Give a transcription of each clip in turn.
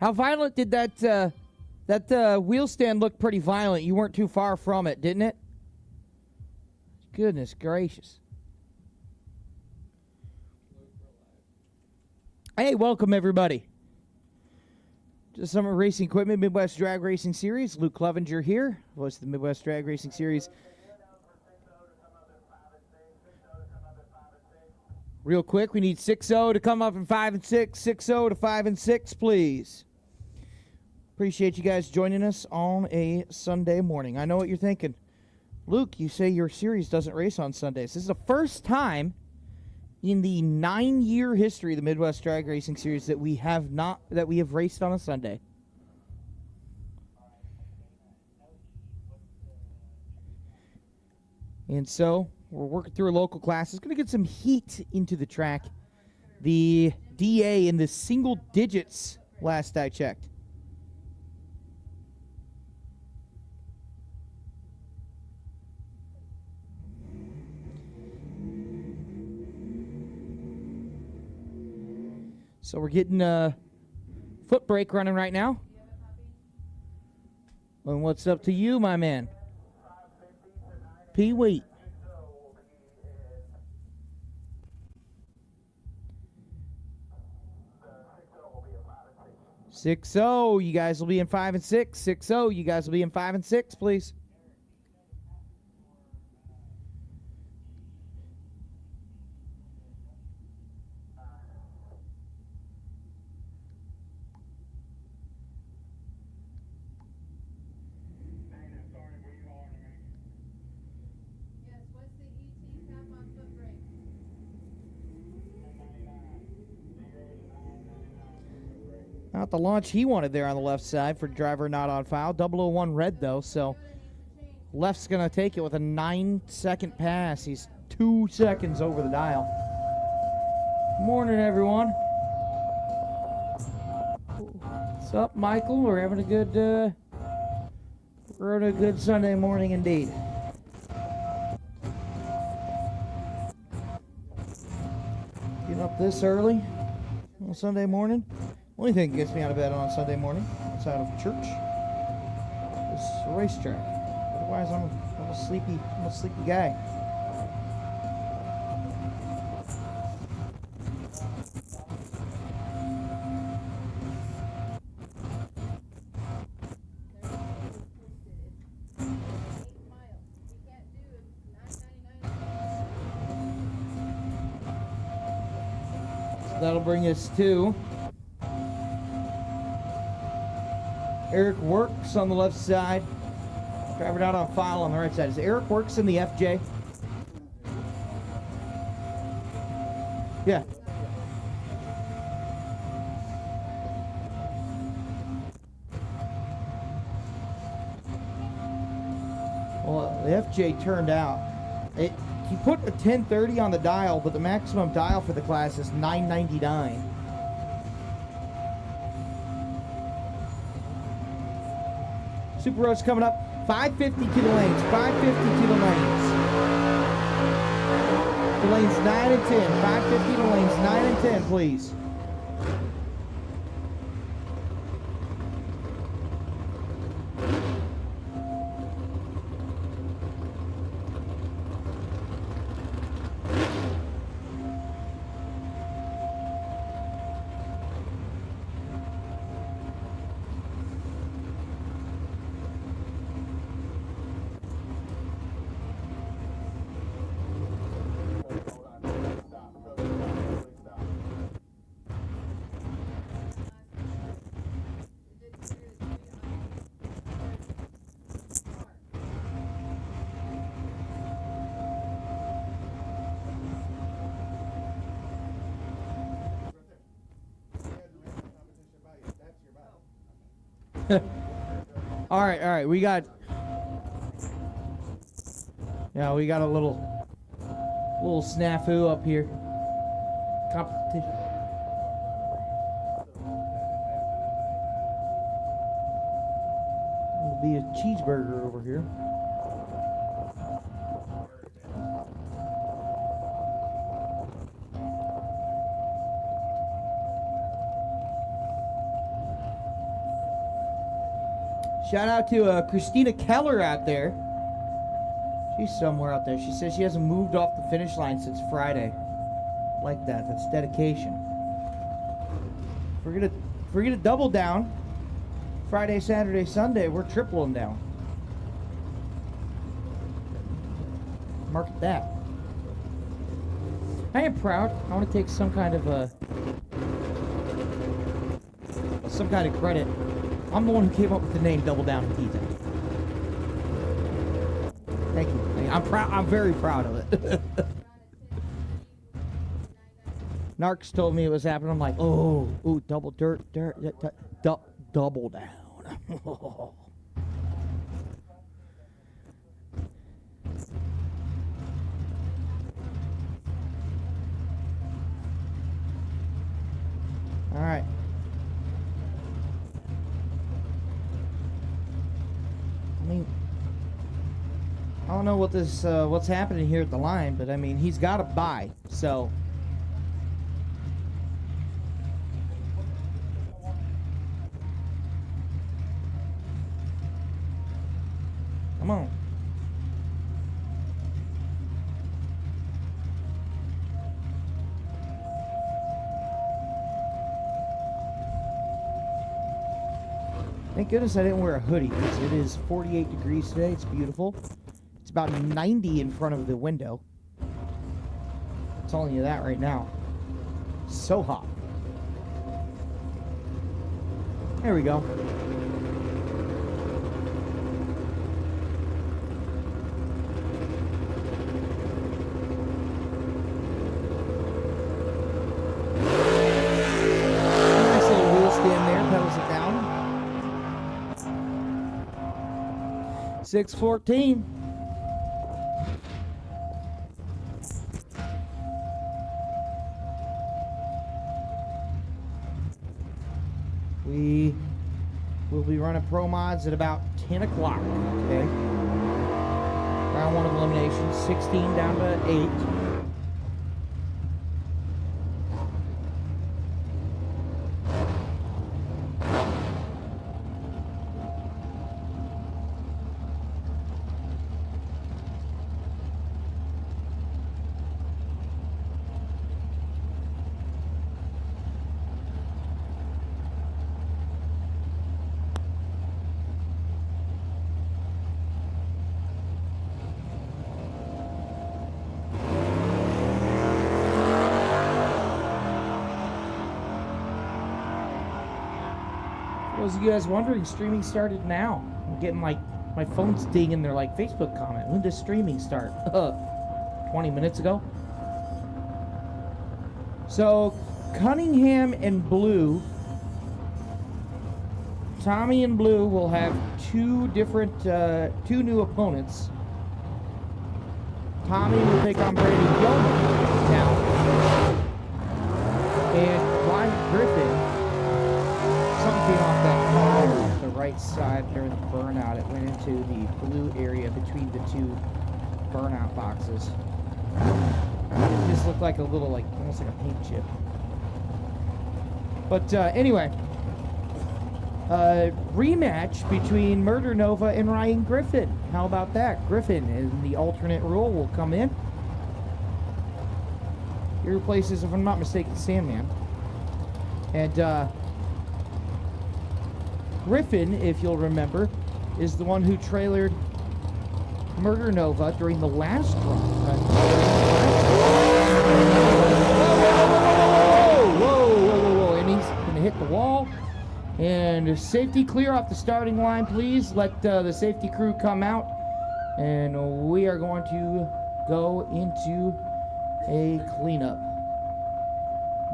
How violent did that wheel stand look? Pretty violent. You weren't too far from it, didn't it? Goodness gracious. Hey, welcome everybody to Summer Racing Equipment Midwest Drag Racing Series. Luke Clevenger here, host of the Midwest Drag Racing Series. Real quick, we need 6-0 to come up in 5 and 6. 6-0 to 5 and 6, please. Appreciate you guys joining us on a Sunday morning. I know what you're thinking. Luke, you say your series doesn't race on Sundays. This is the first time in the 9-year history of the Midwest Drag Racing Series that we have raced on a Sunday. And so we're working through a local class. It's going to get some heat into the track. The DA in the single digits last I checked. So we're getting a foot brake running right now. And what's up to you, my man? Pee-wee. $6-0, you guys will be in 5 and 6. 6-0, you guys will be in 5 and 6, please. Not the launch he wanted there on the left side for driver not on file. 001 red, though, so left's going to take it with a 9-second pass. He's 2 seconds over the dial. Morning, everyone. What's up, Michael? We're having a good Sunday morning indeed. Getting up this early on Sunday morning. Only thing that gets me out of bed on Sunday morning, outside of church, is a racetrack. Otherwise, I'm a sleepy guy. So that'll bring us to Eric Works on the left side. Driver not on file on the right side. Is Eric Works in the FJ? Yeah. Well, the FJ turned out. He put a 1030 on the dial, but the maximum dial for the class is 999. Super Road's coming up. 550 to the lanes. 550 to the lanes. To lanes 9 and 10. 550 to lanes 9 and 10, please. All right. We got a little snafu up here. Competition. It'll be a cheeseburger over here. Shout out to Christina Keller out there. She's somewhere out there. She says she hasn't moved off the finish line since Friday. Like that. That's dedication. If we're gonna double down Friday, Saturday, Sunday, we're tripling down. Mark that. I am proud. I want to take some kind of credit. I'm the one who came up with the name Double Down and Teasing. Thank you. I'm proud. I'm very proud of it. Narcs told me it was happening. I'm like, oh, ooh, double double down. All right. I mean, I don't know what this what's happening here at the line, but I mean, he's got to buy, so. Come on. Thank goodness I didn't wear a hoodie. It is 48 degrees today. It's beautiful. It's about 90 in front of the window. I'm telling you that right now. So hot. There we go. Nice little wheel stand there. Pedals it down. 6:14. We will be running pro mods at about 10 o'clock. Okay. Round 1 of elimination, 16 down to 8. For those of you guys wondering, streaming started now. I'm getting like, my phone's dinging their like Facebook comment. When does streaming start? 20 minutes ago. So, Cunningham and Blue, Tommy and Blue will have two new opponents. Tommy will take on Brady Yeoman now. And Ryan Griffin, something came off that car off the right side during the burnout. It went into the blue area between the two burnout boxes. It just looked like a little, like, almost like a paint chip. But anyway, rematch between Murder Nova and Ryan Griffin. How about that? Griffin in the alternate role will come in. He replaces, if I'm not mistaken, Sandman. And Griffin, if you'll remember, is the one who trailered Murder Nova during the last run. Whoa. And he's going to hit the wall. And safety clear off the starting line, please. Let the safety crew come out. And we are going to go into a cleanup.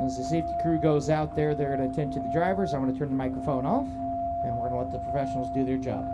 As the safety crew goes out there, they're going to attend to the drivers. I'm going to turn the microphone off. And we're going to let the professionals do their job.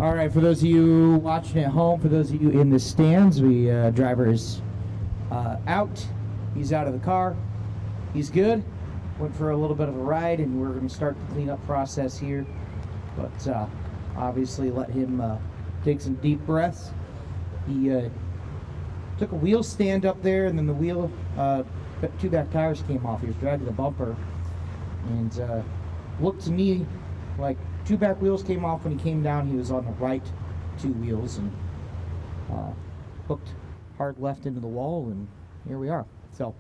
All right, for those of you watching at home, for those of you in the stands, driver is out. He's out of the car. He's good. Went for a little bit of a ride, and we're going to start the cleanup process here. But obviously, let him take some deep breaths. He took a wheel stand up there, and then the wheel, two back tires came off. He was dragging the bumper, and looked to me like two back wheels came off. When he came down, he was on the right two wheels, and hooked hard left into the wall, and here we are. So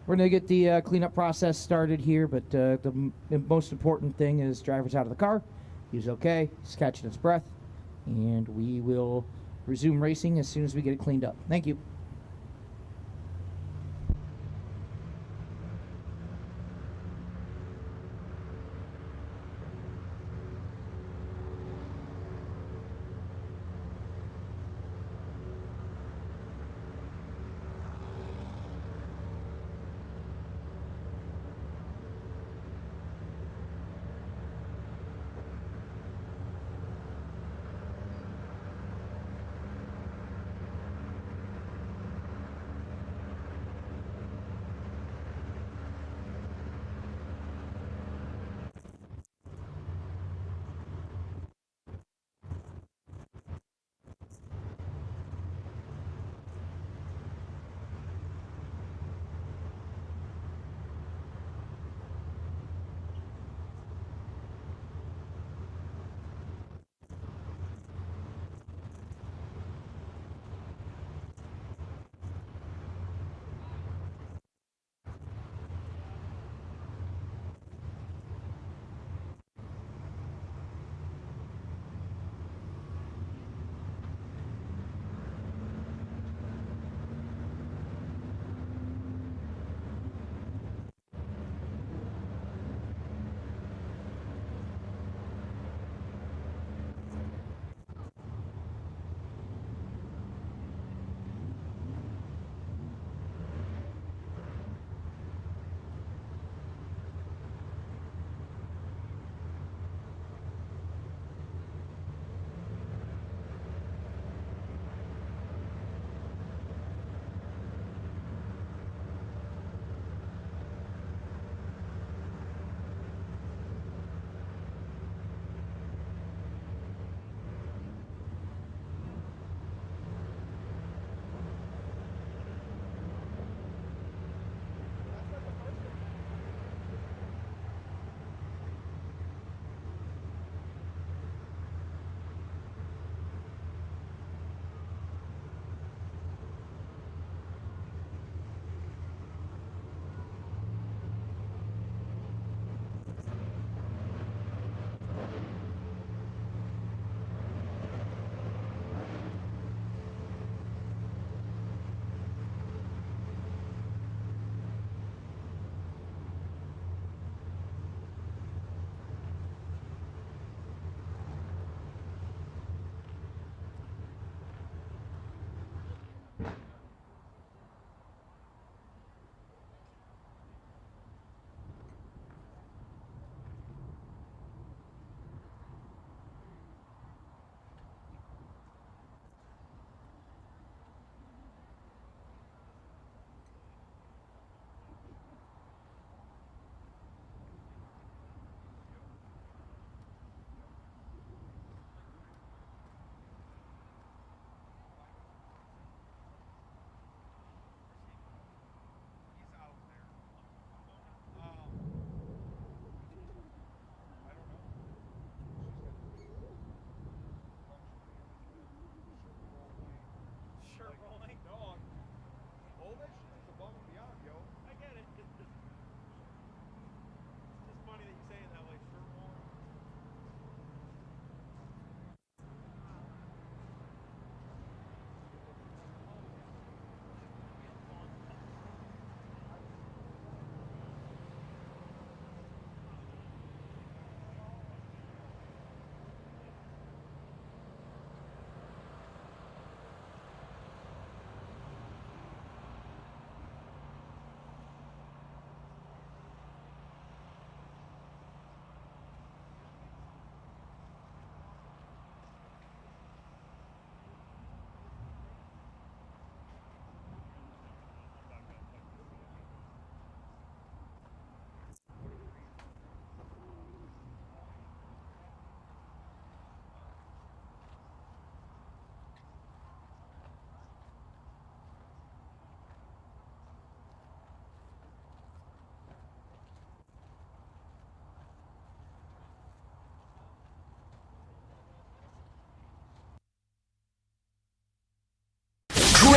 we're going to get the cleanup process started here, but the most important thing is driver's out of the car. He's okay. He's catching his breath, and we will resume racing as soon as we get it cleaned up. Thank you.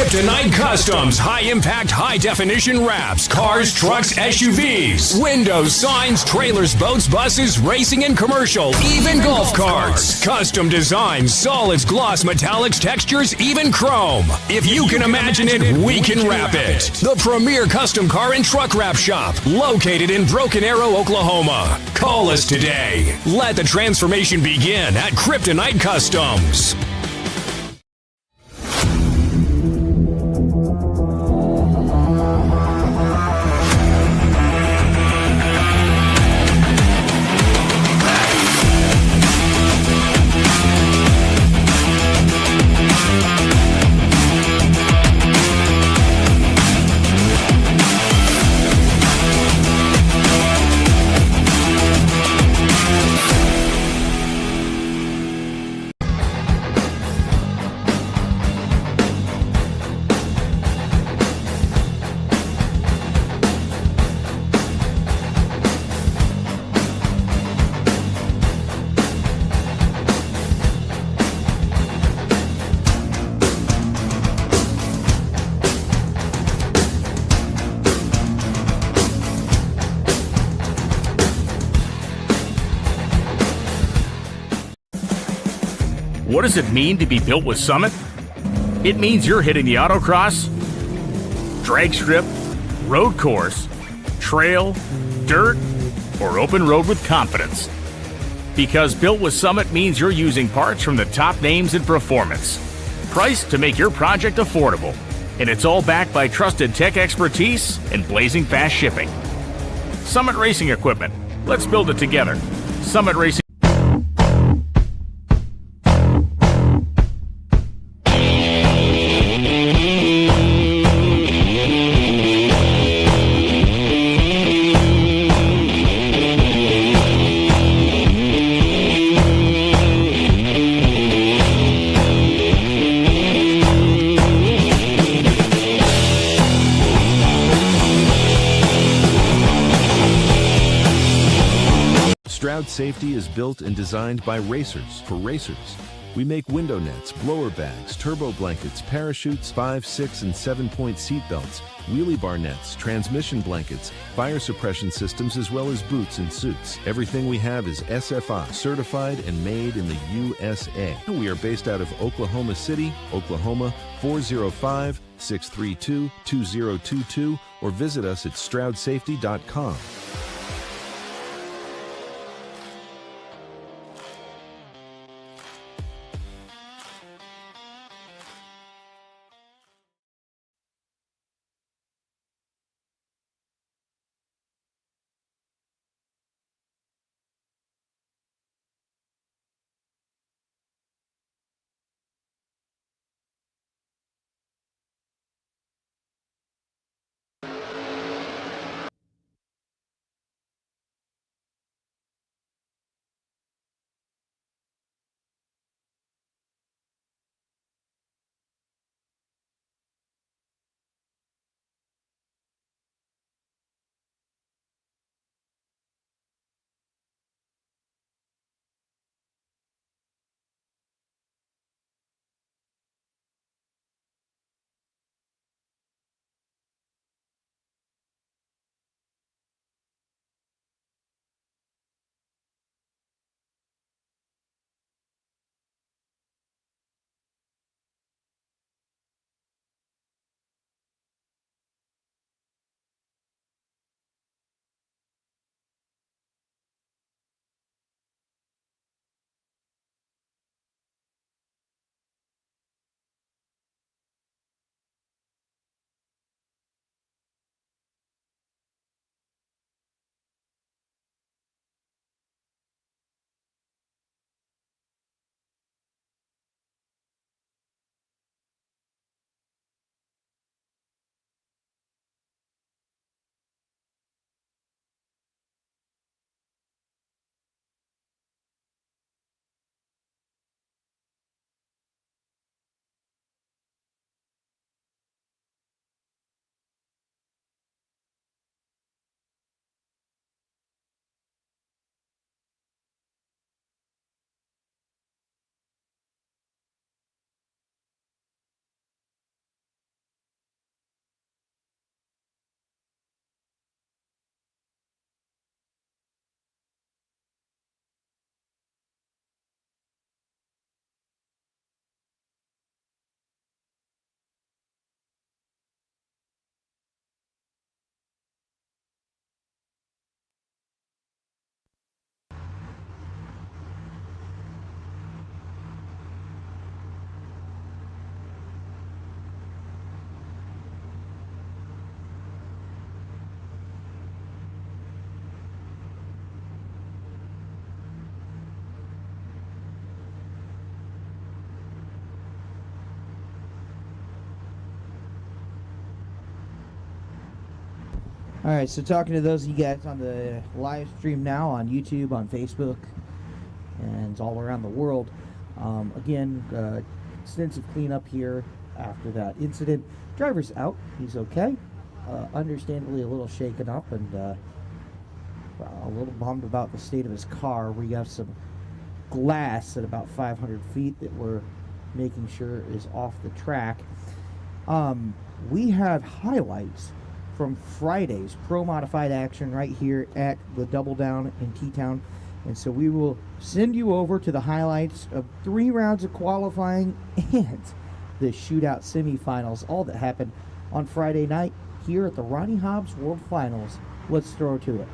Kryptonite Customs, high-impact, high-definition wraps, cars, trucks, SUVs, windows, signs, trailers, boats, buses, racing and commercial, even golf carts. Custom designs, solids, gloss, metallics, textures, even chrome. If you can imagine it, we can wrap it. The premier custom car and truck wrap shop, located in Broken Arrow, Oklahoma. Call us today. Let the transformation begin at Kryptonite Customs. What does it mean to be built with Summit? It means you're hitting the autocross, drag strip, road course, trail, dirt, or open road with confidence. Because built with Summit means you're using parts from the top names in performance, priced to make your project affordable, and it's all backed by trusted tech expertise and blazing fast shipping. Summit Racing Equipment. Let's build it together. Summit Racing. Stroud Safety is built and designed by racers for racers. We make window nets, blower bags, turbo blankets, parachutes, 5, 6, and 7-point seat belts, wheelie bar nets, transmission blankets, fire suppression systems, as well as boots and suits. Everything we have is SFI, certified and made in the USA. We are based out of Oklahoma City, Oklahoma, 405-632-2022, or visit us at StroudSafety.com. All right, so talking to those of you guys on the live stream now on YouTube, on Facebook, and all around the world. Again, extensive cleanup here after that incident. Driver's out. He's okay. Understandably a little shaken up and a little bummed about the state of his car. We have some glass at about 500 feet that we're making sure is off the track. We have highlights from Friday's Pro Modified action right here at the Double Down in T-Town. And so we will send you over to the highlights of 3 rounds of qualifying and the shootout semifinals, all that happened on Friday night here at the Ronnie Hobbs World Finals. Let's throw to it.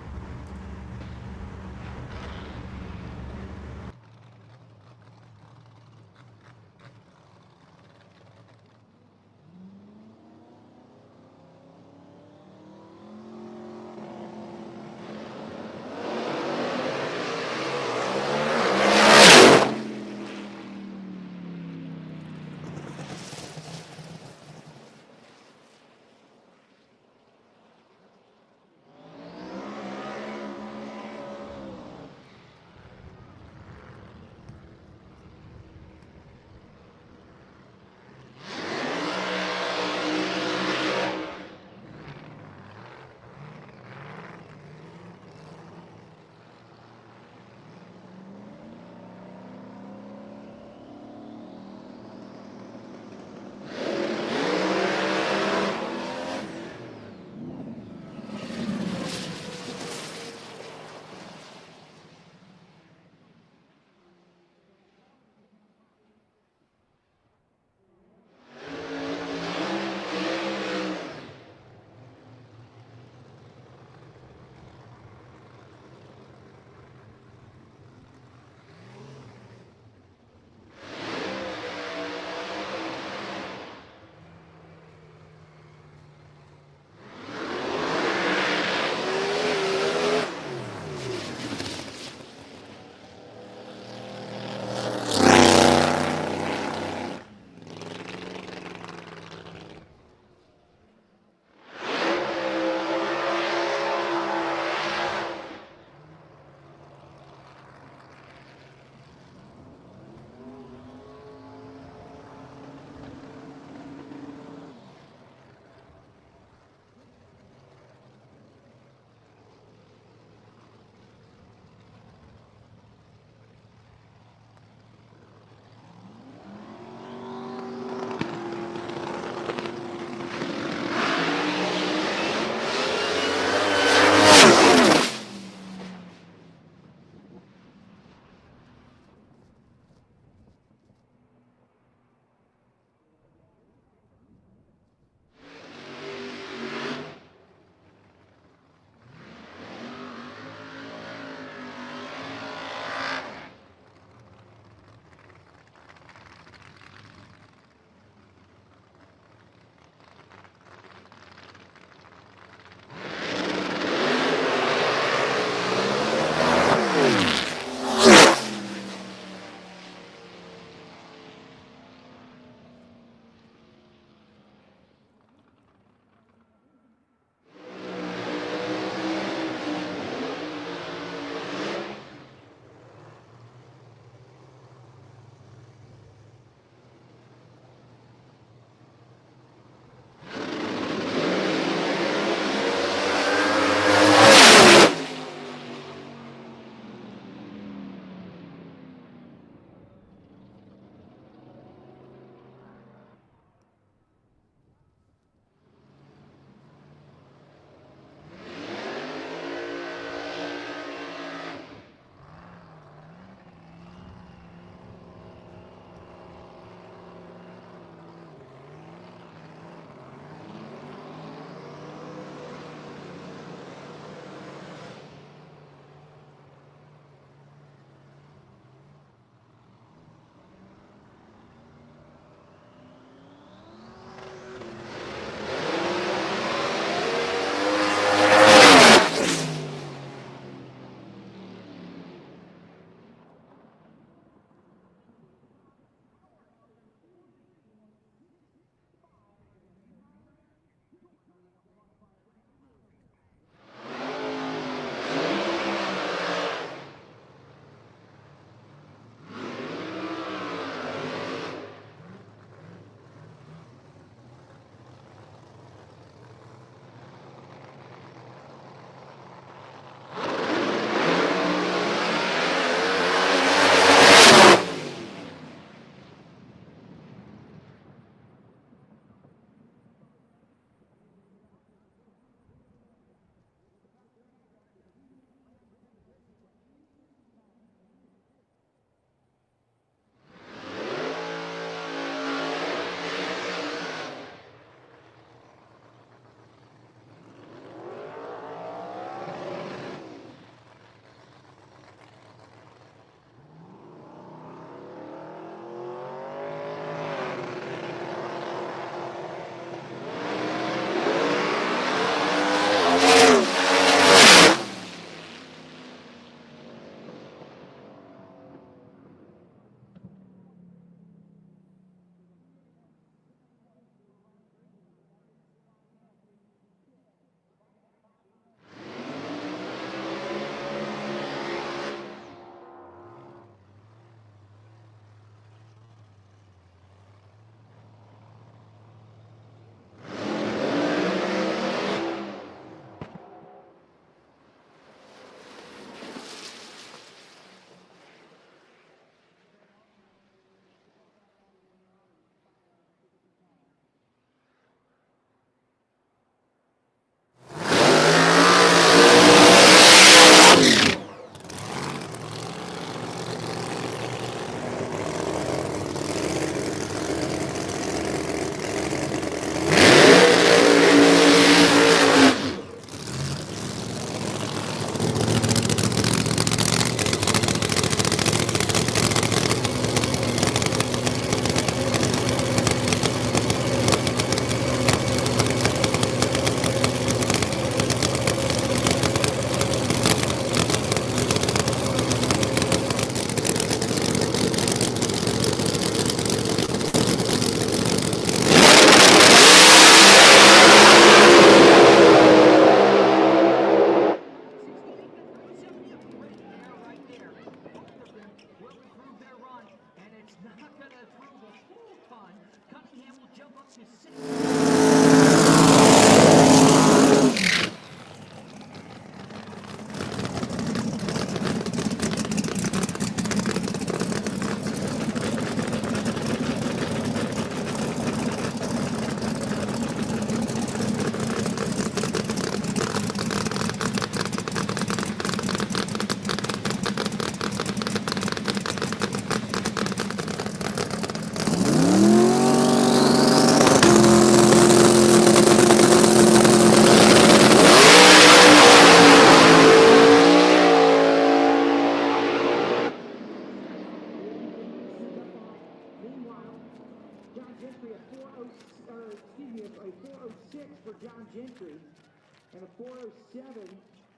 And a 407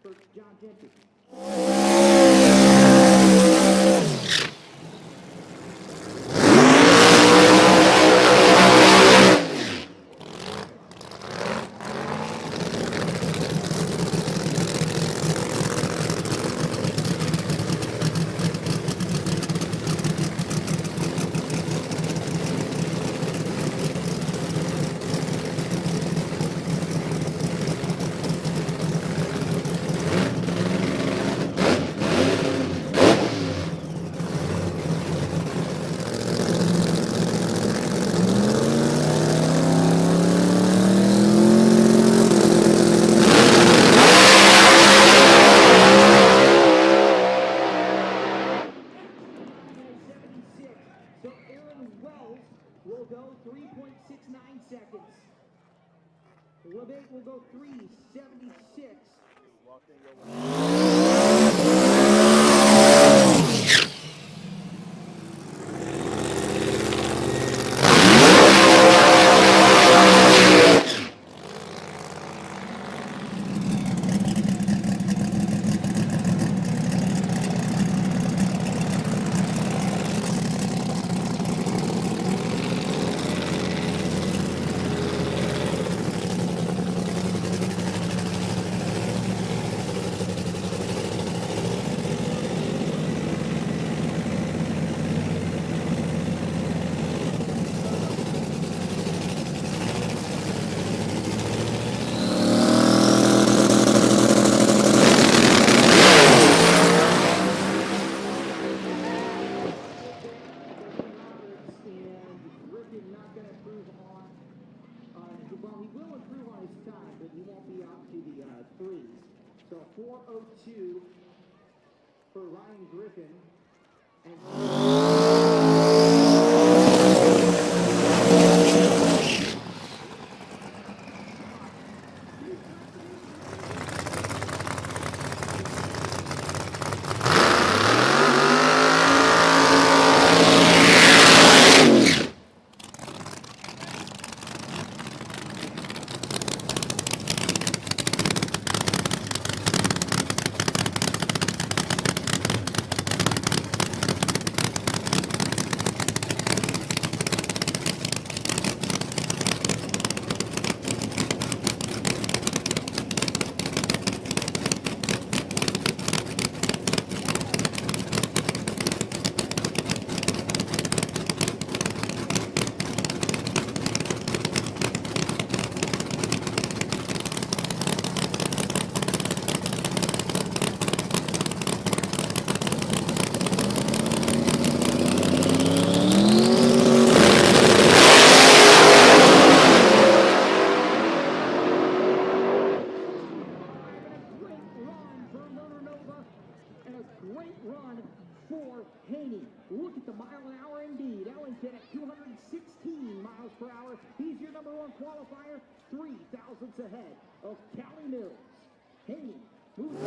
for John Gentry. Will go 3.69 seconds. LeBate will go 3.76. Well, he will improve on his time, but he won't be up to the threes. So 4:02 for Ryan Griffin. Great run for Haney. Look at the mile-an-hour indeed. Ellington at 216 miles per hour. He's your number one qualifier, 3 thousandths ahead of Cali Mills. Haney moves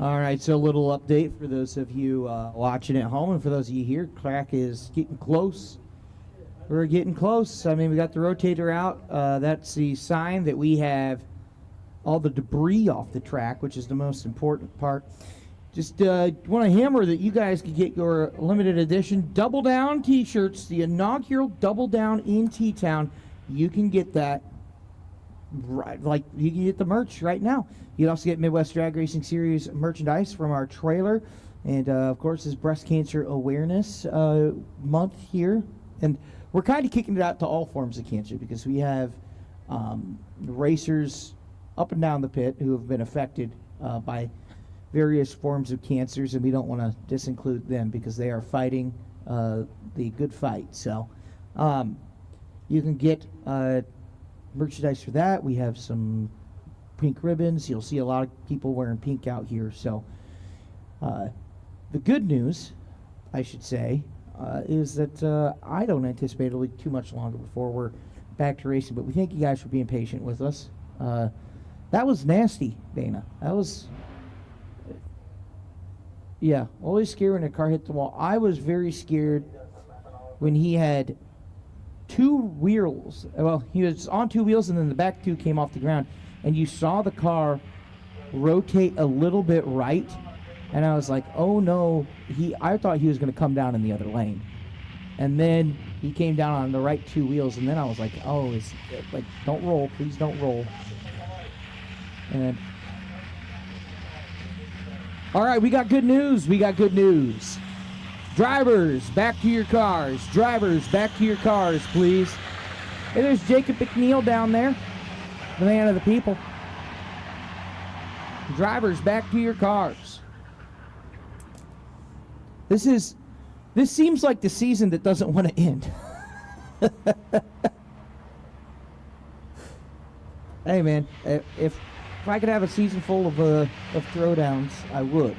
All right, so a little update for those of you watching at home, and for those of you here, track is getting close. We're getting close. I mean, we got the rotator out. That's the sign that we have all the debris off the track, which is the most important part. Just want to hammer that you guys can get your limited edition Double Down t-shirts, the inaugural Double Down in T-Town. You can get that. Right, like you can get the merch right now. You can also get Midwest Drag Racing Series merchandise from our trailer, and of course, this Breast Cancer Awareness Month here, and we're kind of kicking it out to all forms of cancer because we have racers up and down the pit who have been affected by various forms of cancers, and we don't want to disinclude them because they are fighting the good fight. So you can get merchandise for that. We have some pink ribbons. You'll see a lot of people wearing pink out here. So the good news, I should say, is that I don't anticipate it'll be too much longer before we're back to racing. But we thank you guys for being patient with us. That was nasty, Dana. That was, yeah, always scary when a car hit the wall. I was very scared when he had two wheels. Well, he was on two wheels, and then the back two came off the ground, and you saw the car rotate a little bit right, and I was like, oh no, I thought he was going to come down in the other lane, and then he came down on the right two wheels, and then I was like, oh, like, don't roll, please don't roll. And all right, we got good news. Drivers, back to your cars. Drivers, back to your cars, please. Hey, there's Jacob McNeil down there, the man of the people. Drivers, back to your cars. This seems like the season that doesn't want to end. Hey, man, if I could have a season full of throwdowns, I would.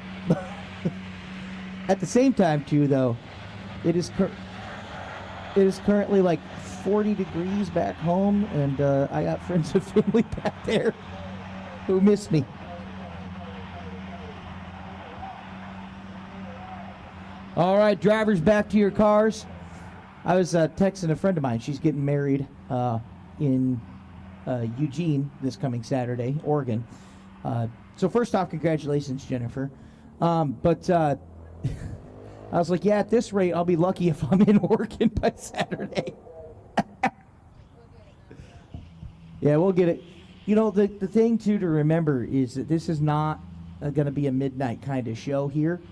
At the same time, too, though, it is currently like 40 degrees back home, and I got friends and family back there who miss me. All right, drivers, back to your cars. I was texting a friend of mine. She's getting married in Eugene this coming Saturday, Oregon. So first off, congratulations, Jennifer. I was like, yeah, at this rate, I'll be lucky if I'm in Oregon by Saturday. Yeah, we'll get it. You know, the thing, too, to remember is that this is not going to be a midnight kind of show here.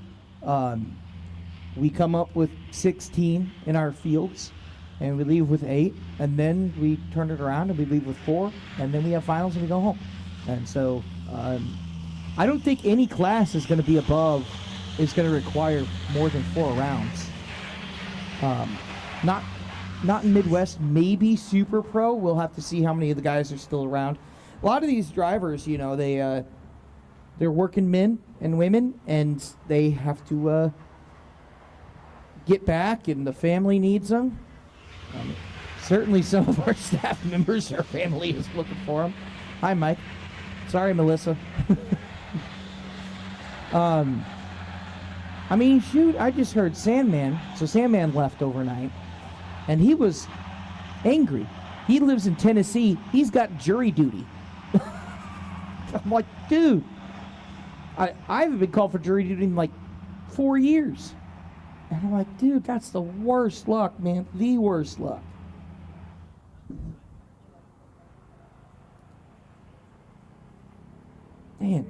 We come up with 16 in our fields, and we leave with 8, and then we turn it around, and we leave with 4, and then we have finals, and we go home. And so I don't think any class is going to be above, is going to require more than 4 rounds. Not in Midwest, maybe Super Pro. We'll have to see how many of the guys are still around. A lot of these drivers, you know, they're working men and women, and they have to get back, and the family needs them. Certainly some of our staff members, our family is looking for them. Hi, Mike. Sorry, Melissa. I mean, shoot, I just heard Sandman. So Sandman left overnight, and he was angry. He lives in Tennessee. He's got jury duty. I'm like, dude, I haven't been called for jury duty in like 4 years. And I'm like, dude, that's the worst luck, man. The worst luck. Man.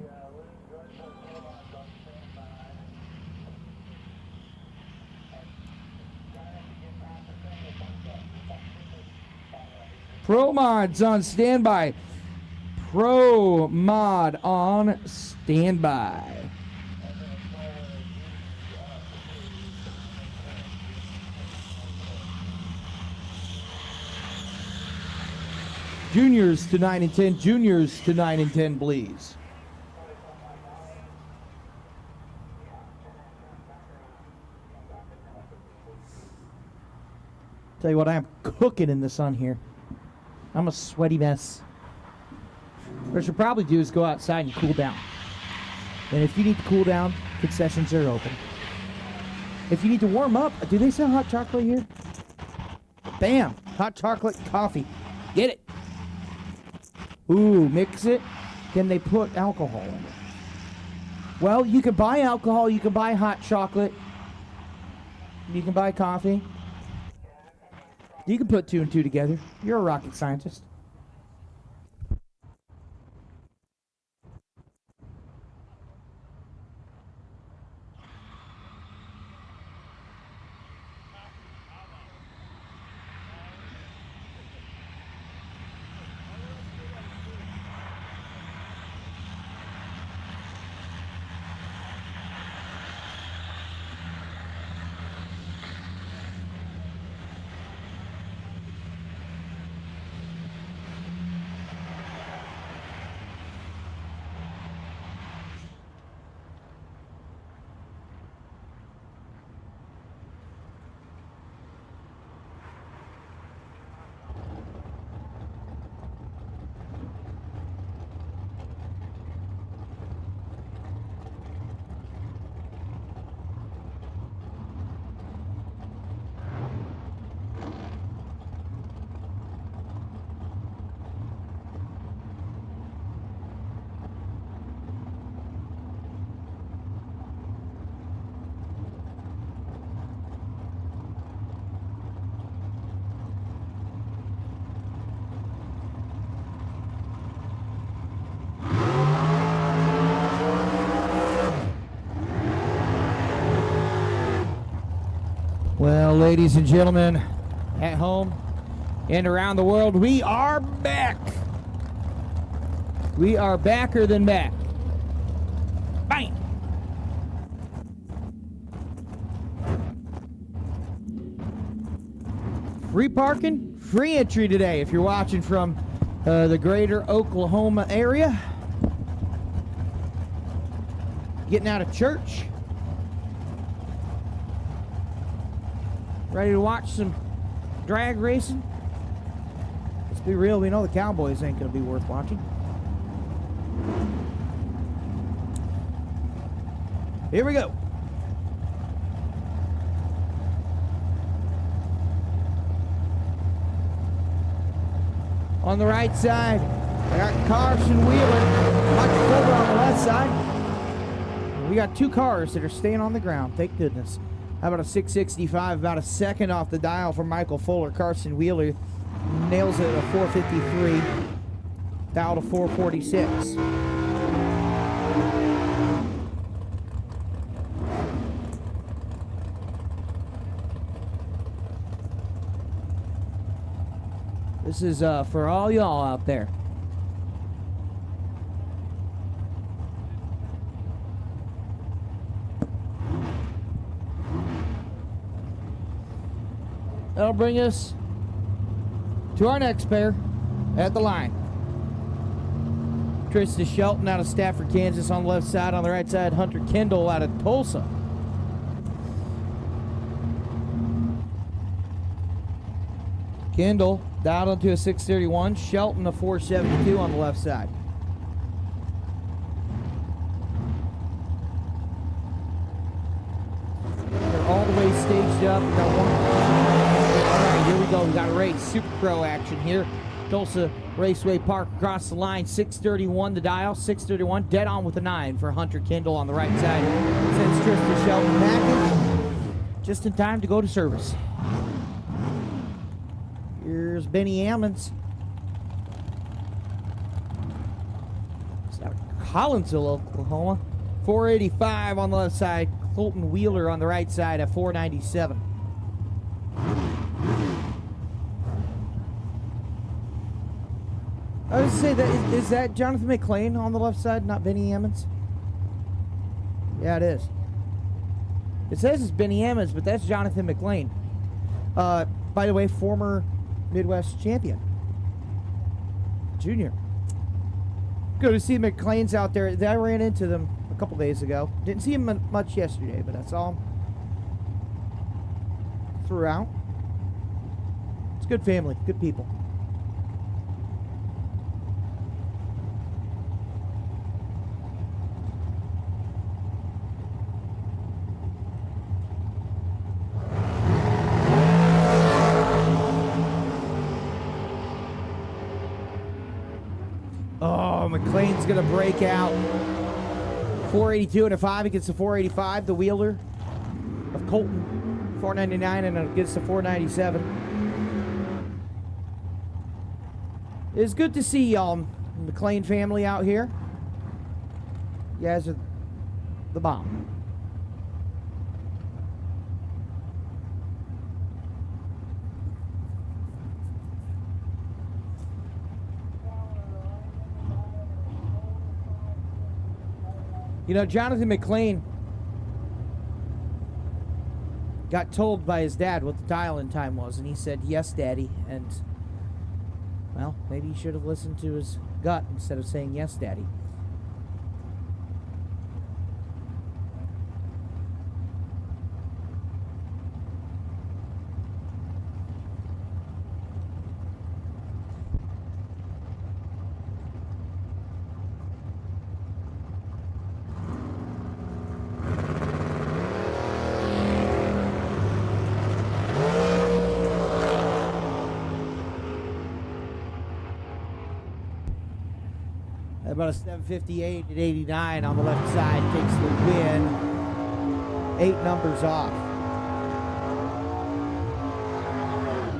Pro Mod's on standby. Pro Mod on standby. Juniors to 9 and 10. Juniors to 9 and 10, please. Tell you what, I am cooking in the sun here. I'm a sweaty mess. What I should probably do is go outside and cool down. And if you need to cool down, concessions are open. If you need to warm up, do they sell hot chocolate here? Bam! Hot chocolate coffee. Get it. Ooh, mix it. Can they put alcohol in it? Well, you can buy alcohol, you can buy hot chocolate, you can buy coffee. You can put 2 and 2 together. You're a rocket scientist. Well, ladies and gentlemen, at home and around the world, we are back. We are backer than back. Bang! Free parking, free entry today if you're watching from the greater Oklahoma area. Getting out of church. Ready to watch some drag racing? Let's be real, we know the Cowboys ain't going to be worth watching. Here we go. On the right side, I got Carson Wheeler, Mike Fuller on the left side. We got 2 cars that are staying on the ground, thank goodness. How about a 665, about a second off the dial for Michael Fuller. Carson Wheeler nails it at a 453, down to 446. This is for all y'all out there. That'll bring us to our next pair at the line. Trista Shelton out of Stafford, Kansas on the left side. On the right side, Hunter Kendall out of Tulsa. Kendall dialed onto a 631. Shelton a 472 on the left side. They're all the way staged up. Got one. Here we go. We got a race. Super Pro action here. Tulsa Raceway Park across the line. 631 the dial. 631. Dead on with a 9 for Hunter Kendall on the right side. Sends Trista Shelton back just in time to go to service. Here's Benny Ammons. It's out of Collinsville, Oklahoma. 485 on the left side. Colton Wheeler on the right side at 497. I was going to say, is that Jonathan McClain on the left side, not Benny Ammons? Yeah, it is. It says it's Benny Ammons, but that's Jonathan McClain. By the way, former Midwest champion. Junior. Good to see McClain's out there. I ran into them a couple days ago. Didn't see him much yesterday, but I saw him throughout. It's good family, good people. going to break out 482 and a 5 against the 485. The Wheeler of Colton, 499 and against the 497. It's good to see y'all, McLean family out here. You guys are the bomb. You know, Jonathan McLean got told by his dad what the dial-in time was, and he said, "Yes, Daddy." And, well, maybe he should have listened to his gut instead of saying, "Yes, Daddy." About a 758 at 89 on the left side takes the win. 8 numbers off.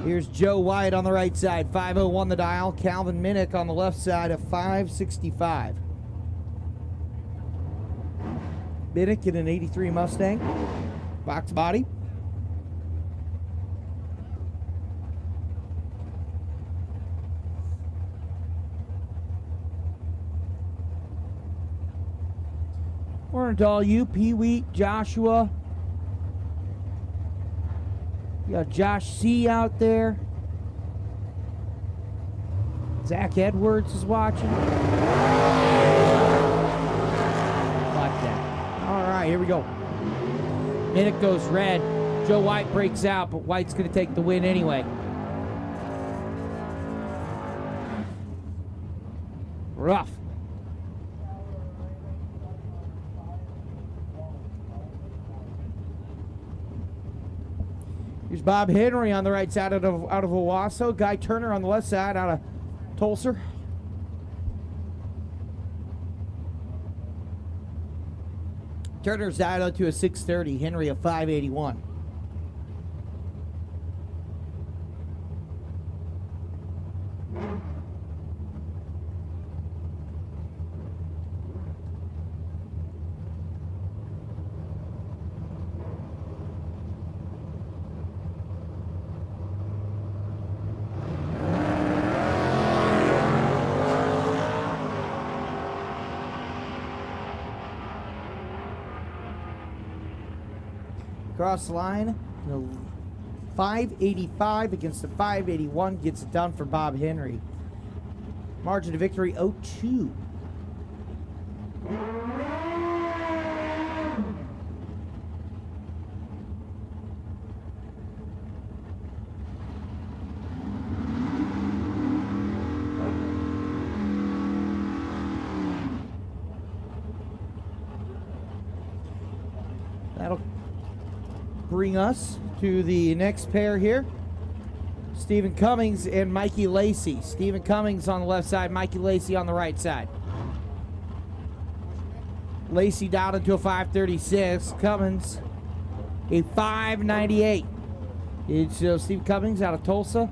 Here's Joe White on the right side, 501 the dial. Calvin Minnick on the left side of 565. Minnick in an 83 Mustang, box body. Morning to all you, Pee-wee, Joshua. You got Josh C out there. Zach Edwards is watching. Like that. All right, here we go. Minute goes red. Joe White breaks out, but White's going to take the win anyway. Rough. Here's Bob Henry on the right side out of Owasso. Guy Turner on the left side out of Tulsa. Turner's dialed to a 630. Henry a 581. Cross the line, 585 against the 581 gets it done for Bob Henry. Margin of victory 0-2. That'll bring us to the next pair here. Stephen Cummings and Mikey Lacey. Stephen Cummings on the left side, Mikey Lacey on the right side. Lacey dialed into a 536. Cummings a 598. It's Steve Cummings out of Tulsa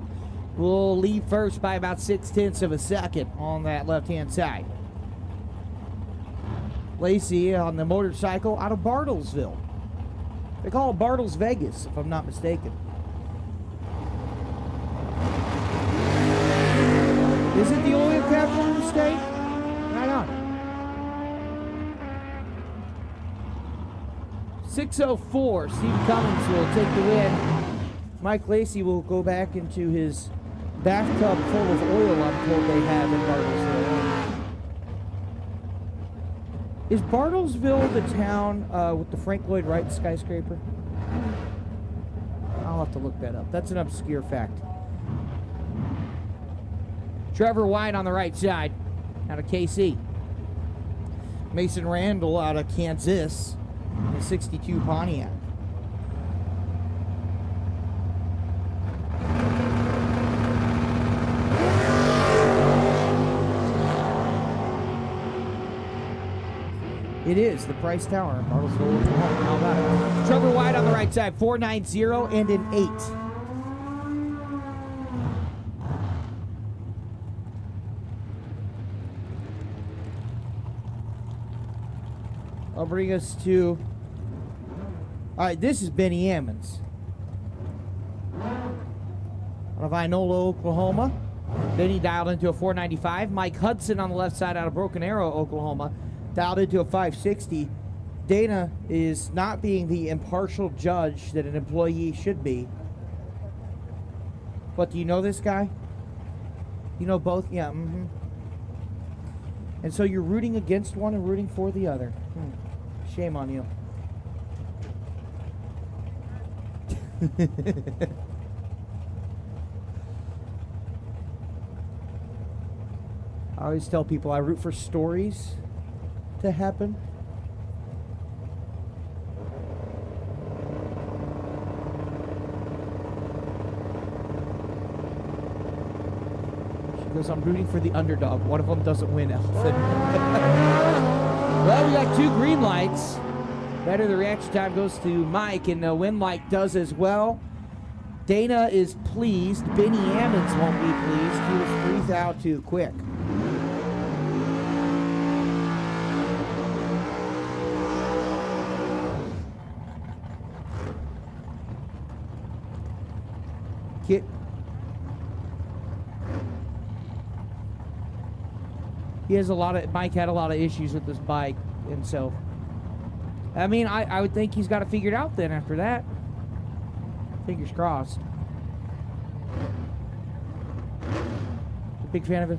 will lead first by about 0.6 of a second on that left-hand side. Lacey on the motorcycle out of Bartlesville. They call it Bartles Vegas, if I'm not mistaken. Is it the oil capital of the state? Right on. 6:04. Steve Cummings will take the win. Mike Lacey will go back into his bathtub full of oil, I'm told they have in Bartlesville. Is Bartlesville the town with the Frank Lloyd Wright skyscraper? I'll have to look that up. That's an obscure fact. Trevor White on the right side out of KC. Mason Randall out of Kansas, the 62 Pontiac. It is the Price Tower in Bartlesville, Oklahoma. How about it? Trevor White on the right side, 490 and an 8. I'll bring us to... All right, this is Benny Ammons. Out of Inola, Oklahoma. Benny dialed into a 495. Mike Hudson on the left side out of Broken Arrow, Oklahoma. Dialed into a 560. Dana is not being the impartial judge that an employee should be. But do you know this guy? You know both? Yeah, mm-hmm. And so you're rooting against one and rooting for the other. Shame on you. I always tell people I root for stories to happen. She goes, I'm rooting for the underdog. One of them doesn't win, Elfin. Well, we got 2 green lights. Better the reaction time goes to Mike, and the win light does as well. Dana is pleased. Benny Ammons won't be pleased. He was 3 out too quick. Mike had a lot of issues with this bike, and so, I mean, I would think he's got it figured out then after that. Fingers crossed. Big fan of it.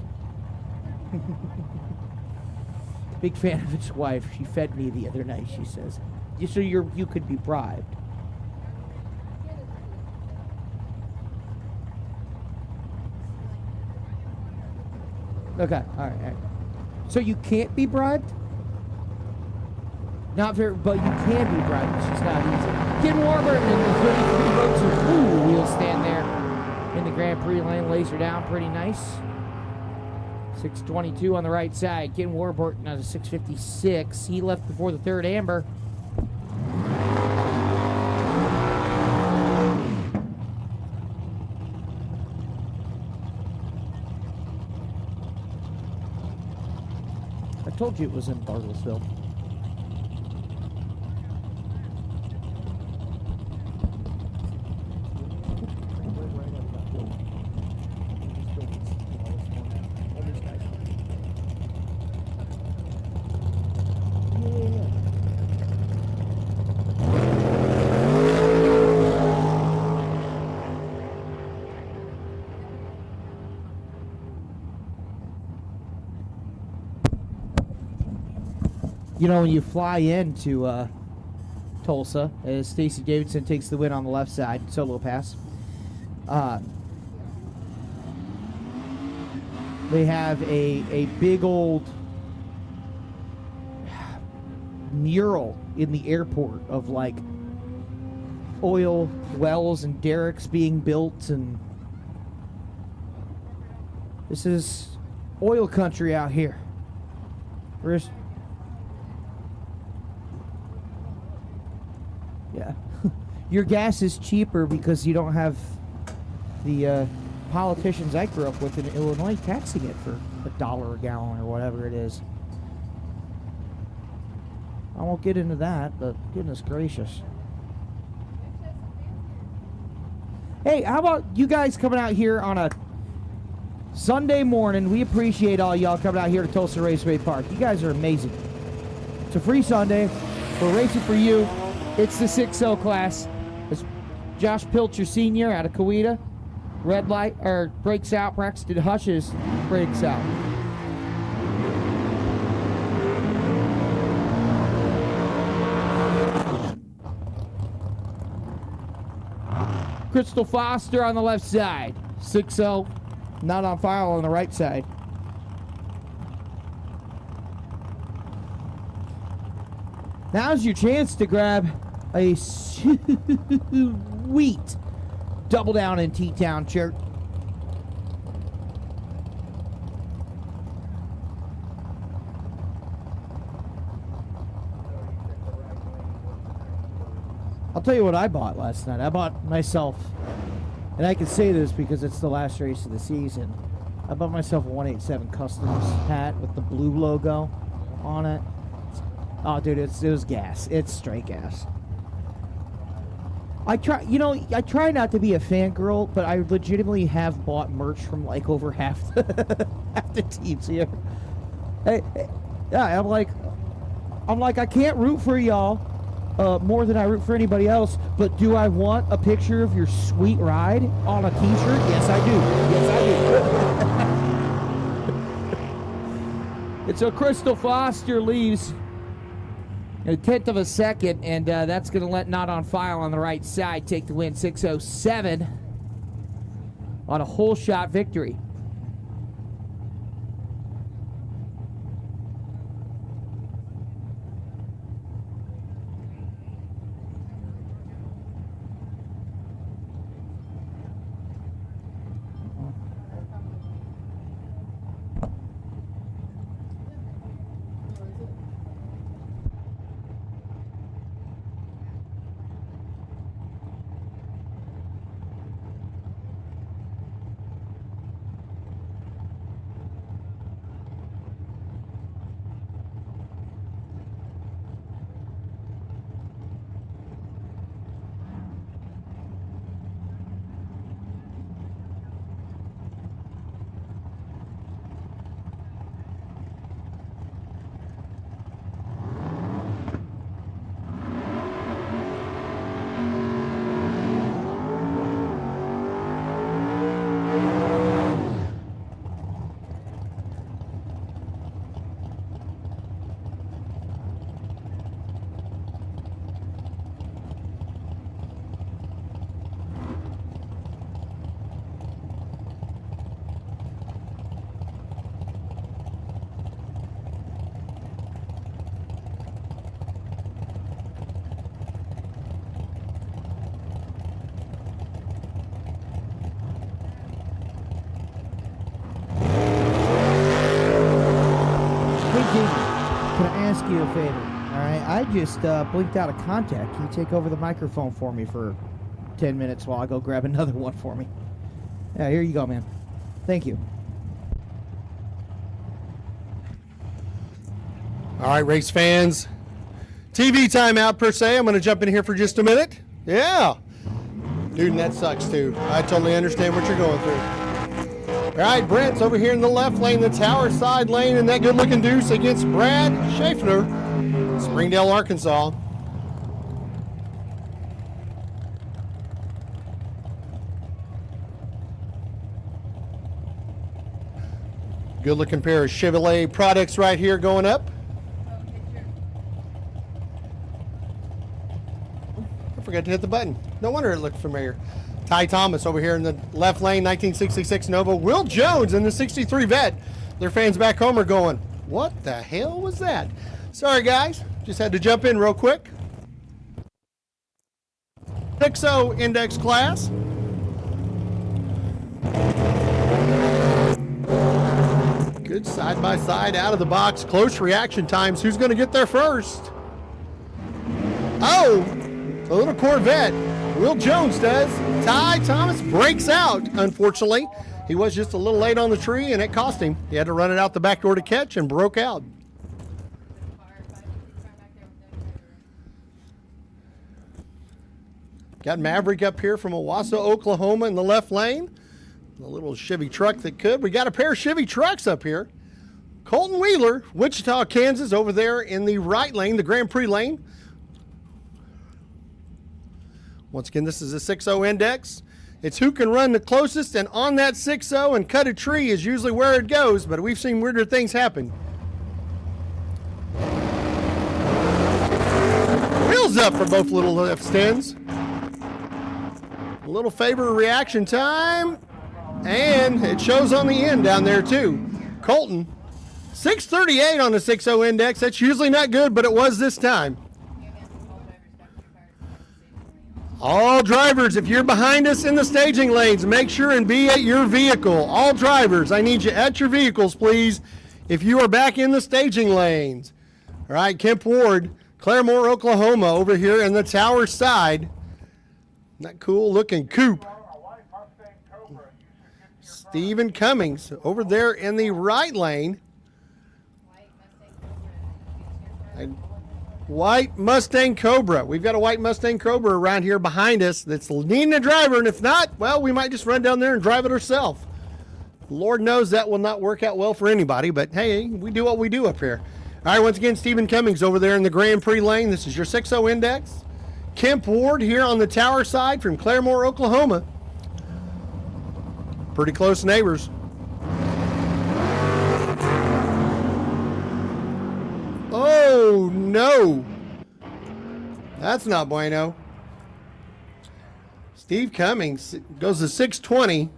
Big fan of his wife. She fed me the other night, she says. So you could be bribed. Okay, all right. So you can't be bribed? Not very, but you can be bribed. It's just not easy. Ken Warburton in the 33 votes of wheel stand there in the Grand Prix lane. Lays her down pretty nice. 622 on the right side. Ken Warburton at a 656. He left before the third amber. I told you it was in Bartlesville. You know, when you fly into Tulsa, as Stacy Davidson takes the win on the left side, solo pass, they have a big old mural in the airport of like oil wells and derricks being built, and this is oil country out here. Yeah. Your gas is cheaper because you don't have the politicians I grew up with in Illinois taxing it for $1 a gallon or whatever it is. I won't get into that, but goodness gracious. Hey, how about you guys coming out here on a Sunday morning? We appreciate all y'all coming out here to Tulsa Raceway Park. You guys are amazing. It's a free Sunday. We're racing for you. It's the 6-0 class. It's Josh Pilcher Sr. out of Coweta. Red light, or breaks out. Braxton Hushes breaks out. Crystal Foster on the left side. 6-0. Not on file on the right side. Now's your chance to grab a sweet double down in T-Town shirt. I'll tell you what I bought last night. I bought myself, and I can say this because it's the last race of the season, I bought myself a 187 Customs hat with the blue logo on it. Oh, dude, it was gas. It's straight gas. I try not to be a fangirl, but I legitimately have bought merch from like over half the teams here. Hey, yeah, I'm like, I can't root for y'all more than I root for anybody else, but do I want a picture of your sweet ride on a t-shirt? Yes, I do. Yes, I do. And so Crystal Foster leaves a 10th of a second, and that's going to let Not on File on the right side take the win. 6:07 on a whole shot victory. Can I ask you a favor? All right, I just blinked out of contact. Can you take over the microphone for me for 10 minutes while I go grab another one for me? Yeah, here you go, man. Thank you. All right, race fans. TV timeout per se. I'm going to jump in here for just a minute. Yeah. Dude, and that sucks too. I totally understand what you're going through. All right, Brent's over here in the left lane, the tower side lane, and that good-looking deuce against Brad Schaeffner, Springdale, Arkansas. Good-looking pair of Chevrolet products right here going up. I forgot to hit the button. No wonder it looked familiar. Ty Thomas over here in the left lane, 1966 Nova. Will Jones in the 63 Vet. Their fans back home are going, what the hell was that? Sorry, guys. Just had to jump in real quick. 6.0 index class. Good side-by-side out of the box. Close reaction times. Who's going to get there first? Oh, a little Corvette. Will Jones does. Ty Thomas breaks out, unfortunately. He was just a little late on the tree, and it cost him. He had to run it out the back door to catch and broke out. Got Maverick up here from Owasso, Oklahoma in the left lane. A little Chevy truck that could. We got a pair of Chevy trucks up here. Colton Wheeler, Wichita, Kansas, over there in the right lane, the Grand Prix lane. Once again, this is a 6.0 index. It's who can run the closest, and on that 6.0 and cut a tree is usually where it goes, but we've seen weirder things happen. Wheels up for both little left stands. A little favor reaction time, and it shows on the end down there too. Colton, 638 on the 6.0 index. That's usually not good, but it was this time. All drivers, if you're behind us in the staging lanes, make sure and be at your vehicle. All drivers, I need you at your vehicles, please, if you are back in the staging lanes. All right, Kemp Ward, Claremore, Oklahoma, over here in the tower side. That cool looking coupe. Stephen Cummings over there in the right lane. And white Mustang Cobra. We've got a white Mustang Cobra around here behind us that's needing a driver, and if not, well, we might just run down there and drive it ourselves. Lord knows that will not work out well for anybody, but hey, we do what we do up here. All right, once again, Stephen Cummings over there in the Grand Prix lane. This is your 6-0 index. Kemp Ward here on the tower side from Claremore, Oklahoma. Pretty close neighbors. Oh, no. That's not bueno. Steve Cummings goes to 620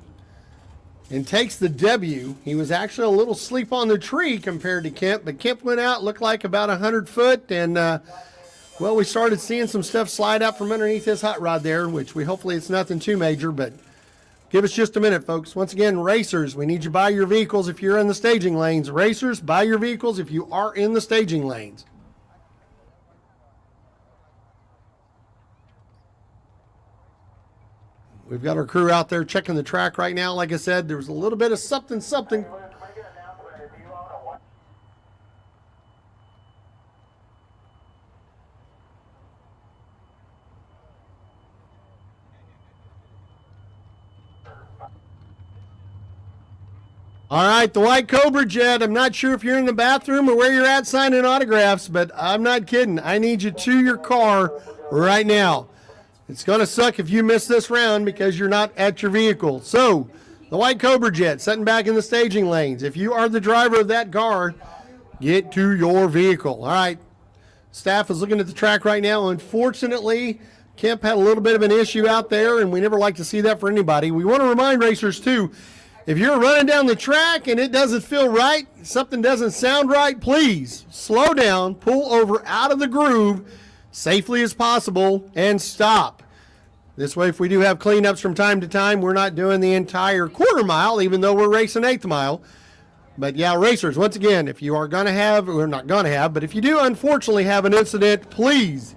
and takes the W. He was actually a little sleep on the tree compared to Kemp, but Kemp went out, looked like about 100 foot, and, well, we started seeing some stuff slide out from underneath his hot rod there, which hopefully it's nothing too major, but give us just a minute, folks. Once again, racers, we need you to buy your vehicles if you're in the staging lanes. Racers, buy your vehicles if you are in the staging lanes. We've got our crew out there checking the track right now. Like I said, there was a little bit of something. All right, the white Cobra Jet. I'm not sure if you're in the bathroom or where you're at signing autographs, but I'm not kidding. I need you to your car right now. It's going to suck if you miss this round because you're not at your vehicle. So, the white Cobra Jet sitting back in the staging lanes. If you are the driver of that car, get to your vehicle. All right, staff is looking at the track right now. Unfortunately, Kemp had a little bit of an issue out there, and we never like to see that for anybody. We want to remind racers, too, if you're running down the track and it doesn't feel right, something doesn't sound right, please slow down, pull over out of the groove safely as possible, and stop. This way, if we do have cleanups from time to time, we're not doing the entire quarter mile, even though we're racing 8th mile. But yeah, racers, once again, if you are going to have, or not going to have, but if you do unfortunately have an incident, please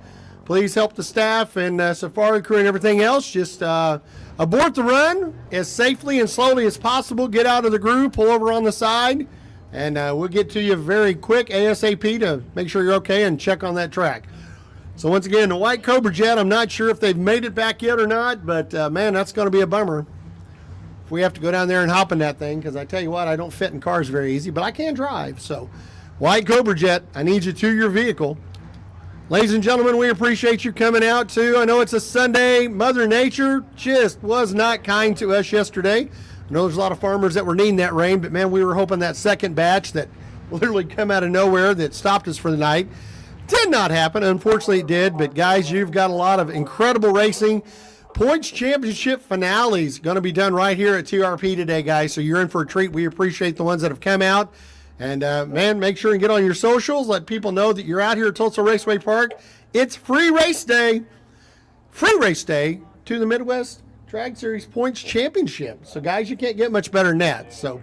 help the staff and Safari crew and everything else. Just abort the run as safely and slowly as possible. Get out of the groove, pull over on the side, and we'll get to you very quick, ASAP, to make sure you're okay and check on that track. So once again, the white Cobra Jet, I'm not sure if they've made it back yet or not, but man, that's going to be a bummer if we have to go down there and hop in that thing, because I tell you what, I don't fit in cars very easy, but I can drive. So white Cobra Jet, I need you to your vehicle. Ladies and gentlemen, we appreciate you coming out too. I know it's a Sunday. Mother Nature just was not kind to us yesterday. I know there's a lot of farmers that were needing that rain, but man, we were hoping that second batch that literally come out of nowhere that stopped us for the night did not happen. Unfortunately, it did. But guys, you've got a lot of incredible racing. Points Championship finales going to be done right here at TRP today, guys. So you're in for a treat. We appreciate the ones that have come out. And, man, make sure and get on your socials. Let people know that you're out here at Tulsa Raceway Park. It's free race day. Free race day to the Midwest Drag Series Points Championship. So, guys, you can't get much better than that. So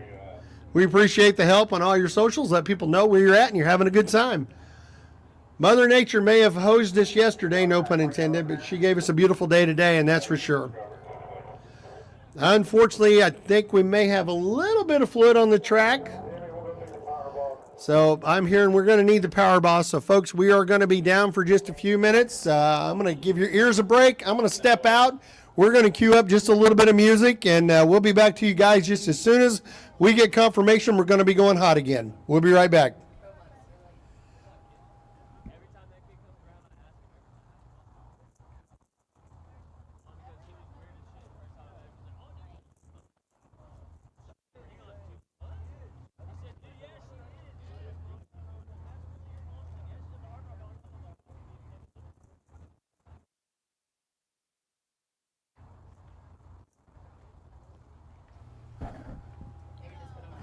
we appreciate the help on all your socials. Let people know where you're at and you're having a good time. Mother Nature may have hosed us yesterday, no pun intended, but she gave us a beautiful day today, and that's for sure. Unfortunately, I think we may have a little bit of fluid on the track. So I'm hearing we're going to need the power boss. So, folks, we are going to be down for just a few minutes. I'm going to give your ears a break. I'm going to step out. We're going to cue up just a little bit of music, and we'll be back to you guys just as soon as we get confirmation we're going to be going hot again. We'll be right back.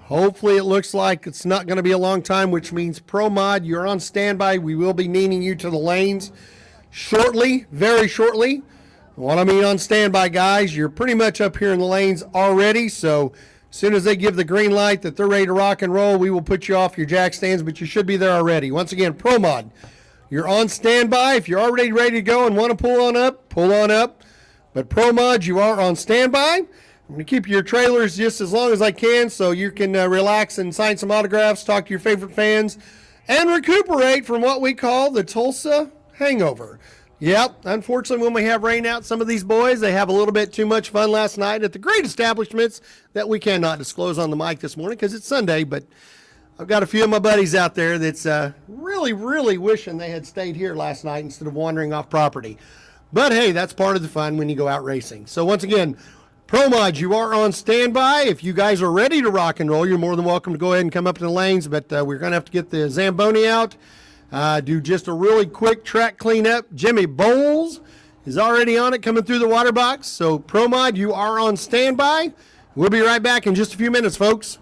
Hopefully it looks like it's not going to be a long time, which means Pro Mod, you're on standby. We will be needing you to the lanes shortly, very shortly. What I mean on standby, guys, you're pretty much up here in the lanes already. So as soon as they give the green light that they're ready to rock and roll, we will put you off your jack stands, but you should be there already. Once again, Pro Mod, you're on standby. If you're already ready to go and want to pull on up, pull on up. But Pro Mod, you are on standby. I'm going to keep your trailers just as long as I can so you can relax and sign some autographs, talk to your favorite fans, and recuperate from what we call the Tulsa hangover. Yep, unfortunately, when we have rain out, some of these boys, they have a little bit too much fun last night at the great establishments that we cannot disclose on the mic this morning because it's Sunday, but I've got a few of my buddies out there that's really, really wishing they had stayed here last night instead of wandering off property. But hey, that's part of the fun when you go out racing. So once again, Pro Mods, you are on standby. If you guys are ready to rock and roll, you're more than welcome to go ahead and come up to the lanes, but we're going to have to get the Zamboni out. Do just a really quick track cleanup. Jimmy Bowles is already on it coming through the water box. So Pro Mod, you are on standby. We'll be right back in just a few minutes, folks.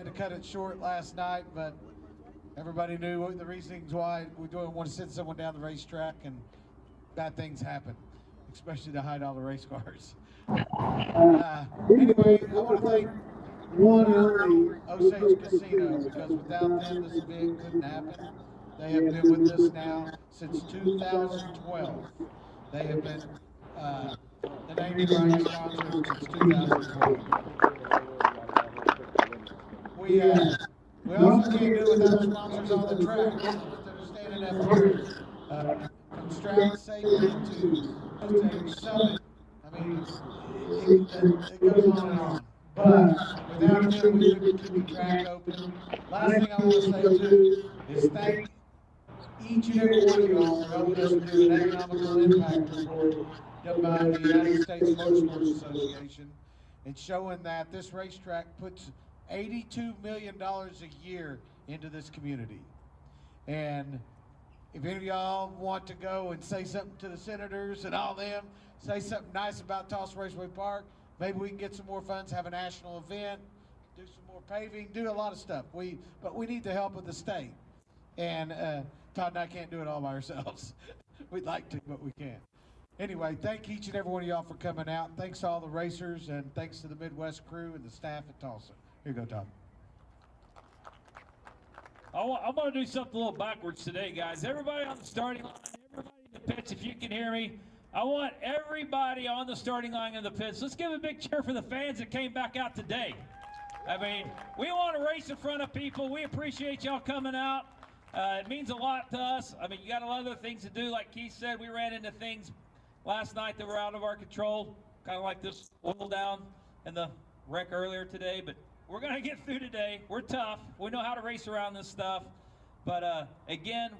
to cut it short last night, but everybody knew the reasons why we don't want to send someone down the racetrack, and bad things happen, especially the high-dollar race cars. Anyway, I want to thank one and only Osage Casino, because without them this event couldn't happen. They have been with us now since 2012. They have been the naming rights sponsor since 2012. We also can't do it without our sponsors on the track that are standing up here. From Stroud Safety to Osage Summit. I mean, it goes on and on. But without them, we couldn't keep the track open. Last thing I want to say too is thank each and every one of y'all for helping us do an economical impact report done by the United States Motorsports Association, and showing that this racetrack puts $82 million a year into this community. And if any of y'all want to go and say something to the senators and all them, say something nice about Tulsa Raceway Park, maybe we can get some more funds, have a national event, do some more paving, do a lot of stuff. But we need the help of the state. And Todd and I can't do it all by ourselves. We'd like to, but we can't. Anyway, thank each and every one of y'all for coming out. Thanks to all the racers, and thanks to the Midwest crew and the staff at Tulsa. Here you go, Todd. I'm going to do something a little backwards today, guys. Everybody on the starting line, everybody in the pits, if you can hear me. I want everybody on the starting line in the pits. Let's give a big cheer for the fans that came back out today. I mean, we want to race in front of people. We appreciate y'all coming out. It means a lot to us. I mean, you got a lot of other things to do. Like Keith said, we ran into things last night that were out of our control, kind of like this oil down and the wreck earlier today, but we're going to get through today. We're tough. We know how to race around this stuff. But again,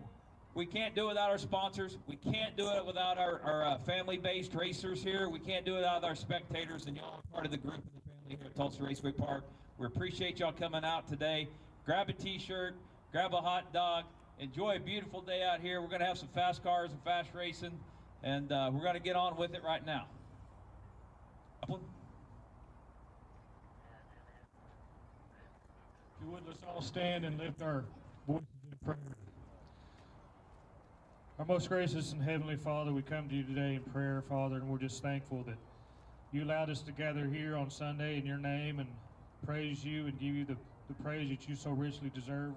we can't do it without our sponsors. We can't do it without our family-based racers here. We can't do it without our spectators, and y'all are part of the group and the family here at Tulsa Raceway Park. We appreciate y'all coming out today. Grab a t-shirt, grab a hot dog, enjoy a beautiful day out here. We're going to have some fast cars and fast racing, and we're going to get on with it right now. If you would, let's all stand and lift our voices in prayer. Our most gracious and heavenly Father, we come to you today in prayer, Father, and we're just thankful that you allowed us to gather here on Sunday in your name and praise you and give you the praise that you so richly deserve.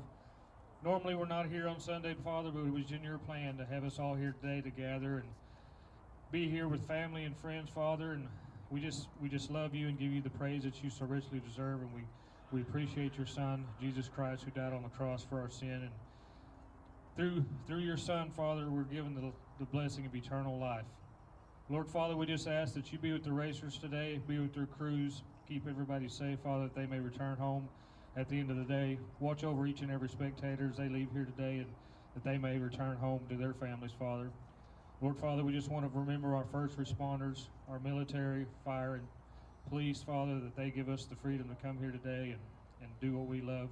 Normally we're not here on Sunday, Father, but it was in your plan to have us all here today to gather and be here with family and friends, Father, and we just love you and give you the praise that you so richly deserve, and we appreciate your Son, Jesus Christ, who died on the cross for our sin. And through your Son, Father, we're given the blessing of eternal life. Lord, Father, we just ask that you be with the racers today, be with their crews, keep everybody safe, Father, that they may return home at the end of the day. Watch over each and every spectator as they leave here today, and that they may return home to their families, Father. Lord, Father, we just want to remember our first responders, our military, fire, and police, Father, that they give us the freedom to come here today and do what we love.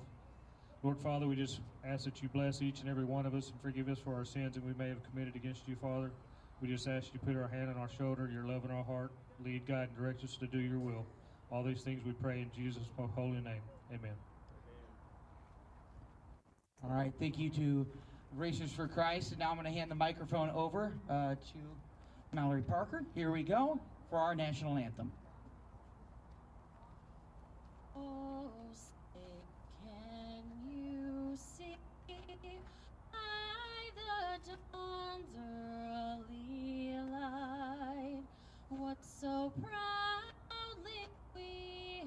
Lord, Father, we just ask that you bless each and every one of us and forgive us for our sins that we may have committed against you, Father. We just ask you to put our hand on our shoulder, your love in our heart, lead, guide, and direct us to do your will. All these things we pray in Jesus' holy name. Amen. All right, thank you to Racers for Christ. And now I'm going to hand the microphone over to Mallory Parker. Here we go for our national anthem. Oh, say, can you see by the dawn's early light what so proudly we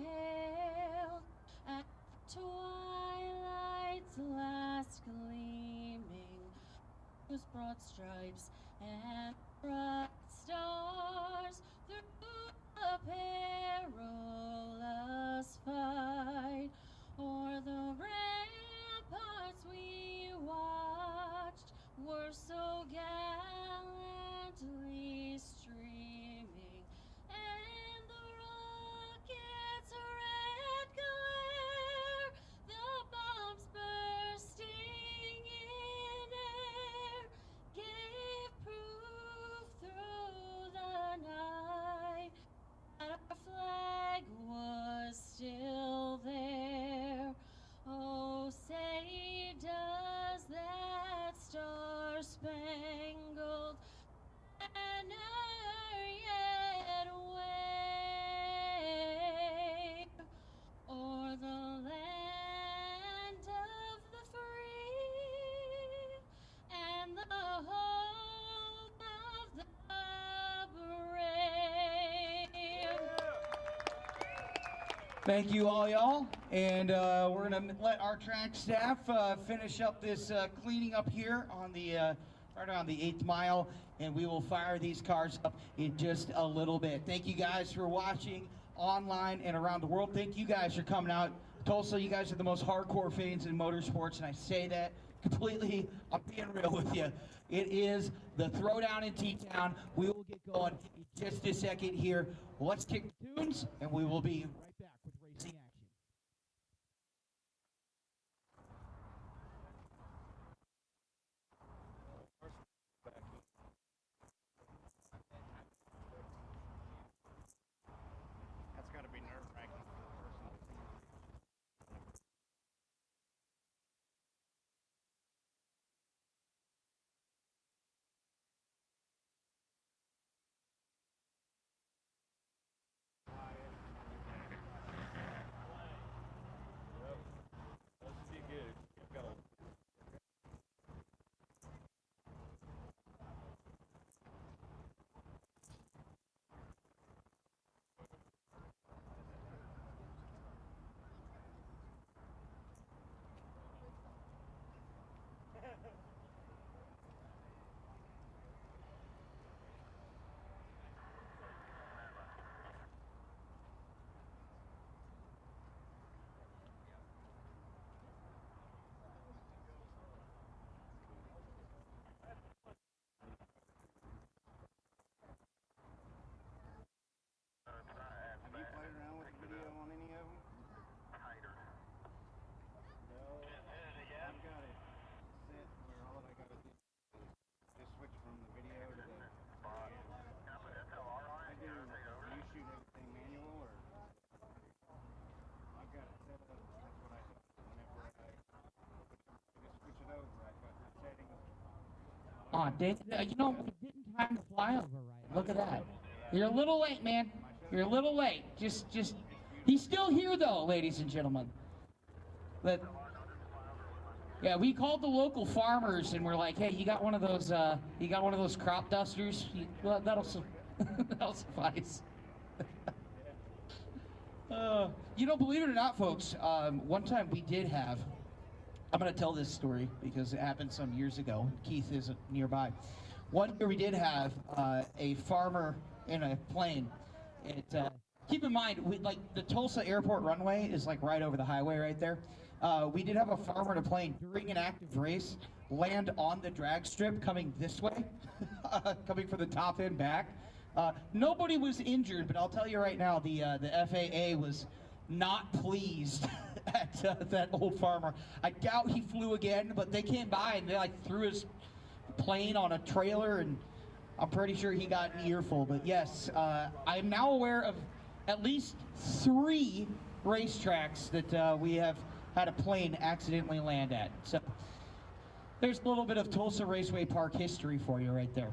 hailed at twilight's last gleaming, whose broad stripes and bright stars through the perilous fight o'er the ramparts we watched were so gallantly streaming, and the rocket's red glare, the bombs bursting in air, gave proof through Thank you all, y'all. And we're going to let our track staff finish up this cleaning up here on the right around the 8th mile, and we will fire these cars up in just a little bit. Thank you guys for watching online and around the world. Thank you guys for coming out. Tulsa, you guys are the most hardcore fans in motorsports, and I say that completely. I'm being real with you. It is the Throwdown in T-Town. We will get going in just a second here. Let's kick the tunes, and we will be right back with racing action. That's got to be nerve-wracking for the person. Have you played around with video on any of them? No. I've got it set where all I got to do is just switch from the video to the I do. Do you shoot everything manual or? I've got it set up. That's what I do. Whenever I just switch it over, I've got the settings. Aw, Dave, you know, we didn't time the flyover right. Look at that. You're a little late, man. You're a little late. Just, he's still here though, ladies and gentlemen. But, yeah, we called the local farmers and we're like, hey, you got one of those crop dusters? Well, that'll suffice. You know, believe it or not, folks, one time we did have, I'm going to tell this story because it happened some years ago. Keith isn't nearby. One year we did have a farmer in a plane. Keep in mind, like the Tulsa airport runway is like right over the highway right there. We did have a farmer in a plane during an active race land on the drag strip coming this way, coming from the top end back. Nobody was injured, but I'll tell you right now, the FAA was not pleased at that old farmer. I doubt he flew again, but they came by and they like threw his plane on a trailer, and I'm pretty sure he got an earful. But yes, I'm now aware of at least 3 racetracks that we have had a plane accidentally land at. So there's a little bit of Tulsa Raceway Park history for you right there.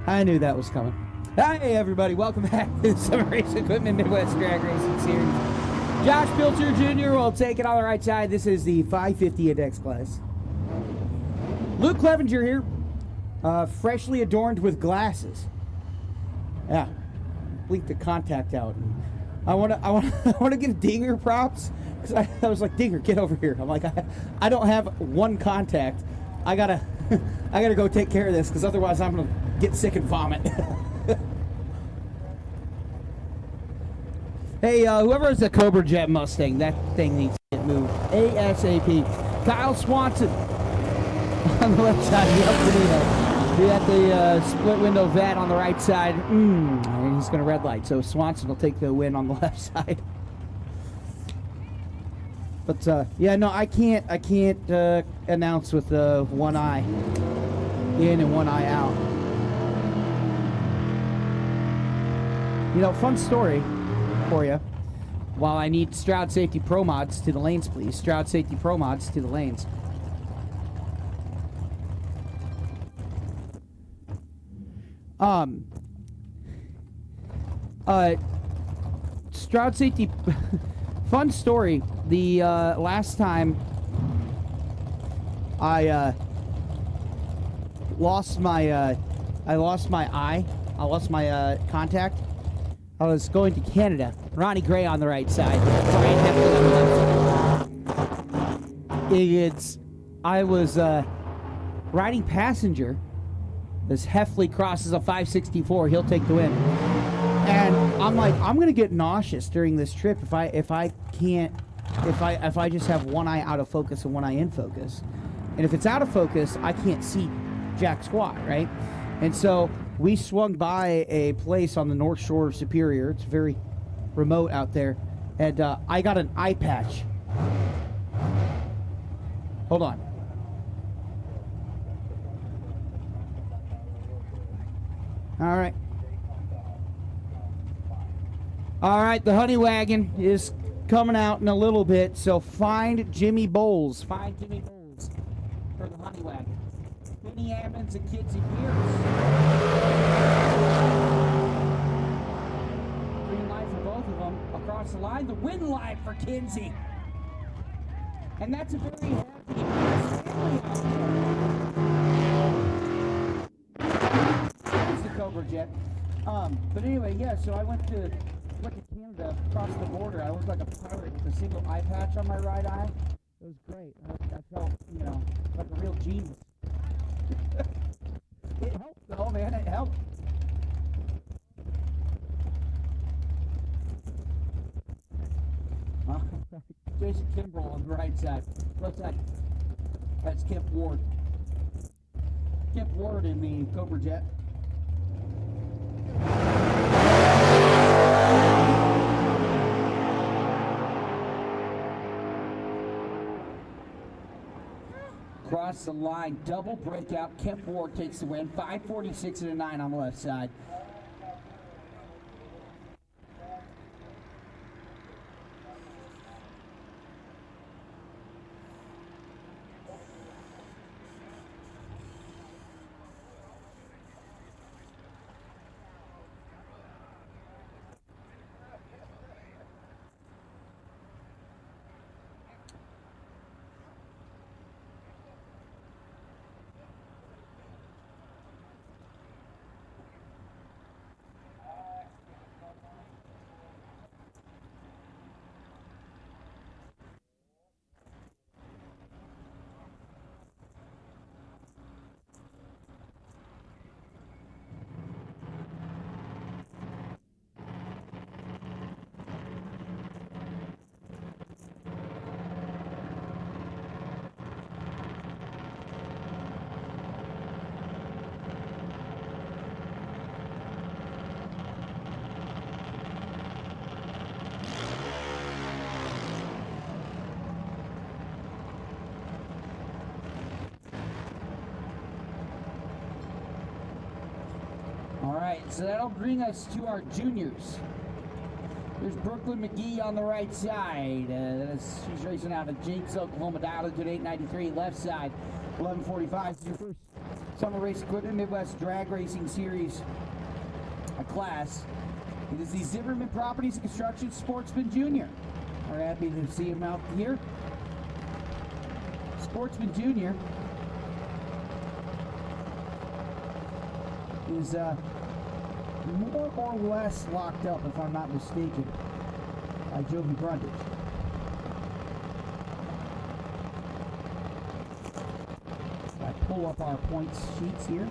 I knew that was coming. Hey, everybody. Welcome back to the Summer Race Equipment Midwest Drag Racing Series. Josh Pilcher Jr. will take it on the right side. This is the 550 index class. Luke Clevenger here, freshly adorned with glasses. Yeah, bleep the contact out. I want to give Dinger props because I was like, Dinger, get over here. I'm like, I don't have one contact. I gotta go take care of this because otherwise I'm gonna get sick and vomit. Hey, whoever has a Cobra Jet Mustang, that thing needs to get moved ASAP. Kyle Swanson on the left side, we got the split window vat on the right side. And he's going to red light, so Swanson will take the win on the left side. But yeah, no, I can't announce with one eye in and one eye out. You know, fun story for you. While I need Stroud Safety Pro Mods to the lanes, please. Stroud Safety Pro Mods to the lanes. Stroud Safety. Fun story. The last time I lost my eye. I lost my contact. I was going to Canada. Ronnie Gray on the right side. Brian Heffler on the left side. I was riding passenger. As Heffley crosses a 564, he'll take the win. And I'm like, I'm gonna get nauseous during this trip if I just have one eye out of focus and one eye in focus. And if it's out of focus, I can't see jack squat, right? And so we swung by a place on the North Shore of Superior. It's very remote out there. And I got an eye patch. Hold on. All right. All right, the honey wagon is coming out in a little bit, so find Jimmy Bowles. Find Jimmy Bowles for the honey wagon. Vinny Ammons and Kinsey Pierce. Green light for both of them. Across the line, the win line for Kinsey. And that's a very happy family out there. There's the Cobra Jet. But anyway, yeah, so I went to Canada, across the border. I looked like a pirate with a single eye patch on my right eye. It was great. I felt, you know, like a real genius. It helped, though, man. It helped. Jason Kimbrell on the right side. Left side. That's Kip Ward. Kip Ward in the Cobra Jet. Across the line, double breakout. Kemp Ward takes the win. 5:46 and a 9 on the left side. So that'll bring us to our juniors. There's Brooklyn McGee on the right side. She's racing out of Jenks, Oklahoma, dialed into an 893 left side. 11:45 is your first Summer Race Equipment Midwest Drag Racing Series class. It is the Zimmerman Properties and Construction Sportsman Jr. We're happy to see him out here. Sportsman Jr. is more or less locked up, if I'm not mistaken, by Jovi Brundage. I pull up our points sheets here.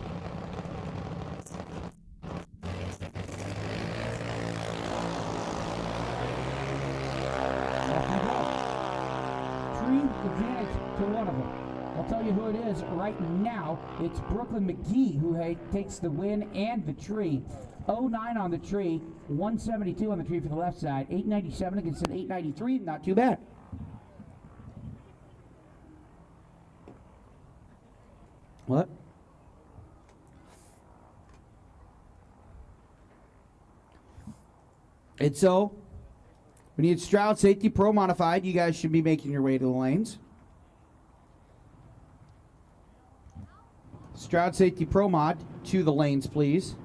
Tree advantage to one of them. I'll tell you who it is right now. It's Brooklyn McGee who takes the win and the tree. 09 on the tree, 172 on the tree for the left side, 897 against an 893. Not too bad. What? And so, we need Stroud Safety Pro Modified. You guys should be making your way to the lanes. Stroud Safety Pro Mod to the lanes, please.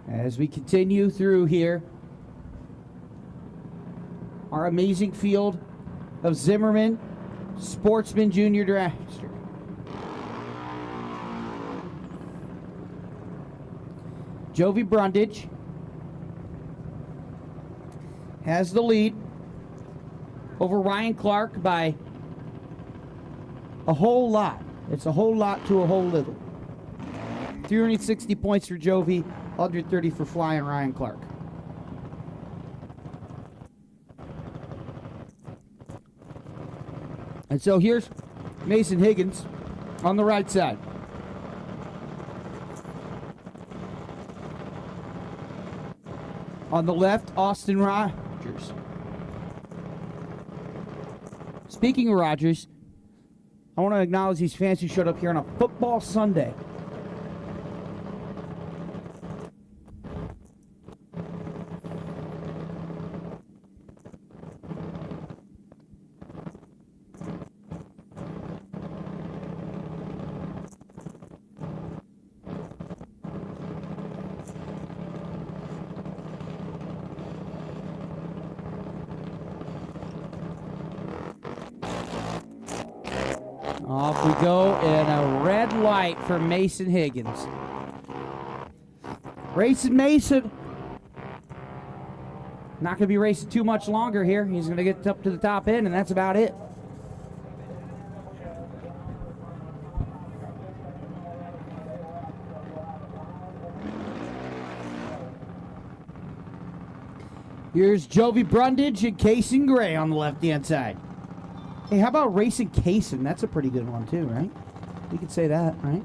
As we continue through here, our amazing field of Zimmerman Sportsman Junior Dragster. Jovi Brundage has the lead over Ryan Clark by a whole lot. It's a whole lot to a whole little. 360 points for Jovi, 130 for flying Ryan Clark. And so here's Mason Higgins on the right side. On the left, Austin Rogers. Speaking of Rogers, I want to acknowledge these fans who showed up here on a football Sunday. Off we go, and a red light for Mason Higgins. Racing Mason. Not going to be racing too much longer here. He's going to get up to the top end, and that's about it. Here's Jovi Brundage and Kaysen Gray on the left-hand side. Hey, how about racing Kaysen? That's a pretty good one too, right? We could say that, right?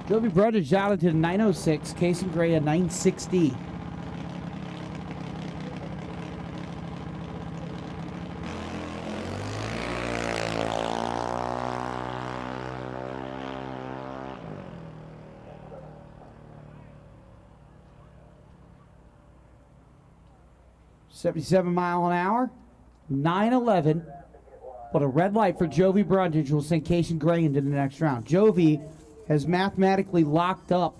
Jovi Brundage down into 906, Kaysen Gray at 960. .77 mile an hour, 911. But a red light for Jovi Brundage will send Kaysen Gray into the next round. Jovi has mathematically locked up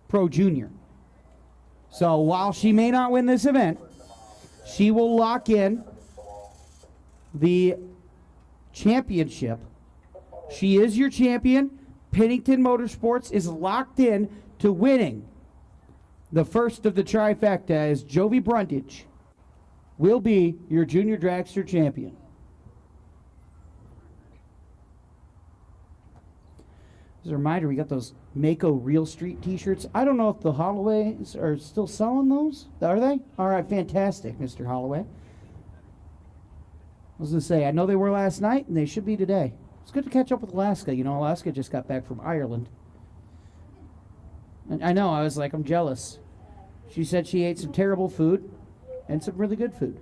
Pro Junior. So while she may not win this event, she will lock in the championship. She is your champion. Pennington Motorsports is locked in to winning the first of the trifecta as Jovi Brundage will be your junior dragster champion. As a reminder, we got those Mako Real Street t-shirts. I don't know if the Holloways are still selling those. Are they? All right, fantastic, Mr. Holloway. I was going to say, I know they were last night, and they should be today. It's good to catch up with Alaska. You know, Alaska just got back from Ireland. And I know, I was like, I'm jealous. She said she ate some terrible food and some really good food.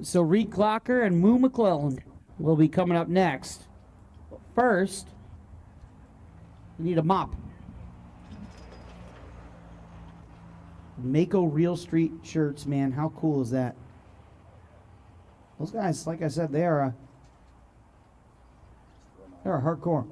So Reed Clocker and Moo McClellan will be coming up next. First, we need a mop. Mako Real Street shirts, man. How cool is that? Those guys, like I said, they're hardcore.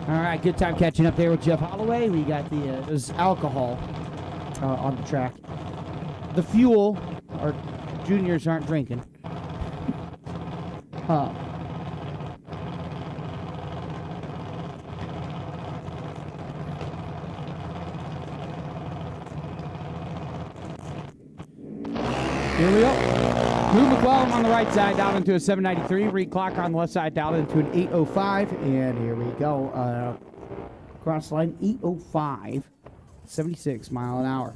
All right, good time catching up there with Jeff Holloway. We got there's alcohol on the track. The fuel, our juniors aren't drinking. Here we go. Lou McClellan on the right side down into a 793. Reed Clocker on the left side down into an 805. And here we go. Cross line 805. 76 mile an hour.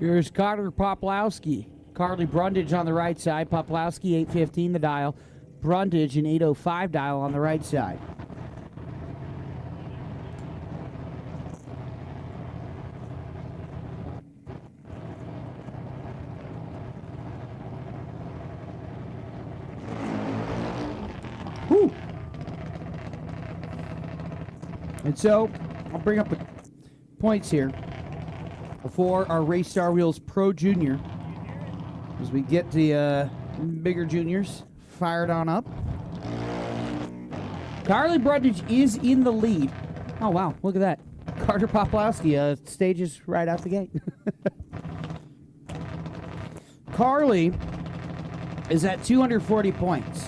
Here's Carter Poplowski. Carly Brundage on the right side. Poplowski, 815 the dial. Brundage, an 805 dial on the right side. Whew. And so, I'll bring up the points here for our Race Star Wheels Pro Junior as we get the bigger juniors fired on up. Carly Brundage is in the lead. Oh, wow. Look at that. Carter Poplowski stages right out the gate. Carly is at 240 points.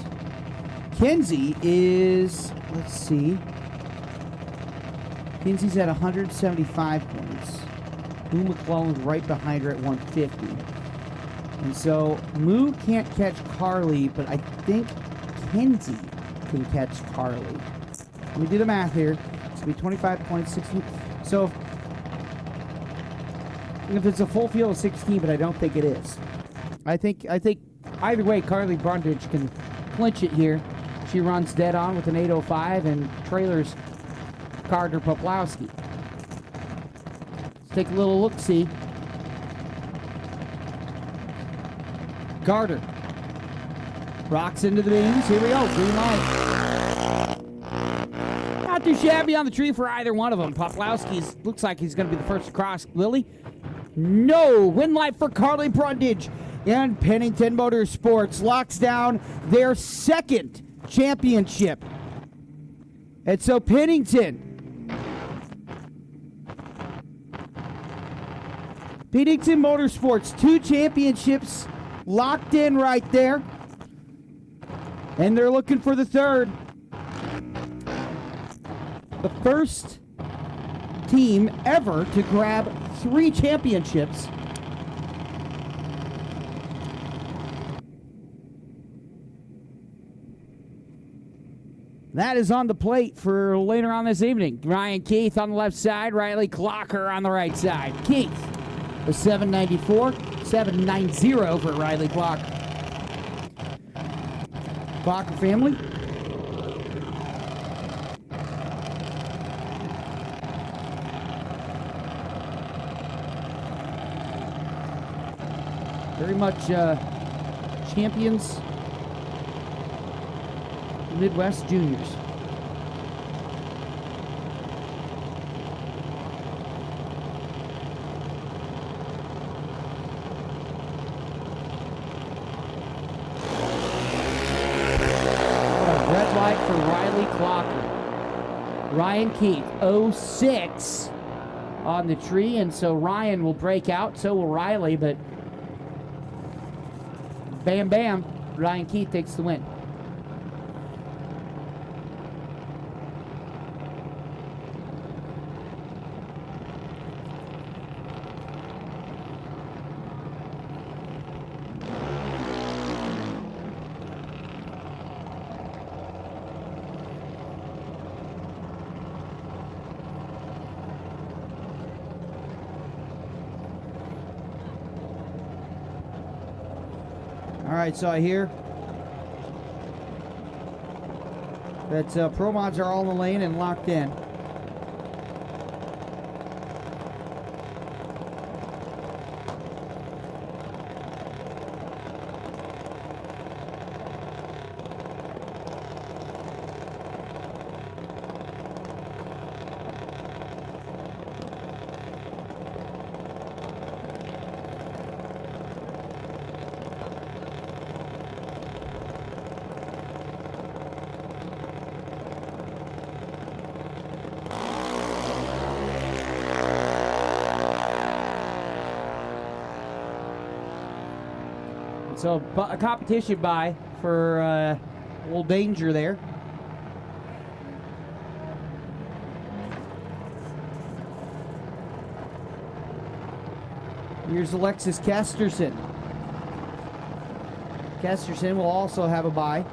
Kenzie is, let's see. Kenzie's at 175 points. Moo McClellan's right behind her at 150. And so Moo can't catch Carly, but I think Kenzie can catch Carly. Let me do the math here. It's going to be 25 points, 16. So if it's a full field of 16, but I don't think it is. I think either way, Carly Brundage can clinch it here. She runs dead on with an 805 and trailers Carter Poplowski. Let's take a little look-see. Carter rocks into the beams. Here we go. Green light. Not too shabby on the tree for either one of them. Poplowski's looks like he's going to be the first to cross. Lily? No. Win light for Carly Brundage. And Pennington Motorsports locks down their second championship. And so Pennington Motorsports, 2 championships locked in right there. And they're looking for the third. The first team ever to grab 3 championships. That is on the plate for later on this evening. Ryan Keith on the left side, Riley Clocker on the right side. Keith, a 794, 790 for Riley Clocker. Clocker family. Very much champions. Midwest Juniors. Red light for Riley Clocker. Ryan Keith, 06 on the tree, and so Ryan will break out, so will Riley, but bam, bam, Ryan Keith takes the win. All right, so I hear that Pro Mods are all in the lane and locked in. So a competition buy for Old Danger there. Here's Alexis Kesterson. Kesterson will also have a buy.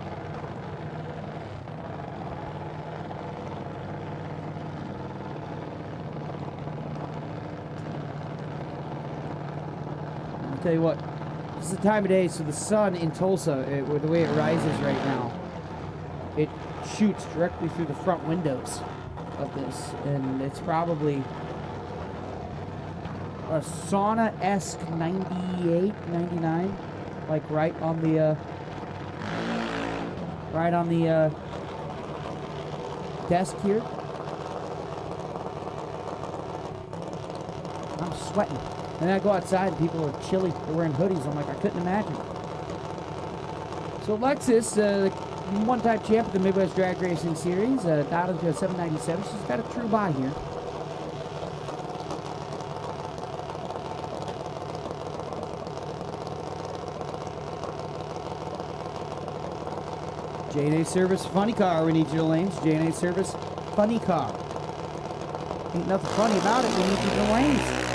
I'll tell you what. This is the time of day, so the sun in Tulsa, the way it rises right now, it shoots directly through the front windows of this, and it's probably a sauna-esque 98, 99, like right on the desk here. I'm sweating. And I go outside and people are chilly. They're wearing hoodies. I'm like, I couldn't imagine. So Alexis, one-time champ of the Midwest Drag Racing Series, dialed into a 797. She's got a true buy here. J&A Service Funny Car. We need you to lanes. J&A Service Funny Car. Ain't nothing funny about it. We need you to lanes.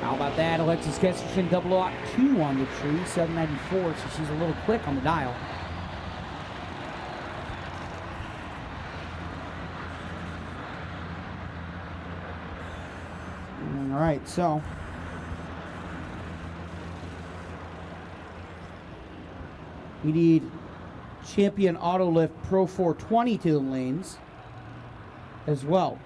How about that? Alexis Kesterson, 002 on the tree, 794, so she's a little quick on the dial. All right, so we need Champion Autolift Pro 420 to the lanes as well.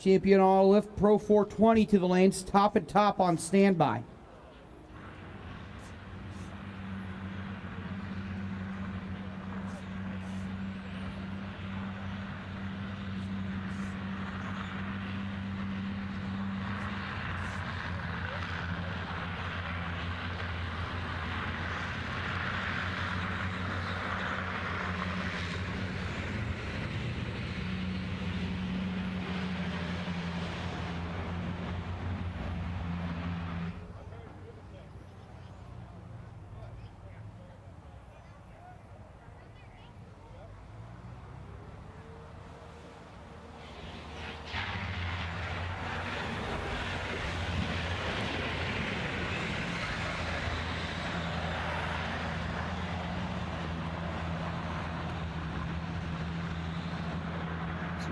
Champion Autolift Pro 420 to the lanes, top and top on standby.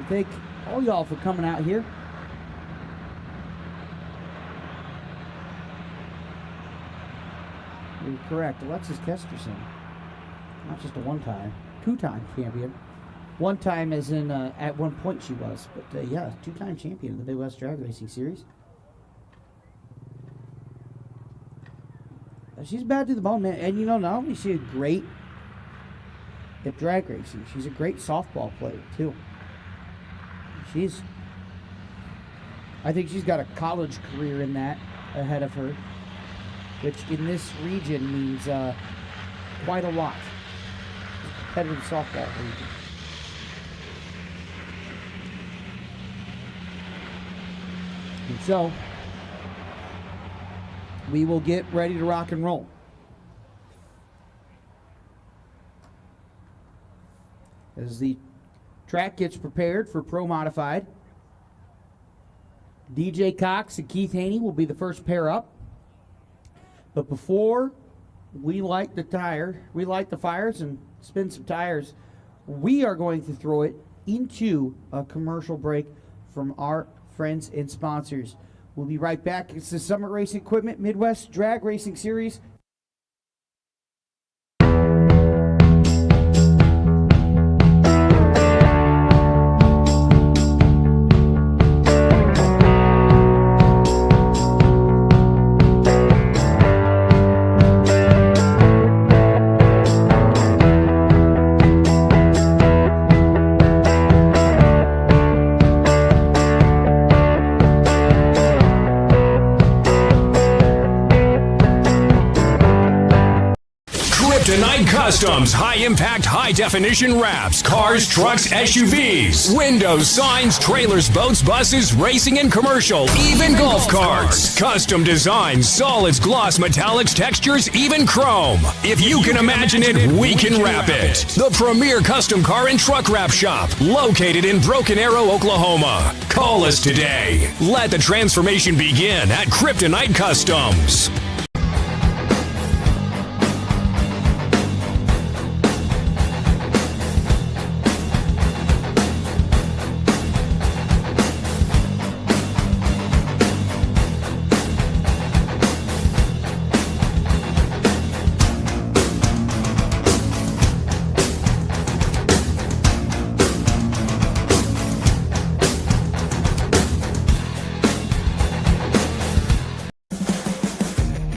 Thank all y'all for coming out here. You're correct. Alexis Kesterson, not just a one-time, two-time champion. One time as in at one point she was, but yeah, two-time champion of the Midwest Drag Racing Series. She's bad to the bone, man. And you know, not only is she great at drag racing, she's a great softball player, too. I think she's got a college career in that ahead of her, which in this region means quite a lot. Competitive softball region. And so, we will get ready to rock and roll. As the track gets prepared for Pro Modified, DJ Cox and Keith Haney will be the first pair up. But before we light the fires and spin some tires, we are going to throw it into a commercial break from our friends and sponsors. We'll be right back. It's the Summit Racing Equipment Midwest Drag Racing Series. Customs, high-impact, high-definition wraps, cars, trucks, SUVs, windows, signs, trailers, boats, buses, racing and commercial, even golf carts. Custom designs, solids, gloss, metallics, textures, even chrome. If you can imagine it, we can wrap it. The premier custom car and truck wrap shop, located in Broken Arrow, Oklahoma. Call us today. Let the transformation begin at Kryptonite Customs.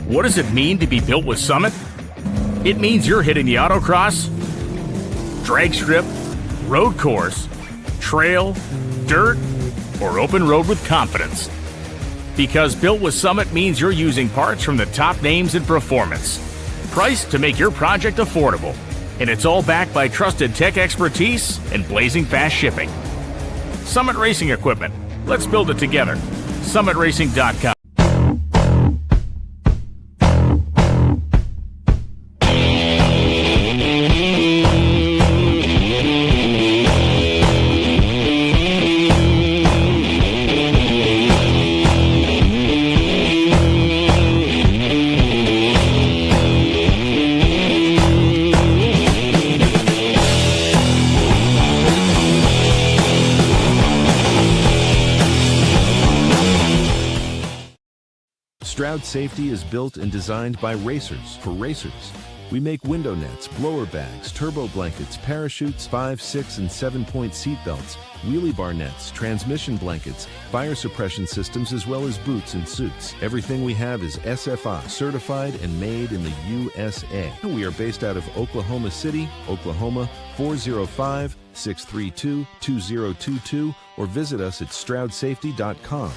What does it mean to be built with Summit? It means you're hitting the autocross, drag strip, road course, trail, dirt, or open road with confidence. Because built with Summit means you're using parts from the top names in performance, priced to make your project affordable. And it's all backed by trusted tech expertise and blazing fast shipping. Summit Racing Equipment. Let's build it together. SummitRacing.com. Stroud Safety is built and designed by racers for racers. We make window nets, blower bags, turbo blankets, parachutes, 5, 6, and 7-point seat belts, wheelie bar nets, transmission blankets, fire suppression systems, as well as boots and suits. Everything we have is SFI certified and made in the USA. We are based out of Oklahoma City, Oklahoma, 405-632-2022, or visit us at StroudSafety.com.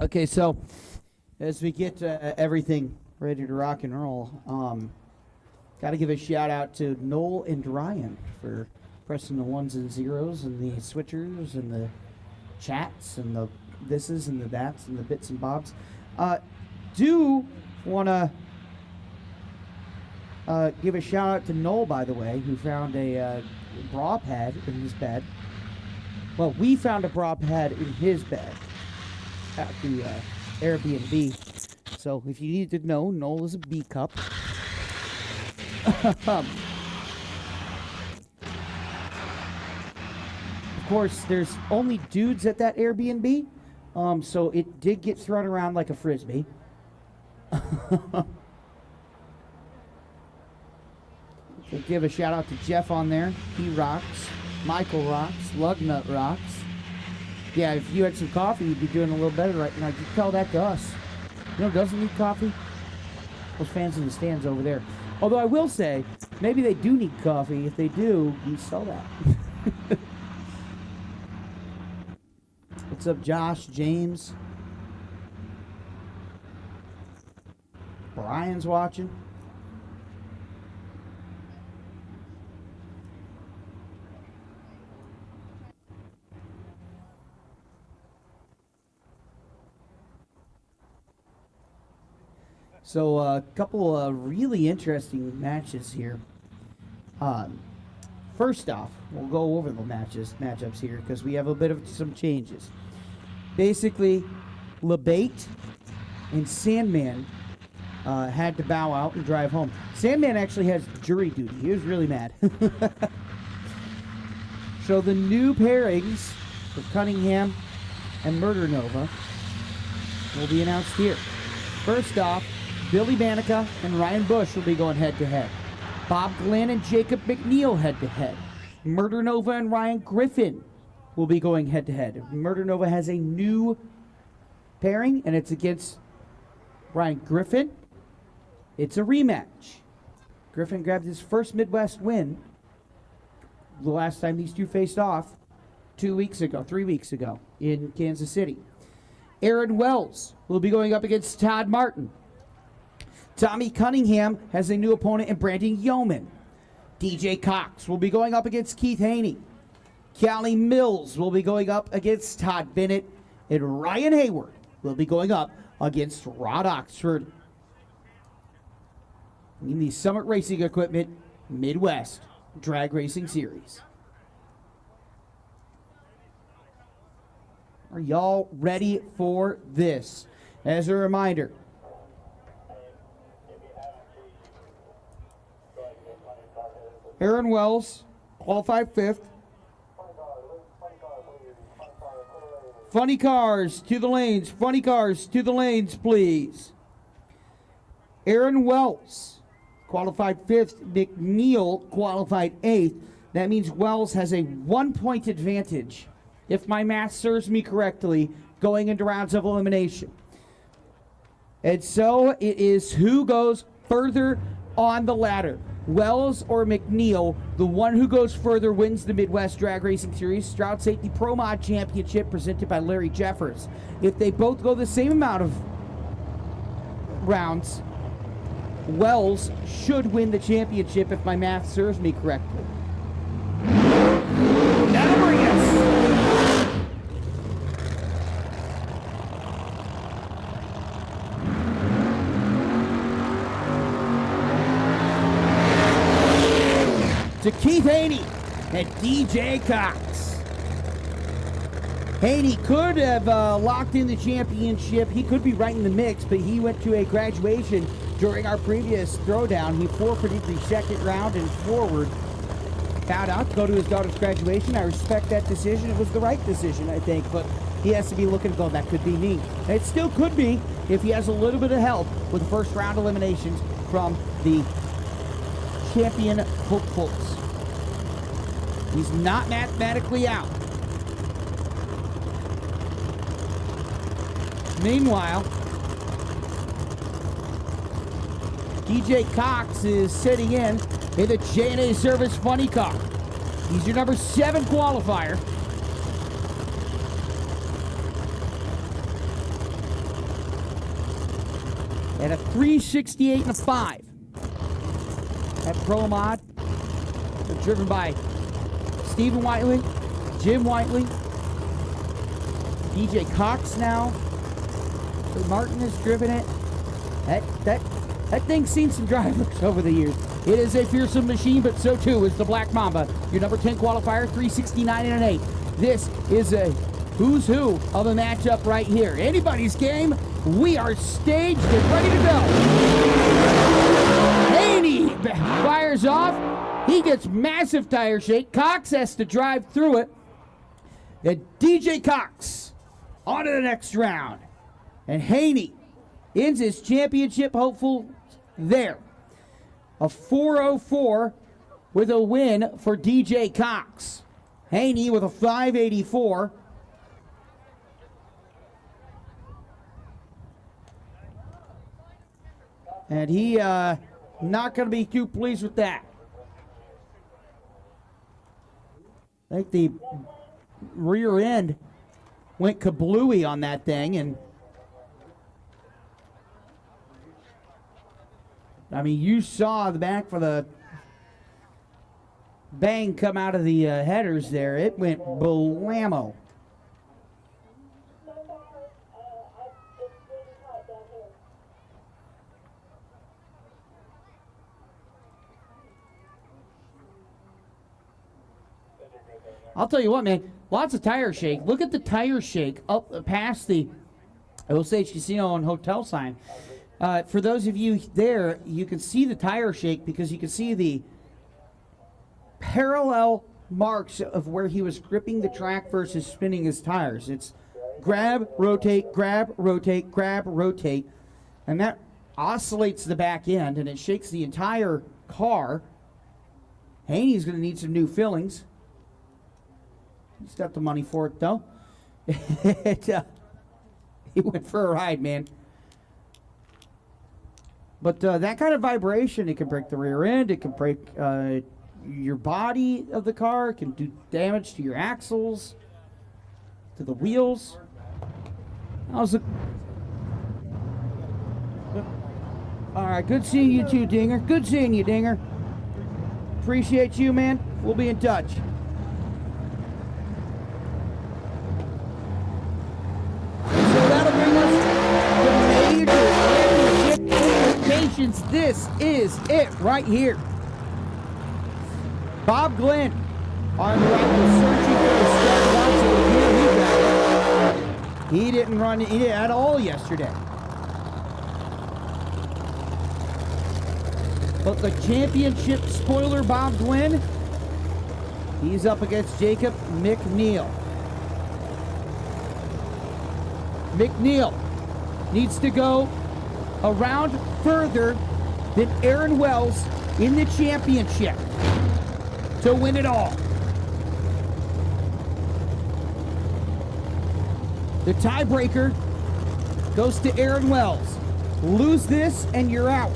Okay, so as we get everything ready to rock and roll, got to give a shout out to Noel and Ryan for Pressing the ones and zeros and the switchers and the chats and the thises and the that's and the bits and bobs. Do want to give a shout out to Noel, by the way, who found a bra pad in his bed. Well, we found a bra pad in his bed at the Airbnb. So if you need to know, Noel is a B cup. Of course, there's only dudes at that Airbnb, so it did get thrown around like a frisbee. So give a shout out to Jeff on there. He rocks. Michael rocks. Lugnut rocks. Yeah, if you had some coffee, you'd be doing a little better right now. You tell that to us. You know who doesn't need coffee? Those fans in the stands over there. Although I will say, maybe they do need coffee. If they do, you sell that. What's up, Josh, James? Brian's watching. So a couple of really interesting matches here. First off, we'll go over the matchups here because we have a bit of some changes. Basically, LeBate and Sandman had to bow out and drive home. Sandman actually has jury duty. He was really mad. So the new pairings for Cunningham and Murder Nova will be announced here. First off, Billy Banica and Ryan Bush will be going head-to-head. Bob Glenn and Jacob McNeil head-to-head. Murder Nova and Ryan Griffin will be going head-to-head. Murder Nova has a new pairing, and it's against Ryan Griffin. It's a rematch. Griffin grabbed his first Midwest win the last time these two faced off 3 weeks ago in Kansas City. Aaron Wells will be going up against Todd Martin. Tommy Cunningham has a new opponent in Brandon Yeoman. DJ Cox will be going up against Keith Haney. Callie Mills will be going up against Todd Bennett. And Ryan Hayward will be going up against Rod Oxford in the Summit Racing Equipment Midwest Drag Racing Series. Are y'all ready for this? As a reminder, Aaron Wells, qualified 5th. Funny cars to the lanes. Funny cars to the lanes, please. Aaron Wells, qualified 5th. McNeil, qualified 8th. That means Wells has a 1-point advantage, if my math serves me correctly, going into rounds of elimination. And so it is who goes further on the ladder. Wells or McNeil, the one who goes further wins the Midwest Drag Racing Series Stroud Safety Pro Mod Championship presented by Larry Jeffers. If they both go the same amount of rounds, Wells should win the championship if my math serves me correctly. That'll bring us to Keith Haney and DJ Cox. Haney could have locked in the championship. He could be right in the mix, but he went to a graduation during our previous throwdown. He forfeited the second round and forward. Found out to go to his daughter's graduation. I respect that decision. It was the right decision, I think, but he has to be looking to go, that could be me. And it still could be if he has a little bit of help with the first round eliminations from the champion hopefuls. He's not mathematically out. Meanwhile, DJ Cox is sitting in the J&A Service Funny Car. He's your number 7 qualifier. At a 368 and a 5. That Pro Mod, driven by Stephen Whiteley, Jim Whiteley, DJ Cox now. Martin has driven it. That thing's seen some drivers over the years. It is a fearsome machine, but so too is the Black Mamba. Your number 10 qualifier, 369 and an 8. This is a who's who of a matchup right here. Anybody's game. We are staged and ready to go. Haney fires off. He gets massive tire shake. Cox has to drive through it. And DJ Cox on to the next round. And Haney ends his championship hopeful there. A 404 with a win for DJ Cox. Haney with a 584. And he not going to be too pleased with that. I think the rear end went kablooey on that thing, and I mean, you saw the back for the bang come out of the headers there. It went blammo. I'll tell you what, man, lots of tire shake. Look at the tire shake up past the Osage Casino and Hotel sign. For those of you there, you can see the tire shake because you can see the parallel marks of where he was gripping the track versus spinning his tires. It's grab, rotate, grab, rotate, grab, rotate, and that oscillates the back end, and it shakes the entire car. Haney's going to need some new fillings. He's got the money for it, though. He went for a ride, man. But that kind of vibration, it can break the rear end. It can break your body of the car. It can do damage to your axles, to the wheels. How's it? All right, good seeing you too, Dinger. Good seeing you, Dinger. Appreciate you, man. We'll be in touch. This is it right here. Bob Glenn on the right was searching for the start line, so here he got it. He didn't run it at all yesterday. But the championship spoiler, Bob Glenn, he's up against Jacob McNeil. McNeil needs to go a round further than Aaron Wells in the championship to win it all. The tiebreaker goes to Aaron Wells. Lose this and you're out.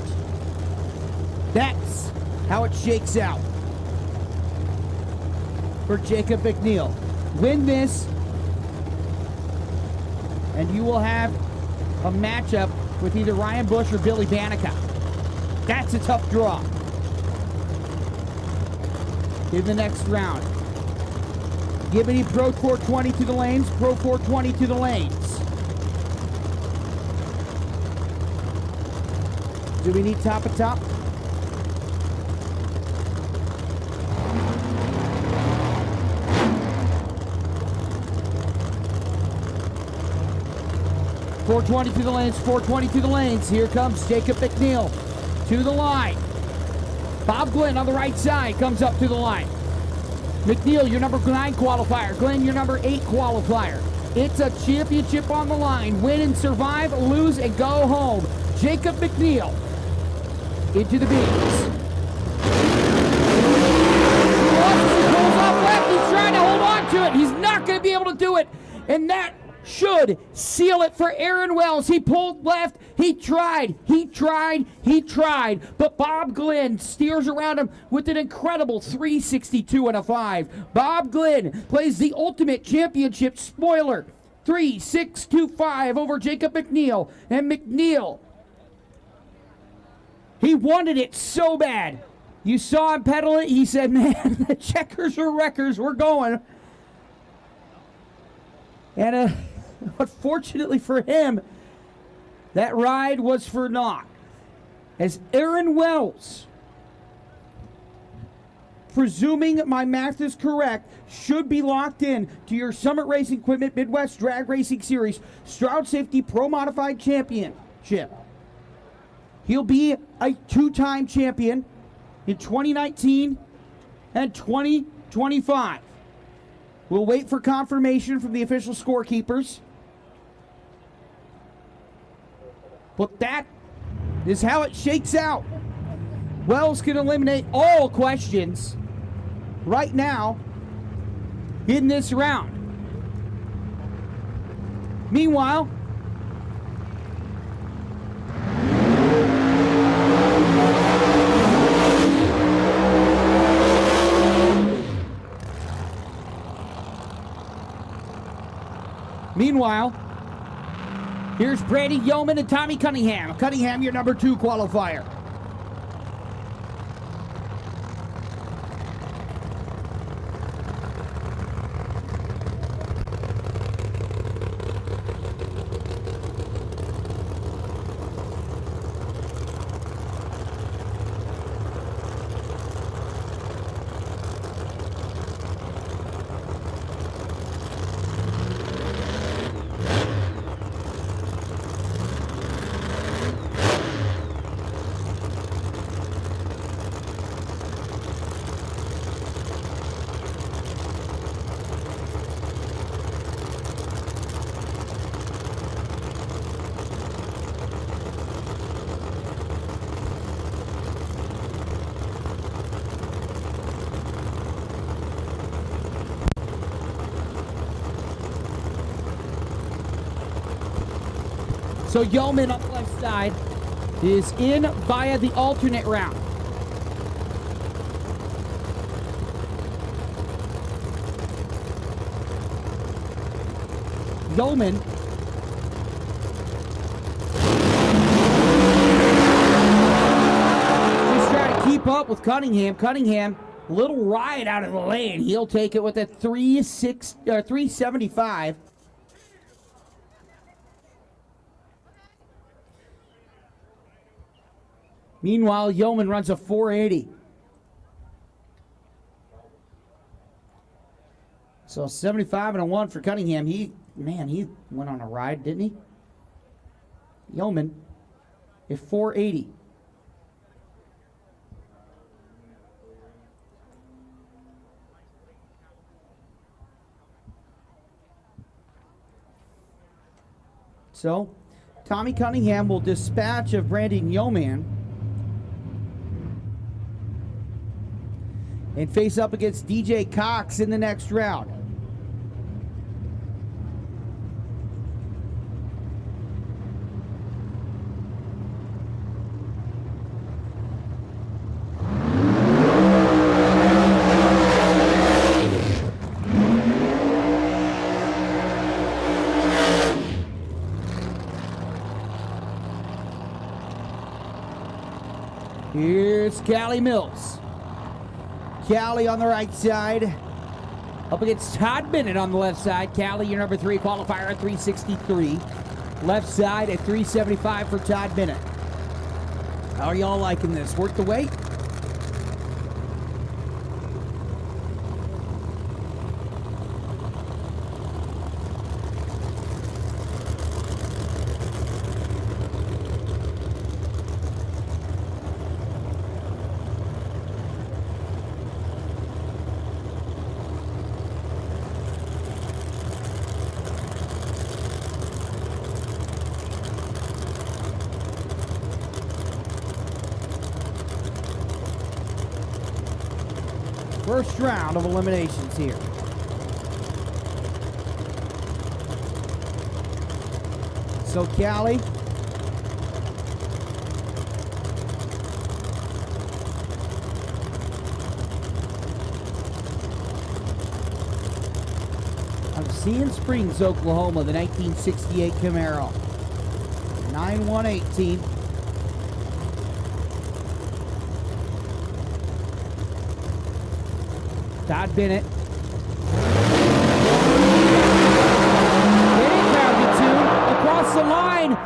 That's how it shakes out for Jacob McNeil. Win this and you will have a matchup with either Ryan Bush or Billy Banica. That's a tough draw in the next round. Giving Pro 420 to the lanes, Pro 420 to the lanes. Do we need top of top? .420 to the lanes, 420 to the lanes. Here comes Jacob McNeil to the line. Bob Glenn on the right side comes up to the line. McNeil, your number 9 qualifier. Glenn, your number 8 qualifier. It's a championship on the line. Win and survive, lose and go home. Jacob McNeil into the beams. Pulls off left. He's trying to hold on to it. He's not going to be able to do it. And that should seal it for Aaron Wells. He pulled left. He tried. But Bob Glenn steers around him with an incredible 362 and a 5. Bob Glenn plays the ultimate championship spoiler. 3-6-2-5 over Jacob McNeil. And McNeil, he wanted it so bad. You saw him pedal it. He said, man, the checkers or wreckers, we're going. And unfortunately for him, that ride was for naught. As Aaron Wells, presuming my math is correct, should be locked in to your Summit Racing Equipment Midwest Drag Racing Series Stroud Safety Pro Modified Championship. He'll be a two-time champion in 2019 and 2025. We'll wait for confirmation from the official scorekeepers. But that is how it shakes out. Wells can eliminate all questions right now in this round. Meanwhile, here's Brady Yeoman and Tommy Cunningham. Cunningham, your number 2 qualifier. So Yeoman on the left side is in via the alternate round. Yeoman just trying to keep up with Cunningham. Cunningham, little ride out of the lane. He'll take it with a 375. Meanwhile, Yeoman runs a 480. So 75 and a 1 for Cunningham. He went on a ride, didn't he? Yeoman, a 480. So, Tommy Cunningham will dispatch of Brandon Yeoman and face up against DJ Cox in the next round. Here's Callie Mills. Callie on the right side, up against Todd Bennett on the left side. Callie, your number 3 qualifier at 363. Left side at 375 for Todd Bennett. How are y'all liking this? Worth the wait? First round of eliminations here. So Callie I'm seeing Springs, Oklahoma, the 1968 Camaro. 9118. Todd Bennett. Getting crowded too. Across the line.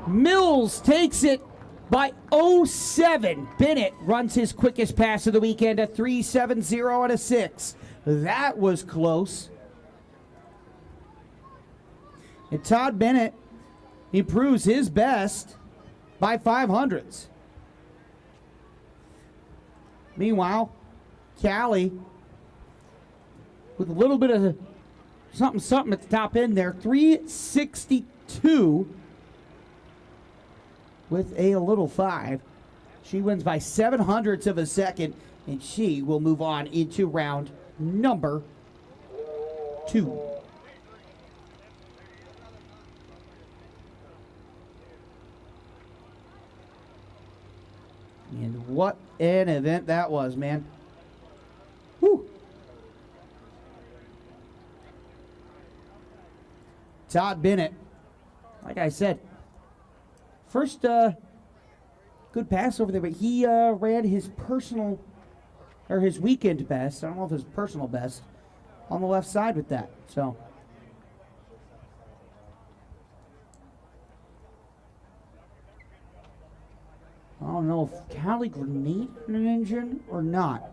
Mills takes it by 0.7. Bennett runs his quickest pass of the weekend at 3.70 and a 6. That was close. And Todd Bennett improves his best by 500ths. Meanwhile, Callie, with a little bit of something at the top end there, 3.62 with a little 5. She wins by 0.07 of a second, and she will move on into round number 2. And what an event that was, man. Whew. Todd Bennett, like I said, first good pass over there, but he ran his personal, or his weekend best, I don't know if his personal best, on the left side with that, so. I don't know if Callie grenade an engine or not.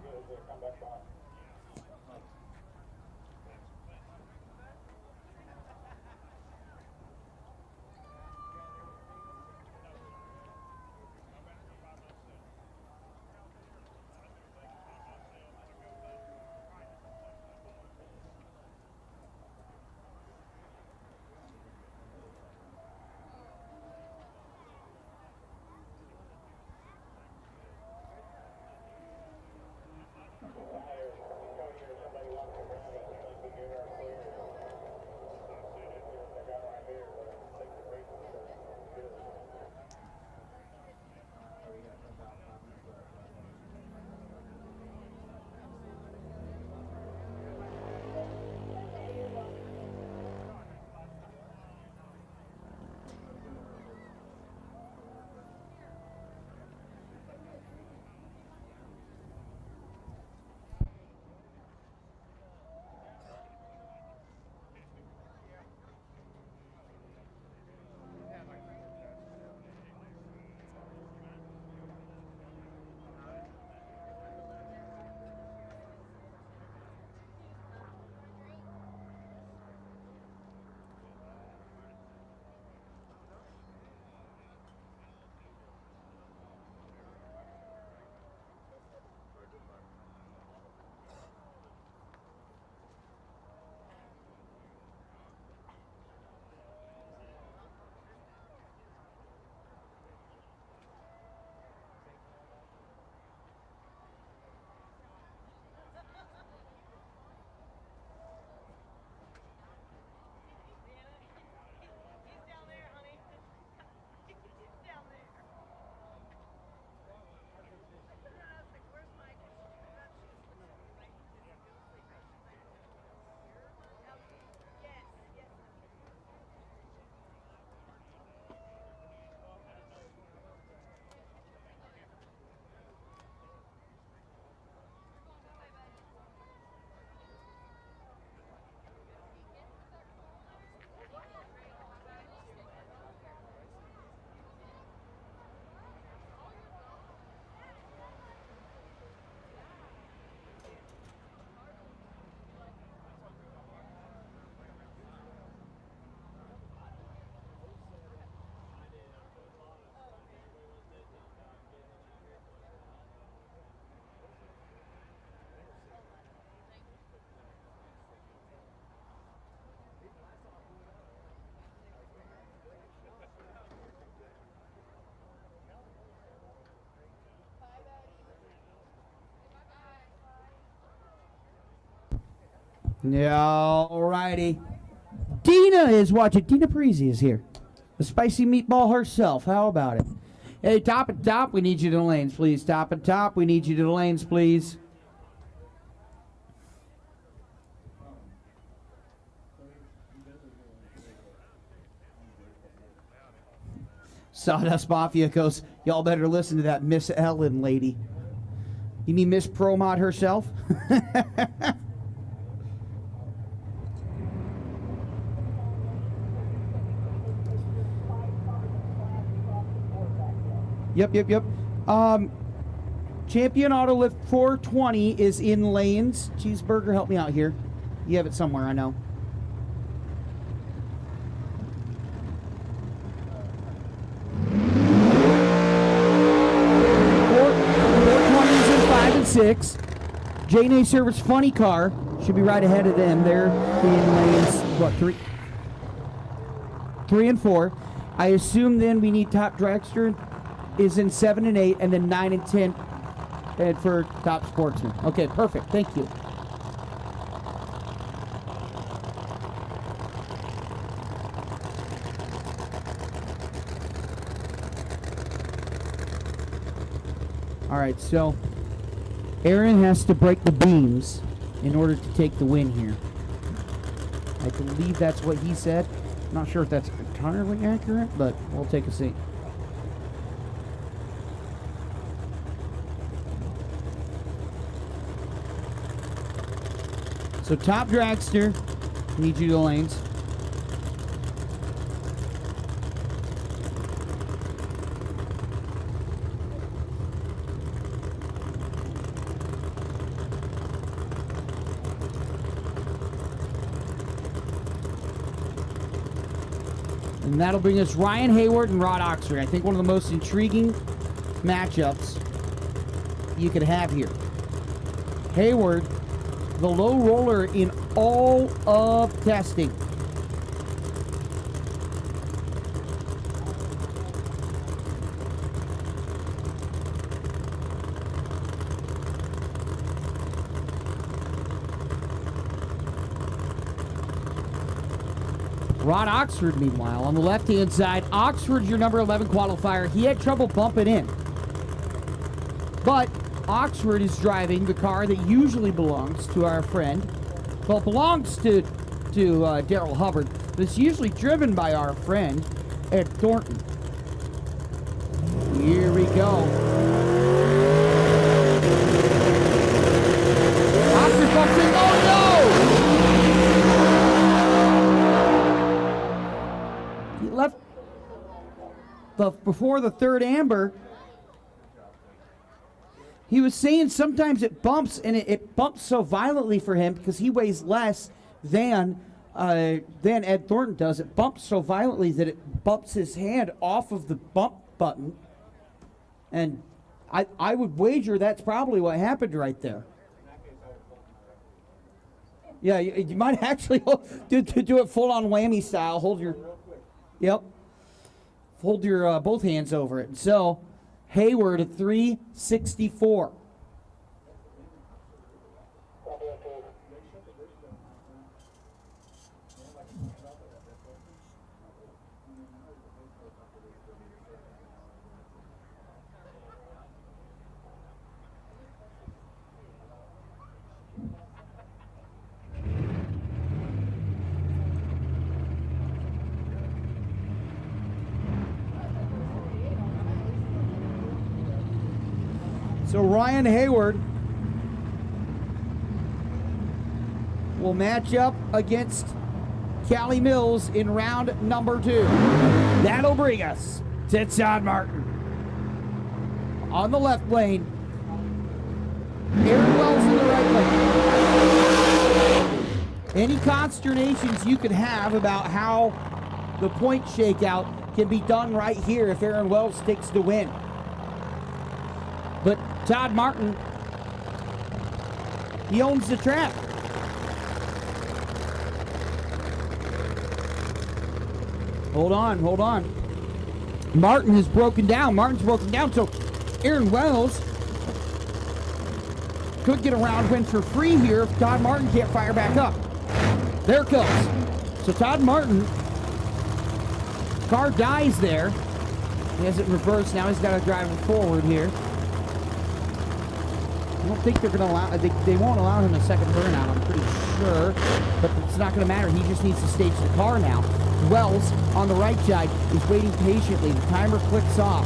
Yeah, alrighty. Dina is watching. Dina Parisi is here. The spicy meatball herself. How about it? Hey, top and top, we need you to the lanes, please. Top and top, we need you to the lanes, please. Sawdust Mafia goes, y'all better listen to that Miss Ellen lady. You mean Miss Pro Mod herself? Yep. Champion Auto Lift 420 is in lanes. Cheeseburger, help me out here. You have it somewhere, I know. Six. J&A Service Funny Car should be right ahead of them. They're in lanes, what, 3 and 4. I assume then we need Top Dragster is in 7 and 8, and then 9 and 10 head for Top Sportsman. Okay, perfect. Thank you. All right, so Aaron has to break the beams in order to take the win here. I believe that's what he said. Not sure if that's entirely accurate, but we'll take a seat. So Top Dragster, need you to lanes. And that'll bring us Ryan Hayward and Rod Oxford. I think one of the most intriguing matchups you could have here. Hayward, the low roller in all of testing. Rod Oxford, meanwhile, on the left-hand side. Oxford's your number 11 qualifier. He had trouble bumping in. But Oxford is driving the car that usually belongs to our friend. Well, belongs to Daryl Hubbard. But it's usually driven by our friend, Ed Thornton. Here we go. Oxford bumps in. Oh, no! Left before the third amber. He was saying sometimes it bumps, and it bumps so violently for him because he weighs less than Ed Thornton does. It bumps so violently that it bumps his hand off of the bump button, and I would wager that's probably what happened right there. Yeah, you might actually do it full on whammy style. Hold your Yep. Hold your both hands over it. So, Hayward at 364. So Ryan Hayward will match up against Callie Mills in round number 2. That'll bring us to Todd Martin. On the left lane, Aaron Wells in the right lane. Any consternations you could have about how the point shakeout can be done right here if Aaron Wells takes the win. But Todd Martin, he owns the track. Hold on. Martin has broken down. Martin's broken down, so Aaron Wells could get a round win for free here if Todd Martin can't fire back up. There it goes. So Todd Martin, car dies there. He has it reversed. Now he's got to drive it forward here. I don't think they're going to allow, they won't allow him a second burnout, I'm pretty sure. But it's not going to matter. He just needs to stage the car now. Wells on the right side is waiting patiently. The timer clicks off.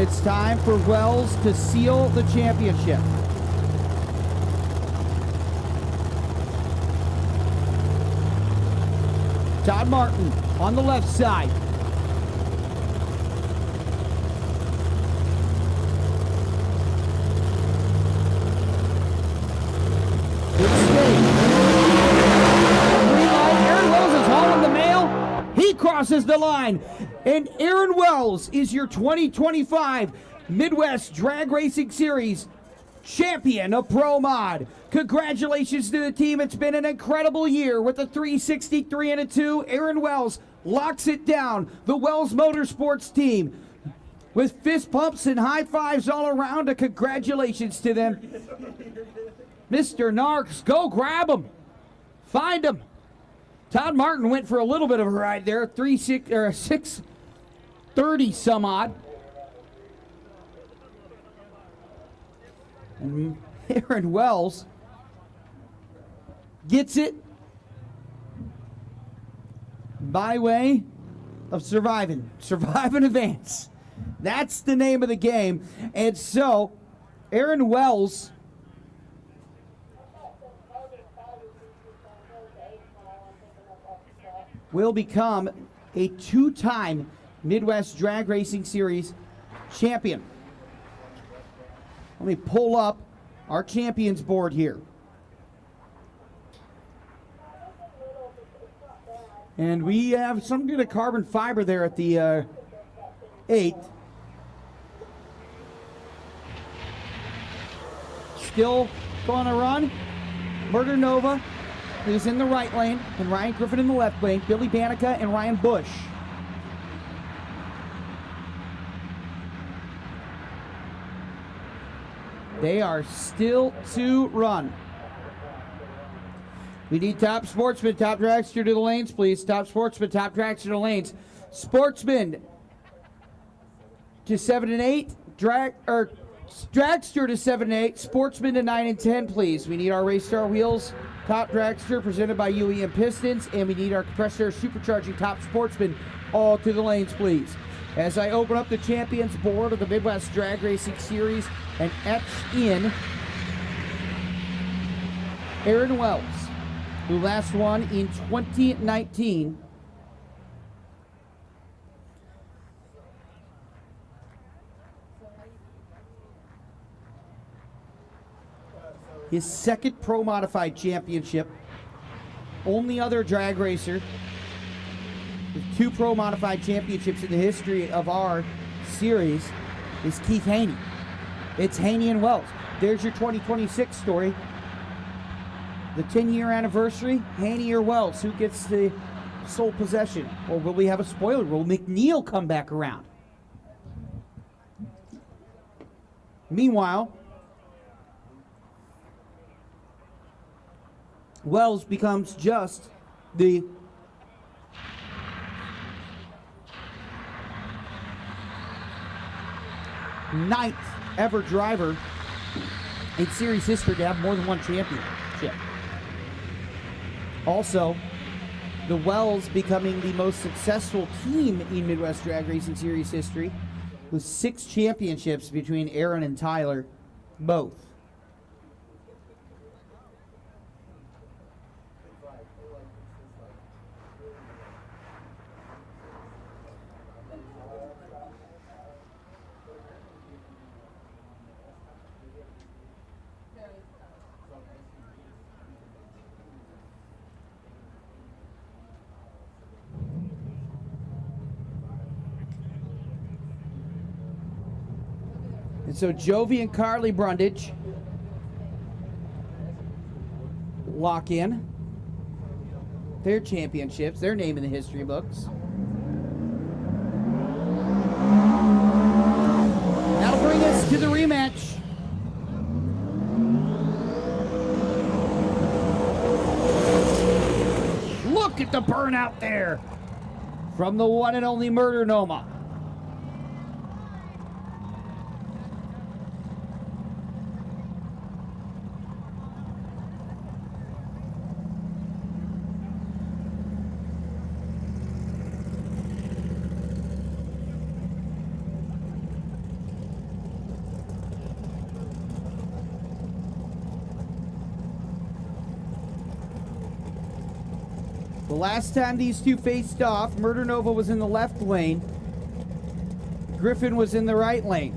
it's time for Wells to seal the championship. Todd Martin on the left side. Good stage. Green light. Aaron Wells is hauling the mail. He crosses the line. And Aaron Wells is your 2025 Midwest Drag Racing Series champion of Pro Mod. Congratulations to the team. It's been an incredible year with a 363-2. Aaron Wells locks it down. The Wells Motorsports team with fist pumps and high fives all around. Congratulations to them. Mr. Narks, go grab him. Find him. Todd Martin went for a little bit of a ride there. 6:30 some odd. And Aaron Wells gets it by way of surviving advance. That's the name of the game. And so Aaron Wells will become a two-time Midwest Drag Racing Series champion. Let me pull up our champions board here. And we have some good carbon fiber there at the 8th. Still going to run. Murder Nova, who's in the right lane, and Ryan Griffin in the left lane. Billy Banica and Ryan Bush. They are still to run. We need top sportsman, top dragster to the lanes, please. Top sportsman, top dragster to the lanes. Sportsman to 7 and 8. Dragster to 7 and 8. Sportsman to 9 and 10, please. We need our Race Star wheels. Top dragster presented by UEM Pistons, and we need our compressor supercharging top sportsman all to the lanes, please. As I open up the champions board of the Midwest Drag Racing Series and etch in Aaron Wells, who last won in 2019. His second Pro Modified championship. Only other drag racer with 2 Pro Modified championships in the history of our series is Keith Haney. It's Haney and Wells. There's your 2026 story. The 10-year anniversary, Haney or Wells, who gets the sole possession? Or will we have a spoiler? Will McNeil come back around? Meanwhile, Wells becomes just the ninth ever driver in series history to have more than one championship. Also, the Wells becoming the most successful team in Midwest Drag Racing Series history with 6 championships between Aaron and Tyler, both. And so Jovi and Carly Brundage lock in their championships, their name in the history books. That'll bring us to the rematch. Look at the burnout there from the one and only Murder Noma. last time these two faced off, Murder Nova was in the left lane. Griffin was in the right lane.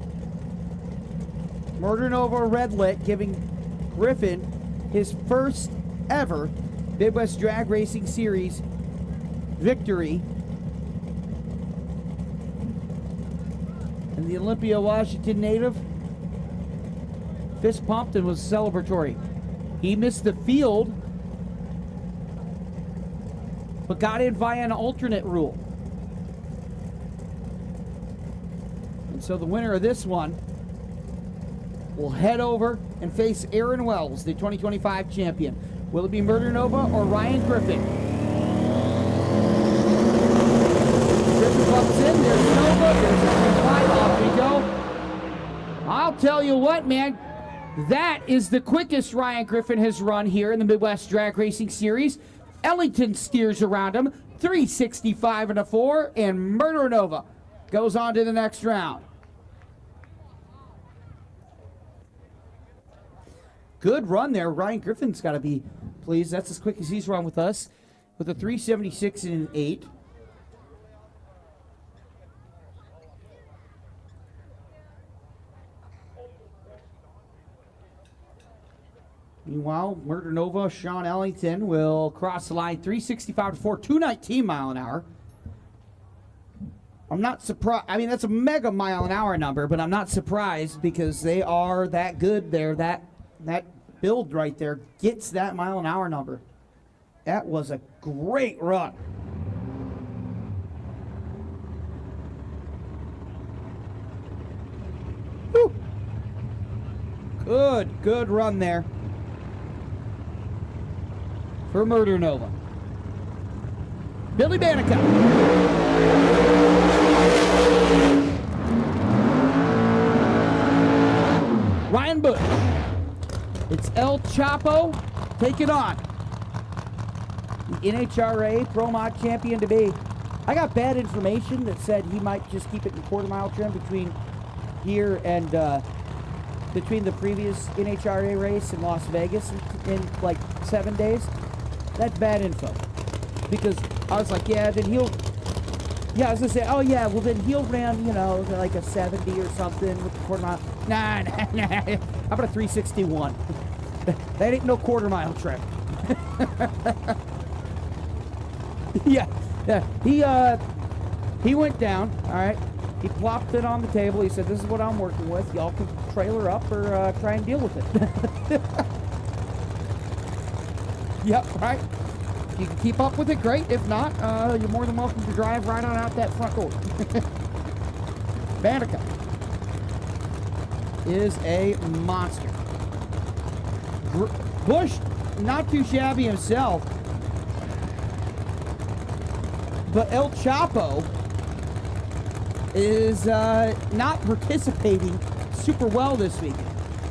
Murder Nova red lit, giving Griffin his first ever Midwest Drag Racing Series victory. And the Olympia, Washington native fist pumped and was celebratory. He missed the field, but got in via an alternate rule. And so the winner of this one will head over and face Aaron Wells, the 2025 champion. Will it be Murder Nova or Ryan Griffin? Griffin bumps in, there's Nova, there's a fight, off we go. I'll tell you what, man, that is the quickest Ryan Griffin has run here in the Midwest Drag Racing Series. Ellington steers around him, 365 and a 4, and Murder Nova goes on to the next round. Good run there. Ryan Griffin's got to be pleased. That's as quick as he's run with us, with a 376 and an 8. Meanwhile, Murder Nova, Sean Ellington will cross the line, 365 to 4, 219 mile an hour. I'm not surprised. I mean, that's a mega mile an hour number, but I'm not surprised because they are that good there. That build right there gets that mile an hour number. That was a great run. Whew. Good run there for Murder Nova. Billy Banica. Ryan Bush. It's El Chapo taking on the NHRA Pro Mod champion to be. I got bad information that said he might just keep it in quarter mile trim between here and between the previous NHRA race in Las Vegas in like 7 days. That's bad info. Because I was like, yeah, then he'll... Yeah, I was going to say, oh, yeah, well, then he'll ran, you know, like a 70 or something with the quarter mile. Nah. How about a 361? That ain't no quarter mile trip. Yeah. He went down, all right. He plopped it on the table. He said, this is what I'm working with. Y'all can trailer up or try and deal with it. Yep, right. If you can keep up with it, great. If not, you're more than welcome to drive right on out that front door. Banica is a monster. Bush, not too shabby himself, but El Chapo is not participating super well this week.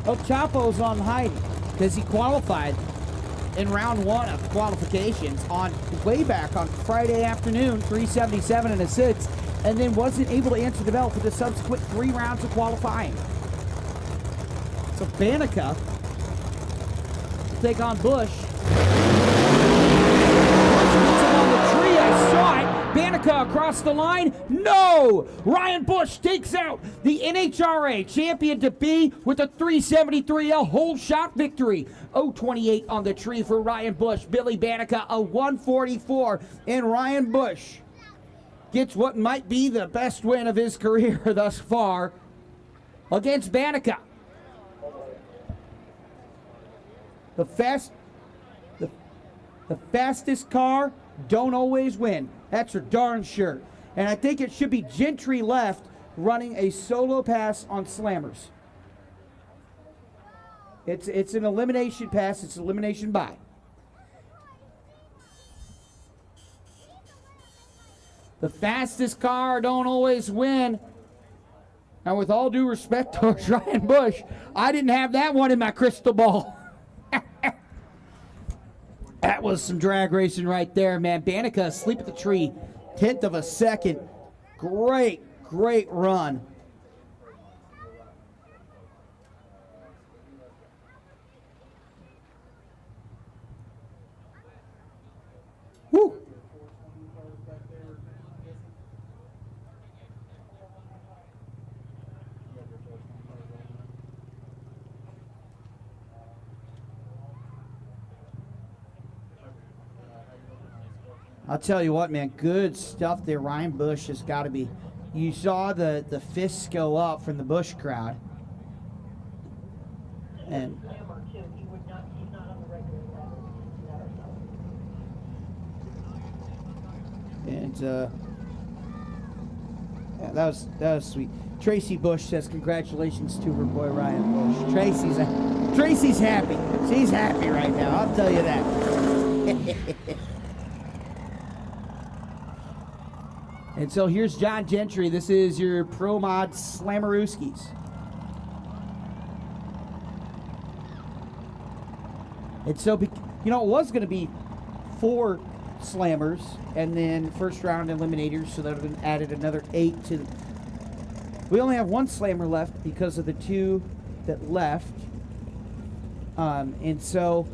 El Chapo's on hiding because he qualified in round 1 of qualifications on way back on Friday afternoon, 377 and a 6, and then wasn't able to answer the bell for the subsequent 3 rounds of qualifying. So Banica will take on Bush. On the tree, I saw it. Banica across the line. No! Ryan Bush takes out the NHRA champion to be with a 373L whole shot victory. 028 on the tree for Ryan Bush. Billy Banica a 144. And Ryan Bush gets what might be the best win of his career thus far against Banica. The fastest car don't always win. That's for darn sure. And I think it should be Gentry left running a solo pass on slammers. It's an elimination pass. It's an elimination bye. The fastest car don't always win. Now, with all due respect towards Ryan Bush, I didn't have that one in my crystal ball. That was some drag racing right there, man. Banica asleep at the tree. 10th of a second. Great run. Woo! I'll tell you what, man, good stuff there. Ryan Bush has got to be. You saw the fists go up from the Bush crowd. And yeah, that was sweet. Tracy Bush says congratulations to her boy Ryan Bush. Tracy's happy. She's happy right now. I'll tell you that. And so here's John Gentry. This is your Pro Mod Slammerooskies. And so, it was going to be 4 slammers and then first round eliminators, so that would have been added another 8 to. We only have 1 slammer left because of the 2 that left. And so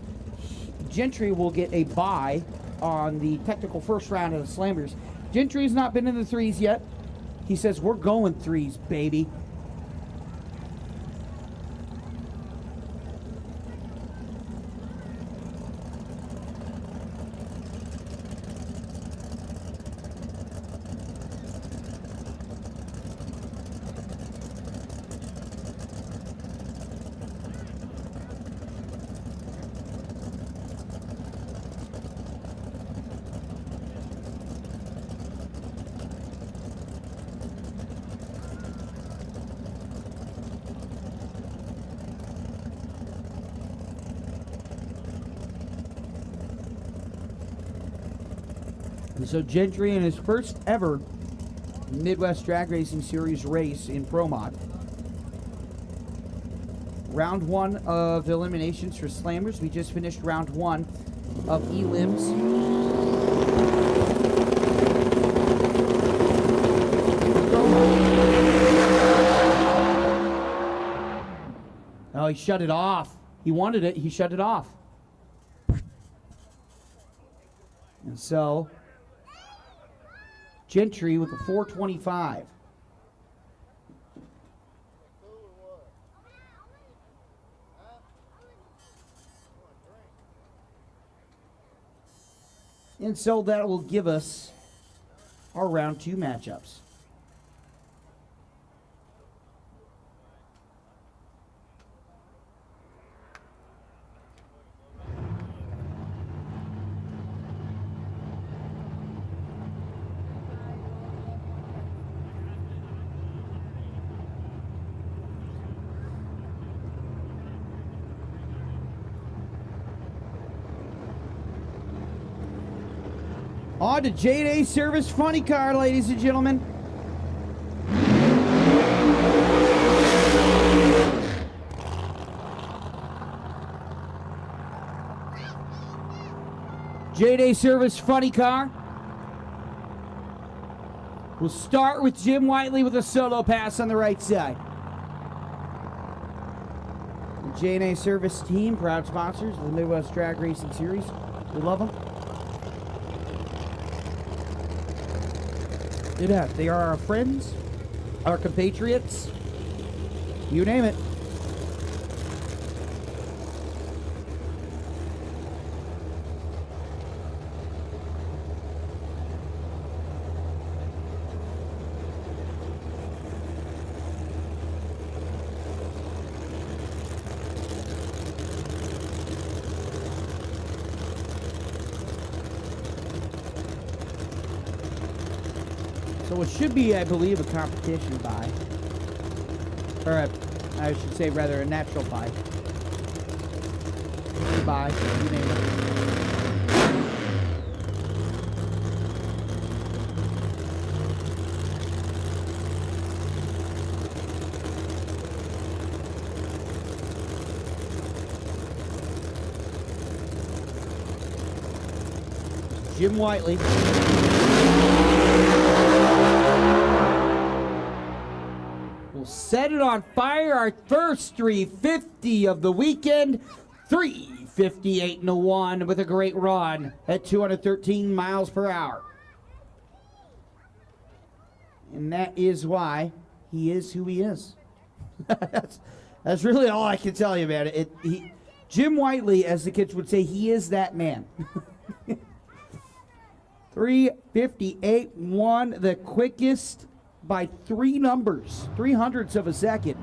Gentry will get a bye on the technical first round of the slammers. Gentry's not been in the 3s yet. He says, we're going 3s, baby. So Gentry in his first ever Midwest Drag Racing Series race in Pro Mod. Round 1 of the eliminations for Slammers. We just finished round 1 of elims. Oh, he shut it off. He wanted it. He shut it off. And so Gentry with a 425. And so that will give us our round 2 matchups. On to J-Day Service Funny Car, ladies and gentlemen. J-Day Service Funny Car. We'll start with Jim Whiteley with a solo pass on the right side. The J&A Service team, proud sponsors of the Midwest Drag Racing Series. We love them. Yeah, they are our friends, our compatriots, you name it. So it should be, I believe, a competition buy. Or I should say, rather, a natural buy. Buy, you name it. Jim Whiteley. We'll set it on fire. Our first 350 of the weekend. 3:58.1 with a great run at 213 miles per hour. And that is why he is who he is. that's really all I can tell you, man. Jim Whiteley, as the kids would say, he is that man. 3:58.1, the quickest by 3 numbers, 300ths of a second.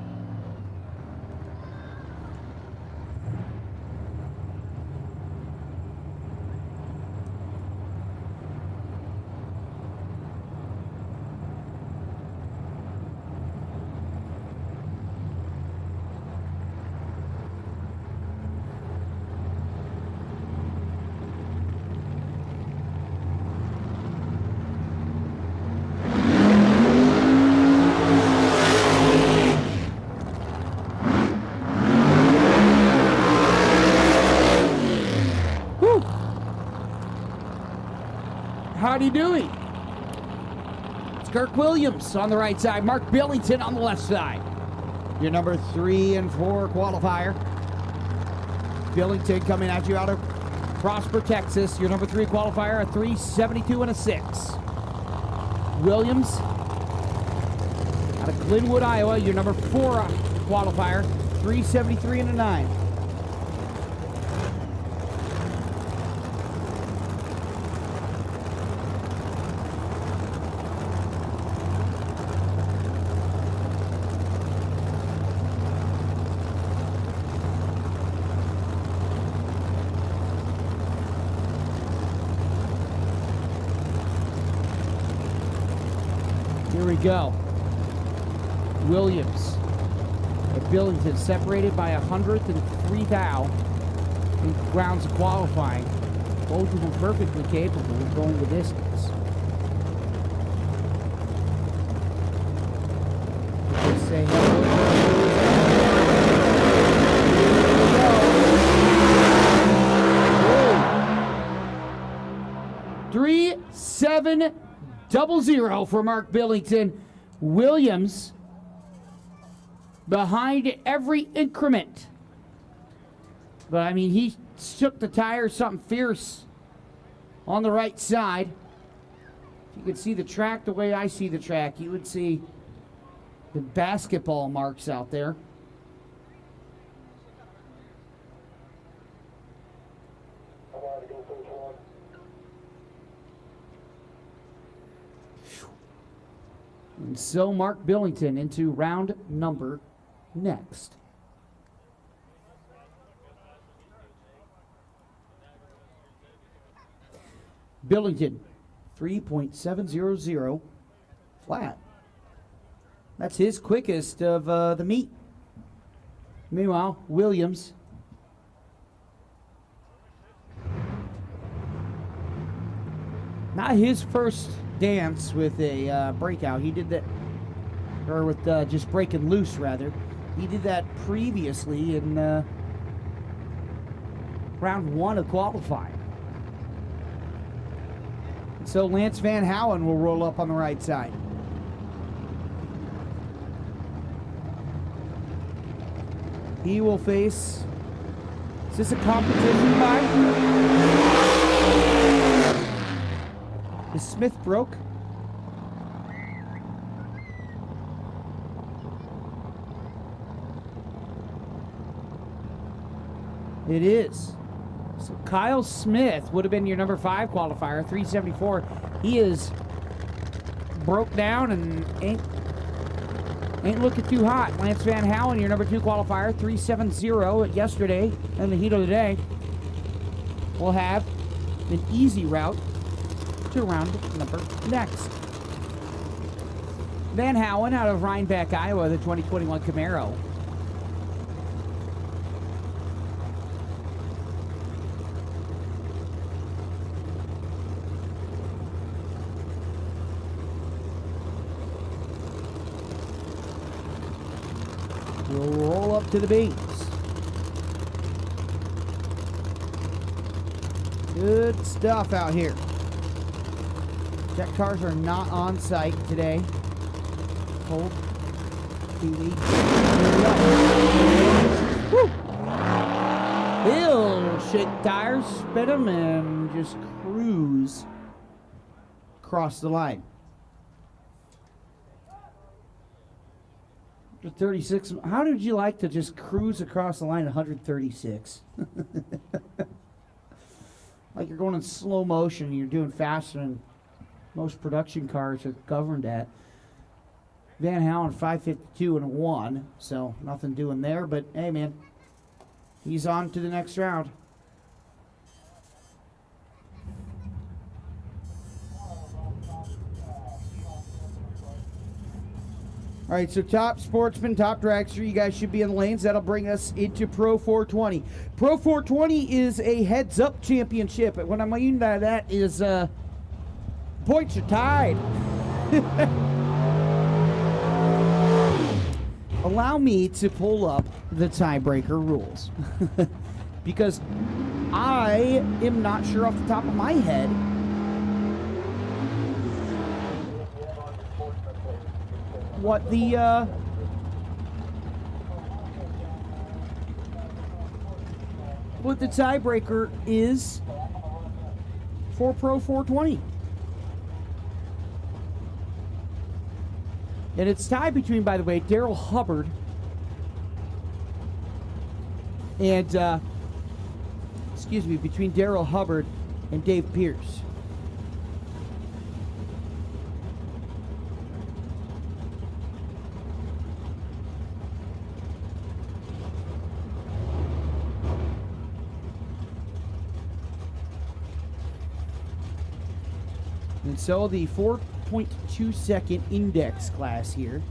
Howdy doing? It's Kirk Williams on the right side, Mark Billington on the left side. Your number 3 and 4 qualifier. Billington coming at you out of Prosper, Texas. Your number 3 qualifier, a 3:72 and a 6. Williams out of Glenwood, Iowa. Your number 4 qualifier, 3:73 and a 9. Here we go. Williams and Billington separated by 100th and 3 thou in rounds of qualifying. Both of them perfectly capable of going the distance. Just say hello. 3:7.00 for Mark Billington. Williams behind every increment. But, I mean, he shook the tires something fierce on the right side. If you could see the track the way I see the track, you would see the basketball marks out there. And so Mark Billington into round number next. Billington, 3.700 flat. That's his quickest of the meet. Meanwhile, Williams not his first dance with a breakout. He did that, or with just breaking loose, rather. He did that previously in round 1 of qualifying. So Lance Van Howen will roll up on the right side. He will face, is this a competition bike? Is Smith broke? It is. So Kyle Smith would have been your number 5 qualifier, 3:74. He is broke down and ain't looking too hot. Lance Van Howen, your number 2 qualifier, 3:70 yesterday in the heat of the day. We'll have an easy route to round number next. Van Howen out of Rhinebeck, Iowa, the 2021 Camaro. We'll roll up to the beans. Good stuff out here. Check cars are not on site today. Cold. TV. Woo! He'll shake tires, spin them, and just cruise across the line. 136. How did you like to just cruise across the line at 136? like you're going in slow motion and you're doing faster than most production cars are governed at. Van Halen 552 and a 1, so nothing doing there, but hey man, he's on to the next round. All right, so top sportsman, top dragster, you guys should be in the lanes. That'll bring us into Pro 420. Pro 420 is a heads-up championship. What I mean by that is points are tied. Allow me to pull up the tiebreaker rules because I am not sure off the top of my head what the tiebreaker is for Pro 420. And it's tied between, by the way, Daryl Hubbard and, between Daryl Hubbard and Dave Pierce. And so the 4.2 second index class here.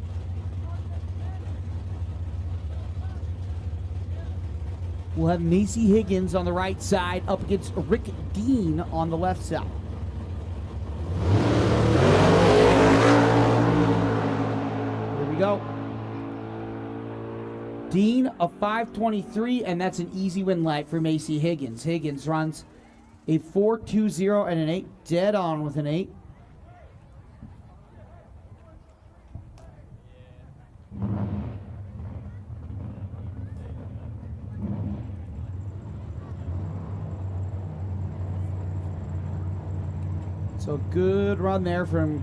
We'll have Macy Higgins on the right side up against Rick Dean on the left side. Here we go. Dean a 5:23, and that's an easy win light for Macy Higgins. Higgins runs a 4.20 and an 8, dead on with an 8. So good run there from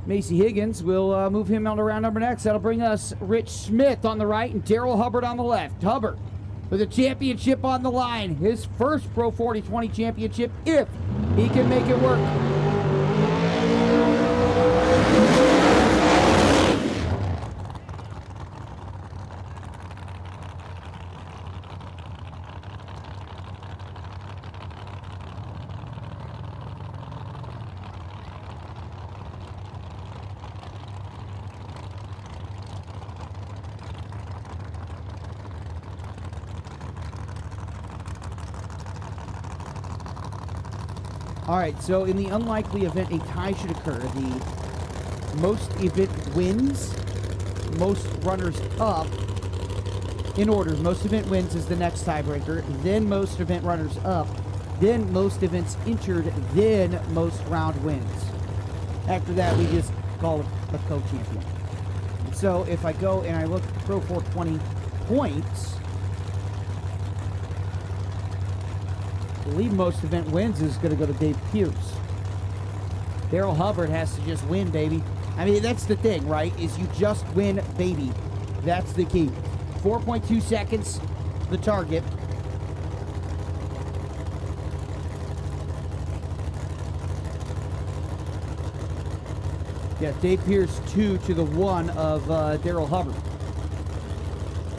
Macy Higgins. We'll move him on to round number next. That'll bring us Rich Smith on the right and Daryl Hubbard on the left. Hubbard with a championship on the line. His first Pro 420 championship if he can make it work. All right, so in the unlikely event a tie should occur, the most event wins, most runners up, in order. Most event wins is the next tiebreaker, then most event runners up, then most events entered, then most round wins. After that, we just call it a co-champion. So if I go and I look at the Pro 420 points, I believe most event wins is going to go to Dave Pierce. Daryl Hubbard has to just win, baby. I mean, that's the thing, right? Is you just win, baby. That's the key. 4.2 seconds, the target. Yeah, Dave Pierce 2 to the 1 of Daryl Hubbard.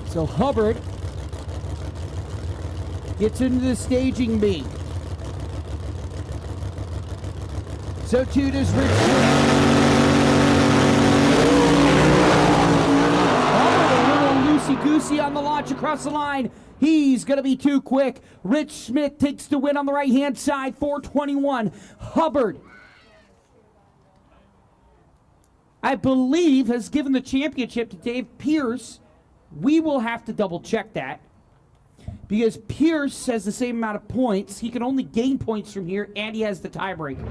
So Hubbard gets into the staging beam. So too does Rich Smith. Hubbard a little loosey-goosey on the launch across the line. He's going to be too quick. Rich Smith takes the win on the right-hand side, 421. Hubbard, I believe, has given the championship to Dave Pierce. We will have to double-check that, because Pierce has the same amount of points. He can only gain points from here, and he has the tiebreaker.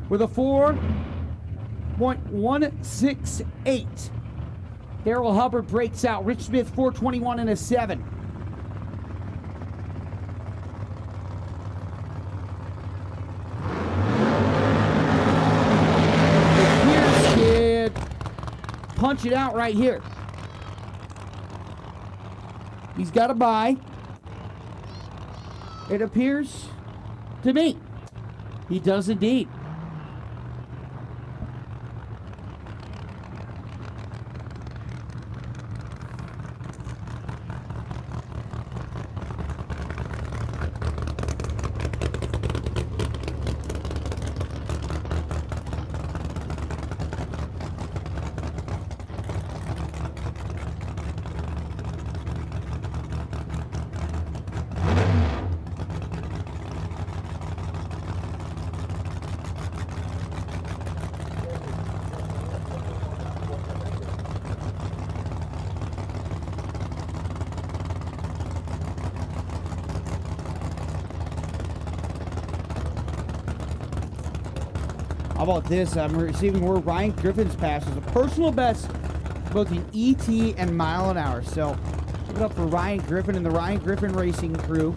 With a 4.168, Daryl Hubbard breaks out. Rich Smith 421 and a 7. punch it out right here. He's got a bye. It appears to me. He does indeed. How about this? I'm receiving where Ryan Griffin's pass is a personal best, both in ET and mile an hour. So, give it up for Ryan Griffin and the Ryan Griffin Racing crew.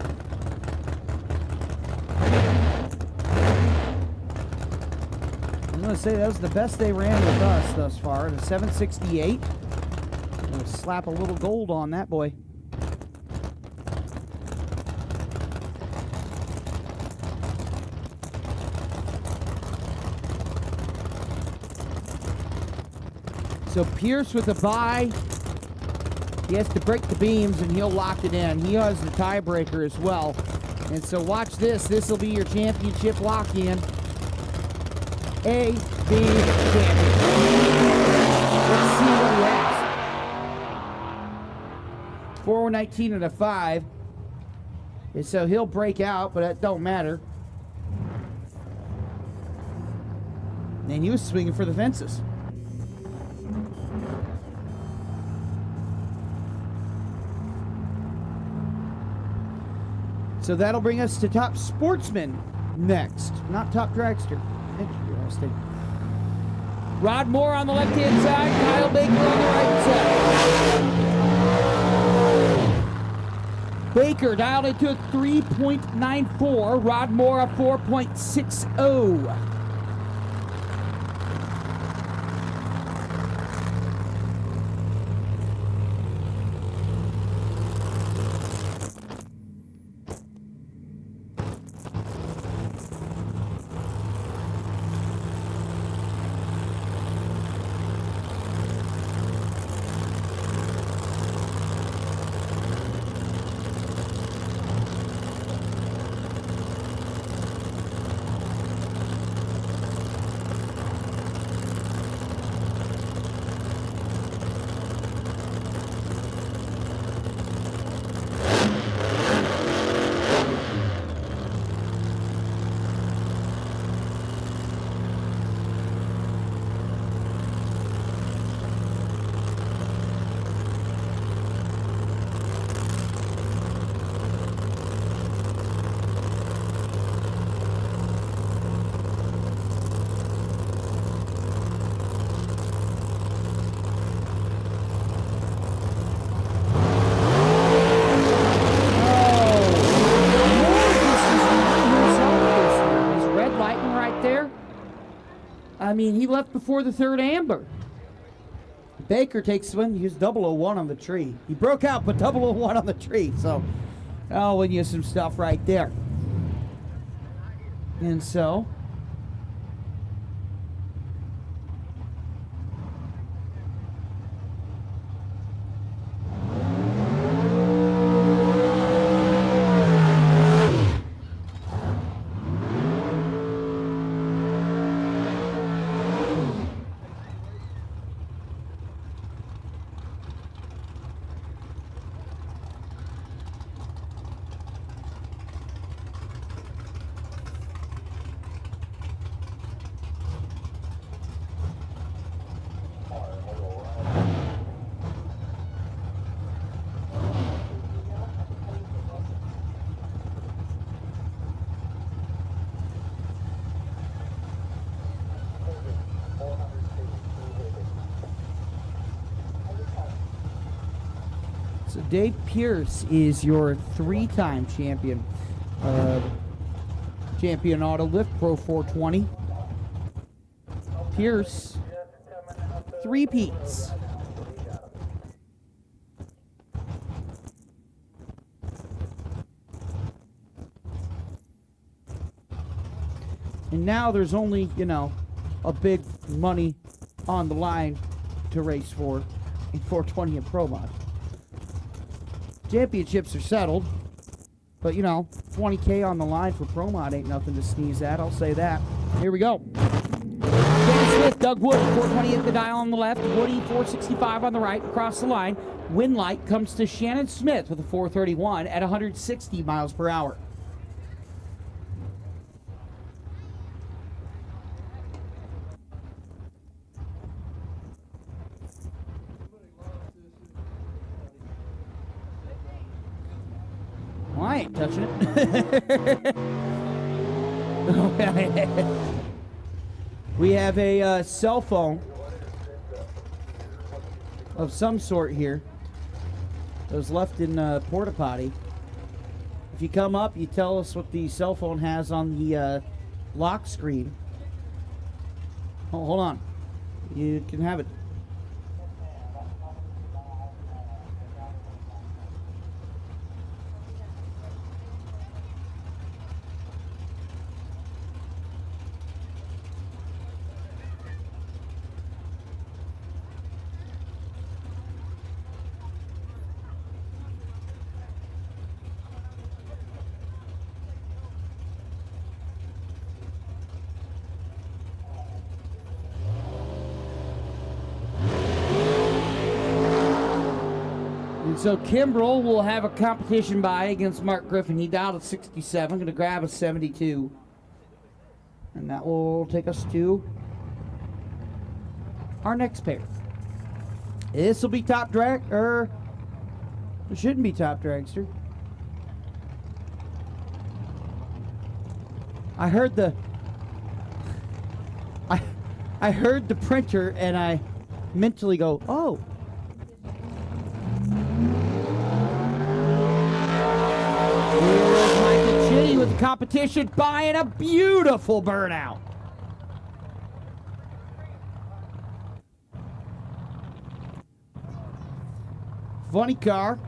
I'm going to say that was the best they ran with us thus far. The 768. I'm going to slap a little gold on that boy. So Pierce with a bye. He has to break the beams and he'll lock it in. He has the tiebreaker as well. And so watch this. This will be your championship lock-in. A, B, champion. Let's see what he has. 419 and a 5. And so he'll break out, but that don't matter. And he was swinging for the fences. So that'll bring us to top sportsman next, not top dragster. Interesting. Rod Moore on the left-hand side, Kyle Baker on the right side. Baker dialed into a 3.94, Rod Moore a 4.60. I mean, he left before the third amber. Baker takes one. He was 001 on the tree. He broke out, but 001 on the tree. So, I'll win you some stuff right there. And so, Dave Pierce is your three-time champion. Champion Auto Lift Pro 420. Pierce, 3 peats. And now there's only, you know, a big money on the line to race for in 420 and Pro Mod. Championships are settled, but you know, 20K on the line for Pro Mod ain't nothing to sneeze at, I'll say that. Here we go. Dan Smith, Doug Wood, 420 at the dial on the left, Woody 465 on the right, across the line. Winlight comes to Shannon Smith with a 431 at 160 miles per hour. Well, I ain't touching it. We have a cell phone of some sort here that was left in porta potty. If you come up, you tell us what the cell phone has on the lock screen. Oh, hold on. You can have it. So Kimbrell will have a competition bye against Mark Griffin. He dialed at 67, going to grab a 72. And that will take us to our next pair. This will be top drag, or it shouldn't be top dragster. I heard the I heard the printer and I mentally go, oh. With the competition buying a beautiful burnout. Funny car.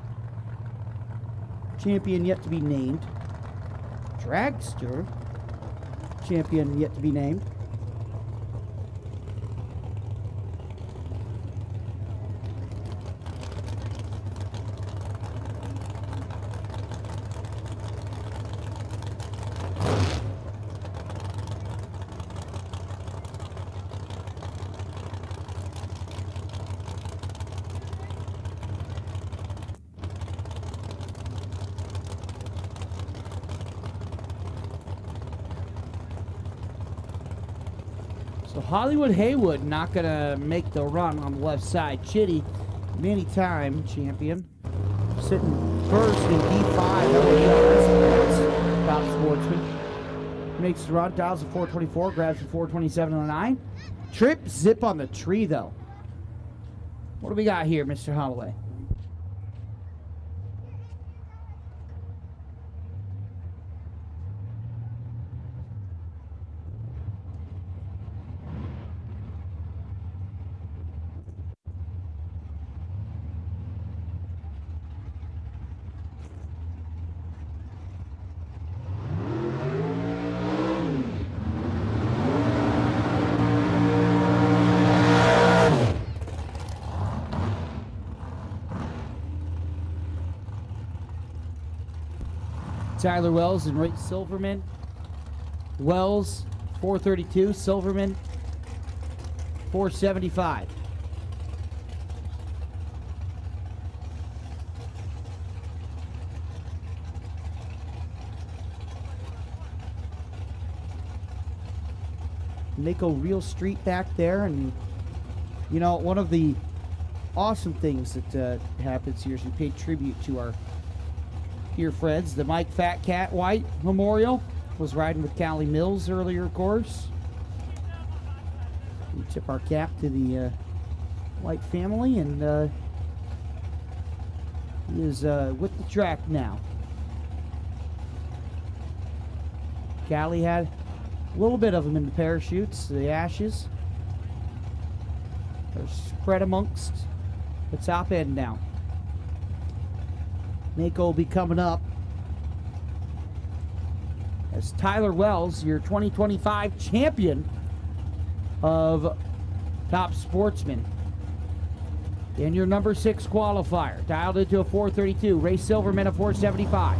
Champion yet to be named. Dragster. Champion yet to be named. Hollywood Haywood not going to make the run on the left side. Chitty, many time champion, sitting first in D5. Top sportsman. Makes the run, dials a 424, grabs a 427 on the 9. Trip zip on the tree, though. What do we got here, Mr. Holloway? Tyler Wells and Ray Silverman. Wells, 432. Silverman, 475. Mako Real Street back there, and you know, one of the awesome things that happens here is we pay tribute to our dear friends. The Mike Fat Cat White Memorial was riding with Callie Mills earlier, of course. We tip our cap to the White family, and he is with the track now. Callie had a little bit of them in the parachutes, the ashes. They're spread amongst the top end now. Mako will be coming up. as Tyler Wells, your 2025 champion of Top Sportsman. In your number 6 qualifier, dialed into a 432. Ray Silverman a 475.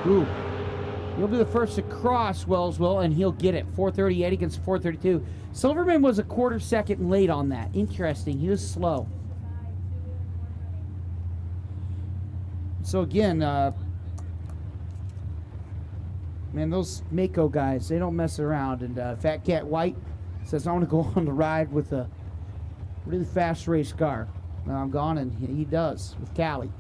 Ooh. You'll be the first to cross, Wells will, and he'll get it. 438 against 432. Silverman was a quarter second late on that. Interesting. He was slow. So again, man, those Mako guys, they don't mess around. And Fat Cat White says, I want to go on the ride with a really fast race car. Now I'm gone, and he does with Callie.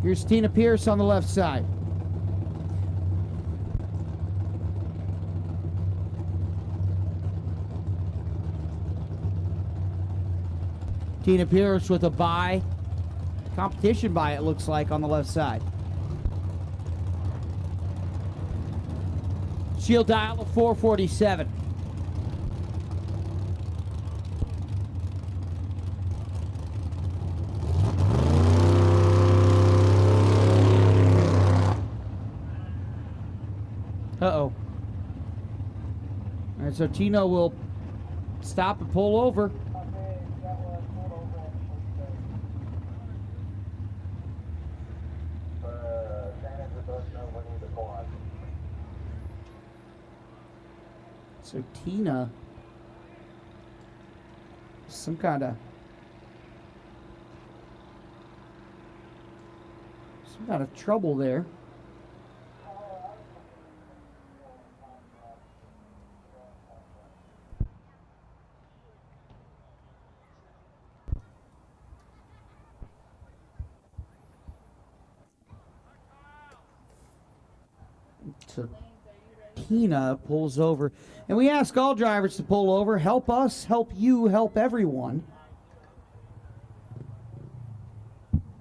Here's Tina Pierce on the left side. Tina Pierce with a bye. Competition bye, it looks like, on the left side. She'll dial a 447. Uh-oh. All right, so Tino will stop and pull over. So Tina, some kind of trouble there. So Tina pulls over, and we ask all drivers to pull over. Help us, help you, help everyone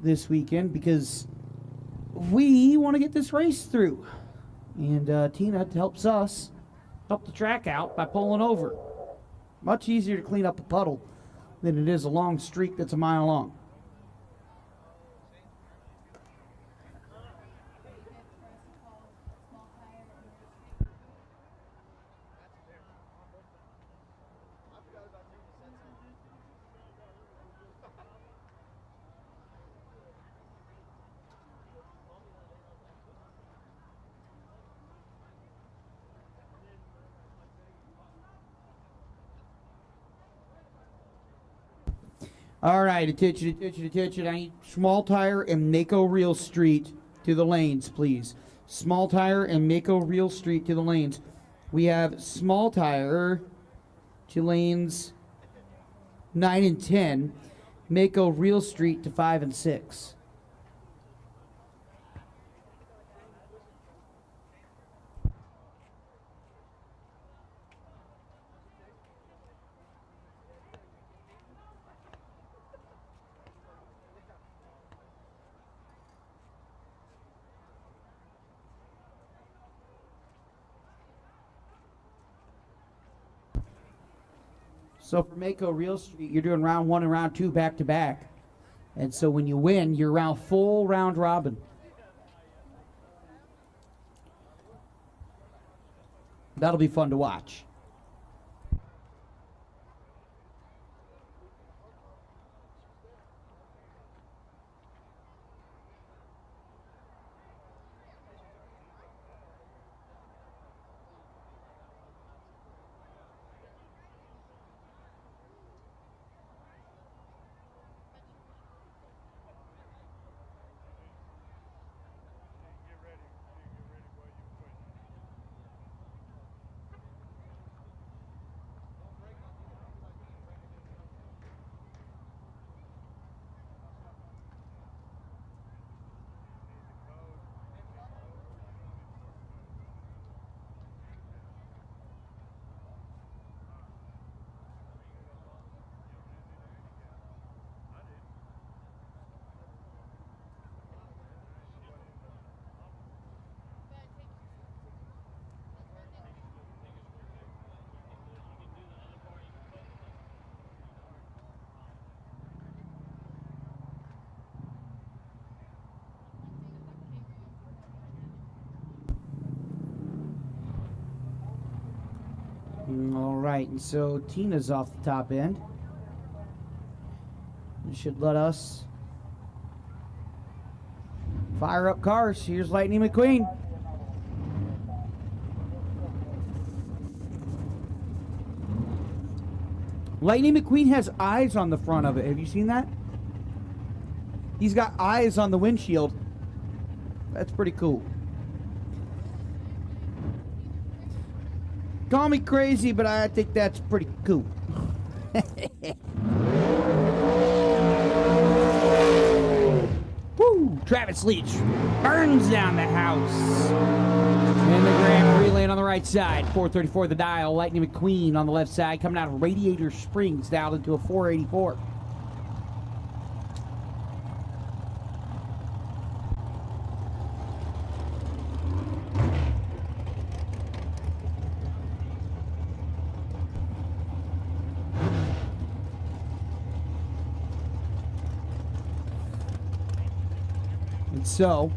this weekend, because we want to get this race through. And Tina helps us help the track out by pulling over. Much easier to clean up a puddle than it is a long streak that's a mile long. All right, attention. I need small tire and Mako Real Street to the lanes, please. Small tire and Mako Real Street to the lanes. We have small tire to lanes 9 and 10. Mako Real Street to 5 and 6. So for Mako Real Street, you're doing round 1 and round 2 back to back. And so when you win, you're full round robin. That'll be fun to watch. All right, and so Tina's off the top end. It should let us fire up cars. Here's Lightning McQueen. Lightning McQueen has eyes on the front of it. Have you seen that? He's got eyes on the windshield. That's pretty cool. Call me crazy, but I think that's pretty cool. Woo! Travis Leach burns down the house. And the Grand Prix lane on the right side. 434 the dial. Lightning McQueen on the left side. Coming out of Radiator Springs down into a 484. And so,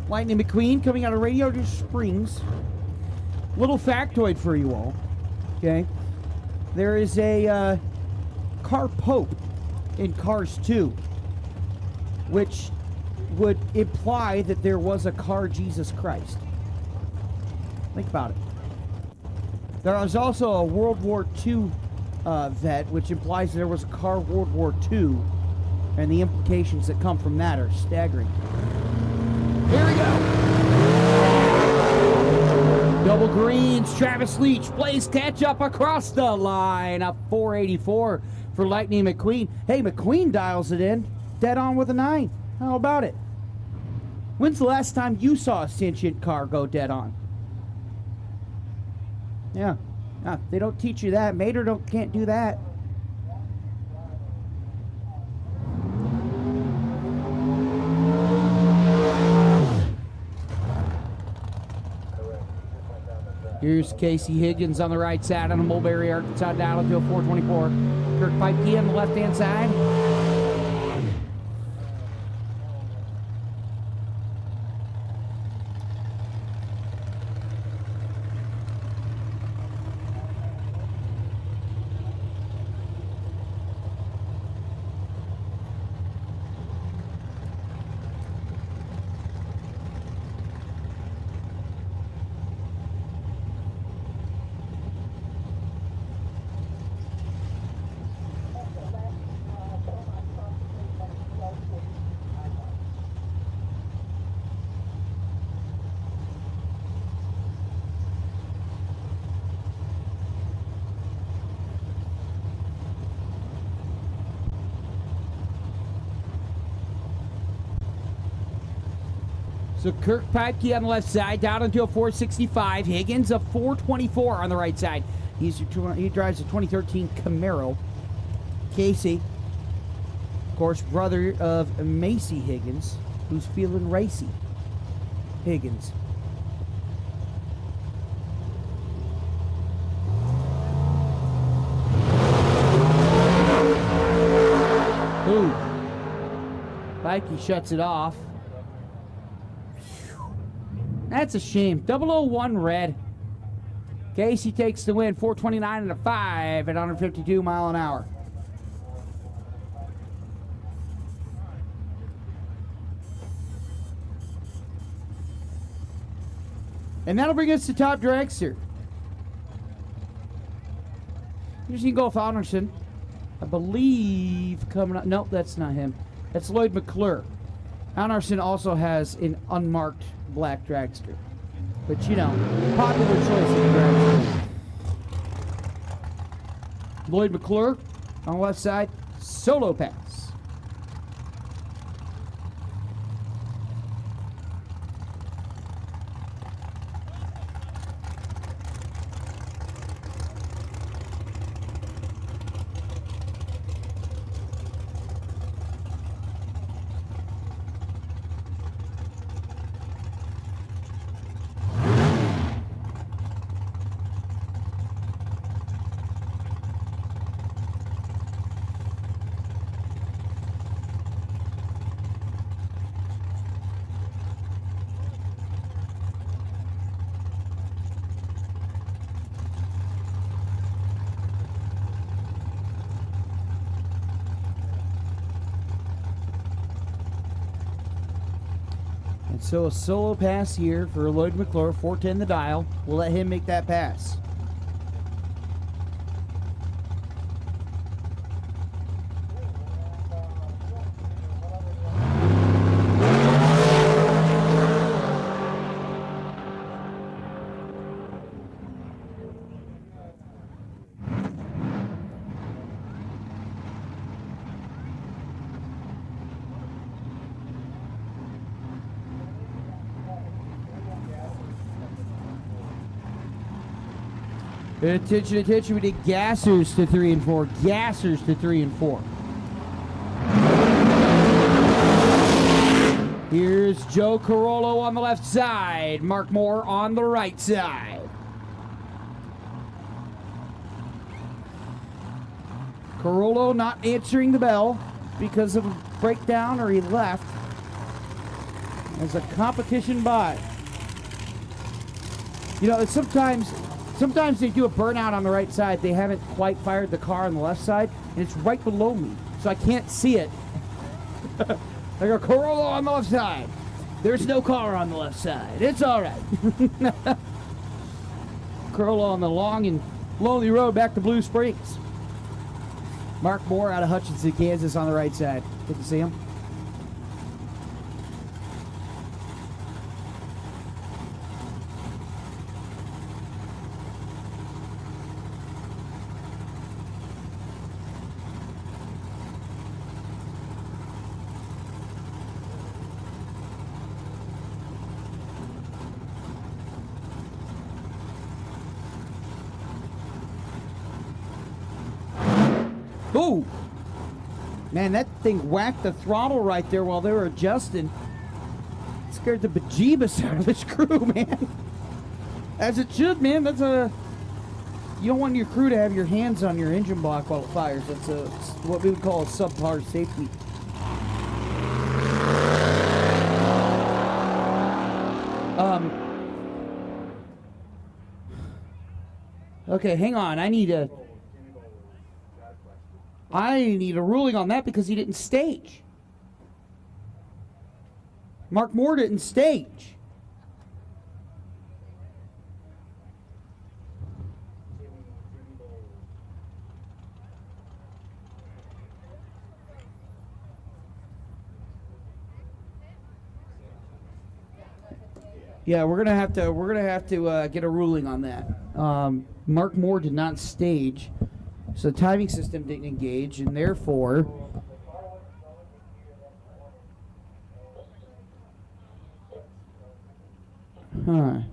Lightning McQueen coming out of Radiator Springs. Little factoid for you all, okay? There is a car pope in Cars 2, which would imply that there was a car Jesus Christ. Think about it. There was also a World War II vet, which implies there was a car World War II, and the implications that come from that are staggering. Here we go. Double greens. Travis Leach plays catch up across the line. Up 484 for Lightning McQueen. Hey, McQueen dials it in. Dead on with a 9. How about it? When's the last time you saw a sentient car go dead on? Yeah. They don't teach you that. Mater can't do that. Here's Casey Higgins on the right side on a Mulberry, Arkansas, down to a 424. Kirk Pipekey on the left-hand side. So Kirk Pipekey on the left side, down into a 465. Higgins a 424 on the right side. He drives a 2013 Camaro. Casey, of course, brother of Macy Higgins, who's feeling racy. Higgins. Ooh. Pipekey shuts it off. That's a shame. 001 red. Casey takes the win. 429 and a 5 at 152 mile an hour. And that'll bring us to top dragster. Here's Ingolf Anderson. I believe coming up. Nope, that's not him. That's Lloyd McClure. Anderson also has an unmarked black dragster. But you know, popular choice of dragster. Lloyd McClure on the left side, solo pass. And so a solo pass here for Lloyd McClure, 410 the dial. We'll let him make that pass. Attention, attention, we did gassers to 3 and 4. Gassers to 3 and 4. Here's Joe Carollo on the left side. Mark Moore on the right side. Carollo not answering the bell because of a breakdown, or he left as a competition by. You know, sometimes they do a burnout on the right side. They haven't quite fired the car on the left side, and it's right below me, so I can't see it. I go, Carollo on the left side. There's no car on the left side. It's all right. Carollo on the long and lonely road back to Blue Springs. Mark Moore out of Hutchinson, Kansas on the right side. Good to see him. Ooh! Man, that thing whacked the throttle right there while they were adjusting. It scared the bejeebus out of this crew, man. As it should, man. That's a... You don't want your crew to have your hands on your engine block while it fires. That's it's what we would call a subpar safety. Okay, hang on. I need a ruling on that because he didn't stage. Mark Moore didn't stage. Yeah, we're gonna have to get a ruling on that. Mark Moore did not stage. So the timing system didn't engage, and therefore, I'm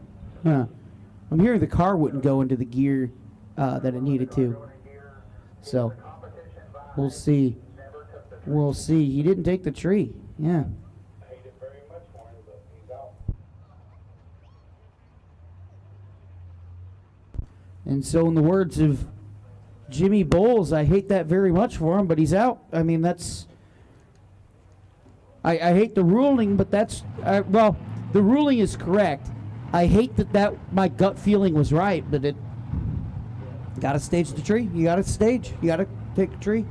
hearing the car wouldn't go into the gear that it needed to. So we'll see. We'll see. He didn't take the tree. Yeah. And so, in the words of Jimmy Bowles, I hate that very much for him, but he's out. I mean, that's... I hate the ruling, but that's... well, the ruling is correct. I hate that my gut feeling was right, but it... Got to stage the tree. You got to stage. You got to take the tree.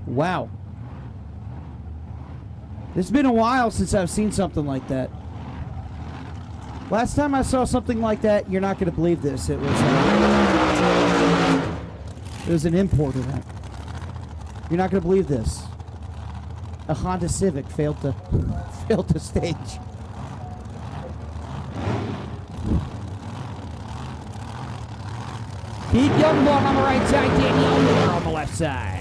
Wow. It's been a while since I've seen something like that. Last time I saw something like that, you're not going to believe this. It was an import event. You're not going to believe this. A Honda Civic failed to stage. Keith Youngblood on the right side, Danielle Miller on the left side.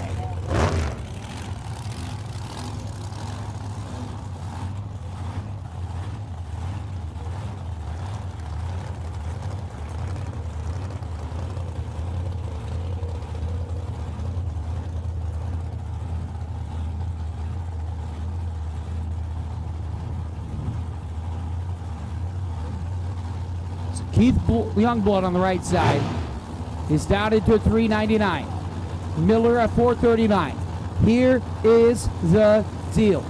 Keith Youngblood on the right side is down into 399. Miller at 439. Here is the deal.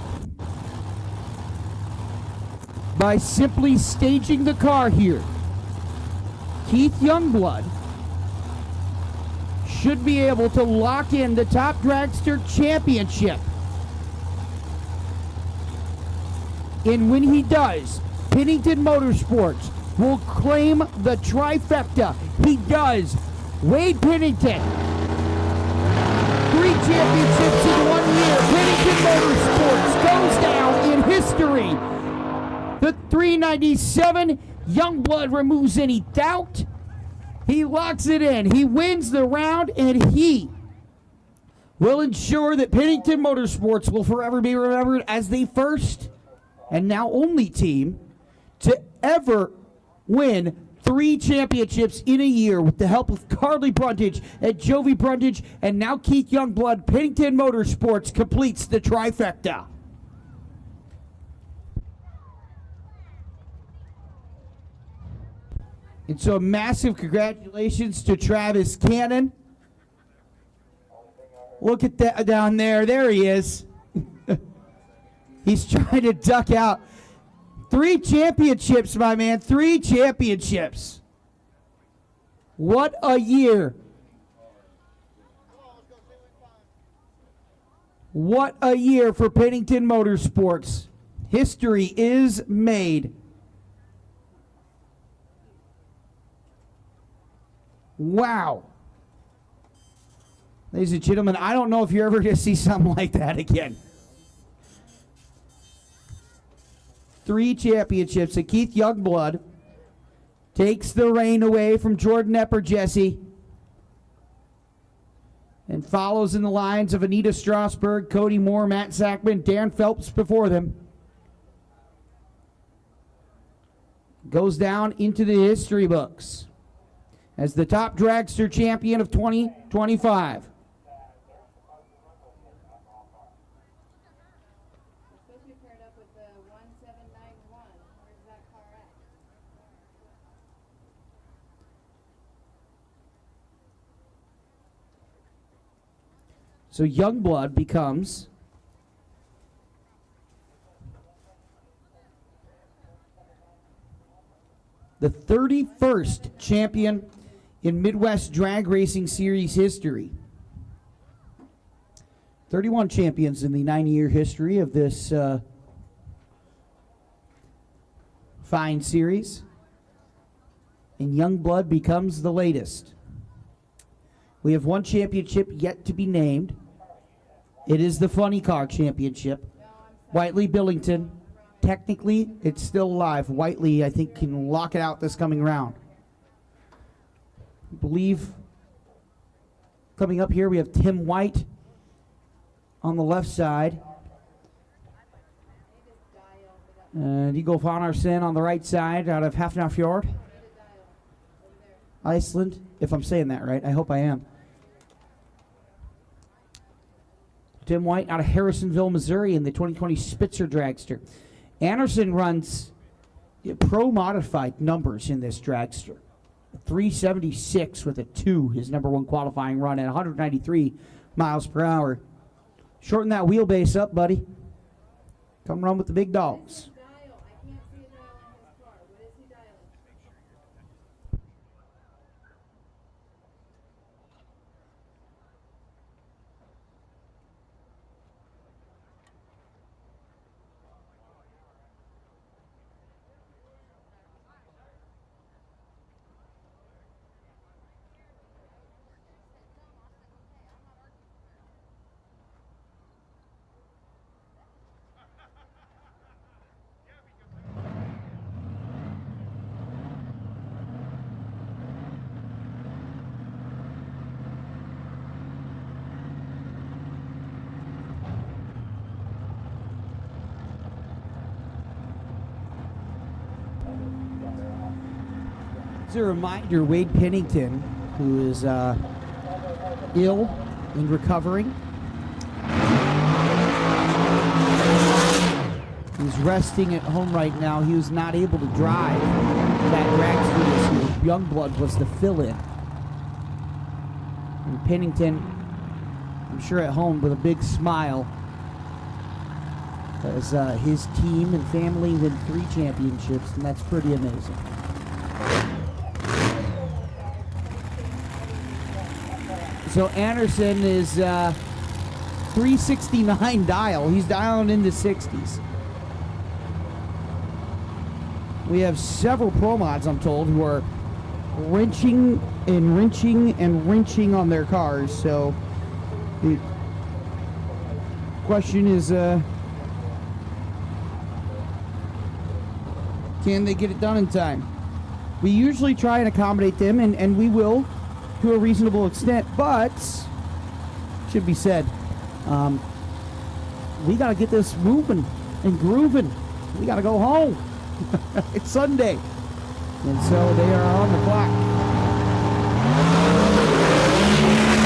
By simply staging the car here, Keith Youngblood should be able to lock in the Top Dragster Championship. And when he does, Pennington Motorsports will claim the trifecta. He does. Wade Pennington. 3 championships in 1 year. Pennington Motorsports goes down in history. The 397, Youngblood removes any doubt. He locks it in. He wins the round, and he will ensure that Pennington Motorsports will forever be remembered as the first and now only team to ever win 3 championships in a year with the help of Carly Brundage and Jovi Brundage, and now Keith Youngblood. Pennington Motorsports completes the trifecta. And so massive congratulations to Travis Cannon. Look at that down there. There he is. He's trying to duck out. 3 championships, my man. 3 championships. What a year. What a year for Pennington Motorsports. History is made. Wow. Ladies and gentlemen, I don't know if you're ever going to see something like that again. 3 championships, and Keith Youngblood takes the reign away from Jordan Epper-Jesse and follows in the lines of Anita Strasberg, Cody Moore, Matt Sackman, Dan Phelps before them. Goes down into the history books as the top dragster champion of 2025. So Youngblood becomes the 31st champion in Midwest Drag Racing Series history. 31 champions in the 9-year history of this fine series. And Youngblood becomes the latest. We have 1 championship yet to be named. It is the Funny Car Championship. Whiteley Billington. Technically, it's still alive. Whiteley, I think, can lock it out this coming round. I believe coming up here we have Tim White on the left side. And Eagle Fanarsen on the right side out of Hafnarfjord, Iceland, if I'm saying that right. I hope I am. Tim White out of Harrisonville, Missouri in the 2020 Spitzer Dragster. Anderson runs pro-modified numbers in this dragster. 376 with a 2, his number 1 qualifying run at 193 miles per hour. Shorten that wheelbase up, buddy. Come run with the big dogs. As a reminder, Wade Pennington, who is ill and recovering, he's resting at home right now. He was not able to drive that dragster this year. Youngblood was the fill-in. And Pennington, I'm sure at home with a big smile, as his team and family win 3 championships, and that's pretty amazing. So Anderson is 369 dial. He's dialing in the 60s. We have several pro mods, I'm told, who are wrenching and wrenching and wrenching on their cars. So the question is, can they get it done in time? We usually try and accommodate them, and we will to a reasonable extent, but should be said, we got to get this moving and grooving. We got to go home. It's Sunday, and so they are on the clock.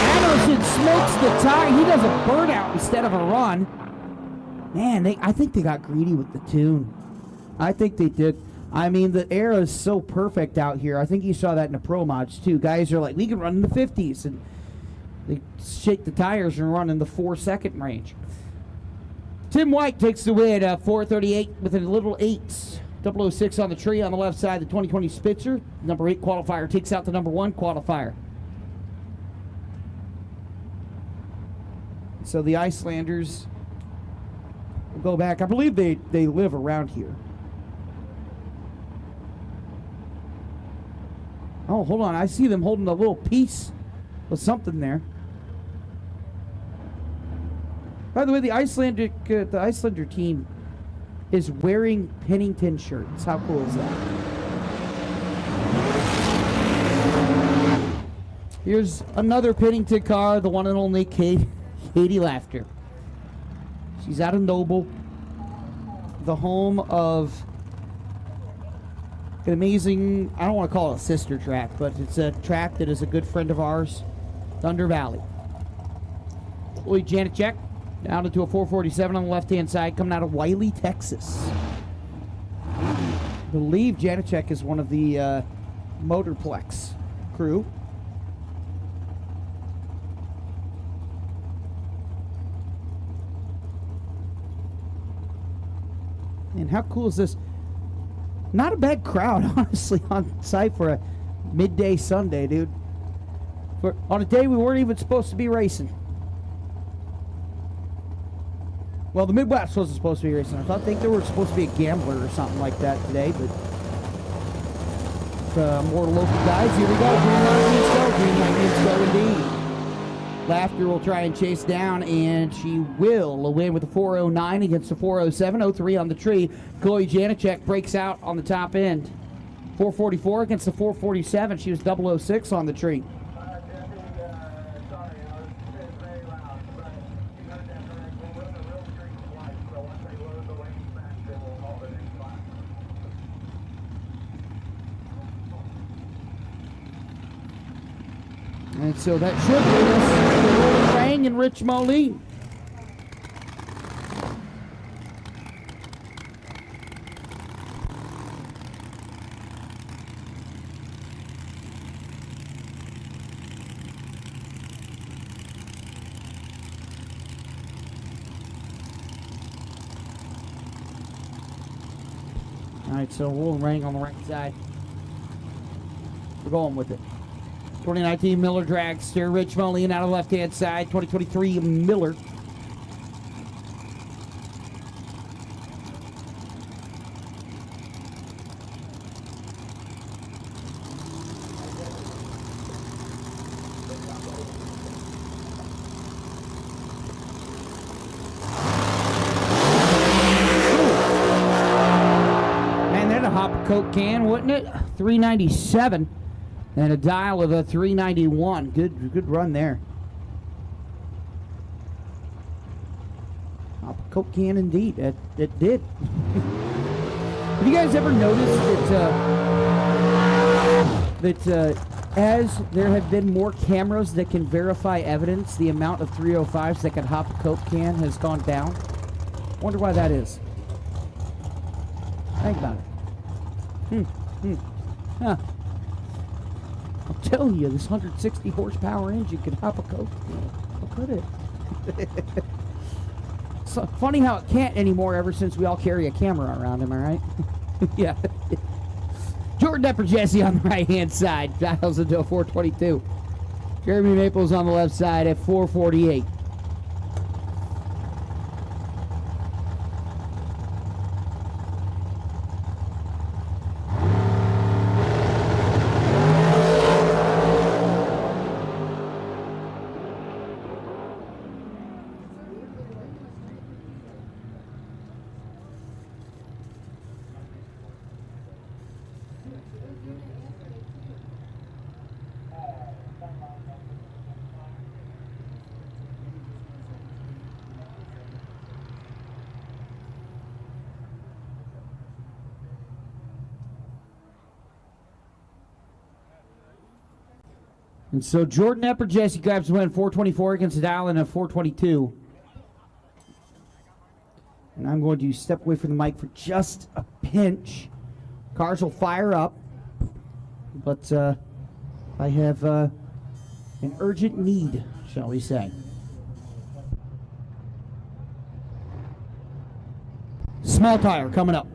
Anderson smokes the tire. He does a burnout instead of a run. Man, I think they got greedy with the tune. I think they did. I mean, the air is so perfect out here. I think you saw that in the pro mods, too. Guys are like, we can run in the 50s, and they shake the tires and run in the 4-second range. Tim White takes the win at 4:38 with a little 8. 006 on the tree on the left side, the 2020 Spitzer. Number 8 qualifier takes out the number 1 qualifier. So the Icelanders will go back. I believe they live around here. Oh, hold on. I see them holding a little piece of something there. By the way, the Icelander team is wearing Pennington shirts. How cool is that? Here's another Pennington car, the one and only Katie Laughter. She's out of Noble, the home of an amazing, I don't want to call it a sister track, but it's a track that is a good friend of ours, Thunder Valley. Lloyd Janicek down into a 447 on the left-hand side, coming out of Wiley, Texas. I believe Janicek is one of the Motorplex crew. And how cool is this? Not a bad crowd, honestly, on site for a midday Sunday, dude. On a day we weren't even supposed to be racing. Well, the Midwest wasn't supposed to be racing. I think there were supposed to be a gambler or something like that today, but more local guys. Here we go. Green light means go. Green light means go indeed. Laughter will try and chase down, and she will win with a 409 against a 407. 03 on the tree. Chloe Janicek breaks out on the top end. 444 against the 447. She was 006 on the tree. And so that should bring us to Roland Rang and Rich Moline. All right, so Roland Rang on the right side. We're going with it. 2019 Miller Dragster, Rich Moline out of the left-hand side. 2023 Miller. Man, that'd a hop a Coke can, wouldn't it? 397. And a dial of a 391. Good run there. Pop a Coke can indeed. It did. Have you guys ever noticed that as there have been more cameras that can verify evidence, the amount of 305s that can hop a Coke can has gone down? Wonder why that is. Think about it. Huh. I'm telling you, this 160 horsepower engine could hop a Coke. How could it? It's funny how it can't anymore ever since we all carry a camera around, am I right? Yeah. Jordan Depper Jesse on the right-hand side. Dials into a 422. Jeremy Maples on the left side at 448. And so Jordan Epper, Jesse grabs the win 424 against the Allen at 422. And I'm going to step away from the mic for just a pinch. Cars will fire up. But I have an urgent need, shall we say. Small tire coming up.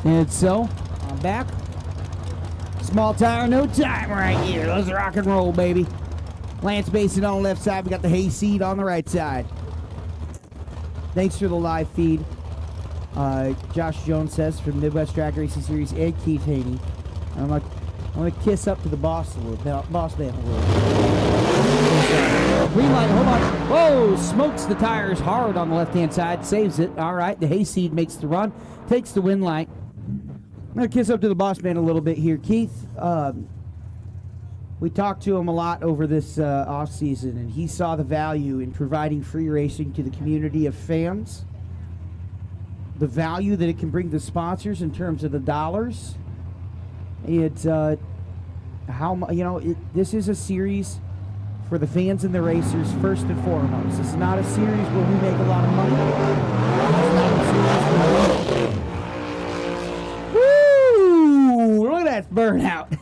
And so, I'm back. Small tire, no time right here. Let's rock and roll, baby. Lance Mason on the left side. We got the hayseed on the right side. Thanks for the live feed. Josh Jones says from Midwest Drag Racing Series and Keith Haney. I'm gonna kiss up to the boss a little bit. Boss man a little bit. Green light, hold on. Whoa, smokes the tires hard on the left-hand side. Saves it. All right, the hayseed makes the run. Takes the win light. I'm going to kiss up to the boss man a little bit here. Keith, we talked to him a lot over this off season, and he saw the value in providing free racing to the community of fans, the value that it can bring to sponsors in terms of the dollars. It's this is a series for the fans and the racers first and foremost. This is not a series where we make a lot of money. It's not a series where Woo! Look at that burnout.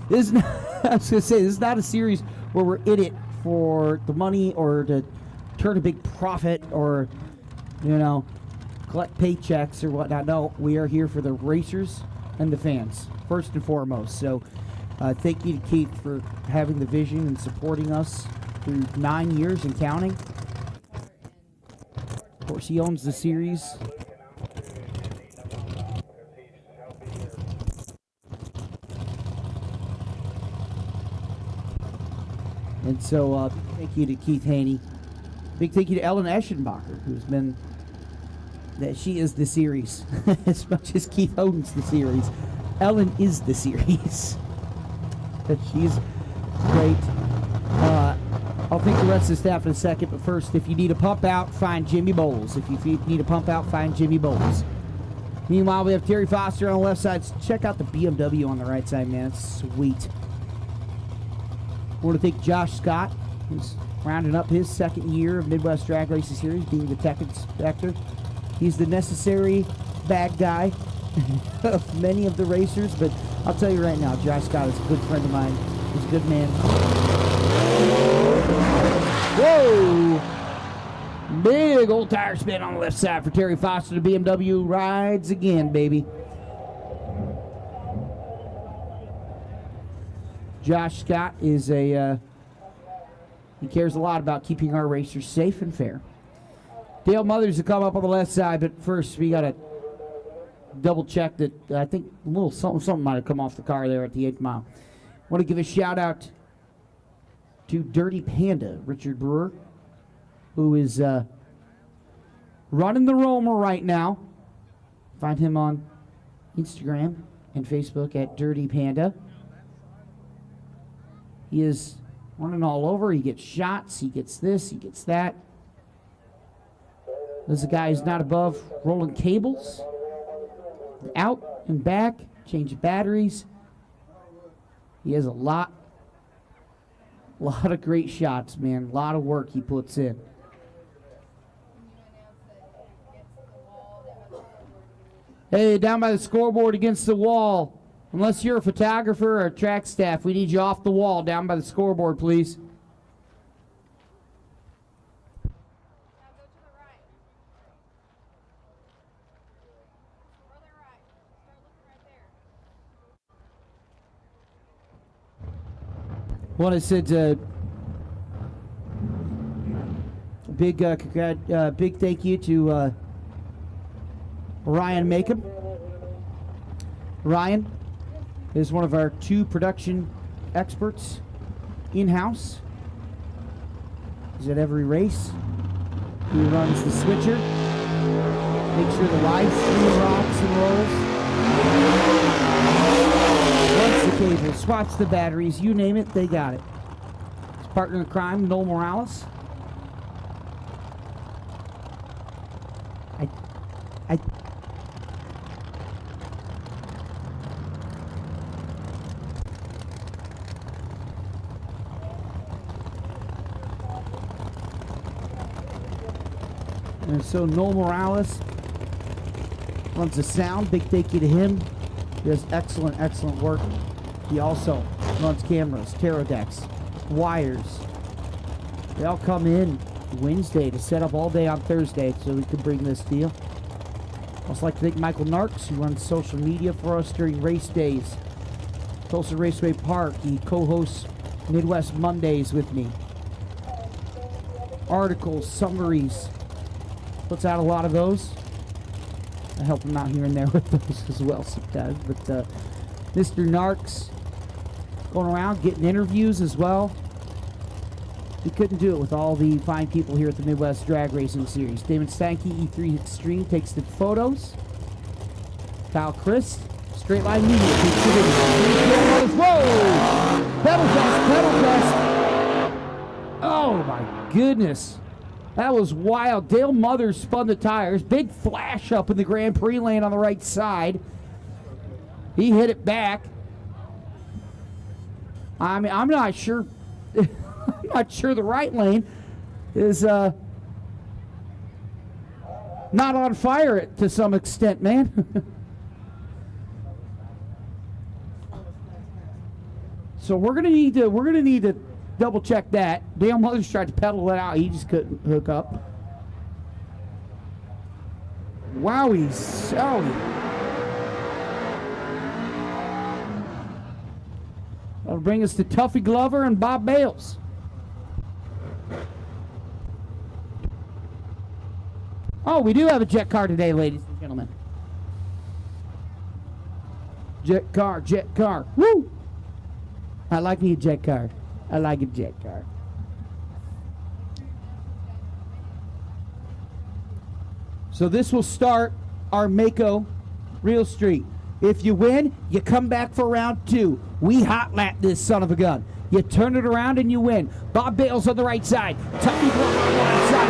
This is not, I was going to say, this is not a series where we're in it for the money or to turn a big profit or, collect paychecks or whatnot. No, we are here for the racers and the fans, first and foremost. So thank you to Keith for having the vision and supporting us through 9 years and counting. Of course, he owns the series. And so thank you to Keith Haney. Big thank you to Ellen Eschenbacher, who's been, that she is the series. As much as Keith owns the series, Ellen is the series. She's great. I'll thank the rest of the staff in a second, but first, if you need a pump out, find Jimmy Bowles. If you need a pump out, find Jimmy Bowles. Meanwhile, we have Terry Foster on the left side. Check out the BMW on the right side, man. It's sweet. I want to thank Josh Scott, who's rounding up his second year of Midwest Drag Racing Series, being the tech inspector. He's the necessary bad guy of many of the racers, but I'll tell you right now, Josh Scott is a good friend of mine. He's a good man. Whoa! Big old tire spin on the left side for Terry Foster. The BMW rides again, baby. Josh Scott is he cares a lot about keeping our racers safe and fair. Dale Mothers will come up on the left side, but first we got to double check that I think a little something might have come off the car there at the 8th mile. I want to give a shout out to Dirty Panda, Richard Brewer, who is running the Roma right now. Find him on Instagram and Facebook at Dirty Panda. He is running all over. He gets shots. He gets this. He gets that. This is a guy who's not above rolling cables, out and back, changing batteries. He has a lot of great shots, man. A lot of work he puts in. Hey, down by the scoreboard against the wall. Unless you're a photographer or track staff, we need you off the wall down by the scoreboard, please. Want to say big thank you to Ryan Macom. Ryan is one of our 2 production experts in-house. He's at every race. He runs the switcher. Make sure the live stream rocks and rolls. Runs the cable, swaps the batteries, you name it, they got it. His partner in crime, Noel Morales. And so Noel Morales runs the sound. Big thank you to him. He does excellent work. He also runs cameras, pterodecks, wires. They all come in Wednesday to set up all day on Thursday so we can bring this to you. Also like to thank Michael Narks, who runs social media for us during race days. Tulsa Raceway Park, he co-hosts Midwest Mondays with me. Articles, summaries, puts out a lot of those. I help him out here and there with those as well sometimes. But Mr. Narks going around getting interviews as well. We couldn't do it with all the fine people here at the Midwest Drag Racing Series. Damon Stanke, E3 Extreme, takes the photos. Kyle Christ, Straight Line Media takes the videos. Whoa! Pedal fest! Oh my goodness. That was wild. Dale Mothers spun the tires. Big flash up in the Grand Prix lane on the right side. He hit it back. I mean, I'm not sure. I'm not sure the right lane is not on fire to some extent, man. So we're gonna need to double check that. Dale Mothers tried to pedal it out. He just couldn't hook up. Wowie zowie. That'll bring us to Tuffy Glover and Bob Bales. Oh, we do have a jet car today, ladies and gentlemen. Jet car, jet car. Woo! I like me a jet car. I like a jet car. So this will start our Mako Real Street. If you win, you come back for round 2. We hot lap this son of a gun. You turn it around and you win. Bob Bales on the right side. Tuffy Glover on the left side.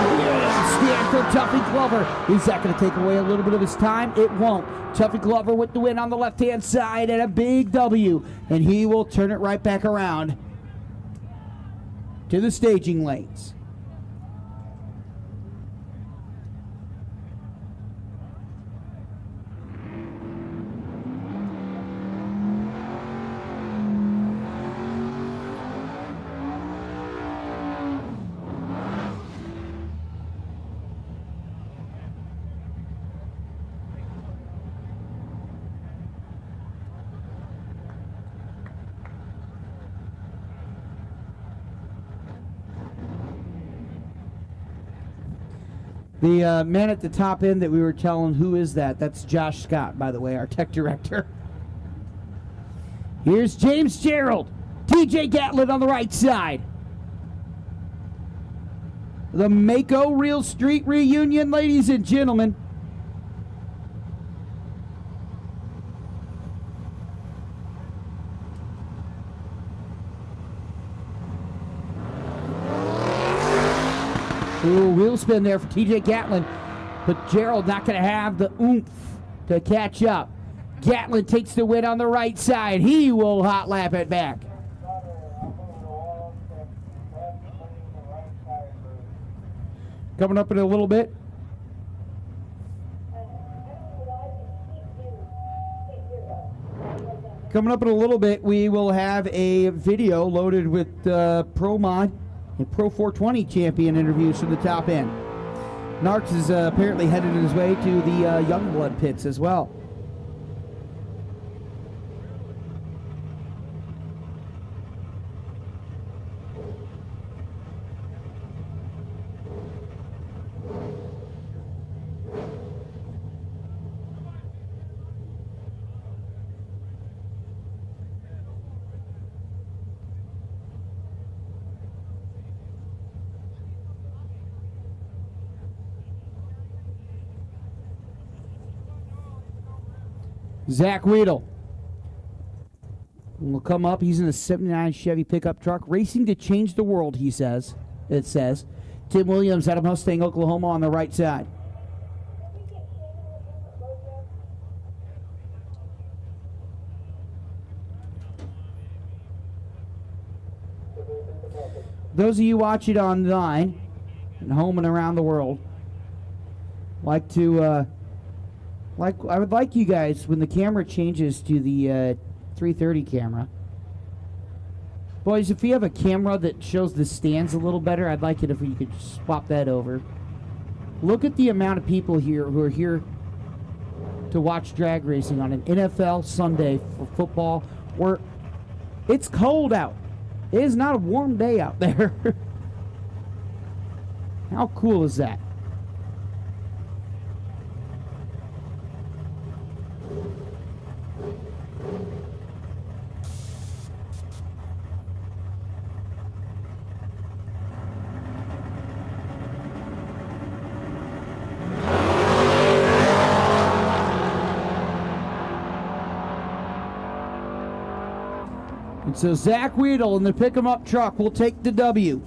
Stand for Tuffy Glover. Is that going to take away a little bit of his time? It won't. Tuffy Glover with the win on the left-hand side and a big W. And he will turn it right back around to the staging lanes. The man at the top end that we were telling, who is that? That's Josh Scott, by the way, our tech director. Here's James Gerald. TJ Gatlin on the right side. The Mako Real Street reunion, ladies and gentlemen. Ooh, wheel spin there for TJ Gatlin, but Gerald not going to have the oomph to catch up. Gatlin takes the win on the right side. He will hot lap it back. Coming up in a little bit. Coming up in a little bit, we will have a video loaded with Pro Mod and Pro 420 champion interviews from the top end. Narks is apparently headed his way to the Youngblood pits as well. Zach Weedle will come up. He's in a 79 Chevy pickup truck. Racing to change the world, he says. It says. Tim Williams out of Mustang, Oklahoma on the right side. Those of you watching online and home and around the world, I would like you guys, when the camera changes to the 330 camera, boys, if you have a camera that shows the stands a little better, I'd like it if you could swap that over. Look at the amount of people here who are here to watch drag racing on an NFL Sunday for football, where it's cold out. It is not a warm day out there. How cool is that? And so Zach Weedle in the pick-em-up truck will take the W.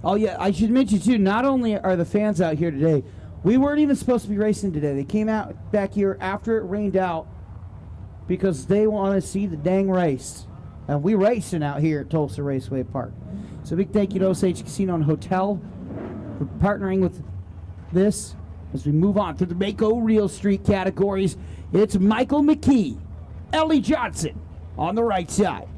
Oh yeah, I should mention too, not only are the fans out here today, we weren't even supposed to be racing today. They came out back here after it rained out because they want to see the dang race. And we racing out here at Tulsa Raceway Park. So big thank you to Osage Casino and Hotel for partnering with this. As we move on to the Mako Real Street categories, it's Michael McKee, Ellie Johnson on the right side.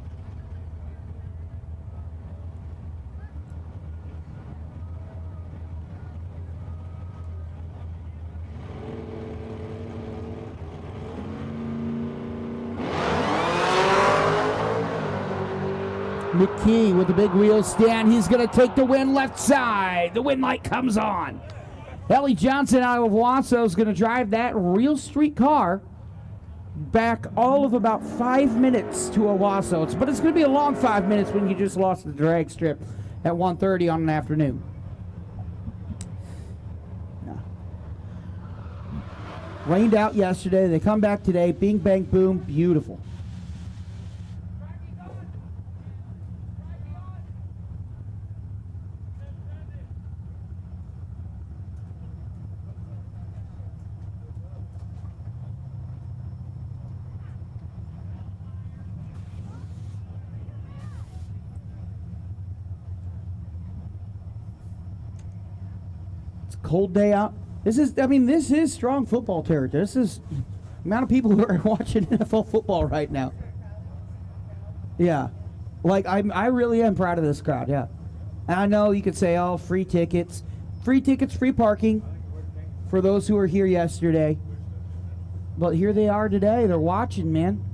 McKee with the big wheel stand. He's going to take the win left side. The win light comes on. Ellie Johnson out of Owasso is going to drive that real street car back all of about 5 minutes to Owasso. But it's going to be a long 5 minutes when you just lost the drag strip at 1:30 on an afternoon. Yeah. Rained out yesterday. They come back today. Bing, bang, boom. Beautiful. Cold day out. This is strong football territory. This is the amount of people who are watching NFL football right now. Yeah. Like, I really am proud of this crowd, yeah. And I know you could say, oh, free tickets, free parking for those who were here yesterday. But here they are today. They're watching, man.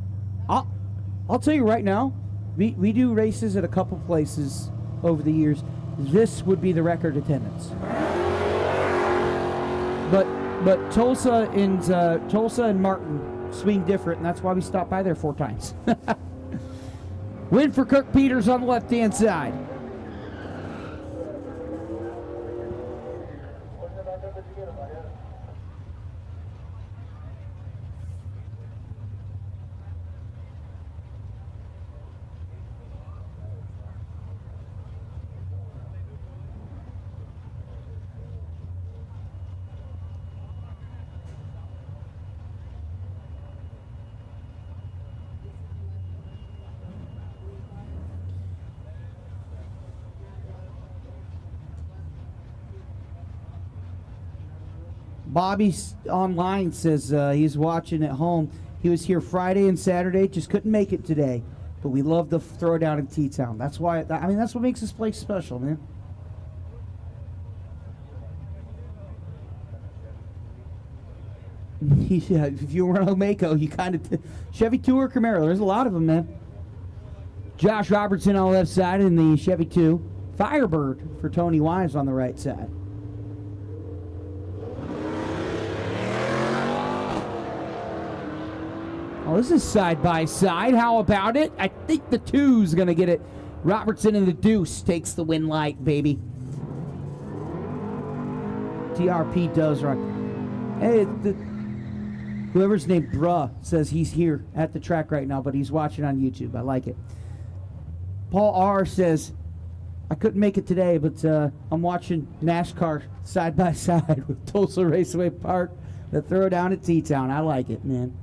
I'll tell you right now, we do races at a couple places over the years. This would be the record attendance. But Tulsa and Martin swing different, and that's why we stopped by there 4 times. Win for Kirk Peters on the left-hand side. Bobby online says he's watching at home. He was here Friday and Saturday, just couldn't make it today. But we love the Throwdown in T-Town. That's why, that's what makes this place special, man. Yeah, if you were on Mako, you kind of... Chevy 2 or Camaro, there's a lot of them, man. Josh Robertson on the left side in the Chevy 2. Firebird for Tony Wise on the right side. Oh, this is side by side. How about it? I think the 2's going to get it. Robertson in the deuce takes the win light, baby. TRP does run. Hey, whoever's named Bruh says he's here at the track right now, but he's watching on YouTube. I like it. Paul R says, I couldn't make it today, but I'm watching NASCAR side by side with Tulsa Raceway Park. The Throwdown at T-Town. I like it, man.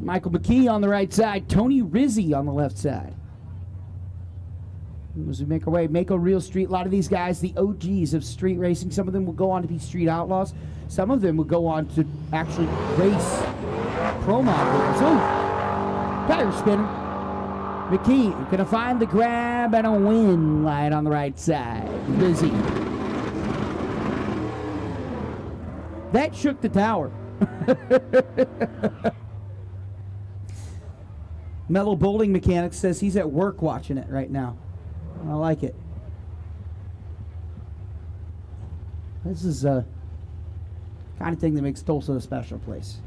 Michael McKee on the right side. Tony Rizzi on the left side. As we make our way, Mako Real Street. A lot of these guys, the OGs of street racing. Some of them will go on to be street outlaws. Some of them will go on to actually race pro models. Oh, tire spinner. McKee gonna find the grab and a win light on the right side. Rizzi. That shook the tower. Mellow Bowling Mechanics says he's at work watching it right now. I like it. This is a kind of thing that makes Tulsa a special place.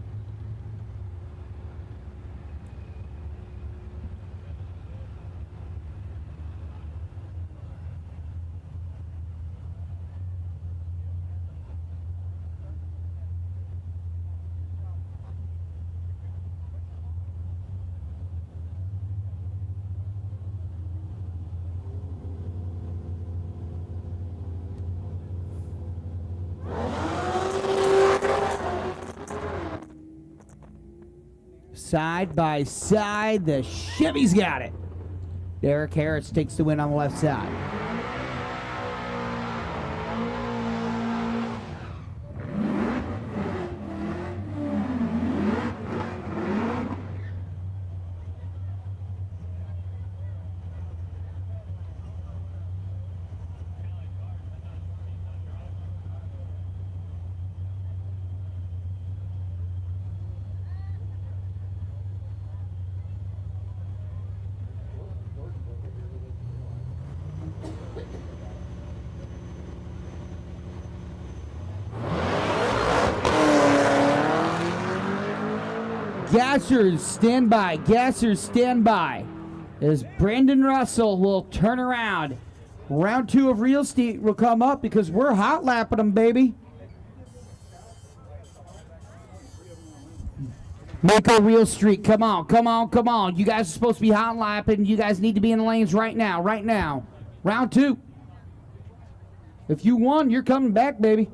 Side by side, the Chevy's got it. Derek Harris takes the win on the left side. Gassers, stand by. Gassers, stand by. As Brandon Russell will turn around. Round 2 of Real Street will come up because we're hot lapping them, baby. Mako Real Street, come on, come on, come on. You guys are supposed to be hot lapping. You guys need to be in the lanes right now, right now. Round 2. If you won, you're coming back, baby.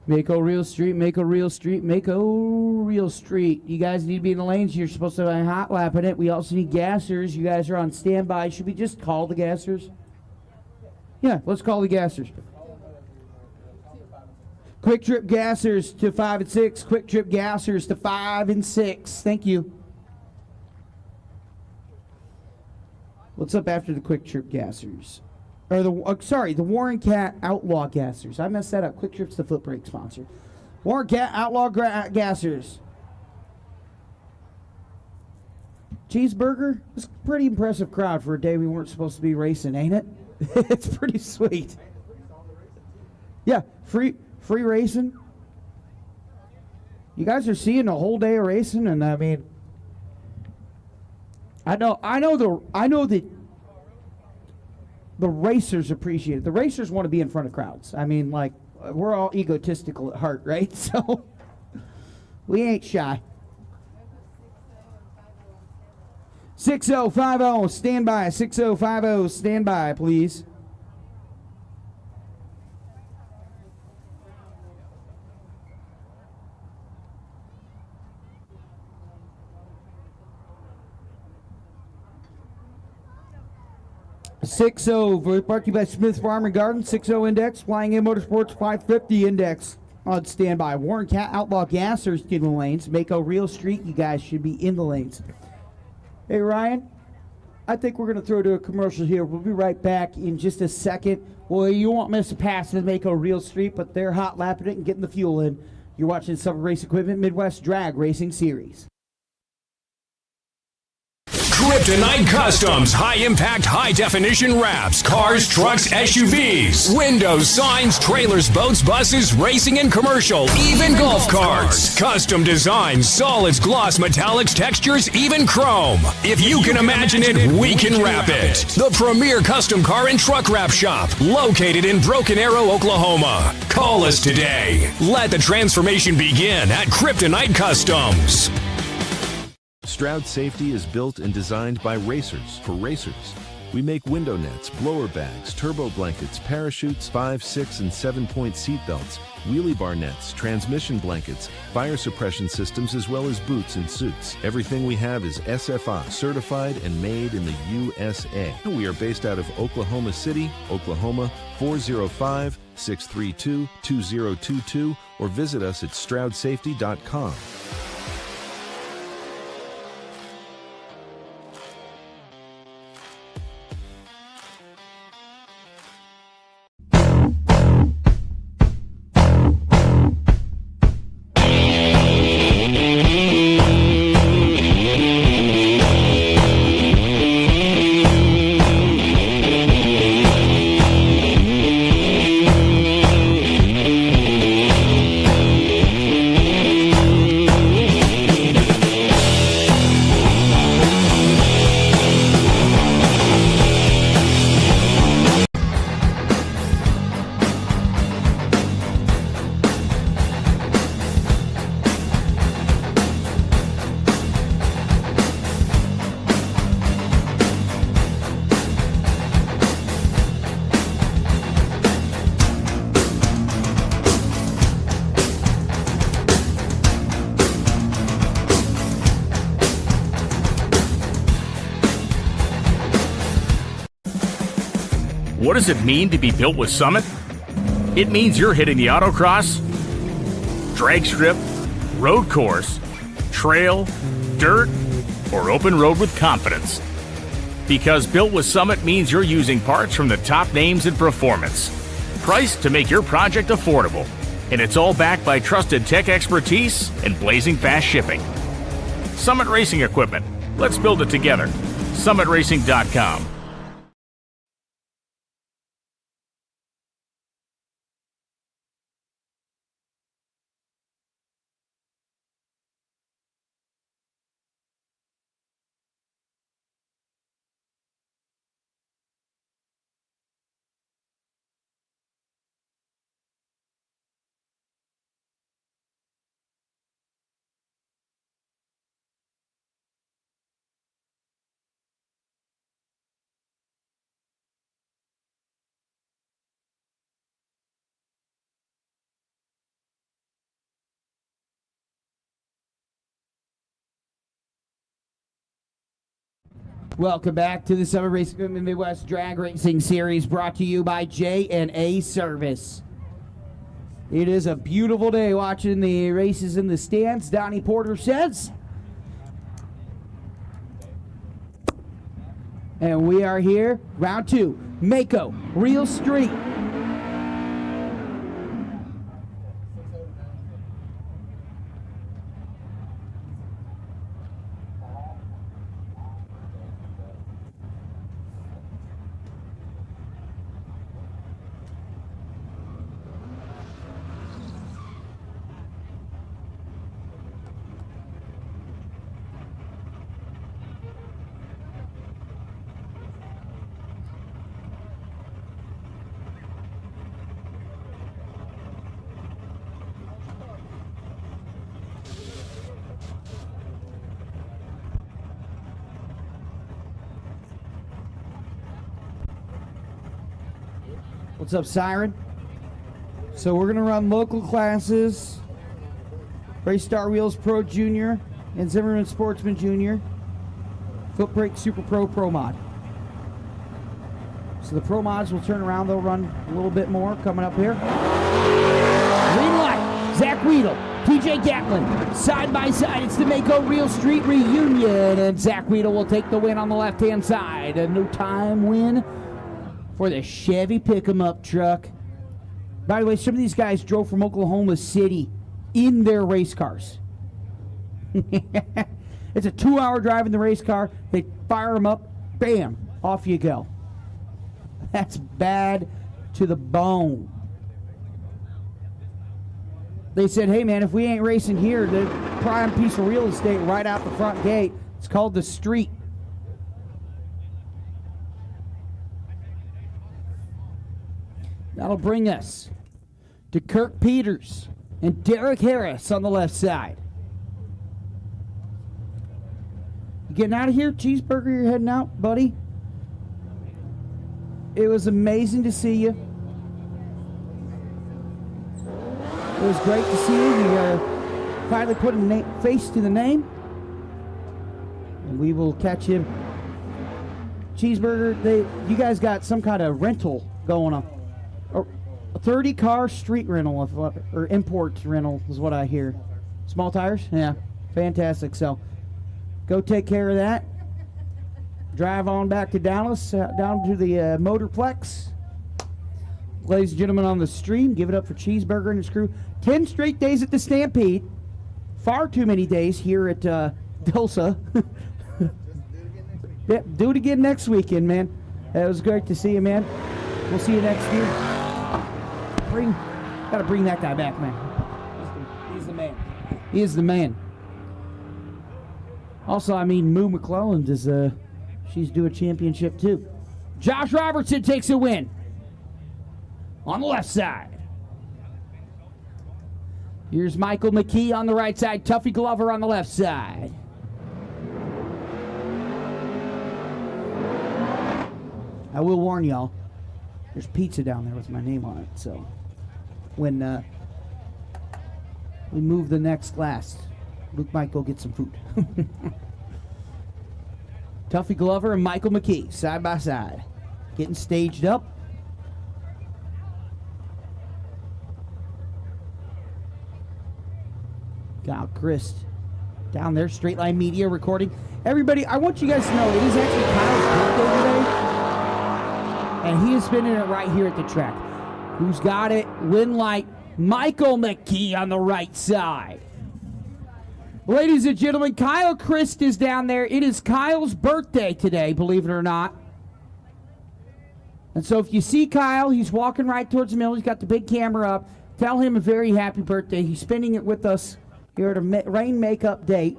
Mako Real Street, Mako Real Street, Mako Real Street. You guys need to be in the lanes. You're supposed to be hot lapping it. We also need gassers. You guys are on standby. Should we just call the gassers? Yeah, let's call the gassers. Quick Trip gassers to 5 and 6. Quick Trip gassers to 5 and 6. Thank you. What's up after the Quick Trip gassers? Or the Warren Cat Outlaw gassers. I messed that up. Quick Trip's the foot brake sponsor. Warren Cat Outlaw gassers. Cheeseburger. It's a pretty impressive crowd for a day we weren't supposed to be racing, ain't it? It's pretty sweet. Yeah, free racing. You guys are seeing a whole day of racing, and I mean, I know that the racers appreciate it. The racers want to be in front of crowds. I mean, like, we're all egotistical at heart, right? So we ain't shy. 6050, stand by. 6050, stand by, please. Brought to you by Smith Farm and Garden. 60 index. Flying In Motorsports 550 index on standby. Warren Cat Outlaw Gassers in the lanes. Mako Real Street. You guys should be in the lanes. Hey Ryan, I think we're going to throw to a commercial here. We'll be right back in just a second. Well, you won't miss a pass to Mako Real Street, but they're hot lapping it and getting the fuel in. You're watching Summer Race Equipment Midwest Drag Racing Series. Kryptonite Customs, high-impact, high-definition wraps, cars, trucks, SUVs, windows, signs, trailers, boats, buses, racing and commercial, even golf carts. Custom designs, solids, gloss, metallics, textures, even chrome. If you can imagine it, we can wrap it. The premier custom car and truck wrap shop, located in Broken Arrow, Oklahoma. Call us today. Let the transformation begin at Kryptonite Customs. Stroud Safety is built and designed by racers for racers. We make window nets, blower bags, turbo blankets, parachutes, 5, 6, and 7-point seat belts, wheelie bar nets, transmission blankets, fire suppression systems, as well as boots and suits. Everything we have is SFI certified and made in the USA. We are based out of Oklahoma City, Oklahoma, 405-632-2022, or visit us at StroudSafety.com. What does it mean to be built with Summit? It means you're hitting the autocross, drag strip, road course, trail, dirt, or open road with confidence. Because Built with Summit means you're using parts from the top names in performance, priced to make your project affordable. And it's all backed by trusted tech expertise and blazing fast shipping. Summit Racing Equipment. Let's build it together. SummitRacing.com. Welcome back to the Summer Racing Equipment Midwest Drag Racing Series, brought to you by J&A Service. It is a beautiful day watching the races in the stands, Donnie Porter says. And we are here, round 2, Mako, Real Street. What's up, Siren? So we're gonna run local classes, Race Star Wheels Pro Junior and Zimmerman Sportsman Junior, Foot Brake Super Pro Pro Mod. So the Pro Mods will turn around, they'll run a little bit more coming up here. Green light, Zach Weedle, TJ Gatlin, side by side, it's the Mako Real Street reunion, and Zach Weedle will take the win on the left-hand side. A no time win for the Chevy pick-em-up truck. By the way, some of these guys drove from Oklahoma City in their race cars. It's a 2-hour drive in the race car. They fire them up, bam, off you go. That's bad to the bone. They said, hey man, if we ain't racing here, the prime piece of real estate right out the front gate, it's called the street. That'll bring us to Kirk Peters and Derek Harris on the left side. You getting out of here, Cheeseburger? You're heading out, buddy? It was amazing to see you. It was great to see you. You finally put a face to the name. And we will catch him. Cheeseburger, you guys got some kind of rental going on. A 30-car street rental, or import rental is what I hear. Small tires? Yeah, fantastic. So go take care of that. Drive on back to Dallas, down to the Motorplex. Ladies and gentlemen on the stream, give it up for Cheeseburger and his crew. 10 straight days at the Stampede. Far too many days here at Tulsa. Yep, do it again next weekend, man. It was great to see you, man. We'll see you next year. Gotta bring that guy back, man. He's the man. He is the man. Also, I mean, Moo McClelland is she's due a championship too. Josh Robertson takes a win on the left side. Here's Michael McKee on the right side. Tuffy Glover on the left side. I will warn y'all, there's pizza down there with my name on it, so when we move the next class, Luke might go get some food. Tuffy Glover and Michael McKee, side by side, getting staged up. Kyle Christ down there, Straight Line Media recording. Everybody, I want you guys to know it is actually Kyle's birthday today, and he is spending it right here at the track. Who's got it? Win light, Michael McKee on the right side. Ladies and gentlemen, Kyle Christ is down there. It is Kyle's birthday today, believe it or not. And so if you see Kyle, he's walking right towards the middle. He's got the big camera up. Tell him a very happy birthday. He's spending it with us here at a rain makeup date.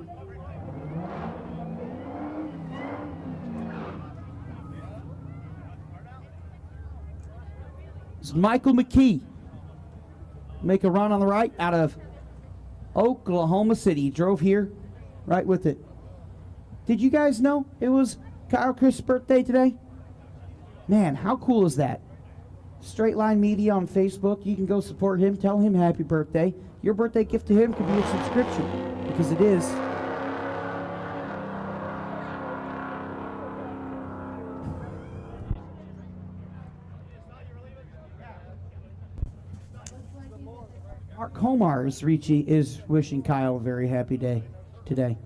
It's Michael McKee. Make a run on the right out of Oklahoma City. He drove here right with it. Did you guys know it was Kyle Christ's birthday today? Man, how cool is that? Straight Line Media on Facebook. You can go support him. Tell him happy birthday. Your birthday gift to him could be a subscription, because it is. Mark Homar is wishing Kyle a very happy day today.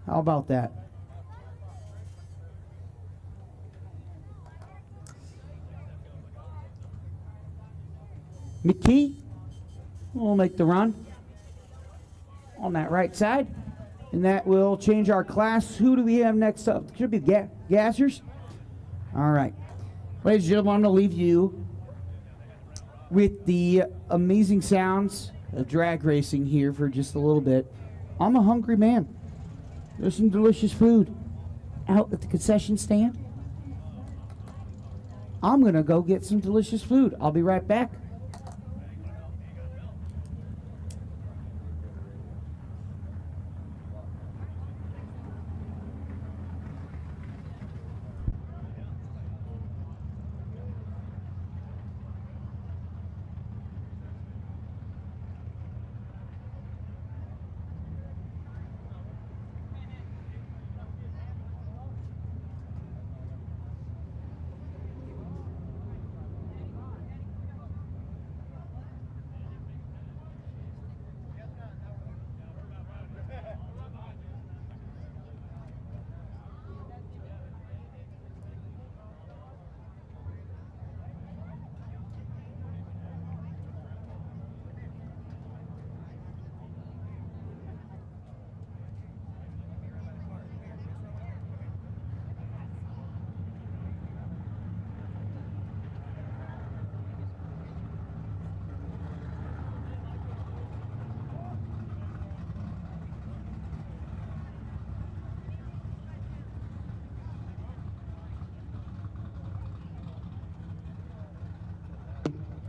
How about that? McKee will make the run on that right side, and that will change our class. Who do we have next up? Should be Gassers. All right. Ladies and gentlemen, I'm going to leave you with the amazing sounds of drag racing here for just a little bit. I'm a hungry man. There's some delicious food out at the concession stand. I'm going to go get some delicious food. I'll be right back.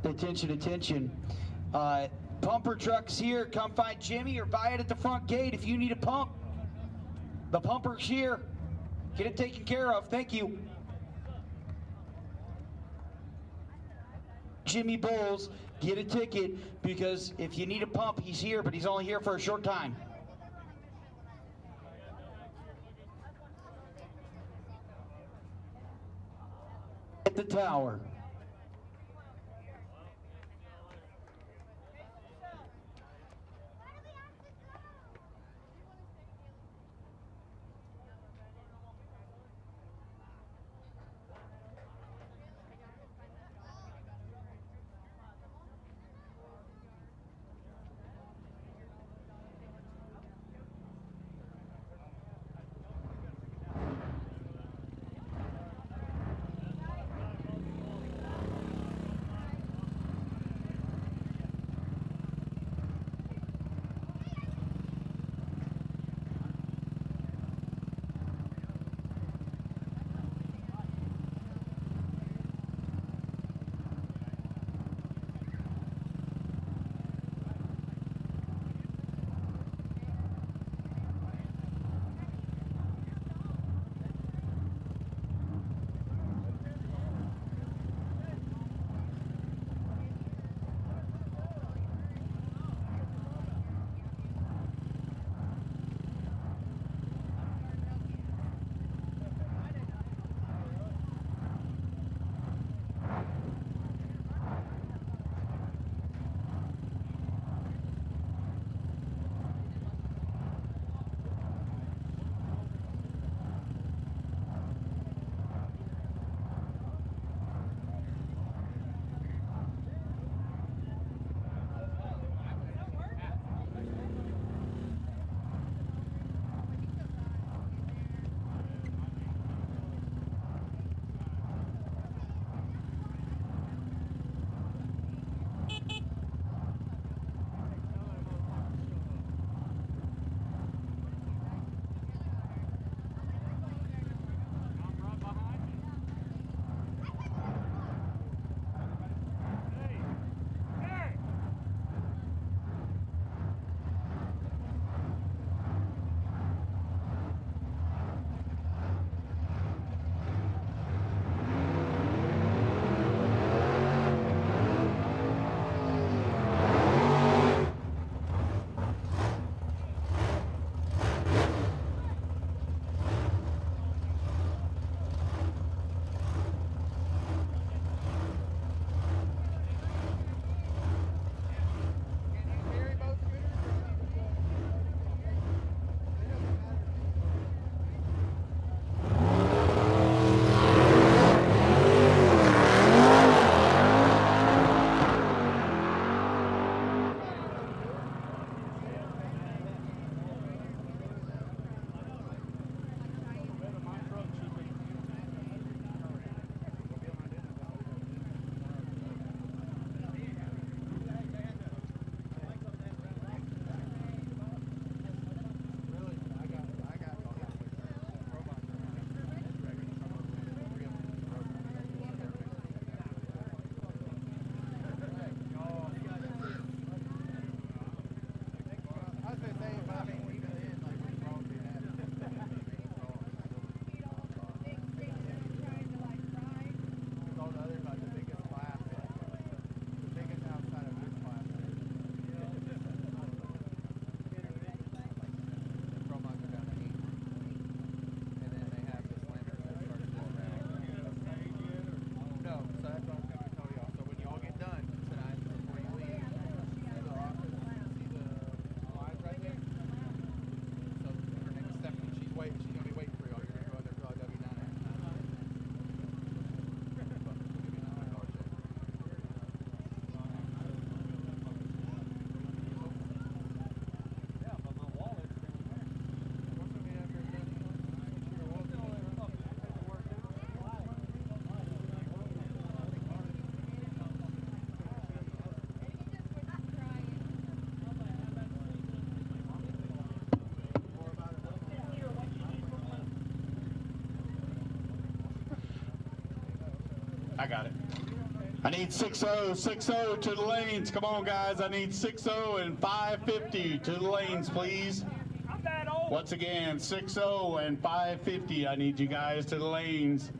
Attention, attention. Pumper trucks here. Come find Jimmy or buy it at the front gate if you need a pump. The pumper's here. Get it taken care of. Thank you. Jimmy Bowles, get a ticket, because if you need a pump, he's here, but he's only here for a short time. At the tower. I got it. I need 6-0, 6-0 to the lanes. Come on, guys. I need 6-0 and 550 to the lanes, please. Once again, 6-0 and 550. I need you guys to the lanes.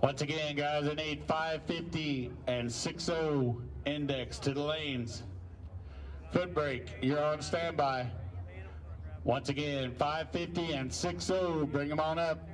Once again, guys, I need 550 and 6-0 index to the lanes. Foot brake, you're on standby. Once again, 550 and 6-0, bring them on up.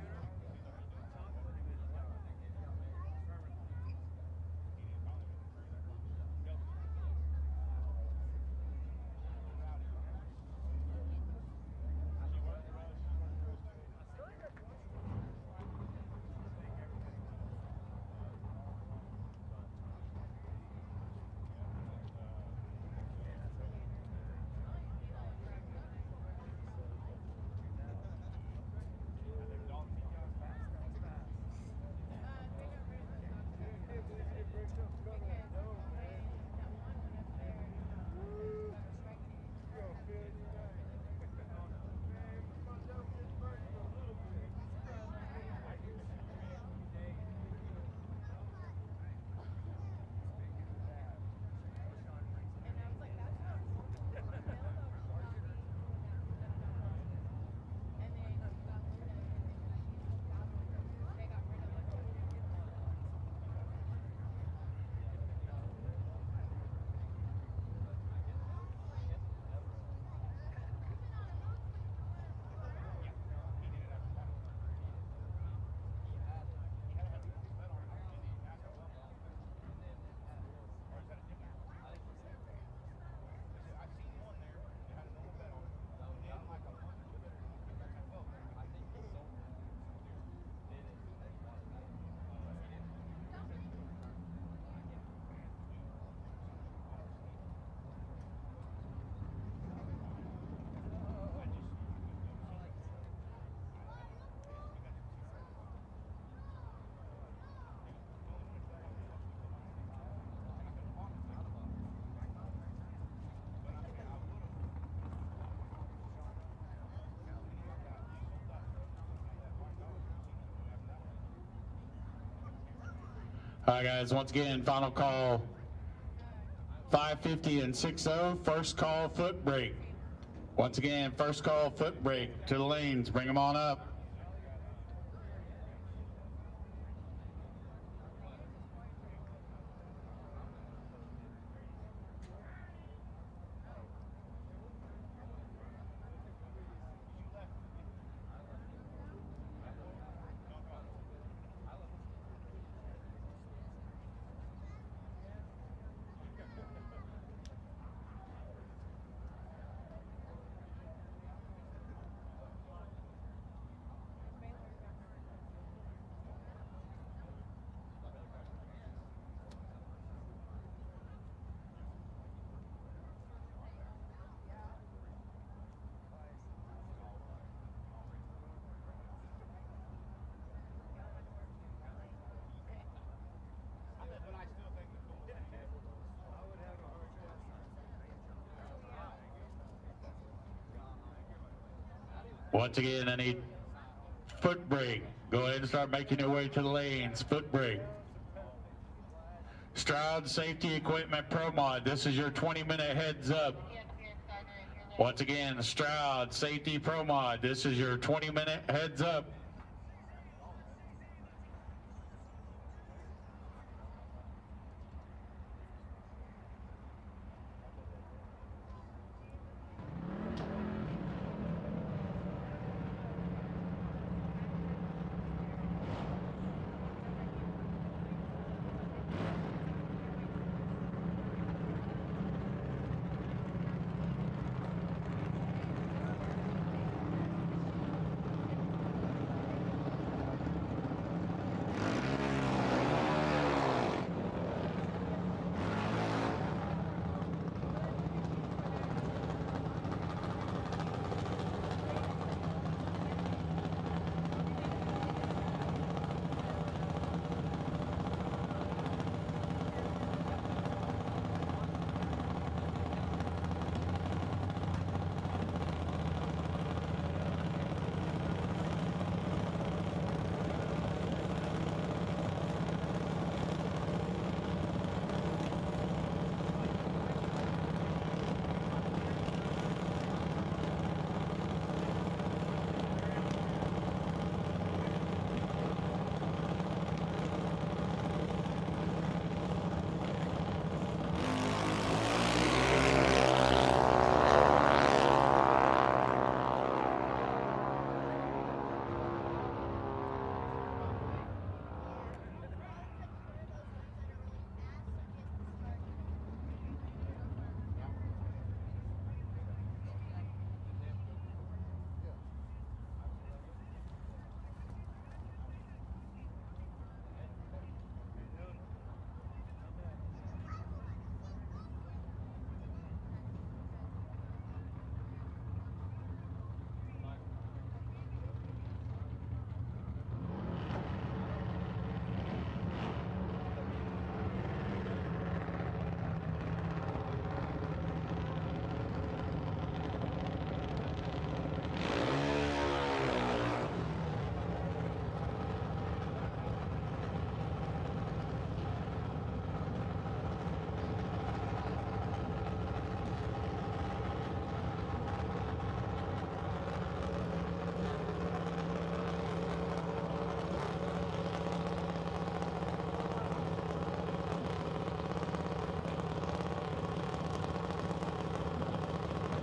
All right, guys, once again, final call, 550 and 6-0, first call foot brake. Once again, first call foot brake to the lanes, bring them on up. Once again, I need foot brake. Go ahead and start making your way to the lanes. Foot brake. Stroud Safety Equipment Pro Mod. This is your 20-minute heads up. Once again, Stroud Safety Pro Mod. This is your 20-minute heads up.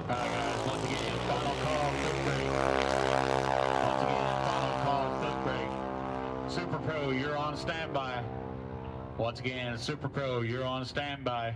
Guys, once again, final call, foot brake. Once again, final call, foot brake. Super Pro, you're on standby. Once again, Super Pro, you're on standby.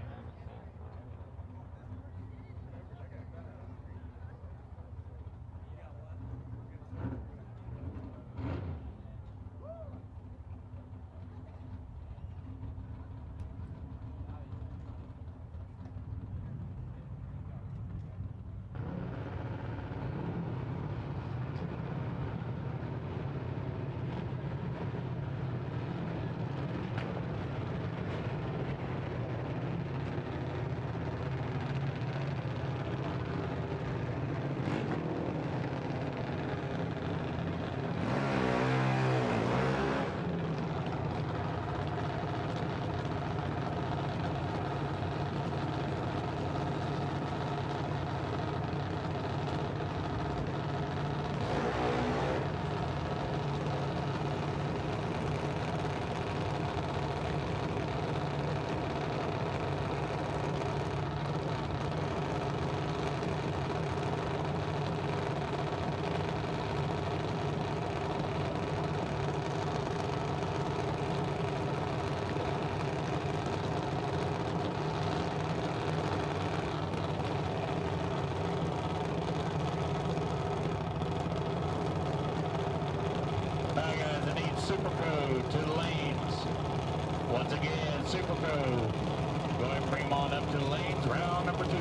Super Pro to the lanes. Once again, Super Pro. Go ahead and bring them on up to the lanes. Round number 2.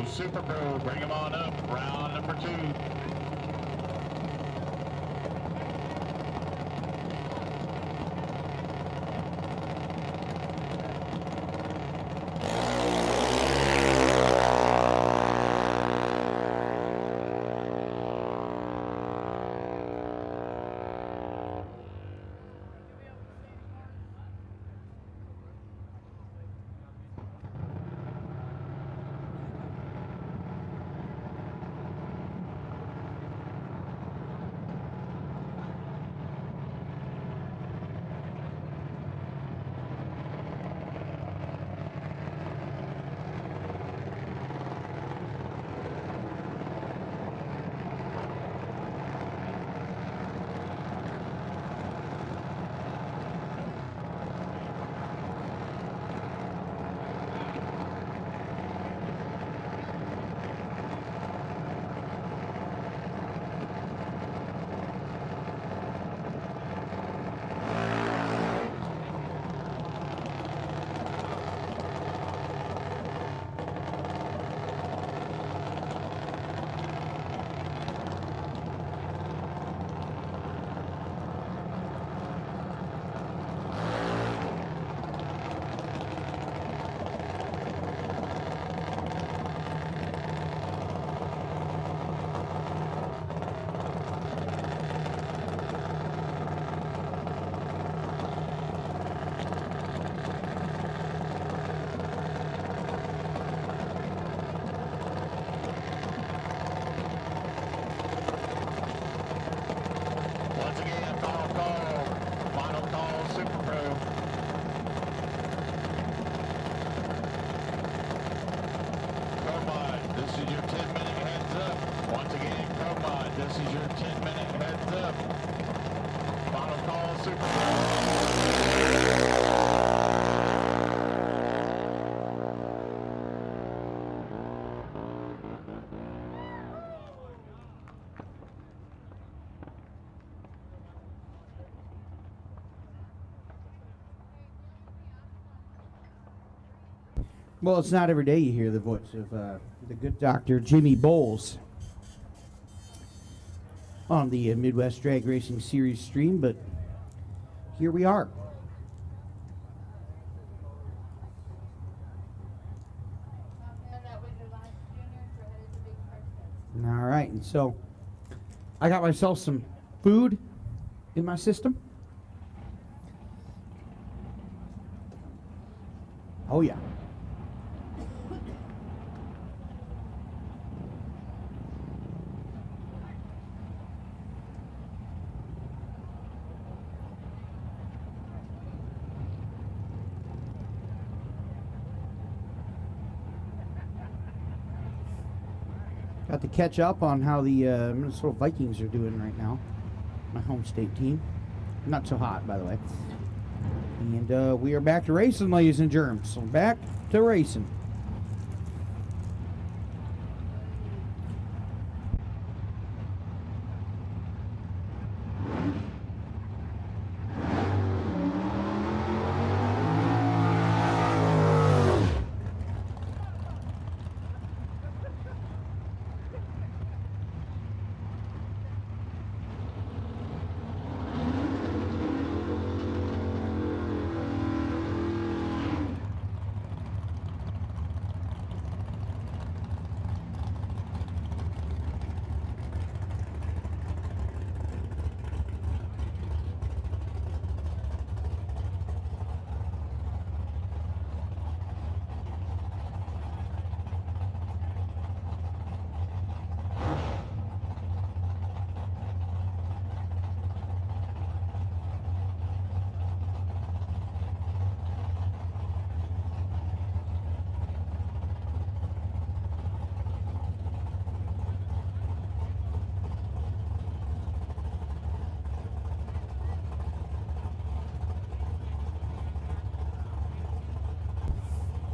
Super Pro, bring them on up. Round number 2. Well, it's not every day you hear the voice of the good Dr. Jimmy Bowles on the Midwest Drag Racing Series stream, but here we are. All right, and so I got myself some food in my system. Oh, yeah. Got to catch up on how the Minnesota Vikings are doing right now. My home state team. Not so hot, by the way. And we are back to racing, ladies and germs. So back to racing.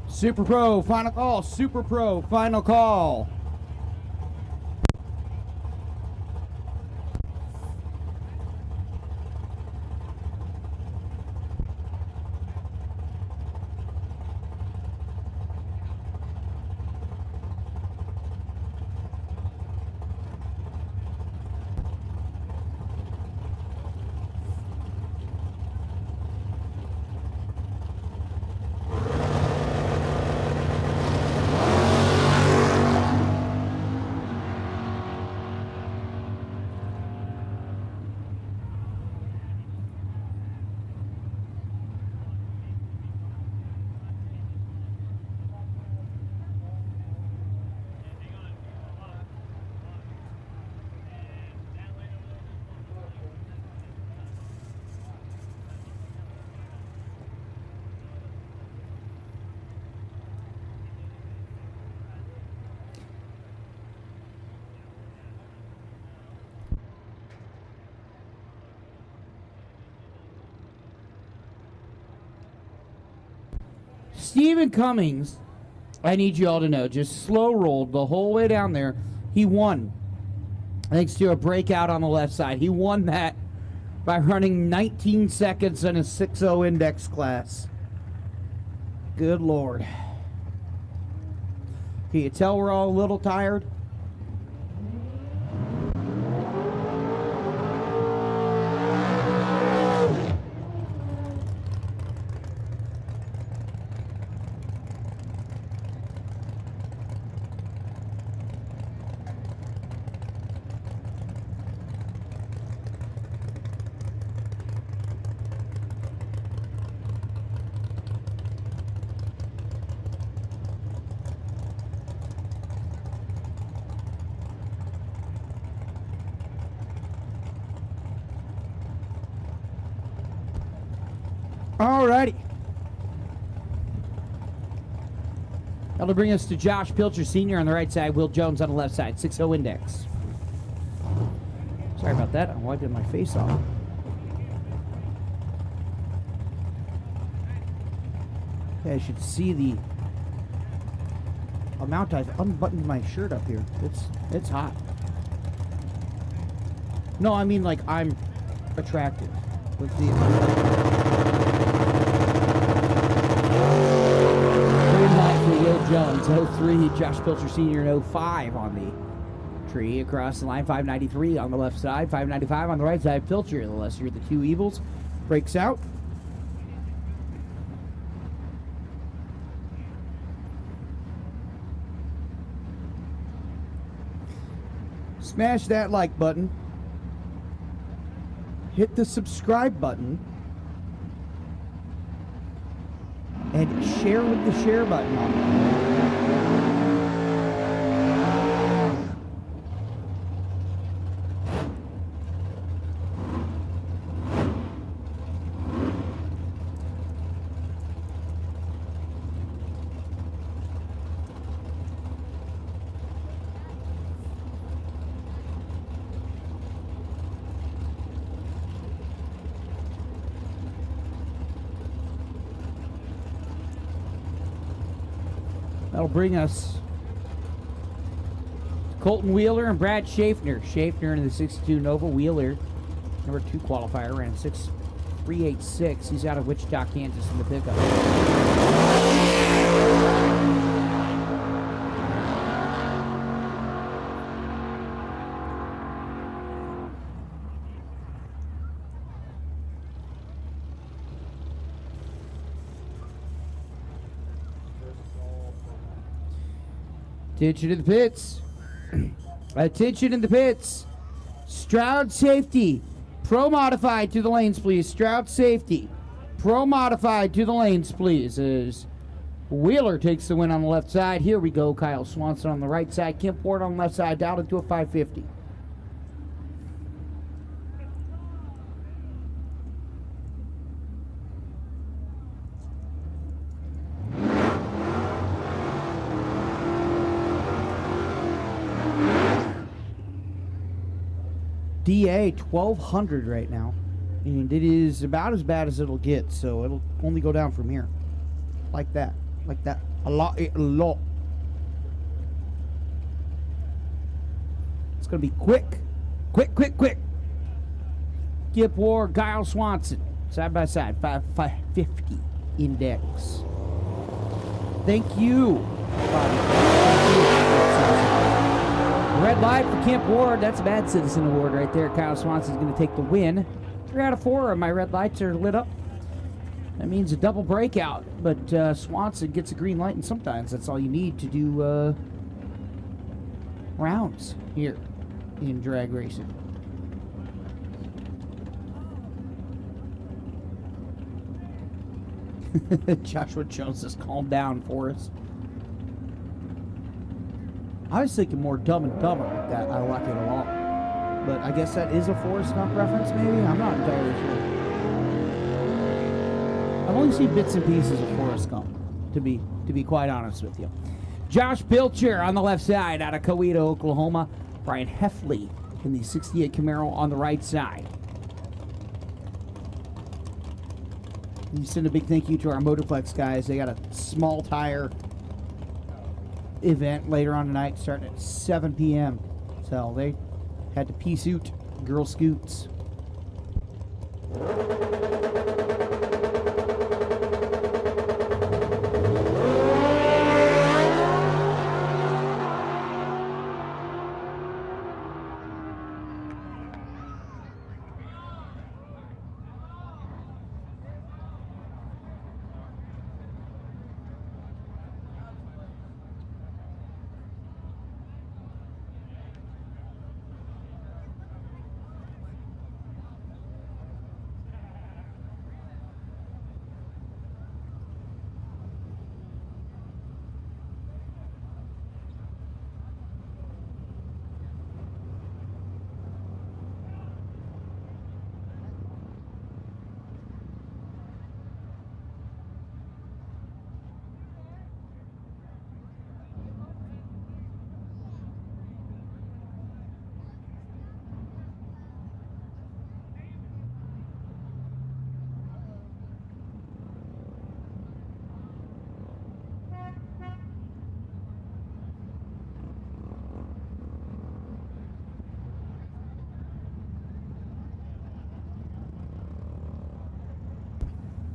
Super Pro, final call. Super Pro, final call. Stephen Cummings, I need you all to know, just slow rolled the whole way down there. He won, thanks to a breakout on the left side. He won that by running 19 seconds in a 6.0 index class. Good Lord. Can you tell we're all a little tired? Alrighty. That'll bring us to Josh Pilcher Sr. on the right side, Will Jones on the left side, 6.0 index. Sorry about that, I'm wiping my face off. Yeah, I should see the amount I've unbuttoned my shirt up here. It's hot. No, I mean like I'm attractive with the Will Jones, 03, Josh Pilcher Sr. 05 on the tree across the line, 593 on the left side, 595 on the right side. Pilcher, the lesser of the two evils, breaks out. Smash that like button. Hit the subscribe button. And share with the share button on there. That'll bring us Colton Wheeler and Brad Schaffner. Schaffner in the 62 Nova. Wheeler, number 2 qualifier, ran 6.386. He's out of Wichita, Kansas in the pickup. Attention in the pits. Attention in the pits. Stroud safety. Pro modified to the lanes, please. Stroud safety. Pro modified to the lanes, please. As Wheeler takes the win on the left side. Here we go. Kyle Swanson on the right side. Kemp Ward on the left side. Down into a 550. DA 1200 right now, and it is about as bad as it'll get, so it'll only go down from here, like that, a lot. It's gonna be quick. Kip Ward, Kyle Swanson, side by side, 550 index. Thank you. Red light for Kemp Ward. That's a bad citizen award right there. Kyle Swanson's going to take the win. 3 out of 4 of my red lights are lit up. That means a double breakout. But Swanson gets a green light, and sometimes that's all you need to do rounds here in drag racing. Joshua Jones says, calm down, Forrest. I was thinking more Dumb and Dumber like that. I like it a lot. But I guess that is a Forrest Gump reference, maybe? I'm not entirely sure. I've only seen bits and pieces of Forrest Gump, to be quite honest with you. Josh Pilcher on the left side out of Coweta, Oklahoma. Brian Heffley in the 68 Camaro on the right side. You send a big thank you to our Motorplex guys. They got a small tire event later on tonight starting at 7 p.m. So they had to pea suit Girl Scoots.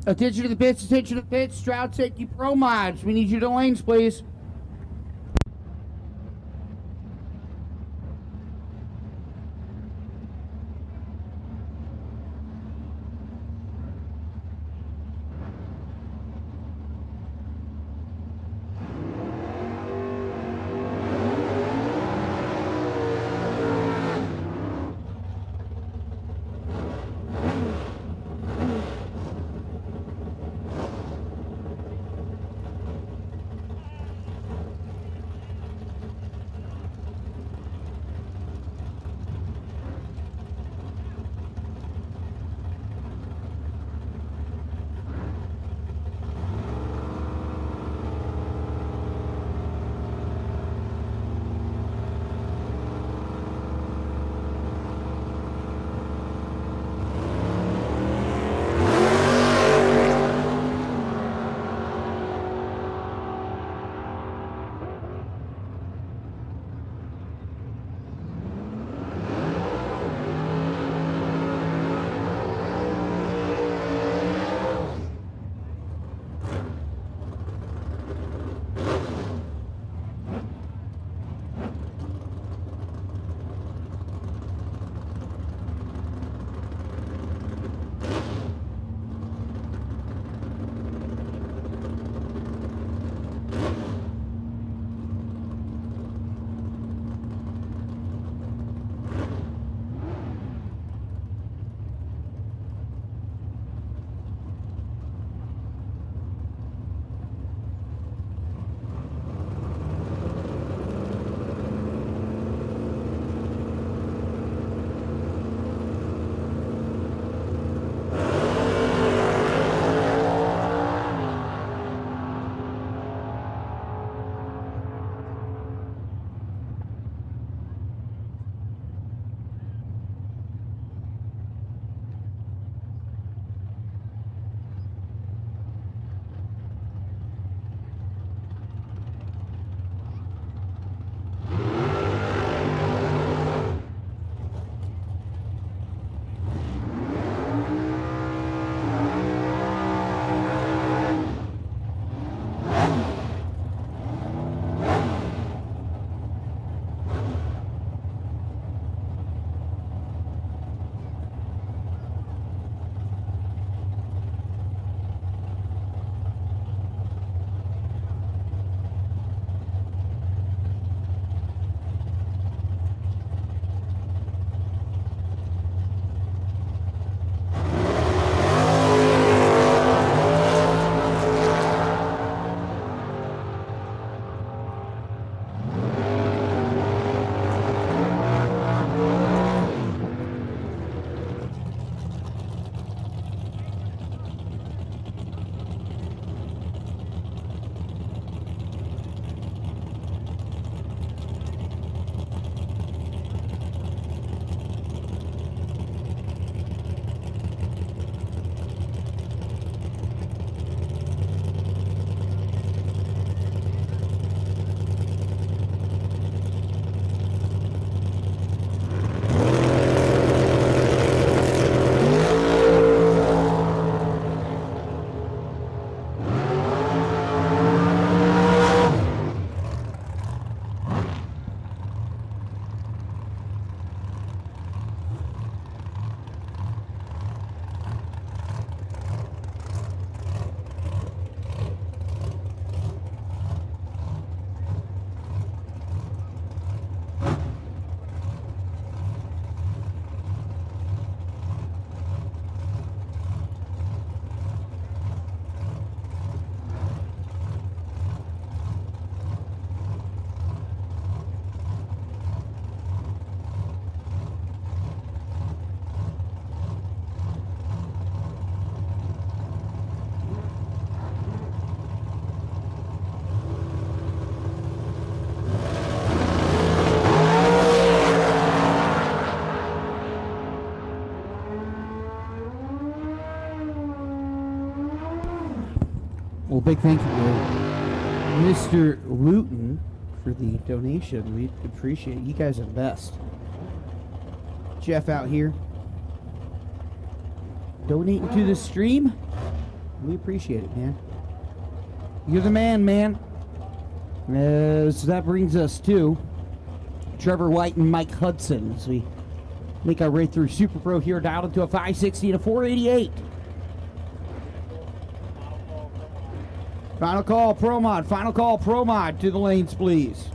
Attention to the pits, attention to the pits. Stroud Safety Pro Mods. We need you to lanes, please. Well, big thank you to Mr. Wooten for the donation. We appreciate it. You guys are the best. Jeff out here donating to the stream. We appreciate it, man. You're the man, man. So that brings us to Trevor White and Mike Hudson as we make our way through Super Pro here, dialed into a 560 and a 488. Final call, Pro Mod. Final call, Pro Mod to the lanes, please.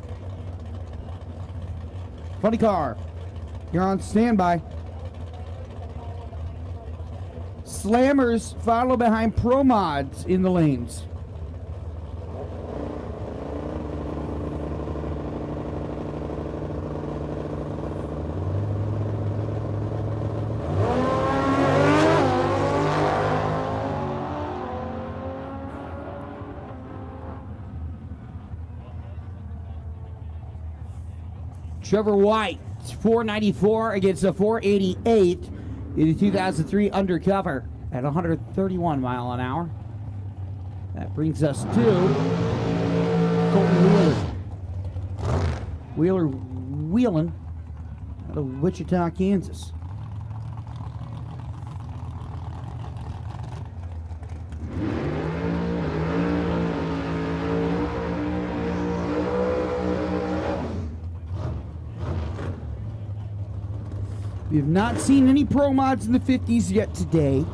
Funny car, you're on standby. Slammers follow behind Pro Mods in the lanes. Trevor White, 494 against a 488 in the 2003 Undercover at 131 mile an hour. That brings us to Colton Wheeler. Wheeling out of Wichita, Kansas. We have not seen any Pro Mods in the 50s yet today.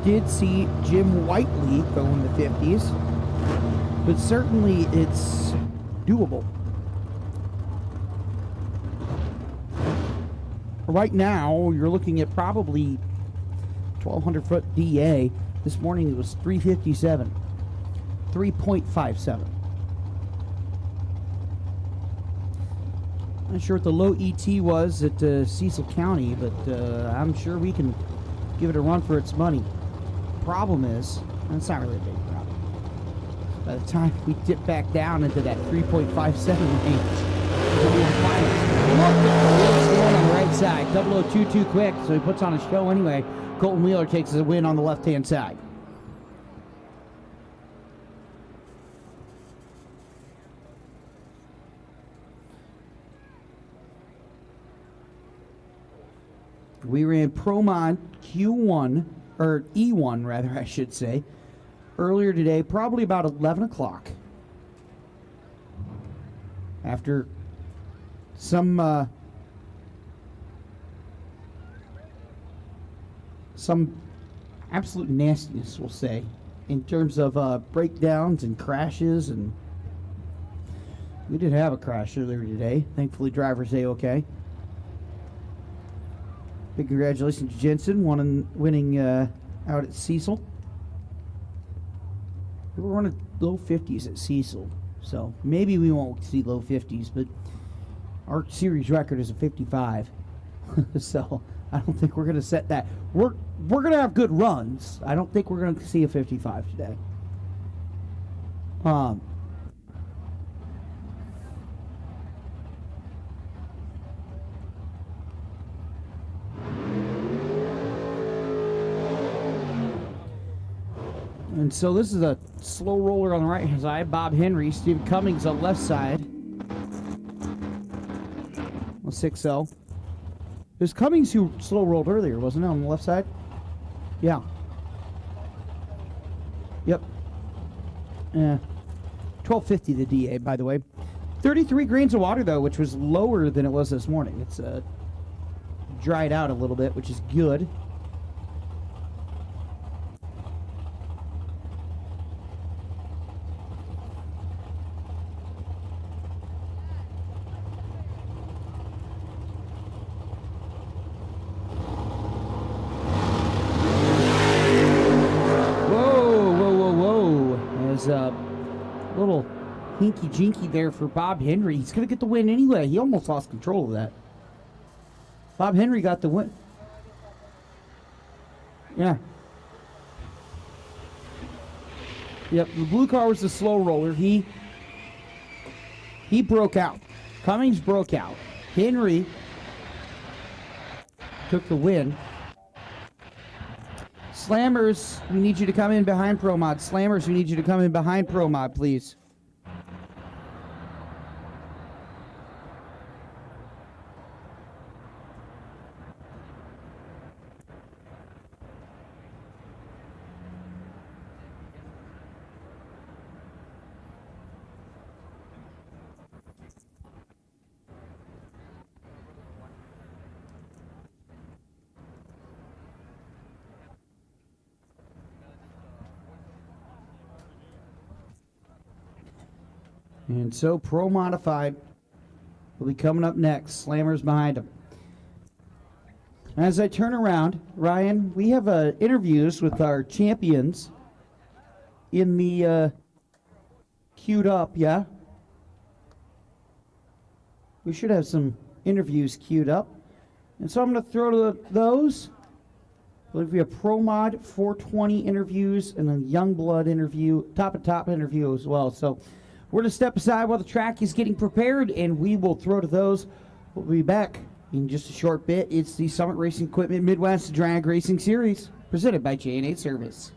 Did see Jim Whiteley go in the 50s, but certainly it's doable. Right now, you're looking at probably 1,200 foot DA. This morning it was 357, 3.57. Not sure what the low ET was at Cecil County, but I'm sure we can give it a run for its money. Problem is, and it's not really a big problem. By the time we dip back down into that 3.57 range, we'll be in finals. Look at what's going on the right side. 0022 quick, so he puts on a show anyway. Colton Wheeler takes a win on the left-hand side. We ran Promon Q1, or E1 rather, I should say, earlier today, probably about 11 o'clock. After some absolute nastiness, we'll say, in terms of breakdowns and crashes, and we did have a crash earlier today. Thankfully, drivers A-okay. Big congratulations to Jensen, winning out at Cecil. We were running low 50s at Cecil, so maybe we won't see low 50s, but our series record is a 55. So I don't think we're going to set that. We're going to have good runs. I don't think we're going to see a 55 today. And so this is a slow roller on the right-hand side. Bob Henry, Steve Cummings on the left side. 6-0. It was Cummings who slow rolled earlier, wasn't it, on the left side? Yeah. Yep. 1250 the DA, by the way. 33 grains of water, though, which was lower than it was this morning. It's dried out a little bit, which is good. Little hinky-jinky there for Bob Henry. He's going to get the win anyway. He almost lost control of that. Bob Henry got the win. Yeah. Yep, the blue car was the slow roller. He broke out. Cummings broke out. Henry took the win. Slammers, we need you to come in behind Pro Mod. Slammers, we need you to come in behind Pro Mod, please. And so Pro Modified will be coming up next. Slammers behind him. As I turn around, Ryan, we have interviews with our champions in the queued up, yeah? We should have some interviews queued up. And so I'm going to throw those. There'll be a Pro Mod 420 interviews and a Youngblood interview, top interview as well. So we're going to step aside while the track is getting prepared, and we will throw to those. We'll be back in just a short bit. It's the Summit Racing Equipment Midwest Drag Racing Series, presented by J&A Service.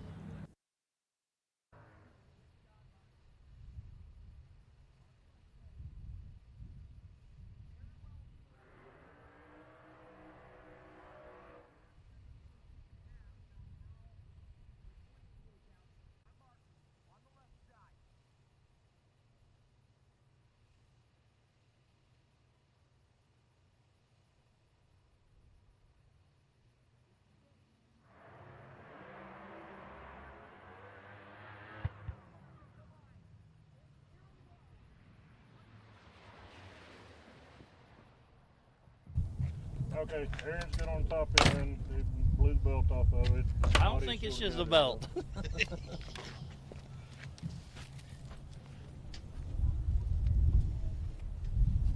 Okay, Aaron's got on top end. He blew the belt off of it. I don't think it's just a belt.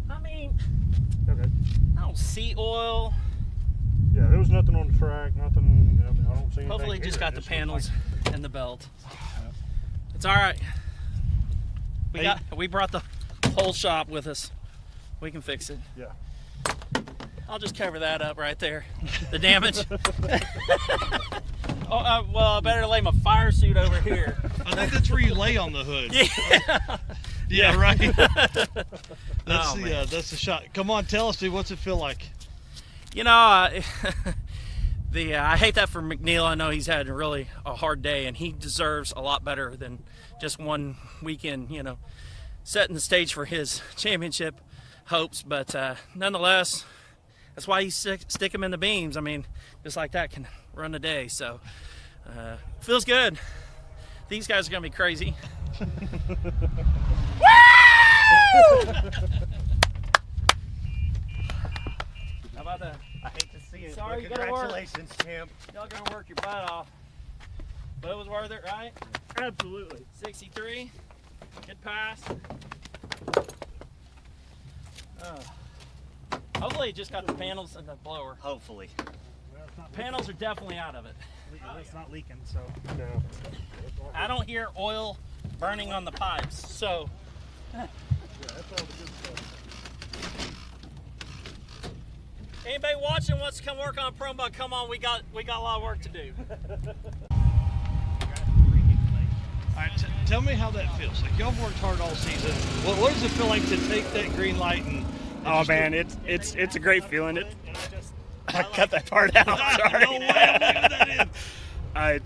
I mean, okay. I don't see oil. Yeah, there was nothing on the track, nothing. I mean, I don't see anything. Hopefully, just here. got the panels and the belt. It's all right. We brought the whole shop with us. We can fix it. Yeah. I'll just cover that up right there. The damage. Well, I better lay my fire suit over here. I think that's where you lay on the hood. Yeah. Yeah, right. That's the shot. Come on, tell us, dude. What's it feel like? You know, I hate that for McNeil. I know he's had a hard day, and he deserves a lot better than just one weekend. You know, setting the stage for his championship hopes. But nonetheless, that's why you stick him in the beams. I mean, just like that can run a day. So feels good. These guys are gonna be crazy. Woo! How about that? I hate to see it. Sorry, you Congratulations, champ. Y'all gonna work your butt off. But it was worth it, right? Absolutely. 63. Good pass. Hopefully it just got the panels and the blower. Hopefully. Panels are definitely out of it. It's not leaking, so. No. I don't hear oil burning on the pipes, so. Yeah, that's all the good stuff. Anybody watching wants to come work on a promo, come on, we got a lot of work to do. All right, tell me how that feels. Like, y'all worked hard all season. What does it feel like to take that green light and oh man, it's a great feeling. I cut that part out. Sorry. No way, I'm leaving that in.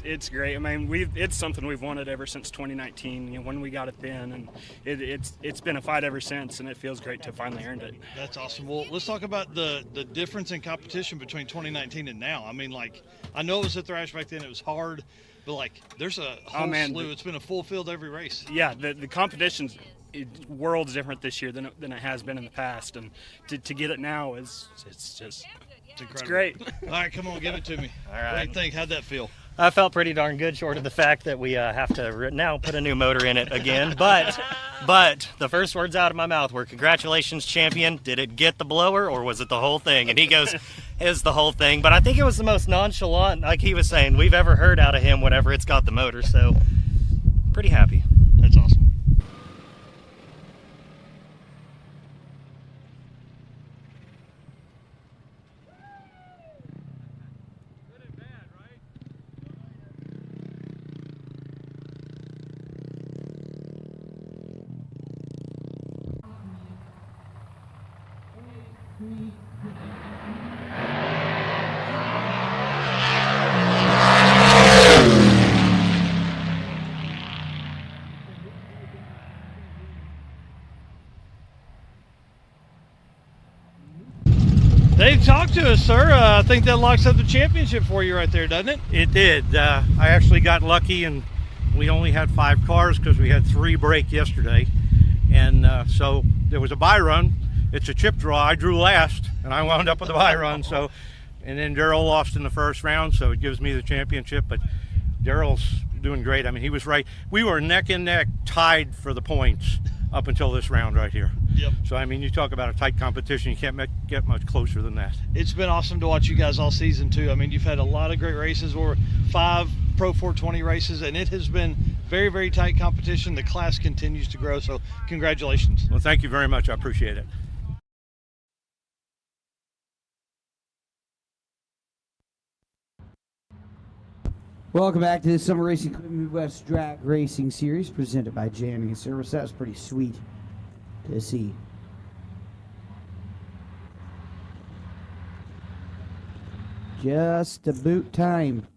It's great. I mean, it's something we've wanted ever since 2019. You know, when we got it then, and it's been a fight ever since, and it feels great to finally earned it. That's awesome. Well, let's talk about the difference in competition between 2019 and now. I mean, like, I know it was a thrash back then. It was hard, but like, there's a whole slew. It's been a full field every race. Yeah, the competition's worlds different this year than it has been in the past, and to get it now it's incredible. It's great. All right, come on, give it to me. All right. What do you think? How'd that feel? I felt pretty darn good, short of the fact that we have to now put a new motor in it again. But the first words out of my mouth were, "Congratulations, champion. Did it get the blower, or was it the whole thing?" And he goes, "It's the whole thing." But I think it was the most nonchalant, like he was saying, we've ever heard out of him whenever it's got the motor. So pretty happy. That's awesome. Dave, talk to us, sir. I think that locks up the championship for you right there, doesn't it? It did. I actually got lucky, and we only had 5 cars because we had 3 break yesterday. And so there was a bye run. It's a chip draw. I drew last, and I wound up with a bye run. So, and then Darrell lost in the first round, so it gives me the championship. But Darrell's doing great. I mean, he was right. We were neck and neck, tied for the points up until this round right here. Yep. So, I mean, you talk about a tight competition. You can't get much closer than that. It's been awesome to watch you guys all season, too. I mean, you've had a lot of great races. We're 5 Pro 420 races, and it has been very, very tight competition. The class continues to grow, so congratulations. Well, thank you very much. I appreciate it. Welcome back to the Summer Racing Equipment Midwest Drag Racing Series presented by Jamming Service. That was pretty sweet to see. Just about time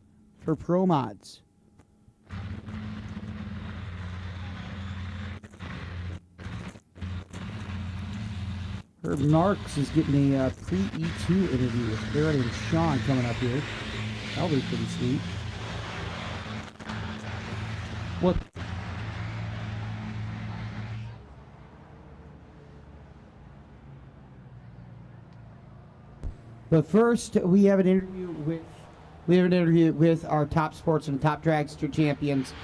for Pro Mods. Herb Marks is getting a pre-E2 interview with Barrett and Sean coming up here. That'll be pretty sweet. What? But first, we have an interview with our top sports and top dragster champions.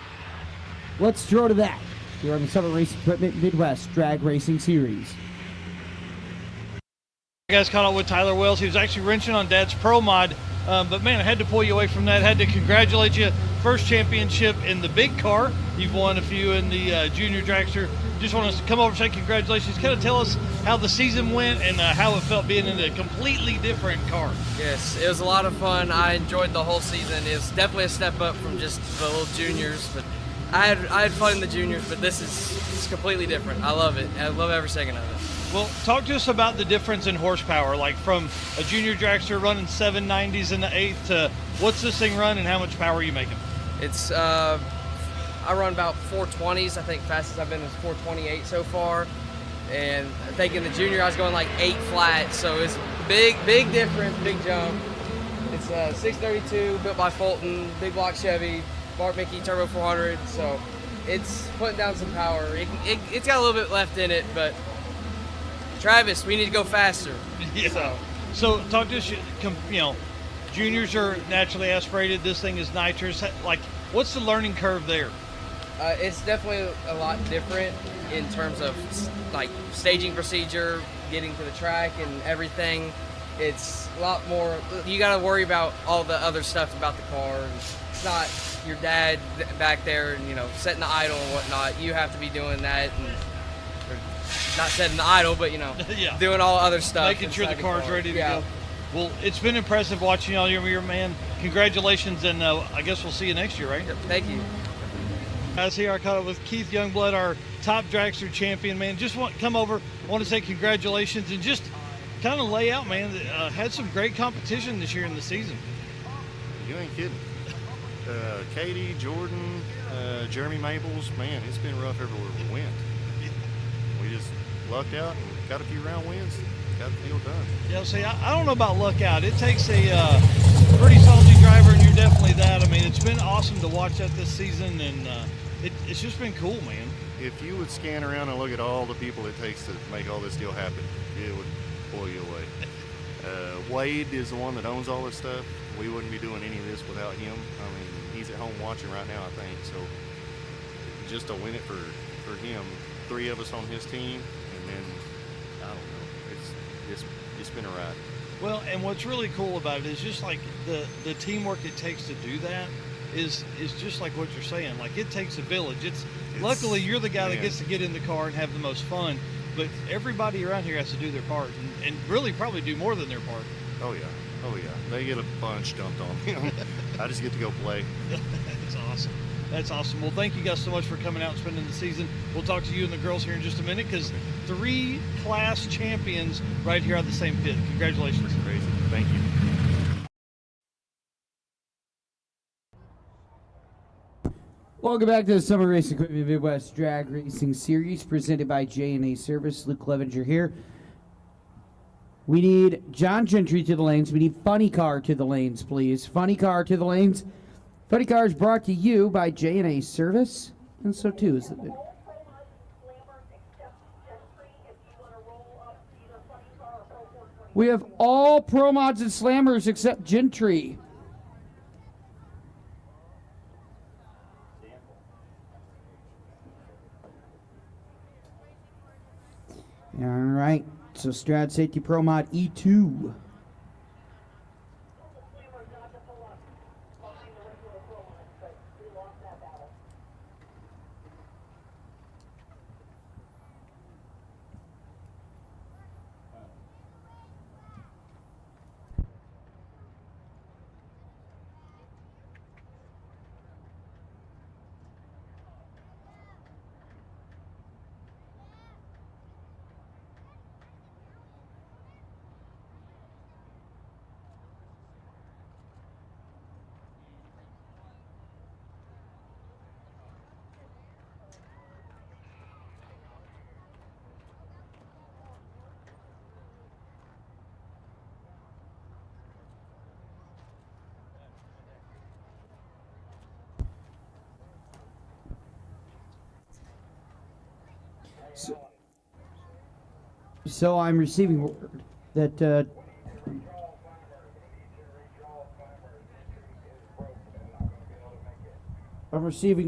Let's throw to that. Here on the Summer Racing Equipment Midwest Drag Racing Series. You guys caught up with Tyler Wells. He was actually wrenching on Dad's Pro Mod, but man, I had to pull you away from that. Had to congratulate you. First championship in the big car. You've won a few in the junior dragster. Just want us to come over and say congratulations. Kind of tell us how the season went and how it felt being in a completely different car. Yes, it was a lot of fun. I enjoyed the whole season. It's definitely a step up from just the little juniors, but I had fun in the juniors, but it's completely different. I love it. I love every second of it. Well, talk to us about the difference in horsepower, like from a junior dragster running 790s in the 8th to what's this thing run and how much power are you making? It's I run about 420s. I think fastest I've been is 428 so far. And I think in the junior I was going like 8 flat, so it's big difference, big jump. It's 632 built by Fulton, big block Chevy, Bart Mickey Turbo 400, so it's putting down some power. It's got a little bit left in it, but Travis, we need to go faster. Yeah. So talk to us, juniors are naturally aspirated. This thing is nitrous. Like, what's the learning curve there? It's definitely a lot different in terms of like staging procedure, getting to the track and everything. It's a lot more, you got to worry about all the other stuff about the car. It's not your dad back there and, setting the idle and whatnot. You have to be doing that and not setting the idle, but, yeah. doing all other stuff. Making sure the car's ready to go. Well, it's been impressive watching all your man. Congratulations, and I guess we'll see you next year, right? Yep, thank you. Guys, here I caught up with Keith Youngblood, our top dragster champion, man. Just come over, want to say congratulations, and just kind of lay out, man. Had some great competition this year in the season. You ain't kidding. Katie, Jordan, Jeremy Maples, man, it's been rough everywhere we went. We just lucked out and got a few round wins. Got the deal done. Yeah, see, I don't know about luck out. It takes a pretty salty driver, and you're definitely that. I mean, it's been awesome to watch that this season, and it's just been cool, man. If you would scan around and look at all the people it takes to make all this deal happen, it would blow you away. Wade is the one that owns all this stuff. We wouldn't be doing any of this without him. I mean, he's at home watching right now, I think. So just to win it for him, 3 of us on his team, and then, I don't know, it's been a ride. Well, and what's really cool about it is just like the teamwork it takes to do that is just like what you're saying. Like, it takes a village. Luckily you're the guy that gets to get in the car and have the most fun, but everybody around here has to do their part, and really probably do more than their part. Oh yeah. Oh yeah. They get a bunch dumped on them. I just get to go play. That's awesome. That's awesome. Well, thank you guys so much for coming out and spending the season. We'll talk to you and the girls here in just a minute, because 3 class champions right here at the same pit. Congratulations. That's crazy. Thank you. Welcome back to the Summer Race Equipment Midwest Drag Racing Series presented by J&A Service. Luke Clevenger here. We need John Gentry to the lanes. We need Funny Car to the lanes, please. Funny Car to the lanes. Funny Car is brought to you by J&A Service, and so too is the... We have all Pro Mods and Slammers except Gentry. All right, so Strad Safety Pro Mod E2. So I'm receiving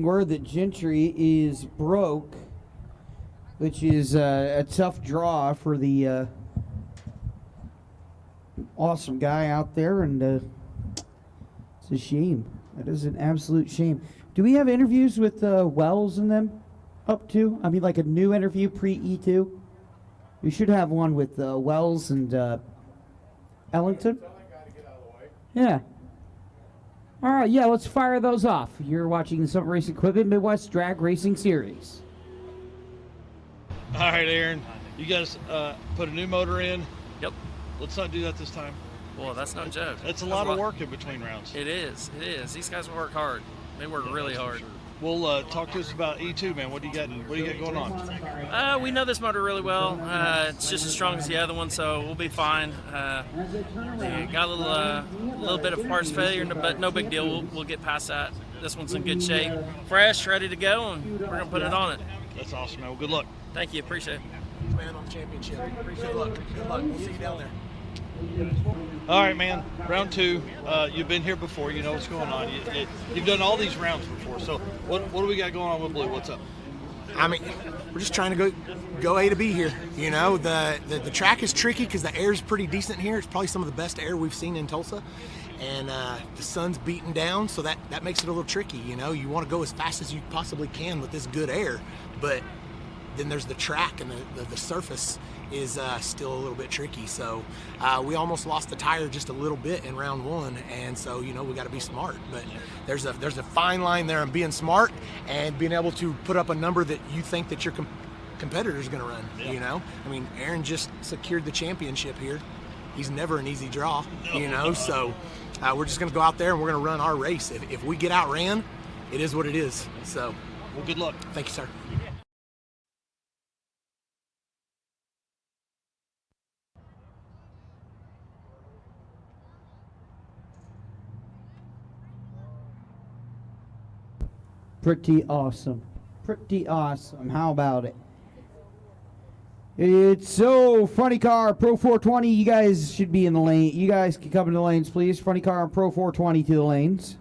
word that Gentry is broke, which is a tough draw for the awesome guy out there, and it's a shame. That is an absolute shame. Do we have interviews with Wells and them up to? I mean, like a new interview pre-E2? We should have one with Wells and Ellington. Yeah. All right, yeah, let's fire those off. You're watching the Summer Race Equipment Midwest Drag Racing Series. All right, Aaron, you guys put a new motor in. Yep. Let's not do that this time. Well, that's no joke. That's a lot of work in between rounds. It is. It is. These guys work hard. They work really hard. Well, talk to us about E2, man. What do you got going on? We know this motor really well. It's just as strong as the other one, so we'll be fine. They got a little bit of parts failure, but no big deal. We'll get past that. This one's in good shape, fresh, ready to go, and we're gonna put it on it. That's awesome, man. Well, good luck. Thank you. Appreciate it. Man on the championship. Good luck. Good luck. We'll see you down there. All right, man. Round 2. You've been here before. You know what's going on. You've done all these rounds before. So what do we got going on with Blue? What's up? I mean, we're just trying to go A to B here. You know, the track is tricky because the air is pretty decent here. It's probably some of the best air we've seen in Tulsa. And the sun's beating down, so that makes it a little tricky. You know, you want to go as fast as you possibly can with this good air, but then there's the track, and the surface is still a little bit tricky. So we almost lost the tire just a little bit in round 1, and so, you know, we got to be smart. But there's a fine line there in being smart and being able to put up a number that you think that your competitor's going to run. Yeah. You know, I mean, Aaron just secured the championship here. He's never an easy draw, you know. So we're just going to go out there and we're going to run our race. If we get outran, it is what it is. So, well, good luck. Thank you, sir. Pretty awesome. Pretty awesome. How about it? It's so Funny Car Pro 420. You guys should be in the lane. You guys can come in the lanes, please. Funny Car Pro 420 to the lanes.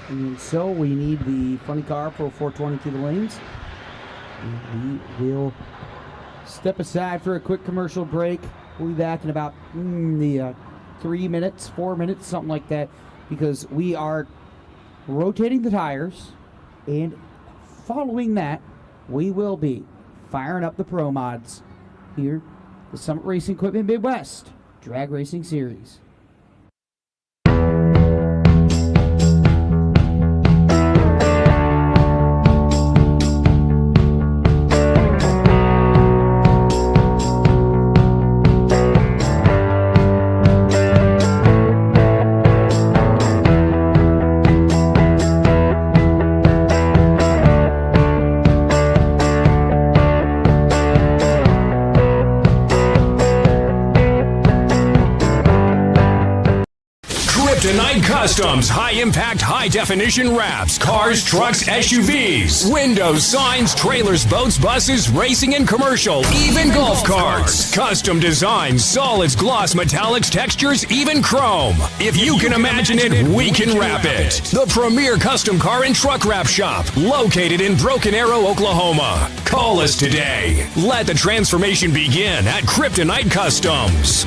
And so we need the funny car for 420 to the lanes. And we will step aside for a quick commercial break. We'll be back in about 3 minutes, 4 minutes, something like that, because we are rotating the tires, and following that, we will be firing up the Pro Mods here, the Summit Racing Equipment Midwest Drag Racing Series. Kryptonite Customs, high-impact, high-definition wraps, cars, trucks, SUVs, windows, signs, trailers, boats, buses, racing and commercial, even golf carts. Custom designs, solids, gloss, metallics, textures, even chrome. If you can imagine it, we can wrap it. The premier custom car and truck wrap shop, located in Broken Arrow, Oklahoma. Call us today. Let the transformation begin at Kryptonite Customs.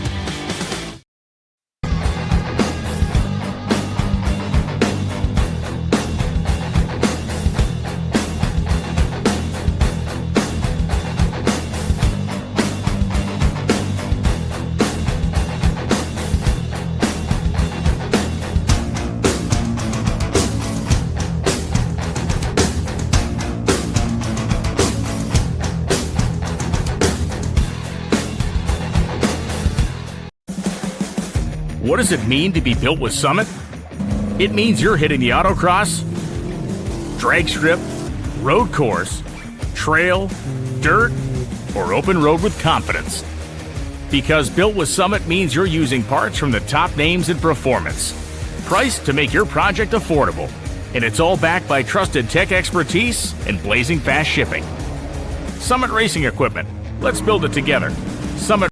What does it mean to be built with Summit? It means you're hitting the autocross, drag strip, road course, trail, dirt, or open road with confidence. Because built with Summit means you're using parts from the top names in performance, priced to make your project affordable, and it's all backed by trusted tech expertise and blazing fast shipping. Summit Racing Equipment. Let's build it together. Summit.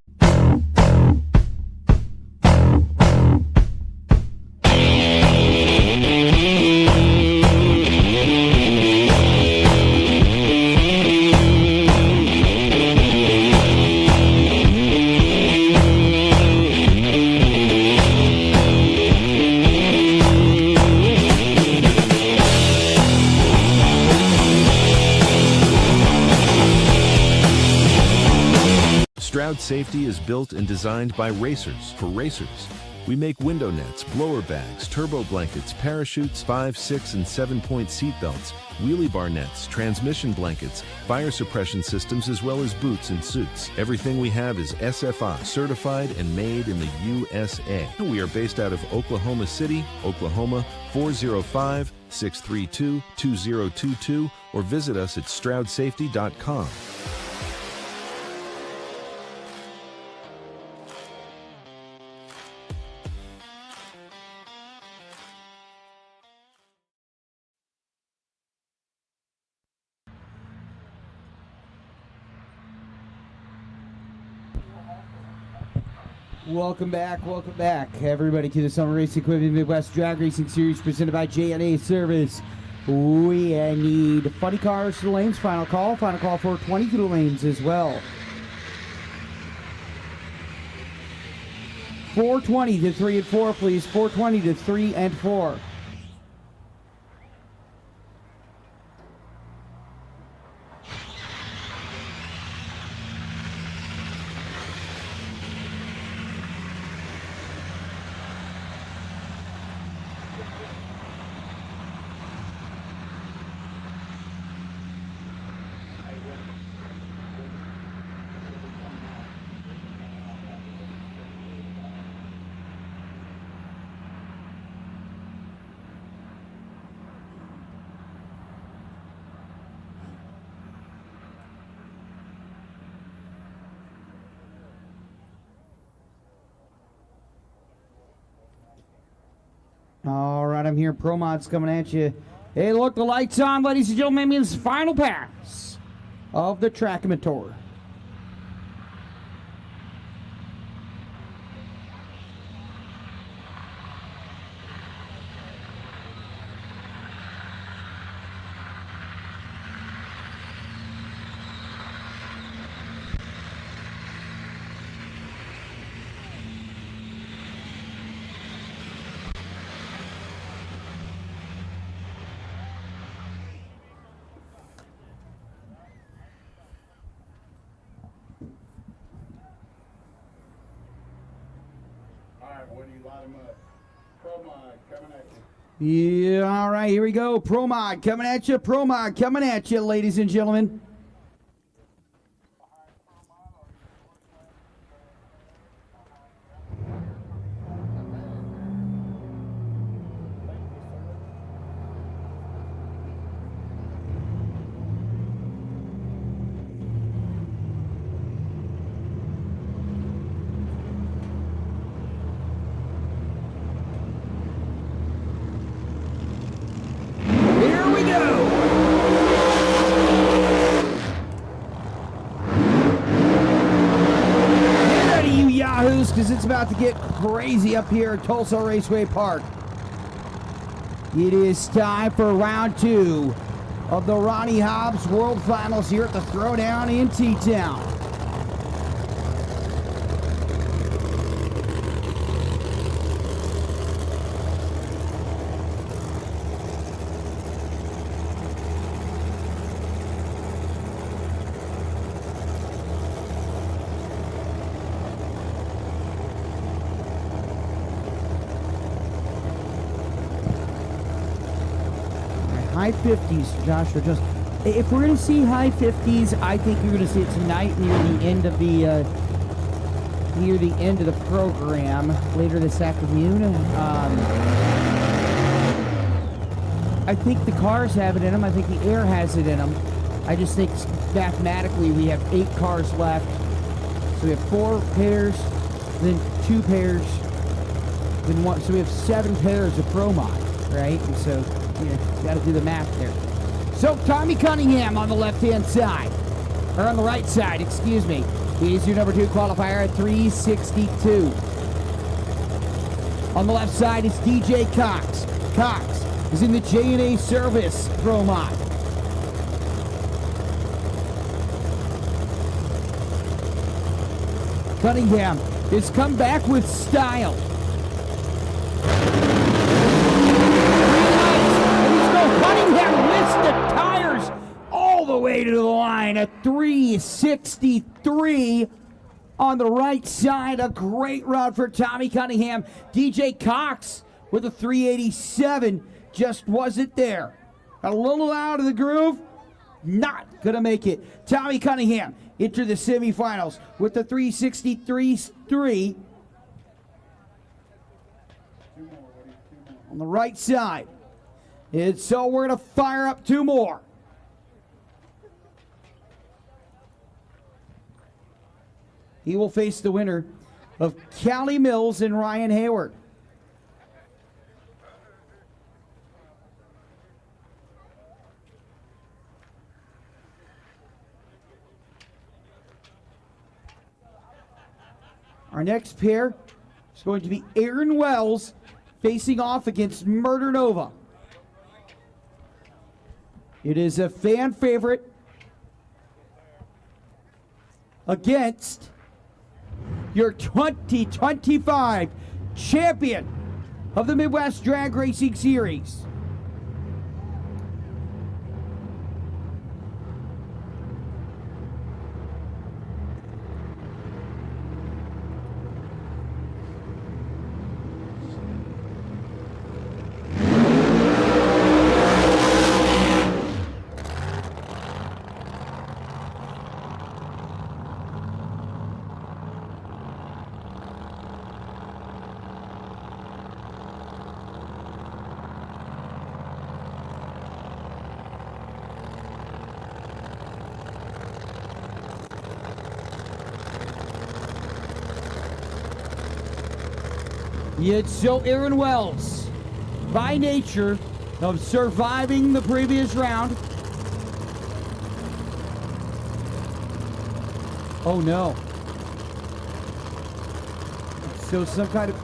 Stroud Safety is built and designed by racers for racers. We make window nets, blower bags, turbo blankets, parachutes, 5, 6, and 7-point seat belts, wheelie bar nets, transmission blankets, fire suppression systems, as well as boots and suits. Everything we have is SFI certified and made in the USA. We are based out of Oklahoma City, Oklahoma, 405-632-2022, or visit us at StroudSafety.com. Welcome back, everybody, to the Summer Racing Equipment Midwest Drag Racing Series presented by JNA Service. We need funny cars to the lanes. Final call 420 to the lanes as well. 420 to 3 and 4, please. 420 to 3 and 4. All right, I'm hearing Pro Mods coming at you. Hey, look, the light's on, ladies and gentlemen. It's final pass of the track inventory. when you light them up. Pro Mod coming at you. Yeah, all right, here we go. Pro Mod coming at you. Pro Mod coming at you, ladies and gentlemen. Here we go. Get ready, you yahoos, because it's about to get crazy up here at Tulsa Raceway Park. It is time for round 2 of the Ronnie Hobbs World Finals here at the Throwdown in T-Town. High 50s, Josh, or just if we're going to see high 50s, I think you're going to see it tonight near the end of the program later this afternoon. I think the cars have it in them. I think the air has it in them. I just think mathematically we have 8 cars left, so we have 4 pairs, then 2 pairs, then 1. So we have 7 pairs of Pro Mod, right? And so. Yeah, got to do the math there. So Tommy Cunningham on the left-hand side, or on the right side, excuse me. He's your number 2 qualifier at 362. On the left side is DJ Cox. Cox is in the J&A Service Pro Mod. Cunningham has come back with style. Cunningham lifts the tires all the way to the line at 363 on the right side. A great run for Tommy Cunningham. DJ Cox with a 387 just wasn't there. Got a little out of the groove. Not going to make it. Tommy Cunningham into the semifinals with the 363.3 on the right side. And so we're going to fire up 2 more. He will face the winner of Callie Mills and Ryan Hayward. Our next pair is going to be Aaron Wells facing off against Murder Nova. It is a fan favorite against your 2025 champion of the Midwest Drag Racing Series. Yet so Aaron Wells, by nature of surviving the previous round. Oh no. So some kind of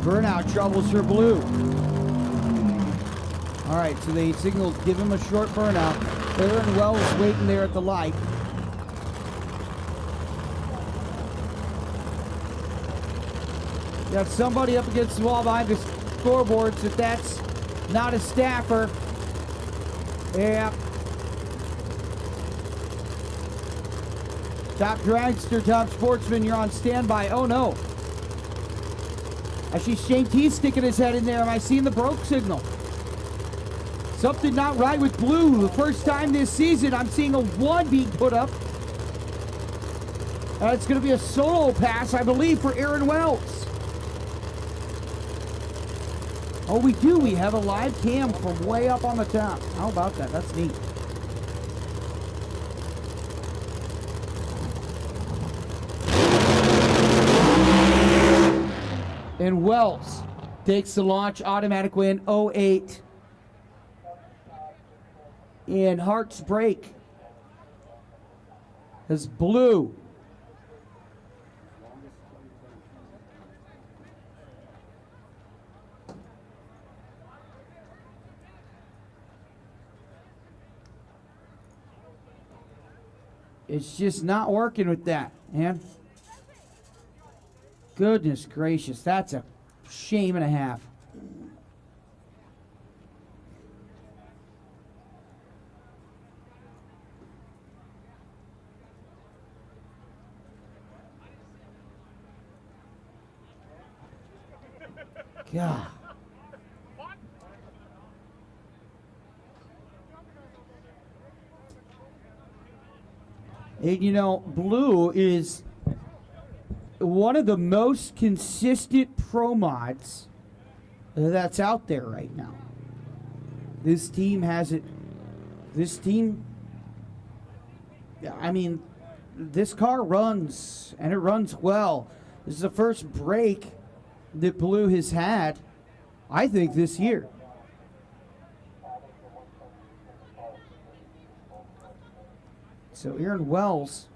burnout troubles for Blue. All right, so they signal, give him a short burnout. Aaron Wells waiting there at the light. Got somebody up against the wall behind the scoreboards. If that's not a staffer, Yeah. Top dragster, top sportsman, you're on standby. Oh no. I see Shane T sticking his head in there. Am I seeing the broke signal? Something not right with blue. The first time this season I'm seeing a 1 being put up. It's going to be a solo pass, I believe, for Aaron Wells. Oh, we do. We have a live cam from way up on the top. How about that? That's neat. And Wells takes the launch, automatic win, 08. And Hart's break is blue. It's just not working with that, man. Goodness gracious, that's a shame and a half. God. And you know, blue is one of the most consistent pro mods that's out there right now. This team has it. This team, I mean, this car runs, and it runs well. This is the first break that blue has had, I think, this year. So Aaron Wells.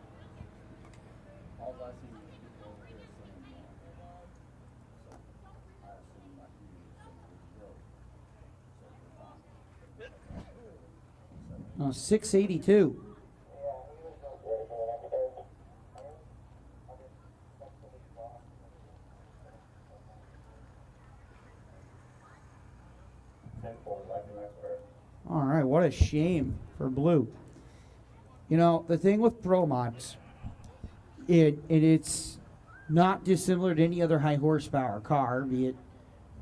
Oh, 682. All right, what a shame for blue. You know, the thing with pro mods, it's not dissimilar to any other high horsepower car, be it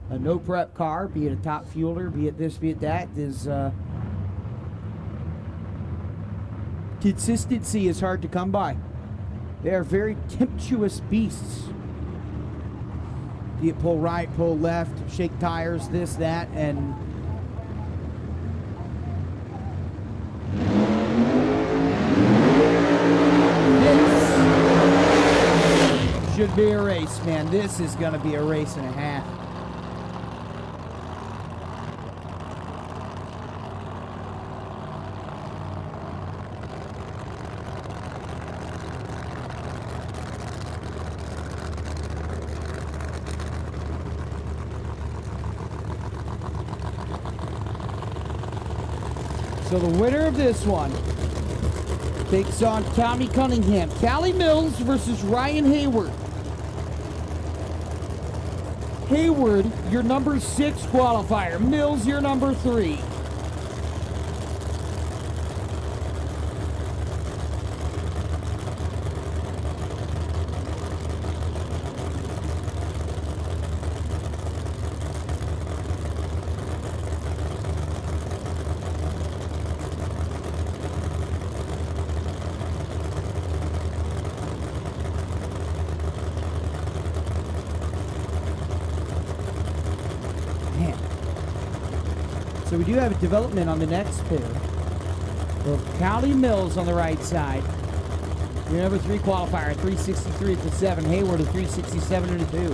a no prep car, be it a top fueler, be it this, be it that. Is consistency is hard to come by. They are very tempestuous beasts. You pull right, pull left, shake tires, this, that, and this should be a race, man. This is going to be a race and a half. So the winner of this one takes on Tommy Cunningham. Callie Mills versus Ryan Hayward. Hayward, your number 6 qualifier. Mills, your number 3. So we do have a development on the next pair. Of Callie Mills on the right side. Your number 3 qualifier, 363 at the 7. Hayward at 367 and a 2.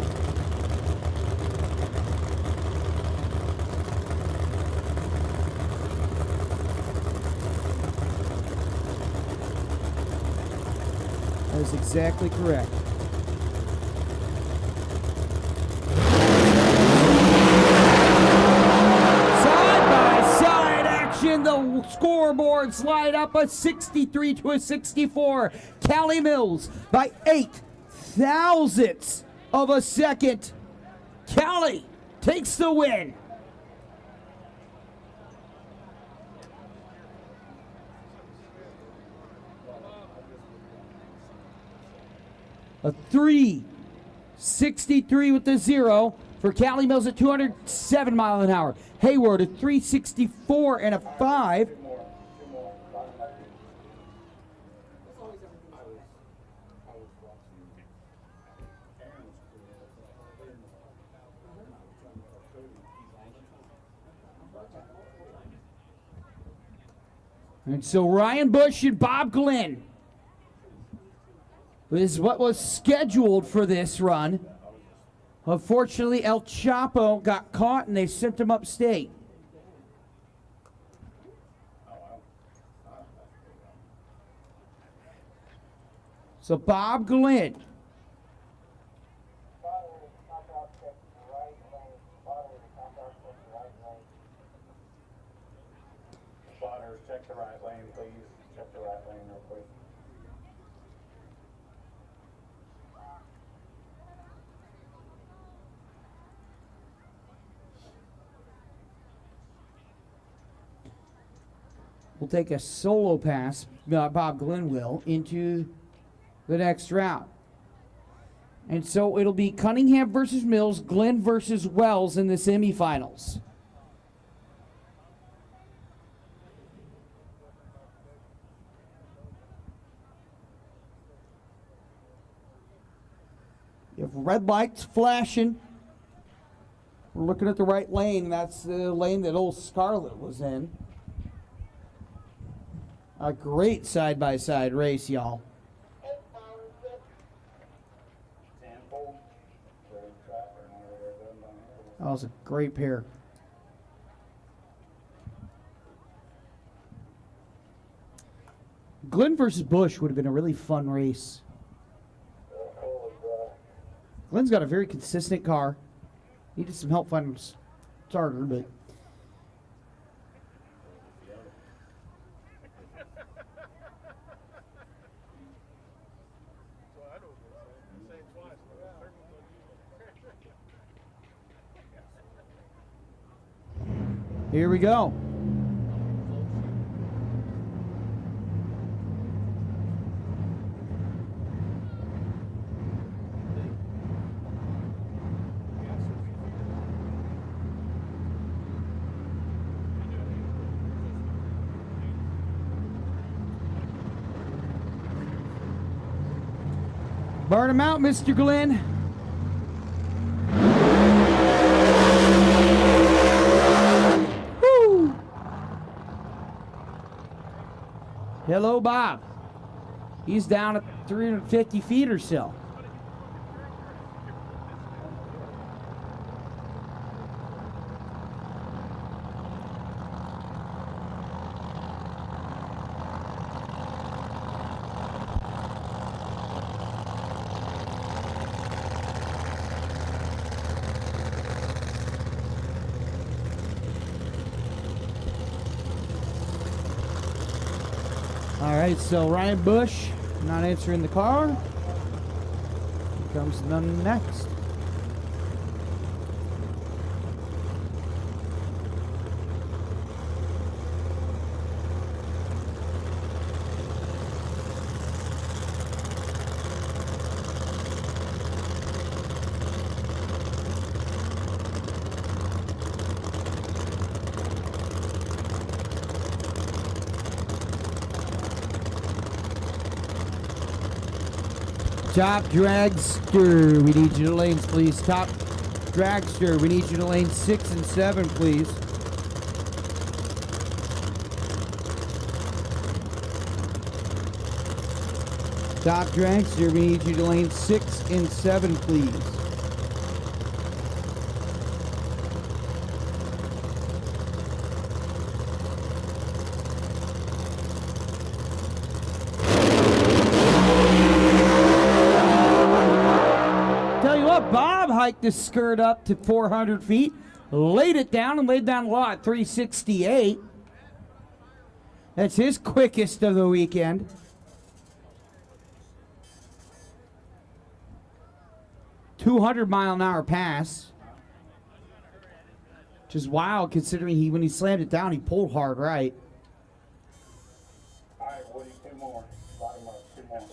That is exactly correct. The scoreboards light up a 63 to a 64. Callie Mills by 8 thousandths of a second. Callie takes the win. A 363 with the 0 for Cali Mills at 207 mile an hour. Hayward a 364 and a 5. And so Ryan Bush and Bob Glenn is what was scheduled for this run. Unfortunately, El Chapo got caught and they sent him upstate. So Bob Glenn. Spotters, check the right lane, please. Check the right lane real quick. We'll take a solo pass, Bob Glenn will, into the next round. And so it'll be Cunningham versus Mills, Glenn versus Wells in the semifinals. If red lights flashing, we're looking at the right lane. That's the lane that old Scarlett was in. A great side-by-side race, y'all. That was a great pair. Glenn versus Bush would have been a really fun race. Glenn's got a very consistent car. Needed some help finding a starter, but... Here we go. Burn him out, Mr. Glenn. Woo! Hello, Bob. He's down at 350 feet or so. All right, so Ryan Bush not answering the car. Here comes none next. Top dragster, we need you to lanes, please. Top dragster, we need you to lane 6 and 7, please. Top dragster, we need you to lane 6 and 7, please. Bob hiked the skirt up to 400 feet, laid it down, and laid down a lot, 368. That's his quickest of the weekend. $200-mile-an-hour pass, which is wild considering when he slammed it down, he pulled hard right. All right, Woody, two more. Bottom up, two more.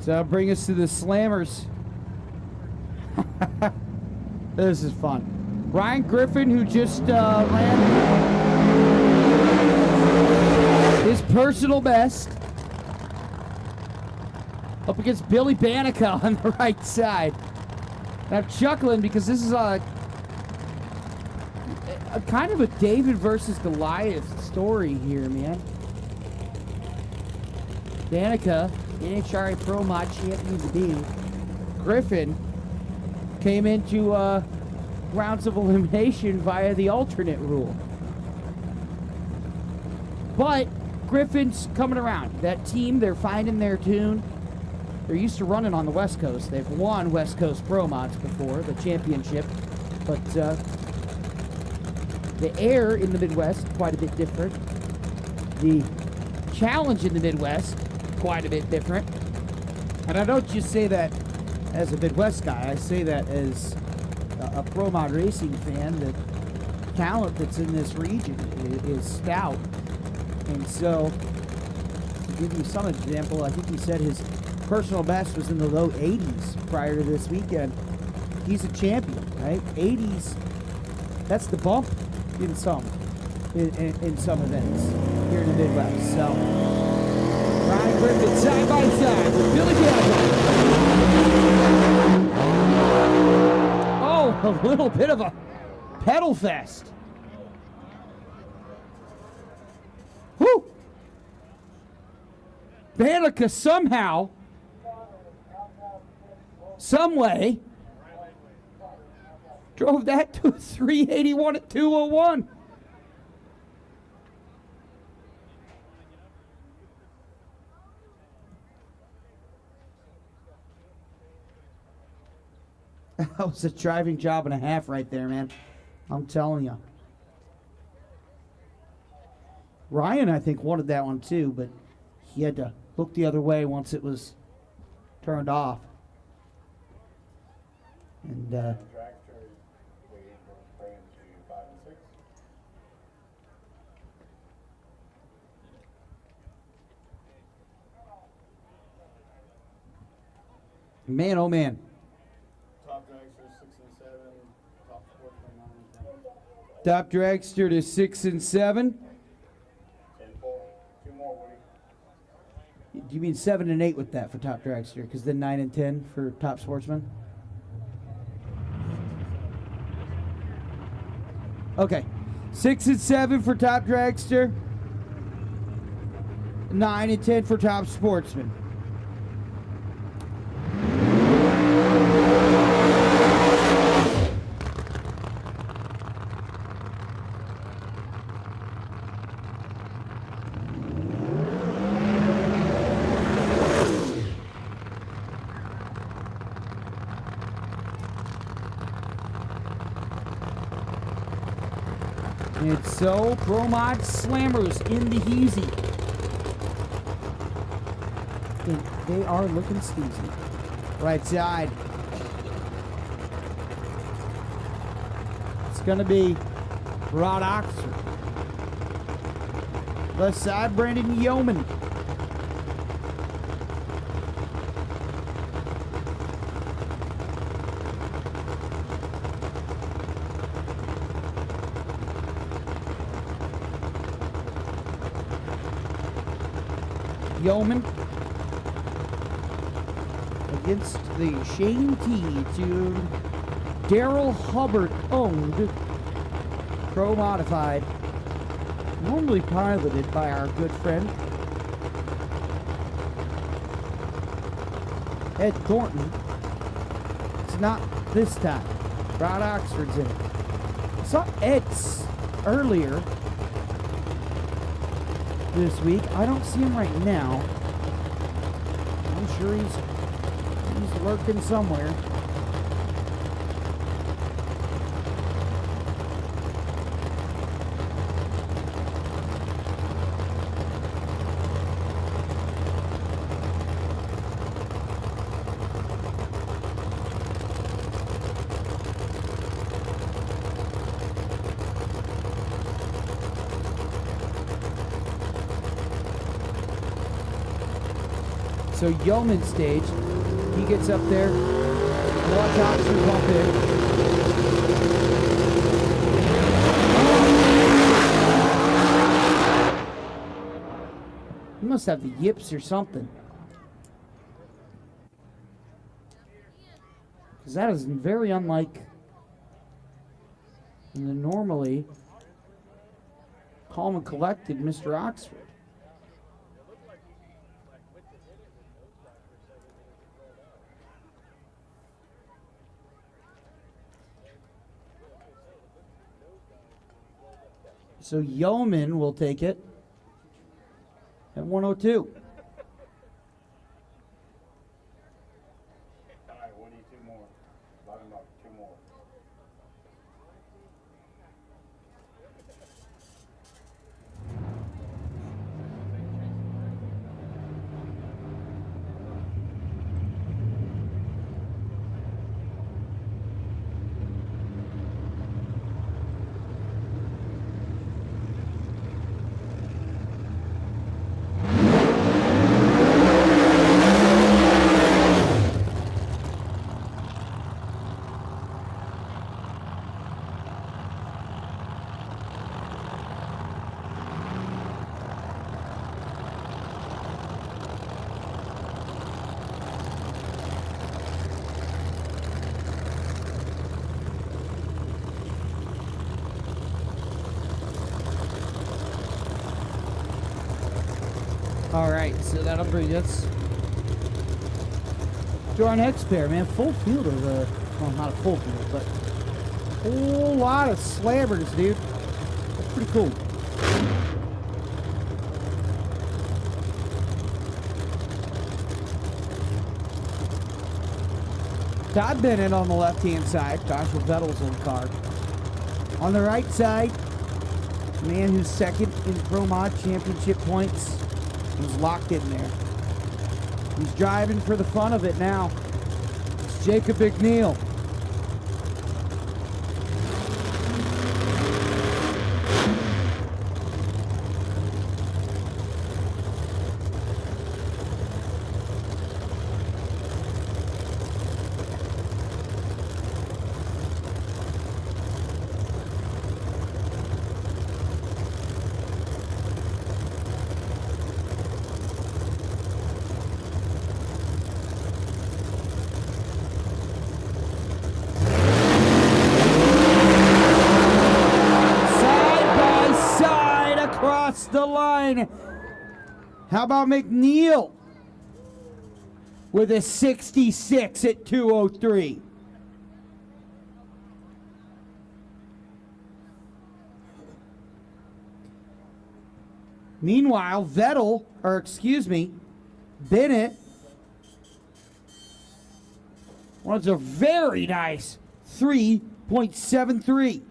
So bring us to the Slammers. This is fun. Ryan Griffin, who just ran his personal best, up against Billy Banica on the right side. And I'm chuckling because this is a kind of a David versus Goliath story here, man. Banica, NHRA Pro Mod champion to be. Griffin came into rounds of elimination via the alternate rule. But Griffin's coming around. That team, they're finding their tune. They're used to running on the West Coast. They've won West Coast Pro Mods before, the championship. But the air in the Midwest, quite a bit different. The challenge in the Midwest, quite a bit different. And I don't just say that as a Midwest guy. I say that as a Pro Mod racing fan. The talent that's in this region is stout. And so, to give you some example, I think he said his personal best was in the low 80s prior to this weekend. He's a champion, right? 80s, that's the bump in some events here in the Midwest. So, Ryan Griffin side by side with Billy Banica. Oh, a little bit of a pedal fest. Whew! Banica somehow, some way, drove that to a 381 at 201. That was a driving job and a half right there, man. I'm telling you. Ryan, I think, wanted that one too, but he had to look the other way once it was turned off. And man, oh man. Top dragster 6 and 7, top sportsman 9 and 10. Top dragster to 6 and 7. 10-4. 2 more, Woody. Do you mean 7 and 8 with that for top dragster? Because then 9 and 10 for top sportsman? Okay. 6 and 7 for top dragster. 9 and 10 for top sportsman. And so, Pro Mod Slammers in the Heezy. And they are looking steezy. Right side. It's going to be Rod Oxford. Left side, Brandon Yeoman. Yeoman against the Shane T to Daryl Hubbard owned Pro Modified, normally piloted by our good friend Ed Thornton. It's not this time. Rod Oxford's in it. I saw Ed's earlier this week. I don't see him right now. I'm sure he's lurking somewhere. So Yeoman stage, he gets up there. Watch Oxford bump in. He must have the yips or something. Because that is very unlike the normally calm and collected Mr. Oxford. So Yeoman will take it at 102. All right, we need 2 more. Bottom up, 2 more. All right, so that'll bring us to our next pair, man. Full field of well, not a full field, but a whole lot of slammers, dude. That's pretty cool. Todd Bennett on the left-hand side. Joshua Vettle's in the car. On the right side, man who's second in Pro Mod Championship points. He's locked in there. He's driving for the fun of it now. It's Jacob McNeil. The line. How about McNeil with a 66 at 203? Meanwhile, Bennett runs a very nice 3.73.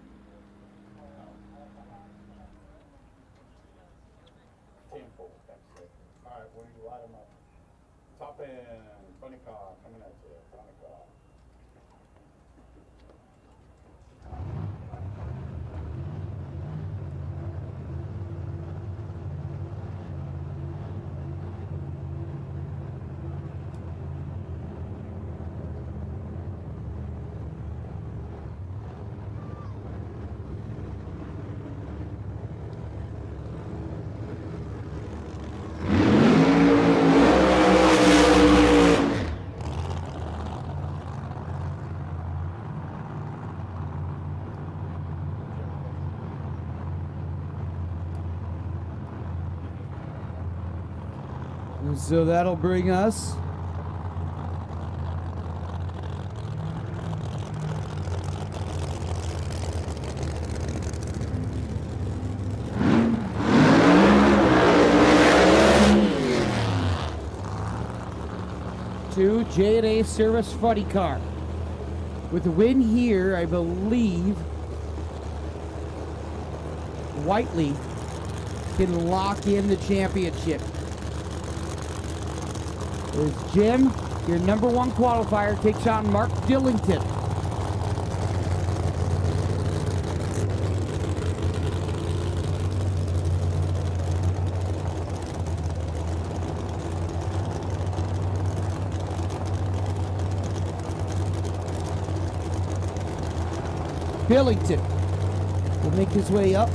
So that'll bring us to J&A Service Funny Car. With the win here, I believe Whiteley can lock in the championship. There's Jim, your number 1 qualifier, takes on Mark Dillington. Billington will make his way up.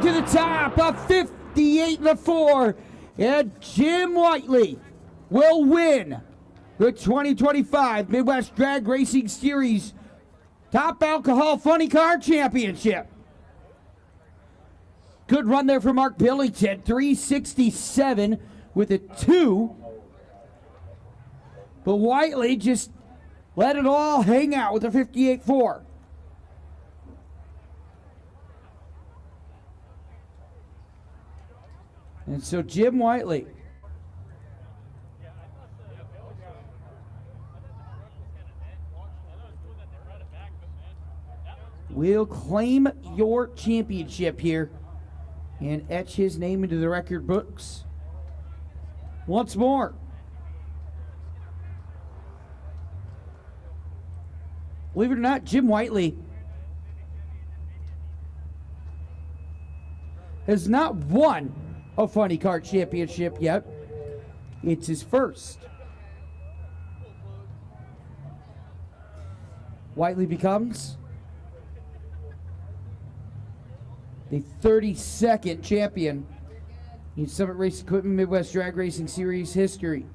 To the top of 58-4, and Jim Whiteley will win the 2025 Midwest Drag Racing Series Top Alcohol Funny Car Championship. Good run there for Mark Billington, 367 with a 2. But Whiteley just let it all hang out with a 58-4. And so Jim Whiteley will claim your championship here and etch his name into the record books once more. Believe it or not, Jim Whiteley has not won a Funny Car Championship yet. It's his first. Whiteley becomes the 32nd champion in Summit Race Equipment Midwest Drag Racing Series history.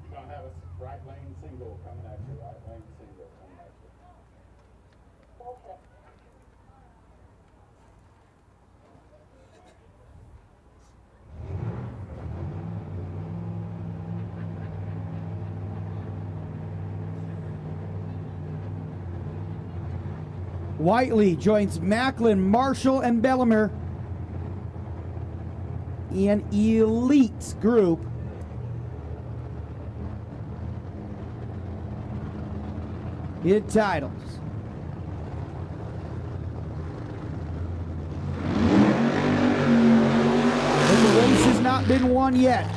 Whiteley joins Macklin, Marshall, and Bellimer in elite group. Mid titles. But the race has not been won yet.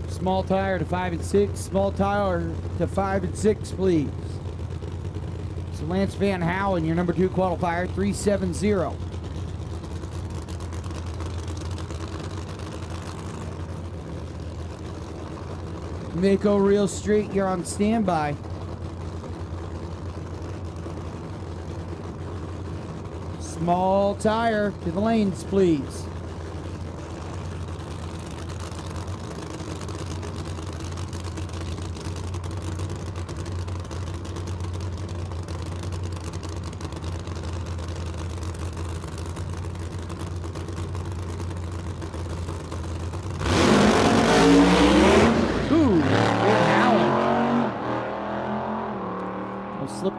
Small tire to 5 and 6. Small tire to 5 and 6, please. So Lance Van Howen, your number 2 qualifier, 370. Mako Real Street, you're on standby. Small tire to the lanes, please.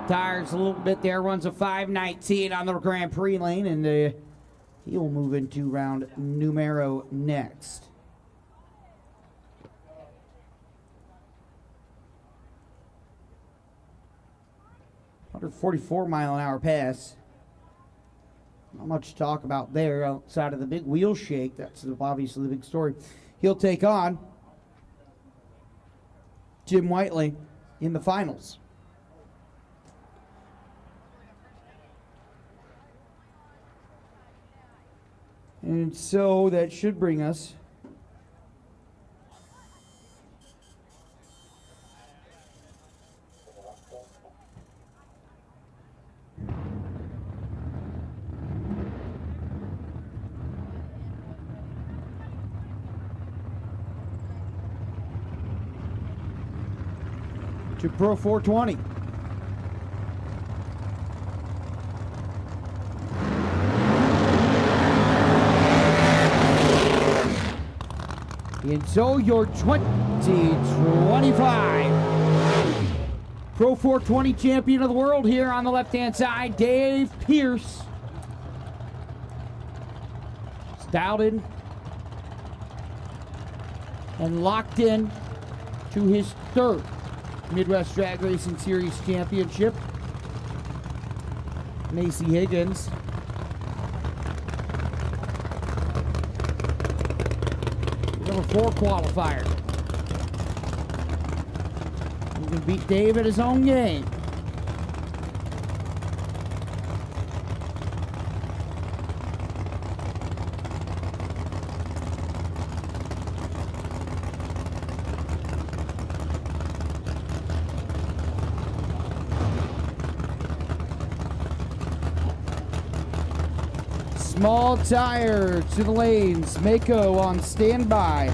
Tires a little bit there, runs a 5:19 on the Grand Prix lane, and he'll move into round numero next. $144-mile-an-hour pass. Not much to talk about there outside of the big wheel shake. That's obviously the big story. He'll take on Jim Whiteley in the finals. And so that should bring us to Pro 420. And so your 2025 Pro 420 champion of the world here on the left-hand side, Dave Pierce. Dialed in and locked in to his third Midwest Drag Racing Series championship. Macy Higgins. Number 4 qualifier. He can beat Dave at his own game. Small tire to the lanes. Mako on standby.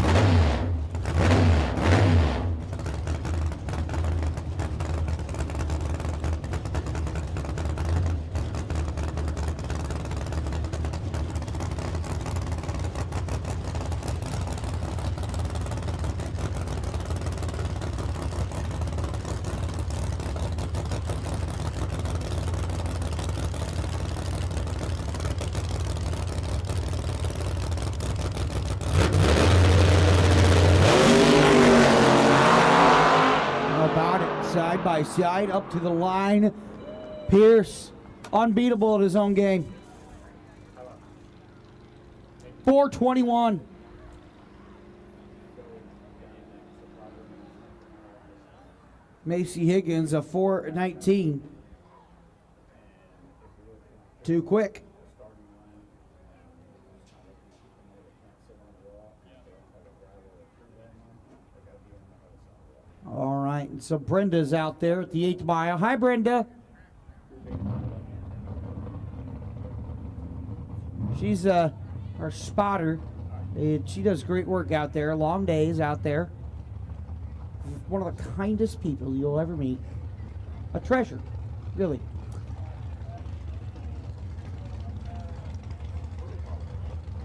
Side by side up to the line. Pierce unbeatable at his own game. 421. Macy Higgins a 419. Too quick. All right, and so Brenda's out there at the 8th mile. Hi, Brenda. She's our spotter, and she does great work out there. Long days out there. One of the kindest people you'll ever meet. A treasure, really.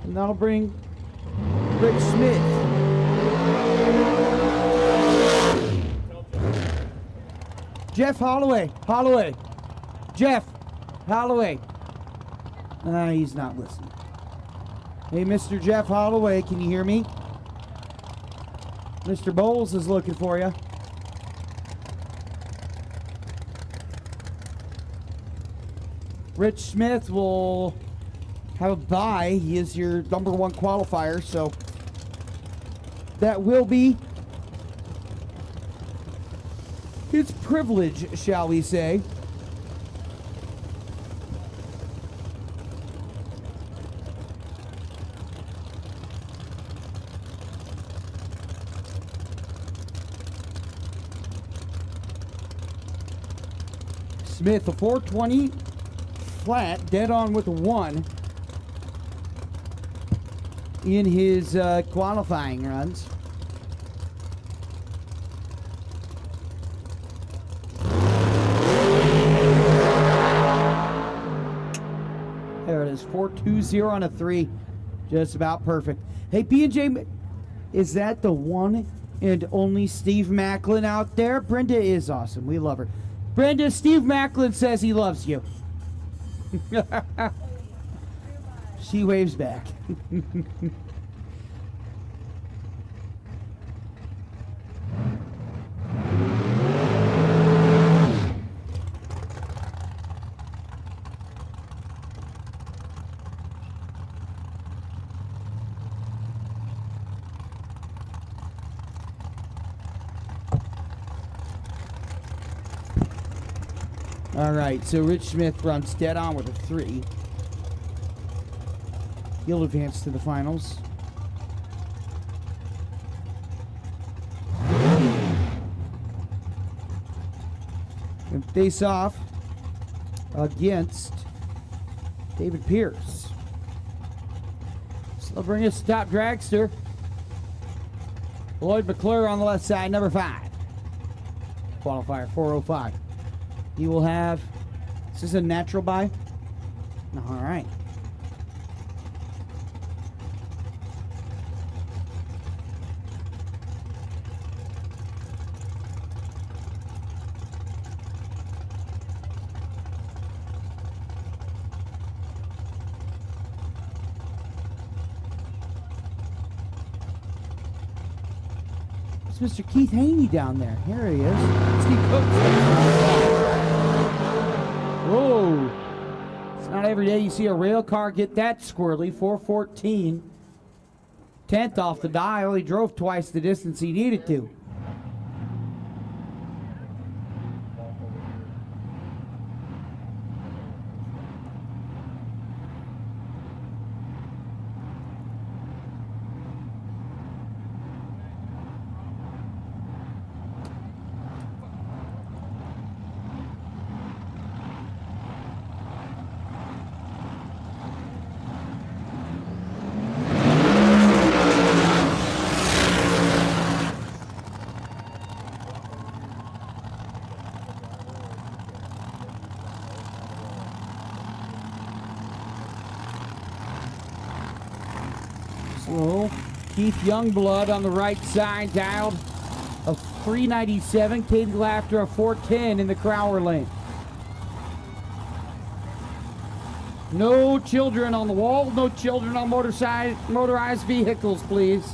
And that'll bring Rich Smith. Jeff Holloway. Jeff Holloway. He's not listening. Hey, Mr. Jeff Holloway, can you hear me? Mr. Bowles is looking for you. Rich Smith will have a bye. He is your number 1 qualifier, so that will be his privilege, shall we say. Smith, a 420 flat, dead on with a 1 in his qualifying runs. There it is, 420 on a 3. Just about perfect. Hey, P&J, is that the one and only Steve Macklin out there? Brenda is awesome. We love her. Brenda, Steve Macklin says he loves you. She waves back. All right, so Rich Smith runs dead on with a 3. He'll advance to the finals. And face off against David Pierce. So they'll bring us top dragster. Lloyd McClure on the left side, number 5. Qualifier 405. He will have, is this a natural buy? All right. It's Mr. Keith Haney down there. Here he is. Steve Cook. Whoa. It's not every day you see a rail car get that squirrely. 414. 10th off the dial. He drove twice the distance he needed to. So, Keith Youngblood on the right side, dialed a 397. Katie Laughter a 410 in the Crowler lane. No children on the wall, no children on motorized vehicles, please.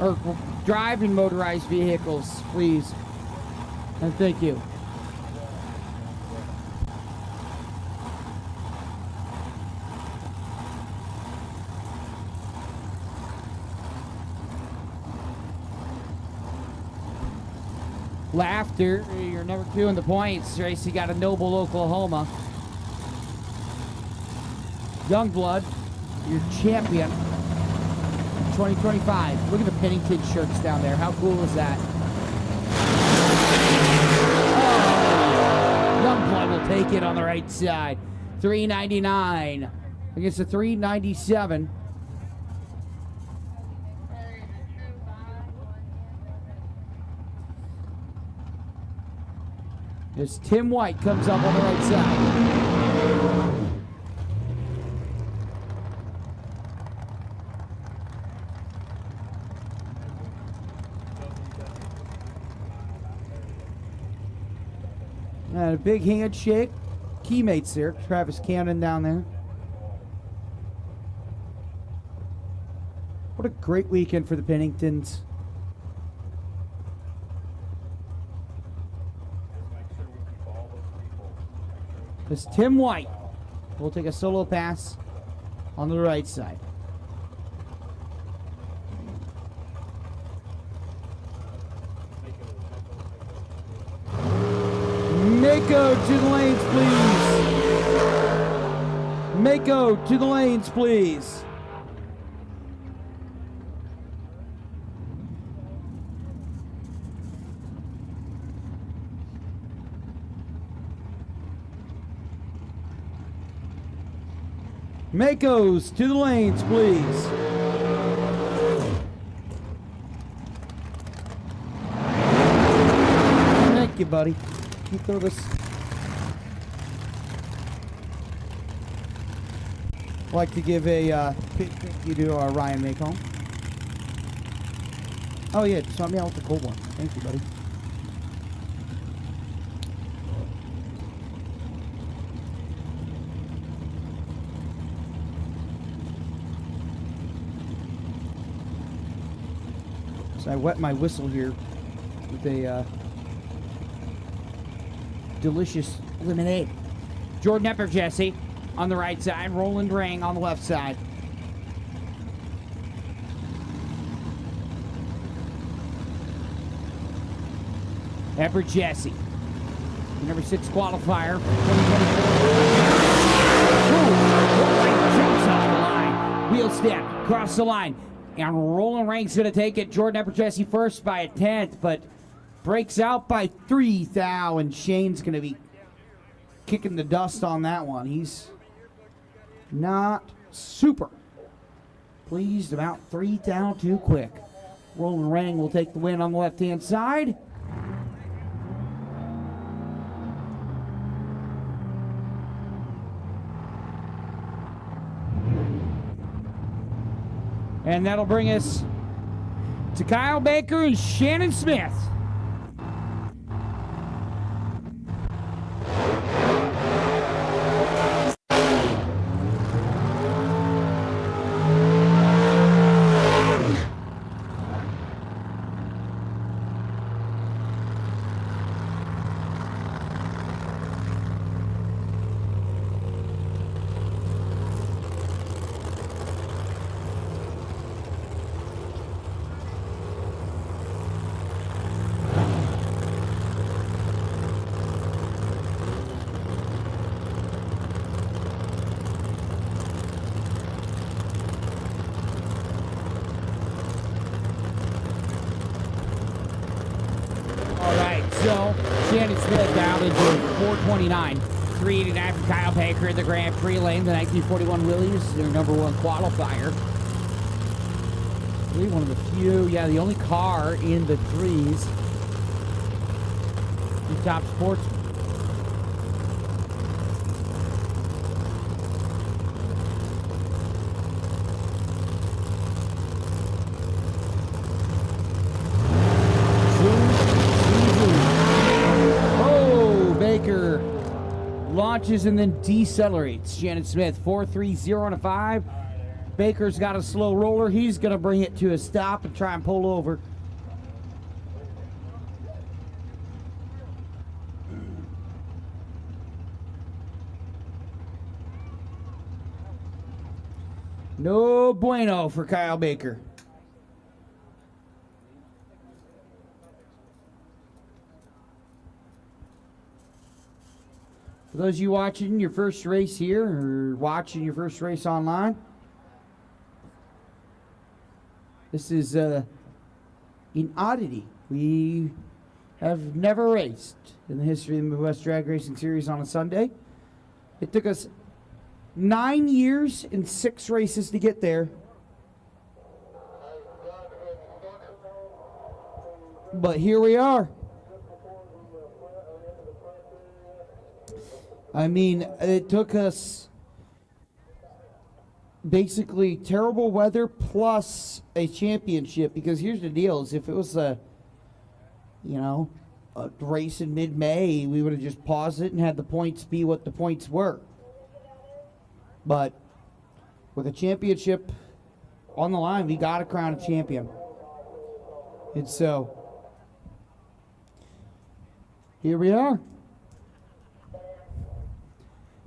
Or driving motorized vehicles, please. And thank you. Laughter, you're number 2 in the points race. You got a Noble, Oklahoma. Youngblood, your champion in 2025. Look at the Pennington shirts down there. How cool is that? Oh, Youngblood will take it on the right side. 399 against the 397. As Tim White comes up on the right side. And a big handshake. Keymates there. Travis Cannon down there. What a great weekend for the Penningtons. As Tim White will take a solo pass on the right side. Mako to the lanes, please. Mako to the lanes, please. Makos to the lanes, please. Thank you, buddy. Can you throw this? I'd like to give a big thank you to Ryan Macomb. Oh yeah, just help me out with the cold one. Thank you, buddy. So I wet my whistle here with a delicious lemonade. Jordan Epper Jesse on the right side. Roland Rang on the left side. Epper Jesse, number 6 qualifier for 2024. Jumps off the line. Wheel step, cross the line. And Roland Rang's going to take it. Jordan Epper Jesse first by a 10th, but breaks out by 3 thou, and Shane's going to be kicking the dust on that one. He's not super pleased, about 3 thou too quick. Roland Rang will take the win on the left-hand side. And that'll bring us to Kyle Baker and Shannon Smith. 6-0. Shannon Smith down into 429. 389 for Kyle Baker in the Grand Prix lane. The 1941 Willys, their number one qualifier. Really one of the few, the only car in the threes. The top sportsman. Baker launches and then decelerates. Shannon Smith 4.30 on a 5. Baker's got a slow roller. He's going to bring it to a stop and try and pull over. No bueno for Kyle Baker. For those of you watching your first race here or watching your first race online, this is an oddity. We have never raced in the history of the Midwest Drag Racing Series on a Sunday. It took us 9 years and 6 races to get there. But here we are. I mean, it took us basically terrible weather plus a championship, because here's the deal, is if it was a race in mid-May, we would have just paused it and had the points be what the points were. But with a championship on the line, we got to crown a champion. And so, here we are.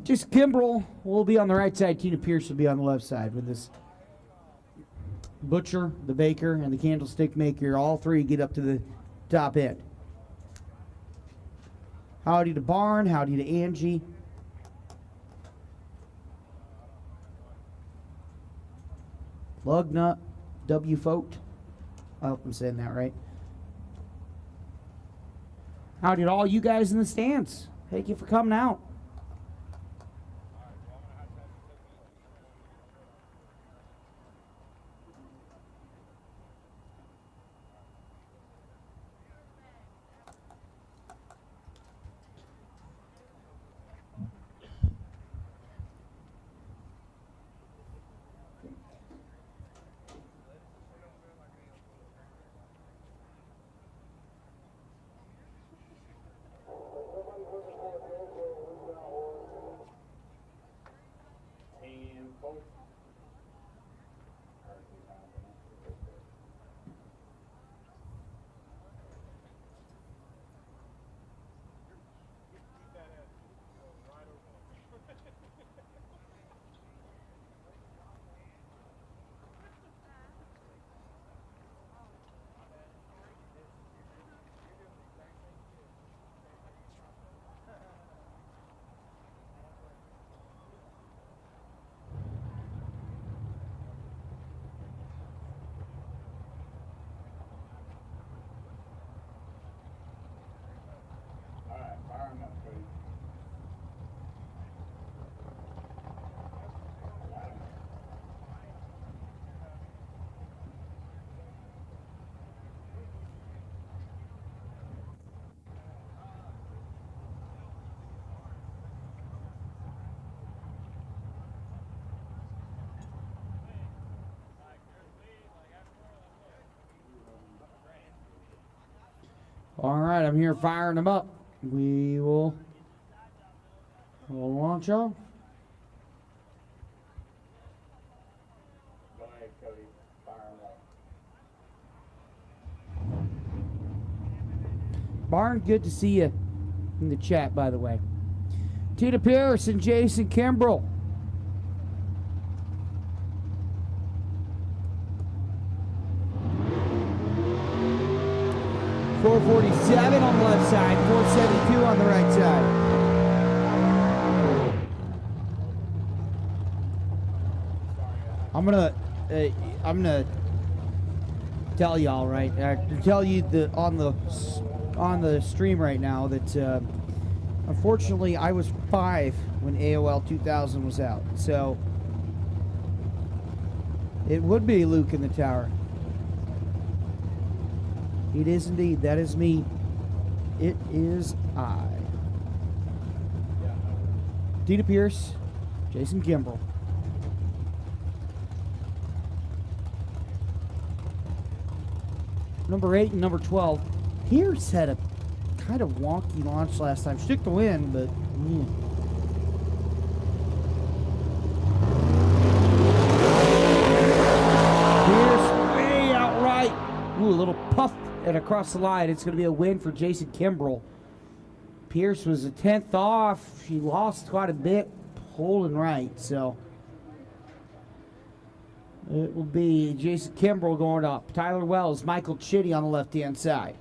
Just Kimbrell will be on the right side. Tina Pierce will be on the left side with this Butcher, the Baker, and the Candlestick Maker. All three get up to the top end. Howdy to Barn, howdy to Angie. Lugnut, W. Fote. I hope I'm saying that right. Howdy to all you guys in the stands. Thank you for coming out. All right, I'm here firing them up. We'll launch off. Barn, good to see you in the chat, by the way. Tina Pierce and Jason Kimbrell. .447 on the left side, 472 on the right side. I'm gonna tell y'all, right? Tell you on the on the stream right now that unfortunately I was 5 when AOL 2000 was out. So it would be Luke in the tower. It is indeed. That is me. It is I. Dita Pierce, Jason Kimbrell. Number 8 and number 12. Pierce had a kind of wonky launch last time. She took the win, but Pierce way outright. Ooh, a little puff and across the line. It's going to be a win for Jason Kimbrell. Pierce was a 10th off. She lost quite a bit holding right, so it will be Jason Kimbrell going up. Tyler Wells, Michael Chitty on the left-hand side.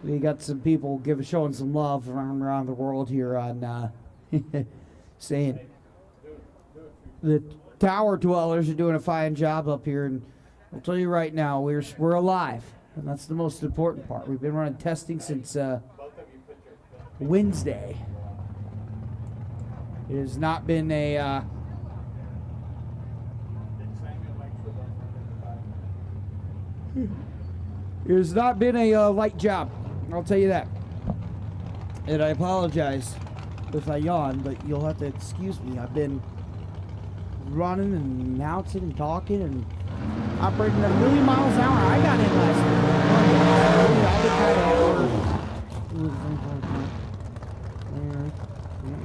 We got some people showing some love around the world here on saying the tower dwellers are doing a fine job up here, and I'll tell you right now, we're alive, and that's the most important part. We've been running testing since Wednesday. It has not been a it has not been a light job, I'll tell you that. And I apologize if I yawn, but you'll have to excuse me. I've been running and announcing and talking and operating at 1,000,000 miles an hour. I got in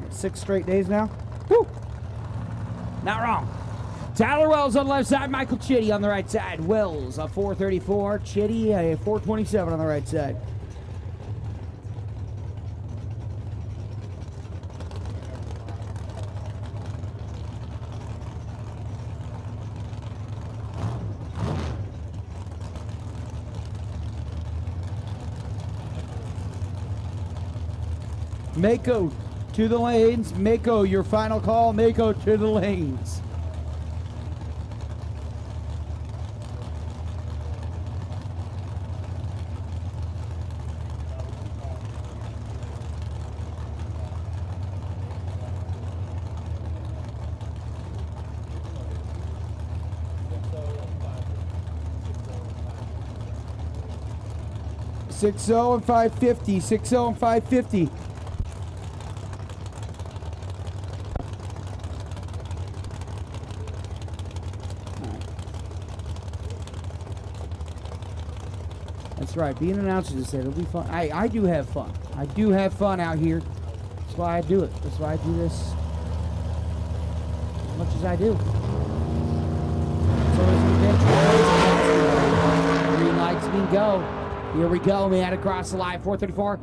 last 6 straight days now. Woo! Not wrong. Tyler Wells on the left side, Michael Chitty on the right side. Wells a 434, Chitty a 427 on the right side. Mako to the lanes. Mako, your final call. Mako to the lanes. .60 and 550. 60 and 550. That's right. Being an announcer this day, it'll be fun. I do have fun. I do have fun out here. That's why I do it. That's why I do this as much as I do. So green lights mean go. Here we go, man. Across the line, 434.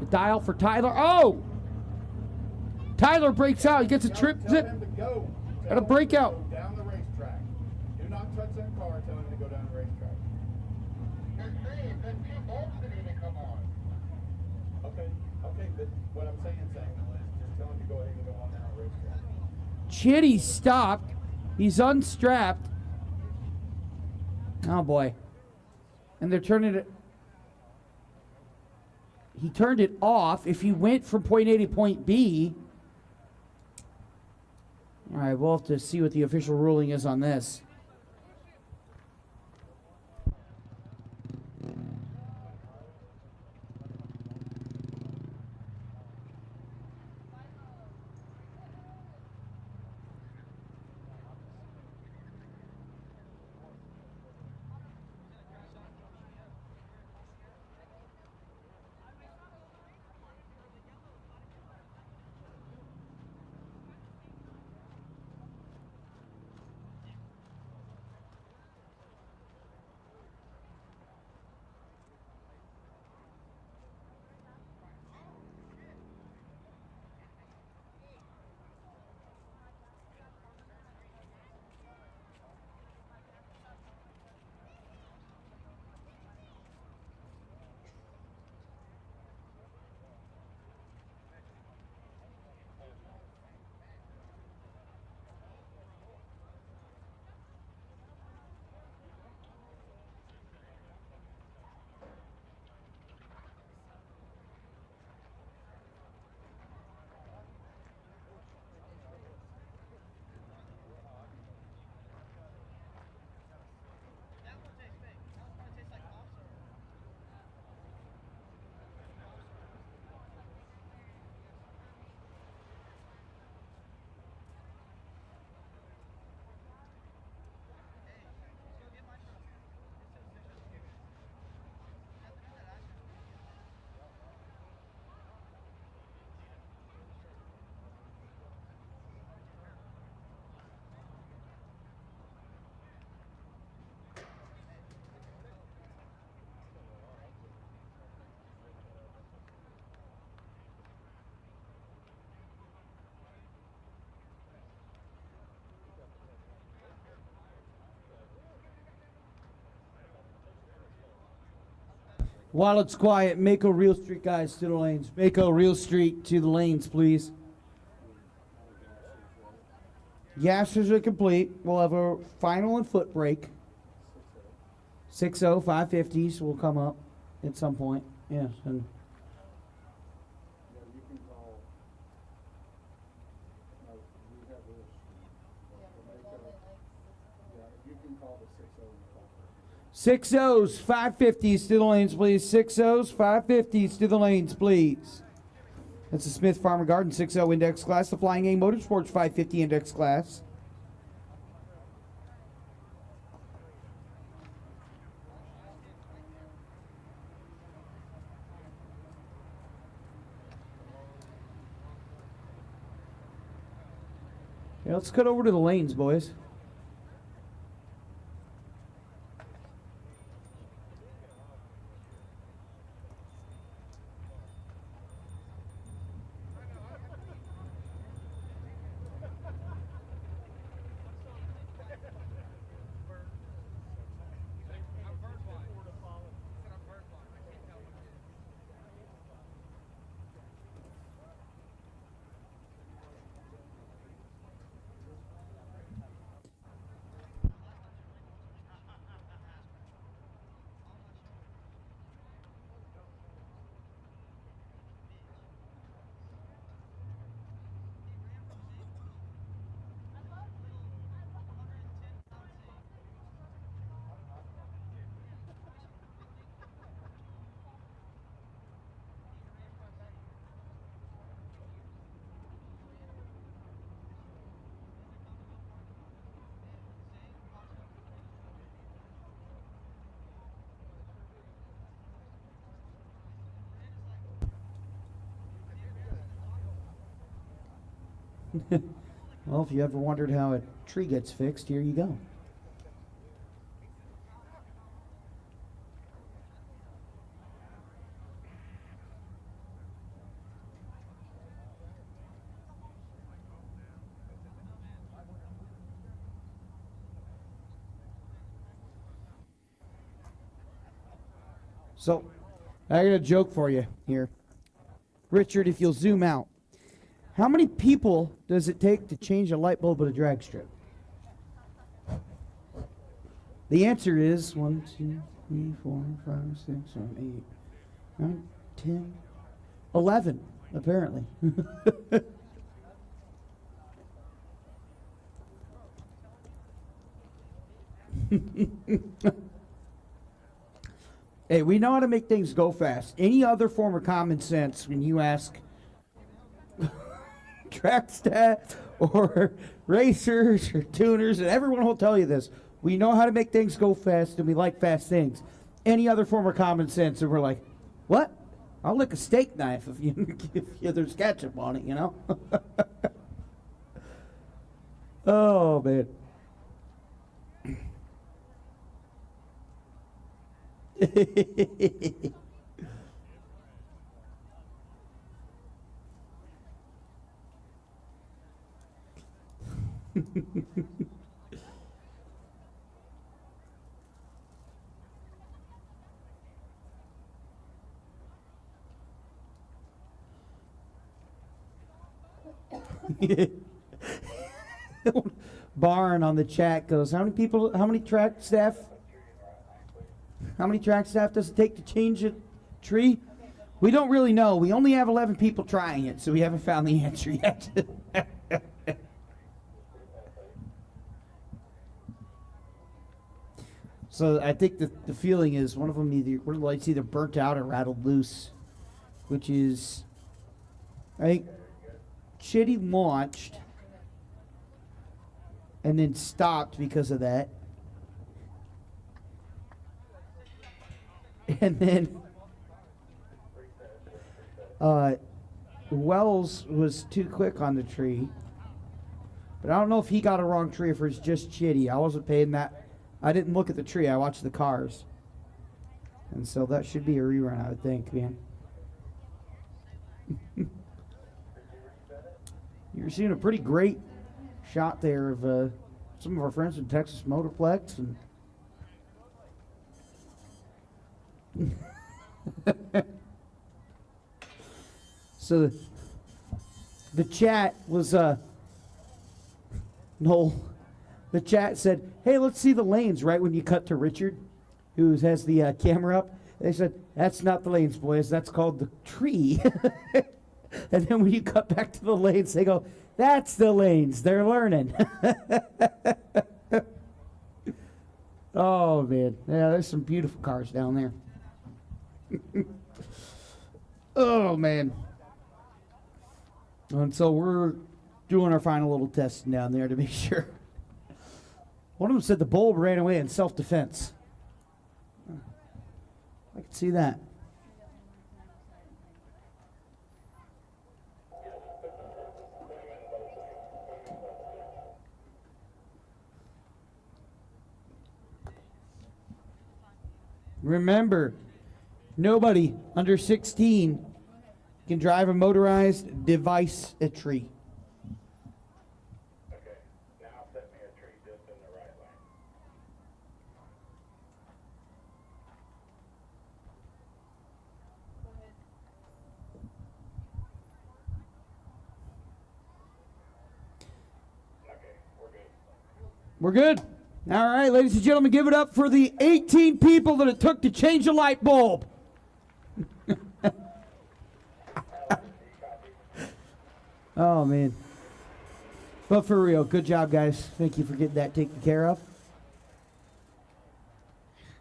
The dial for Tyler. Oh! Tyler breaks out. He gets a trip zip and a breakout. Go down the racetrack. Do not touch that car. Tell him to go down the racetrack. There's 2 bolts that need to come on. Okay, but what I'm saying, Samuel, is just tell him to go ahead and go on down the racetrack. Chitty stopped. He's unstrapped. Oh, boy. And they're turning it. He turned it off. If he went from point A to point B. All right, we'll have to see what the official ruling is on this. While it's quiet, Mako Real Street guys to the lanes. Mako Real Street to the lanes, please. Gassers are complete. We'll have a final and foot brake. 6.0, 550s will come up at some point. Yes. And Six O's, 550s to the lanes, please. 6 O's, 550s to the lanes, please. That's the Smith Farmer Garden 6.0 index class, the Flying A Motorsports 550 index class. Okay, let's cut over to the lanes, boys. Well, if you ever wondered how a tree gets fixed, here you go. So, I got a joke for you here. Richard, if you'll zoom out. How many people does it take to change a light bulb at a drag strip? The answer is 1, 2, 3, 4, 5, 6, 7, 8, 9, 10, 11, apparently. Hey, we know how to make things go fast. Any other form of common sense when you ask track staff or racers or tuners, and everyone will tell you this. We know how to make things go fast, and we like fast things. Any other form of common sense, and we're like, what? I'll lick a steak knife if there's ketchup on it, you know? Oh, man. Barn on the chat goes, how many track staff does it take to change a tree? We don't really know. We only have 11 people trying it, so we haven't found the answer yet. So I think the feeling is one of them one of the lights either burnt out or rattled loose, which is, I think, Chitty launched and then stopped because of that. And then Wells was too quick on the tree. But I don't know if he got a wrong tree or if it's just Chitty. I wasn't paying that. I didn't look at the tree. I watched the cars. And so that should be a rerun, I would think, man. You're seeing a pretty great shot there of some of our friends from Texas Motorplex. And So the chat was Noel. The chat said, "Hey, let's see the lanes." Right when you cut to Richard, who has the camera up, they said, "That's not the lanes, boys. That's called the tree." And then when you cut back to the lanes, they go, "That's the lanes. They're learning." Oh man, yeah, there's some beautiful cars down there. Oh man. And so we're doing our final little testing down there to make sure. One of them said the bulb ran away in self-defense. I can see that. Remember, nobody under 16 can drive a motorized device at tree. We're good. All right, ladies and gentlemen, give it up for the 18 people that it took to change a light bulb. Oh, man. But for real, good job, guys. Thank you for getting that taken care of.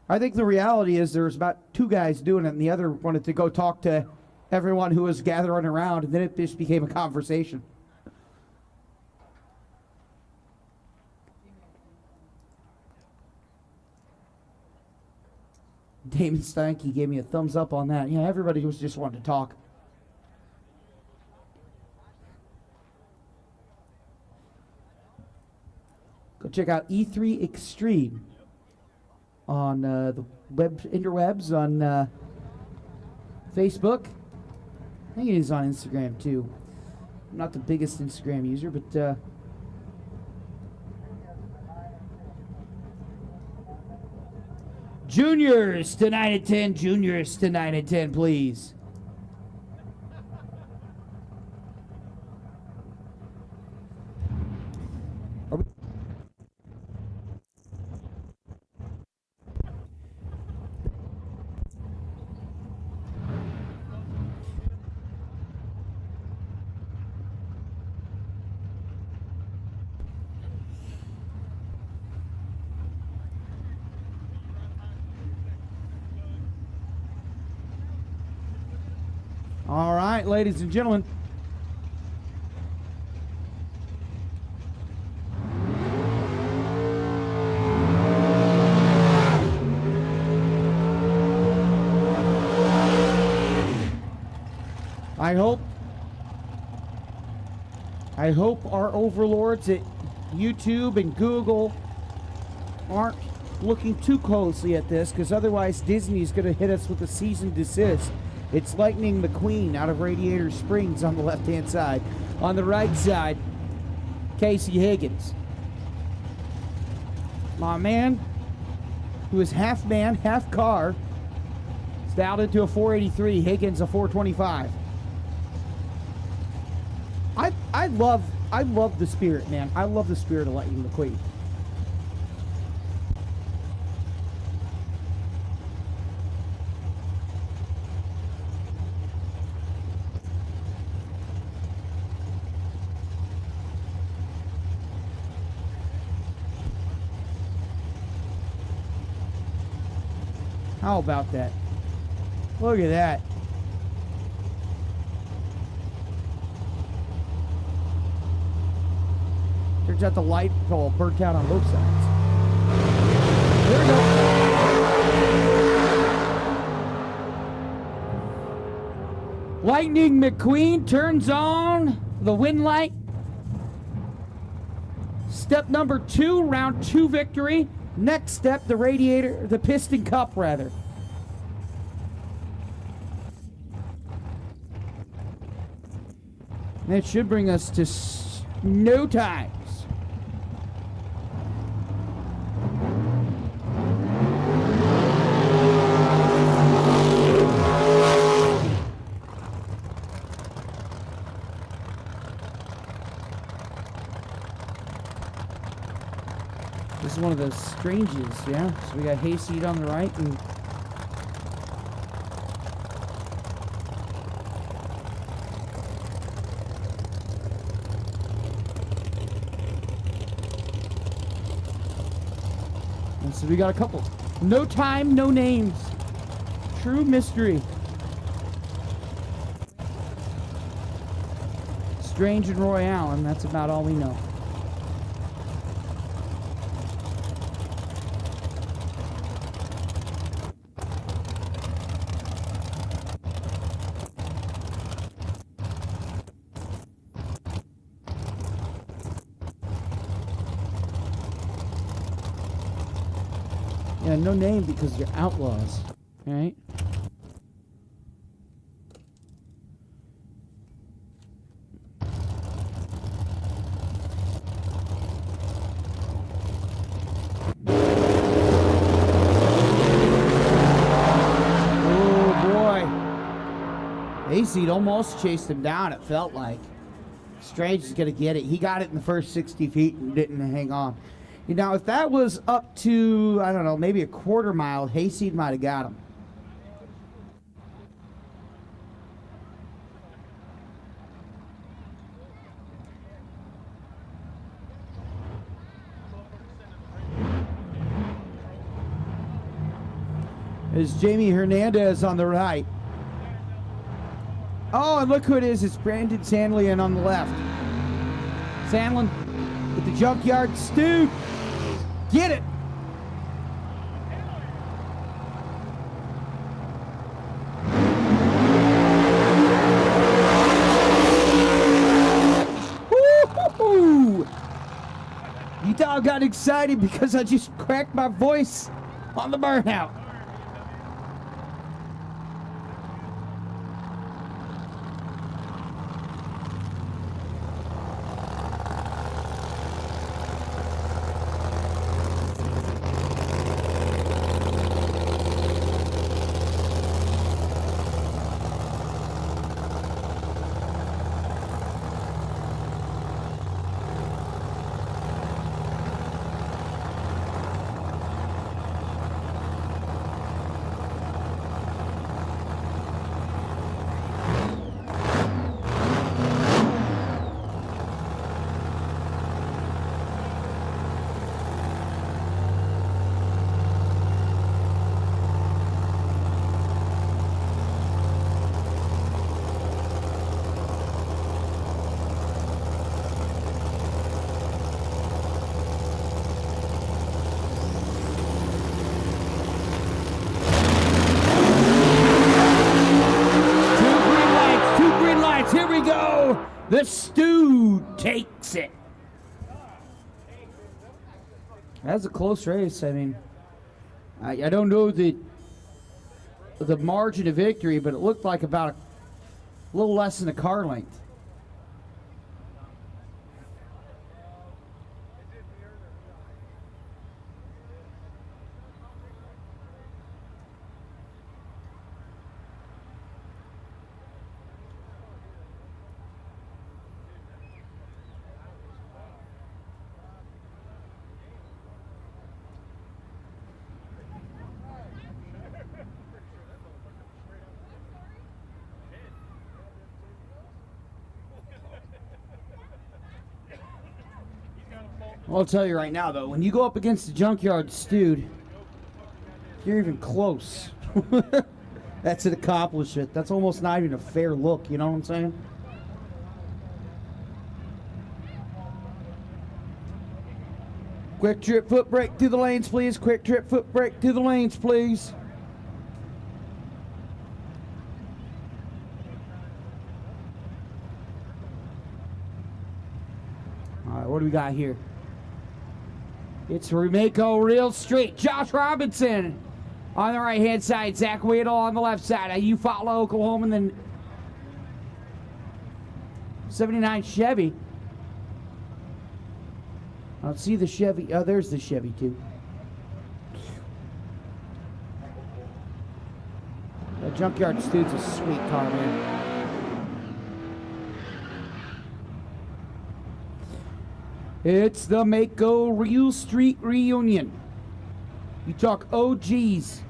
I think the reality is there was about 2 guys doing it, and the other wanted to go talk to everyone who was gathering around, and then it just became a conversation. Damon Steinke gave me a thumbs up on that. Yeah, everybody was just wanting to talk. Go check out E3 Extreme on the interwebs on Facebook. I think it is on Instagram too. I'm not the biggest Instagram user, but juniors to 9 and 10, juniors to 9 and 10, please. All right, ladies and gentlemen. I hope our overlords at YouTube and Google aren't looking too closely at this, because otherwise Disney's going to hit us with a cease and desist. It's Lightning McQueen out of Radiator Springs on the left-hand side. On the right side, Casey Higgins. My man, who is half man, half car, is down into a 483. Higgins a 425. I love the spirit, man. I love the spirit of Lightning McQueen. How about that? Look at that. Turns out the light bulb burnt out on both sides. There we go. Lightning McQueen turns on the wind light. Step number 2, round 2 victory. Next step, the piston cup rather. That should bring us to no times. This is one of the strangest, yeah. So we got Hayseed on the right and so we got a couple. No time, no names. True mystery. Strange and Roy Allen, that's about all we know. Yeah, no name because you're outlaws, right? Hayseed almost chased him down, it felt like. Strange is going to get it. He got it in the first 60 feet and didn't hang on. Now, if that was up to, I don't know, maybe a quarter mile, Hayseed might have got him. There's Jamie Hernandez on the right. Oh, and look who it is. It's Brandon Sandlian on the left. Sandlin with the junkyard stew. Get it. Woo-hoo-hoo. You thought I got excited because I just cracked my voice on the burnout. The Stew takes it. That's a close race. I mean, I don't know the margin of victory, but it looked like about a little less than a car length. I'll tell you right now, though, when you go up against the junkyard stewed, you're even close. That's an accomplishment. That's almost not even a fair look, you know what I'm saying? Quick trip foot brake through the lanes, please. Quick trip foot brake through the lanes, please. All right, what do we got here? It's Remako Real Street. Josh Robinson on the right-hand side. Zach Weedle on the left side. You follow Oklahoma and then 79 Chevy. I don't see the Chevy. Oh, there's the Chevy, too. That Junkyard Stew's a sweet car, man. It's the Mako Real Street Reunion. You talk OGs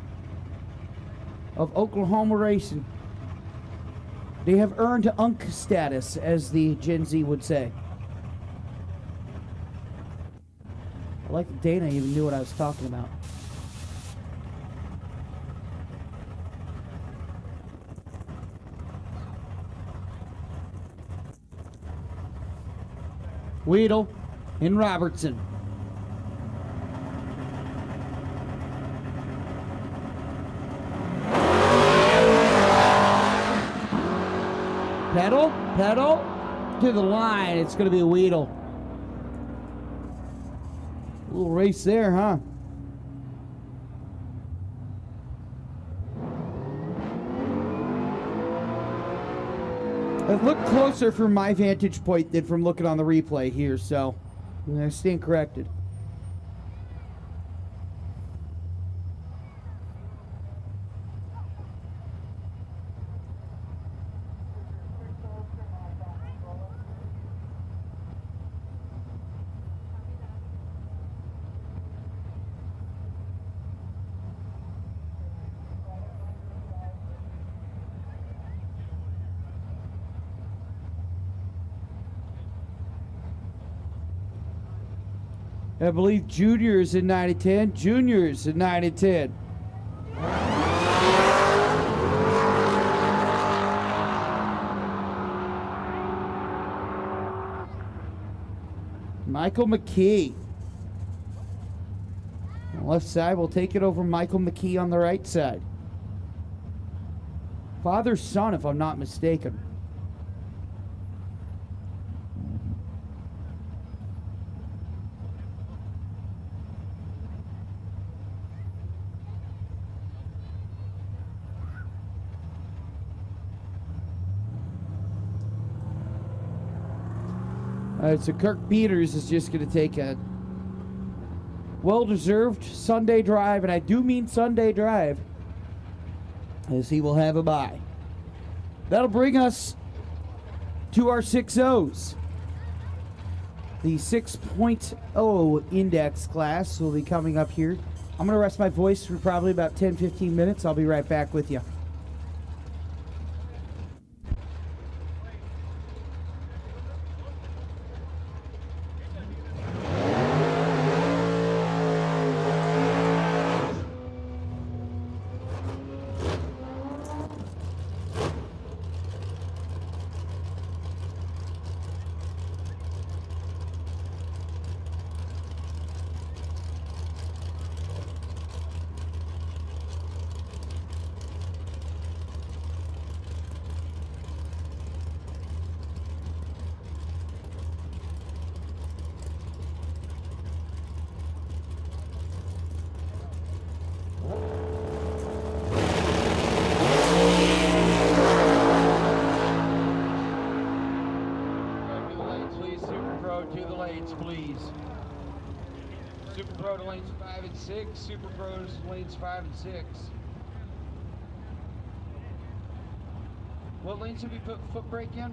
of Oklahoma racing. They have earned UNC status, as the Gen Z would say. I like that Dana even knew what I was talking about. Weedle and Robertson. Pedal to the line. It's going to be a Weedle. A little race there, huh? It looked closer from my vantage point than from looking on the replay here, so I stand corrected. I believe juniors in 9 and 10. Juniors in 9 and 10. Michael McKee. On the left side, we'll take it over Michael McKee on the right side. Father, son, if I'm not mistaken. So Kirk Peters is just going to take a well-deserved Sunday drive, and I do mean Sunday drive, as he will have a bye. That'll bring us to our 6.0s. The 6.0 index class will be coming up here. I'm going to rest my voice for probably about 10-15 minutes. I'll be right back with you. Super Pros lanes 5 and 6. What lanes did we put foot brake in?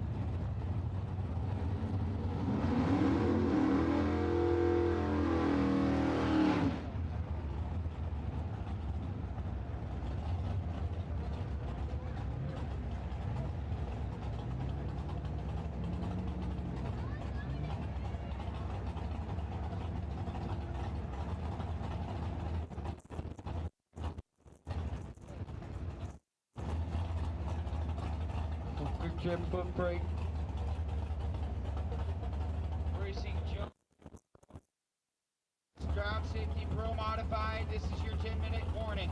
Chip foot brake. Racing jump. Drive Safety Pro Modified. This is your 10-minute warning.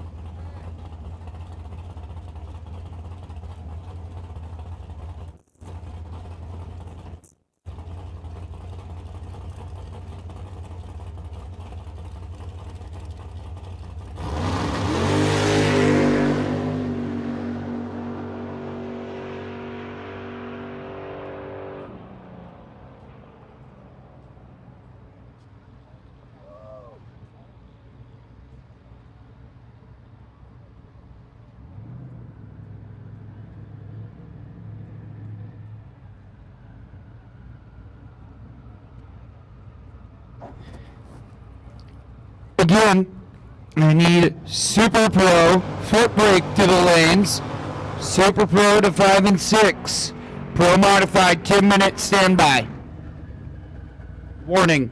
Again, I need Super Pro foot brake to the lanes. Super Pro to 5 and 6. Pro modified 10-minute standby. Warning.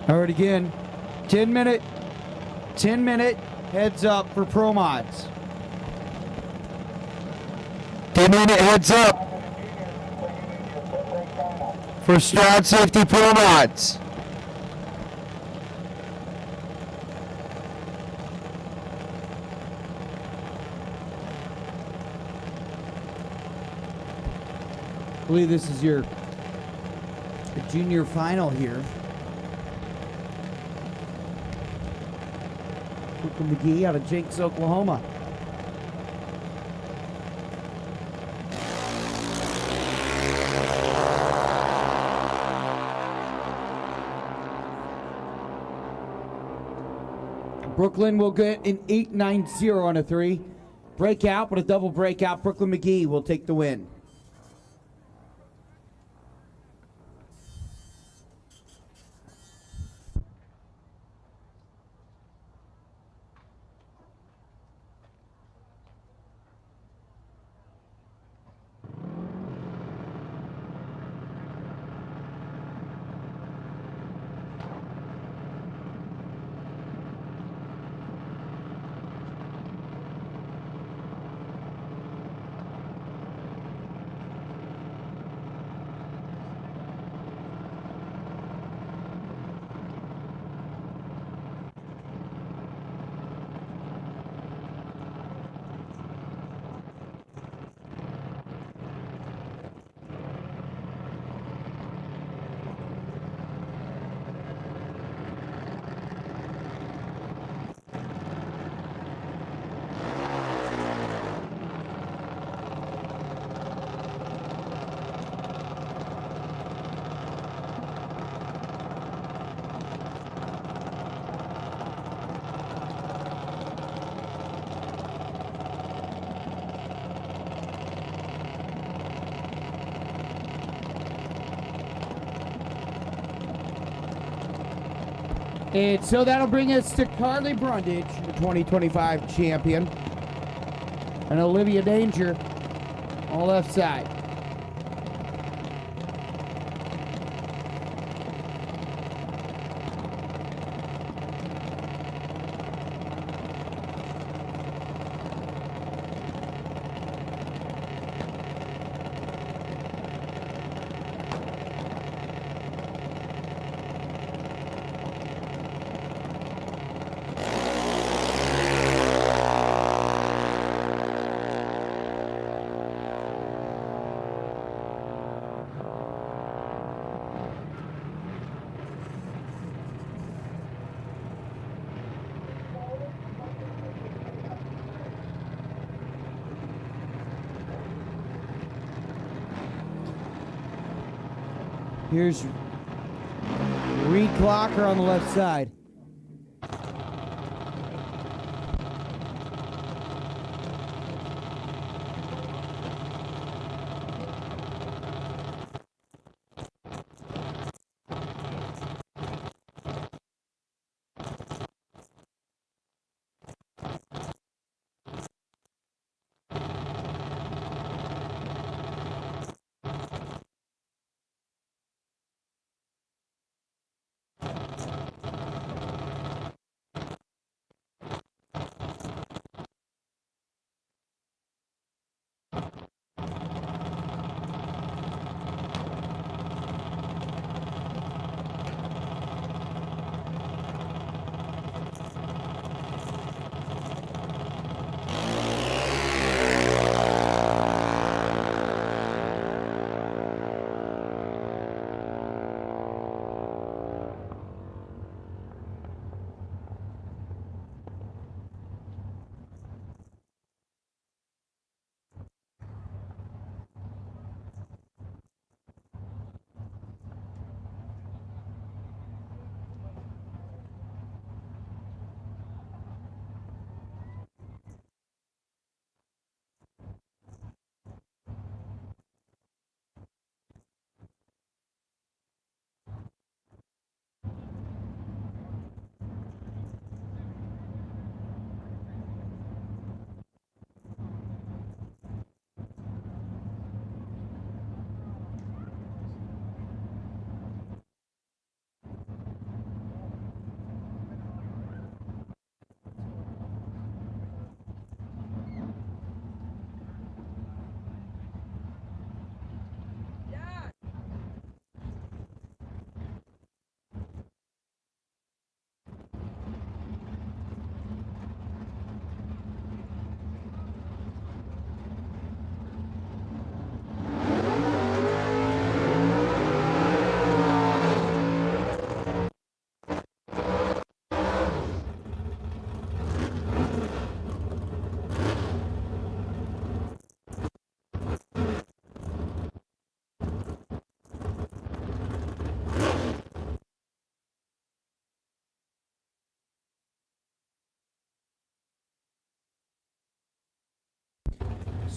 All right, again, 10 minute heads up for Pro Mods. 10-minute heads up for Stroud Safety Pro Mods. I believe this is your junior final here. Cooper McGee out of Jenks, Oklahoma. Brooklyn will get an 8.90 on a 3. Breakout, but a double breakout. Brooklyn McGee will take the win. And so that'll bring us to Carly Brundage, the 2025 champion, and Olivia Danger on the left side. Here's Reed Clocker on the left side.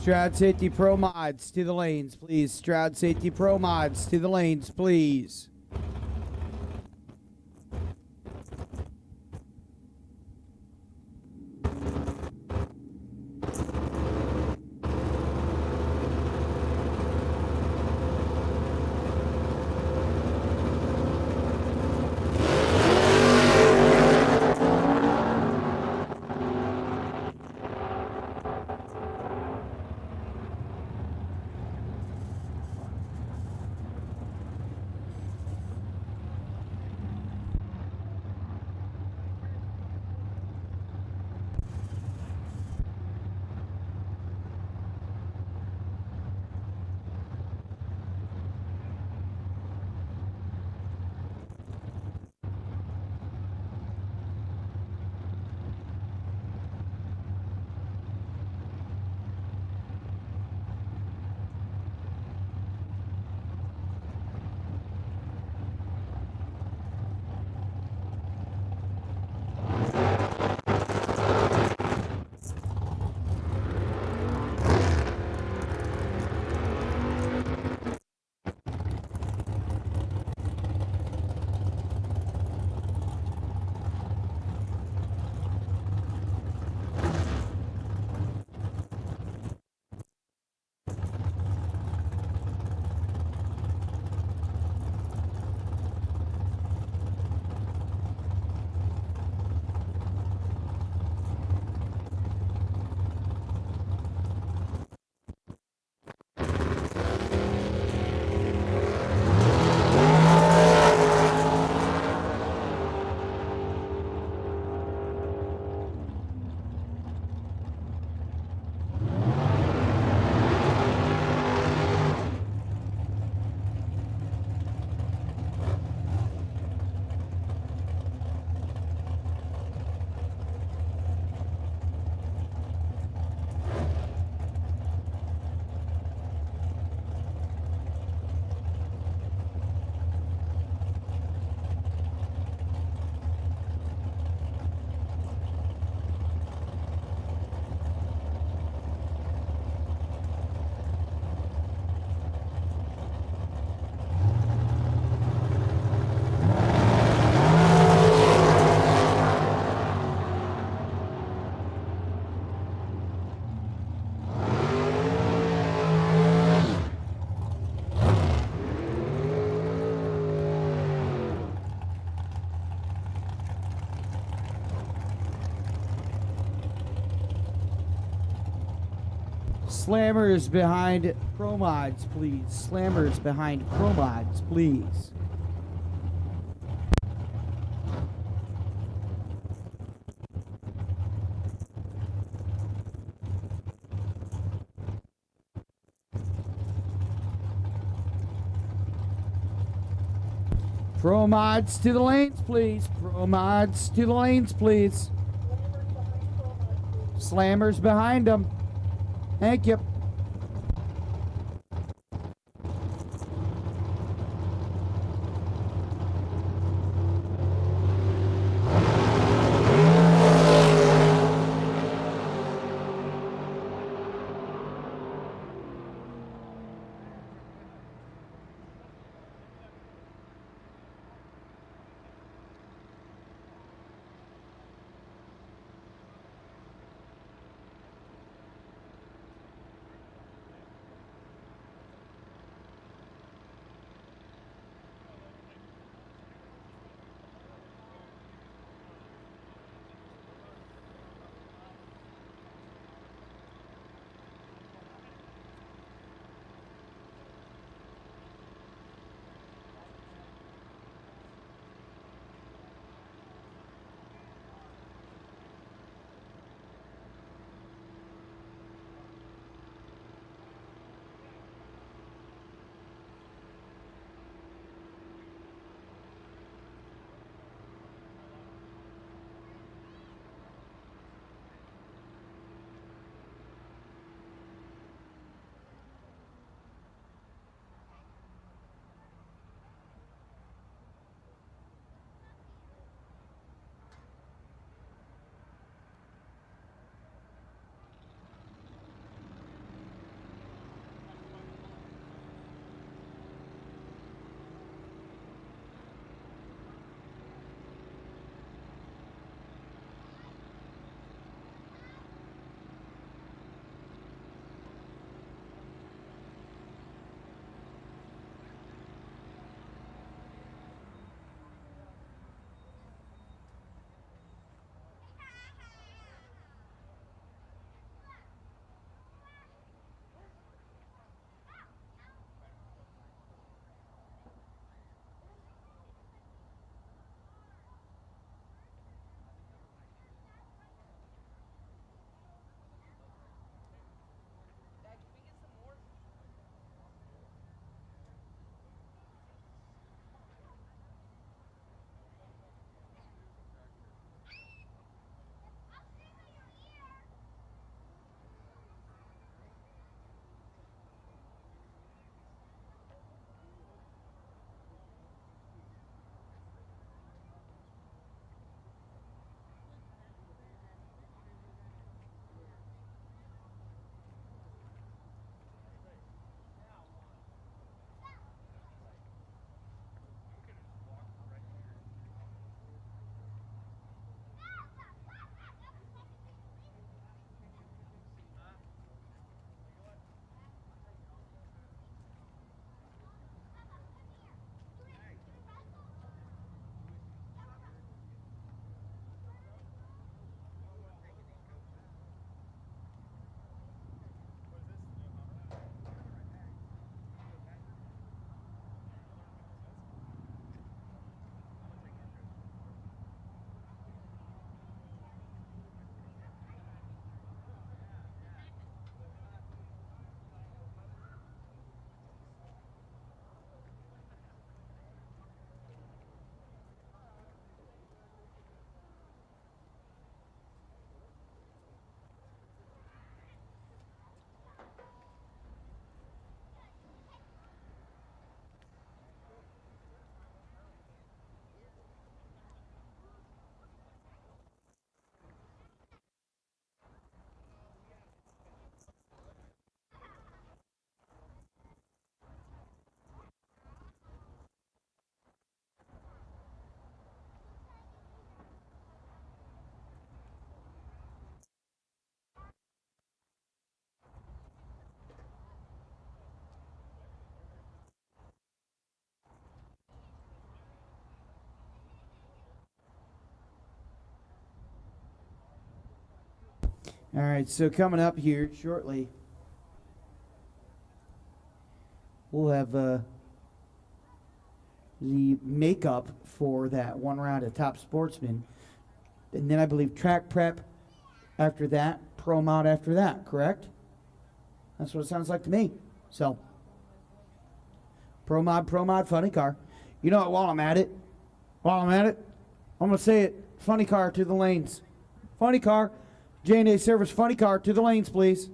Stroud Safety Pro Mods to the lanes, please. Stroud Safety Pro Mods to the lanes, please. Slammers behind Pro Mods, please. Slammers behind Pro Mods, please. Pro Mods to the lanes, please. Pro Mods to the lanes, please. Slammers behind them. Thank you. All right, so coming up here shortly, we'll have the makeup for that one round of Top Sportsman. And then I believe track prep after that, pro mod after that, correct? That's what it sounds like to me. So, pro mod, funny car. You know what, while I'm at it, I'm going to say it, funny car to the lanes. Funny car, J&A service, funny car to the lanes, please.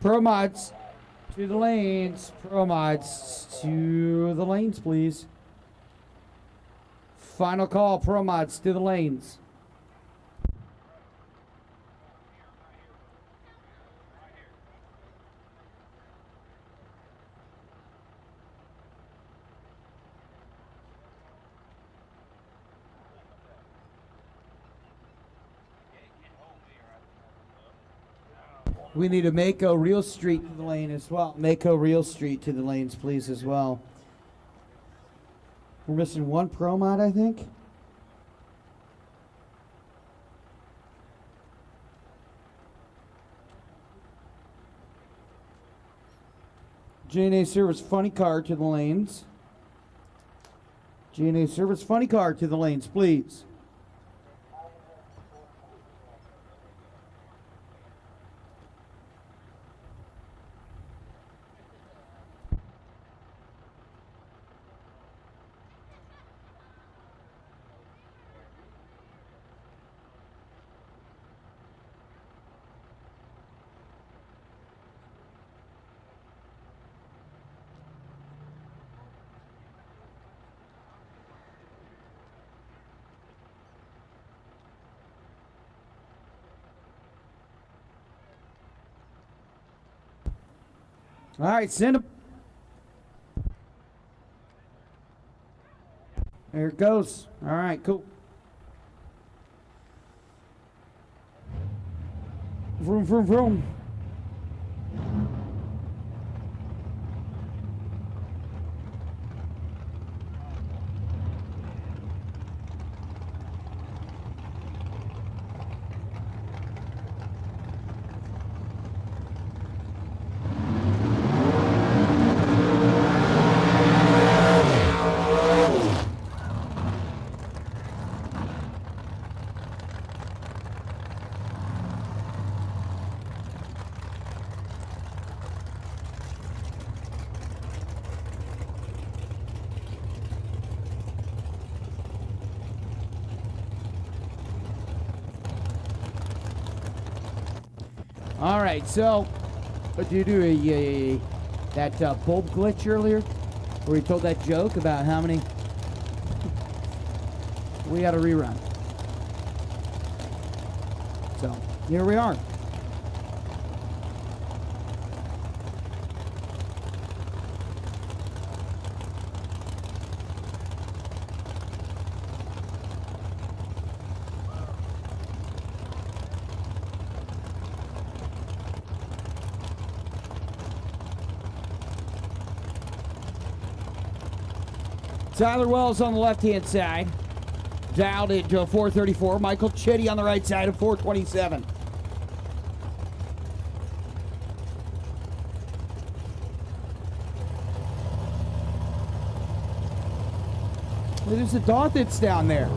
Pro mods to the lanes. Pro mods to the lanes, please. Final call, pro mods to the lanes. We need a Mako Real Street to the lane as well. Mako Real Street to the lanes, please, as well. We're missing one pro mod, I think. J&A Service Funny Car to the lanes. J&A Service Funny Car to the lanes, please. All right, send him. There it goes. All right, cool. Vroom, vroom, vroom. All right, so due to that bulb glitch earlier, where he told that joke about how many. We got a rerun. So here we are. Tyler Wells on the left-hand side. Dialed it to a 434. Michael Chitty on the right side of 427. There's the Dothits down there.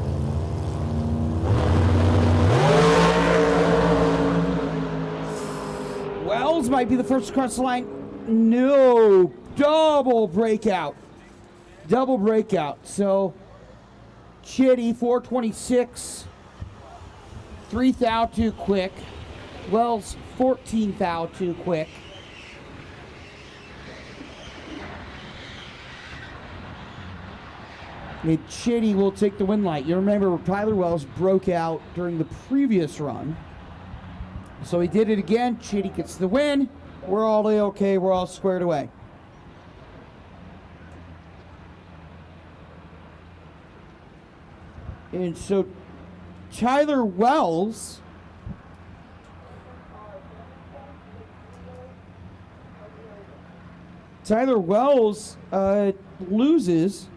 Wells might be the first across the line. No. Double breakout. Double breakout. So Chitty 426, 3 thou too quick. Wells 14 thou too quick. And Chitty will take the win light. You remember Tyler Wells broke out during the previous run. So he did it again. Chitty gets the win. We're all okay. We're all squared away. And so Tyler Wells loses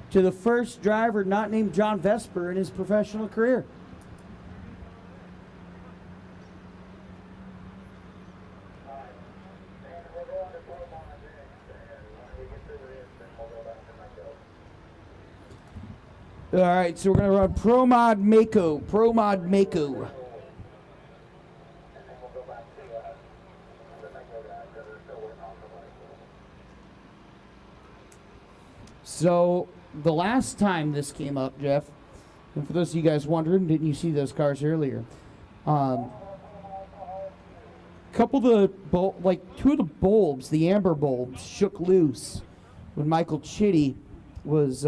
to the first driver not named John Vesper in his professional career. All right, so we're going to run Pro Mod Mako. Pro Mod Mako. So the last time this came up, Jeff, and for those of you guys wondering, didn't you see those cars earlier? Couple of the two of the bulbs, the amber bulbs, shook loose when Michael Chitty was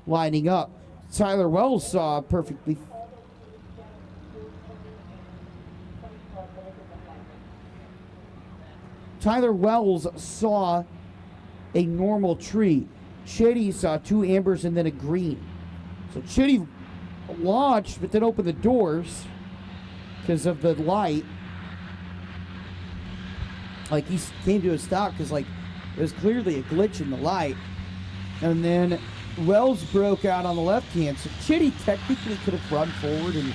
lining up. Tyler Wells saw perfectly. Tyler Wells saw a normal tree. Chitty saw 2 ambers and then a green. So Chitty launched, but then opened the doors because of the light. Like he came to a stop because like there was clearly a glitch in the light. And then Wells broke out on the left hand. So Chitty technically could have run forward and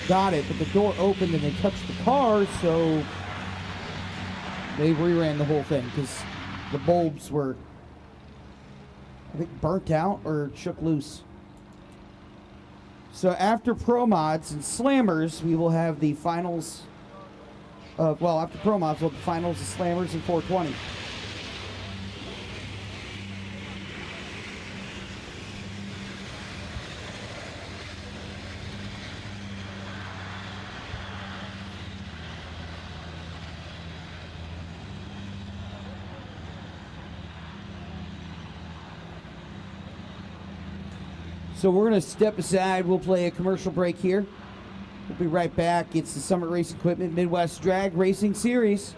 got it, but the door opened and they touched the car, so they reran the whole thing because the bulbs were, I think, burnt out or shook loose. So after Pro Mods and Slammers, we will have the finals. After Pro Mods, we'll have the finals of Slammers and 420. So we're going to step aside. We'll play a commercial break here. We'll be right back. It's the Summit Race Equipment Midwest Drag Racing Series.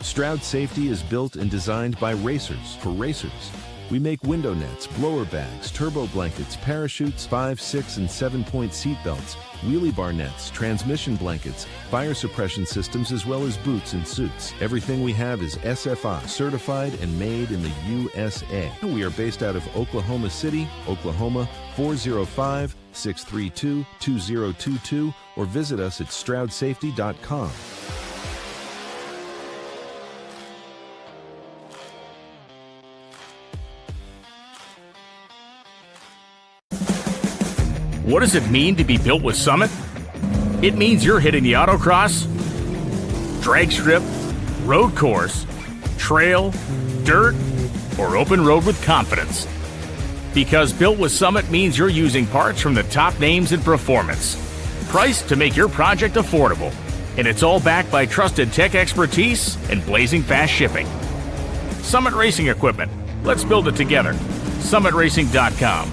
Stroud Safety is built and designed by racers for racers. We make window nets, blower bags, turbo blankets, parachutes, 5, 6, and 7-point seat belts, wheelie bar nets, transmission blankets, fire suppression systems, as well as boots and suits. Everything we have is SFI, certified and made in the USA. We are based out of Oklahoma City, Oklahoma, 405-632-2022, or visit us at StroudSafety.com. What does it mean to be built with Summit? It means you're hitting the autocross, drag strip, road course, trail, dirt, or open road with confidence. Because built with Summit means you're using parts from the top names in performance. Priced to make your project affordable. And it's all backed by trusted tech expertise and blazing fast shipping. Summit Racing Equipment. Let's build it together. SummitRacing.com.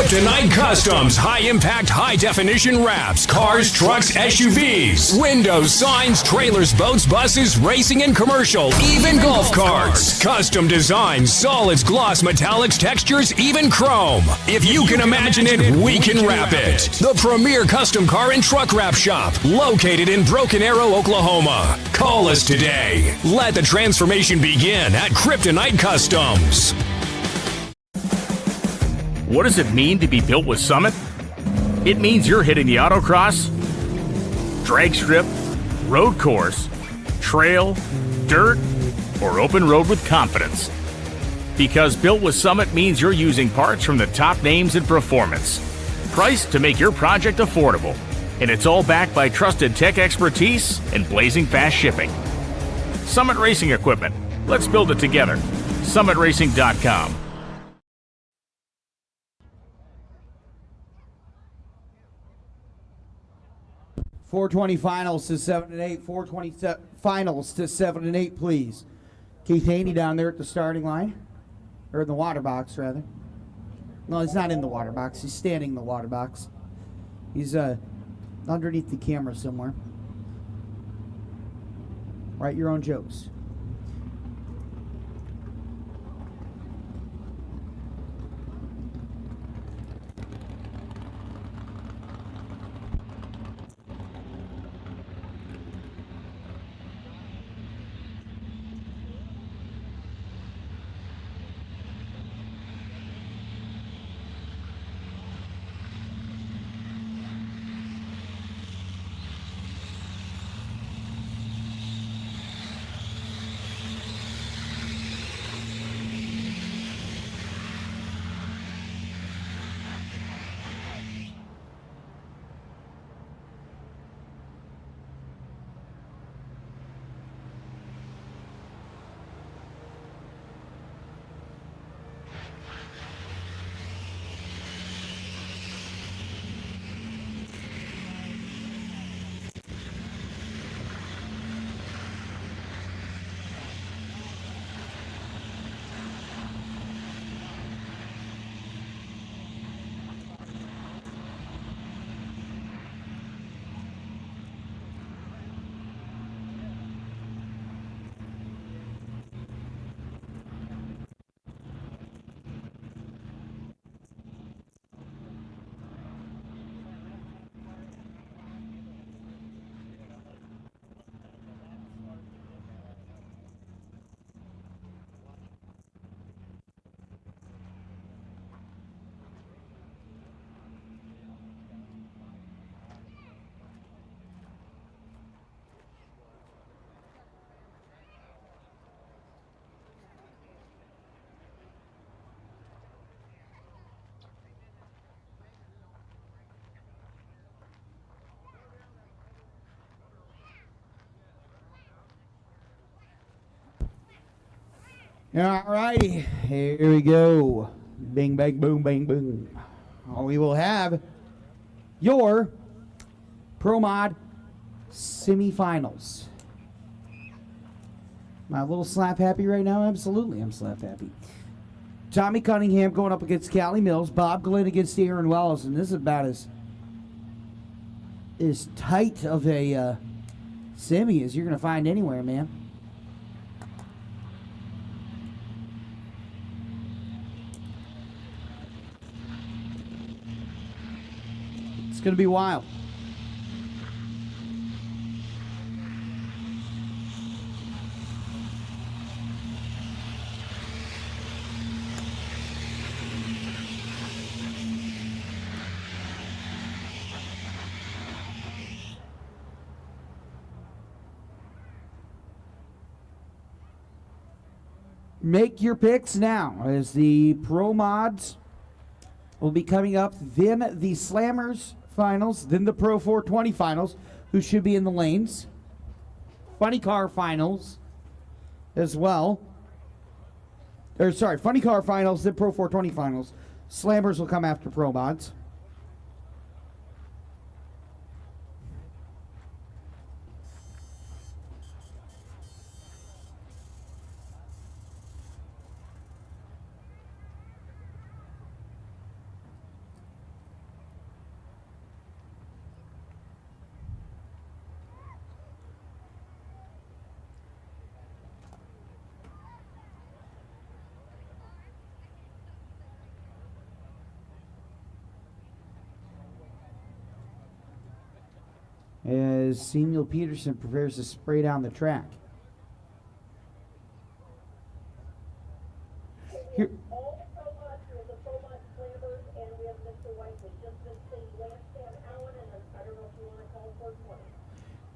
Kryptonite Customs, high-impact, high-definition wraps, cars, trucks, SUVs, windows, signs, trailers, boats, buses, racing and commercial, even golf carts. Custom designs, solids, gloss, metallics, textures, even chrome. If you can imagine it, we can wrap it. The premier custom car and truck wrap shop, located in Broken Arrow, Oklahoma. Call us today. Let the transformation begin at Kryptonite Customs. What does it mean to be built with Summit? It means you're hitting the autocross, drag strip, road course, trail, dirt, or open road with confidence. Because built with Summit means you're using parts from the top names in performance. Priced to make your project affordable. And it's all backed by trusted tech expertise and blazing fast shipping. Summit Racing Equipment. Let's build it together. SummitRacing.com. 420 finals to 7 and 8. 420 finals to 7 and 8, please. Keith Haney down there at the starting line, or in the water box, rather. No, he's not in the water box. He's standing in the water box. He's underneath the camera somewhere. Write your own jokes. All righty, here we go. Bing, bang, boom, bang, boom. We will have your Pro Mod semifinals. Am I a little slap happy right now? Absolutely, I'm slap happy. Tommy Cunningham going up against Callie Mills. Bob Glenn against Aaron Wells, and this is about as as tight of a semi as you're going to find anywhere, man. It's going to be wild. Make your picks now as the Pro Mods will be coming up, then the Slammers finals, then the Pro 420 finals, who should be in the lanes. Funny Car finals as well. Or sorry, Funny Car finals, then Pro 420 finals. Slammers will come after Pro Mods. As Samuel Peterson prepares to spray down the track. Here.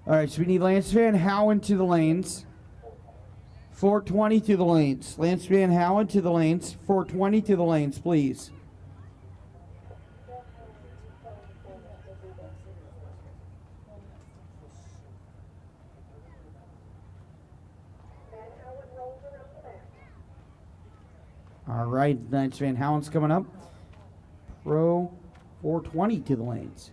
All right, so we need Lance Van Howen to the lanes. 420 to the lanes. Lance Van Howen to the lanes. 420 to the lanes, please. All right, Lance Van Howen's coming up. Pro 420 to the lanes.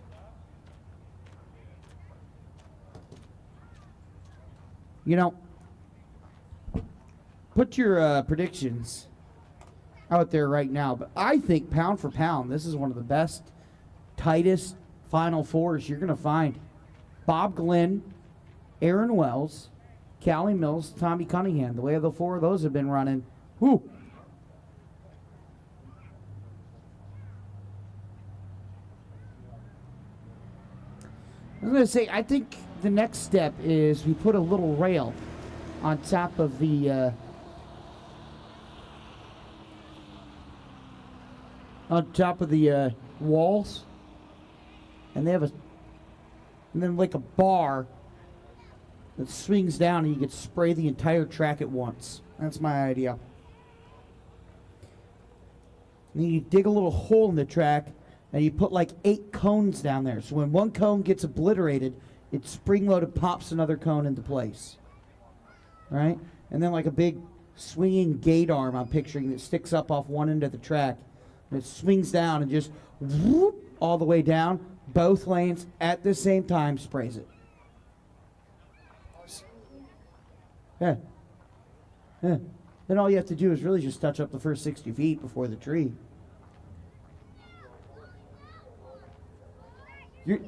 You know, put your predictions out there right now, but I think pound for pound, this is one of the best, tightest Final Fours you're going to find. Bob Glenn, Aaron Wells, Callie Mills, Tommy Cunningham. The way the four of those have been running, whoo. I was going to say, I think the next step is we put a little rail on top of the walls, and they have and then like a bar that swings down, and you can spray the entire track at once. That's my idea. And then you dig a little hole in the track, and you put like 8 cones down there. So when one cone gets obliterated, it spring-loaded pops another cone into place. Right? And then like a big swinging gate arm I'm picturing that sticks up off one end of the track. And it swings down and just whoop, all the way down, both lanes at the same time, sprays it. Yeah. Yeah. Then all you have to do is really just touch up the first 60 feet before the tree.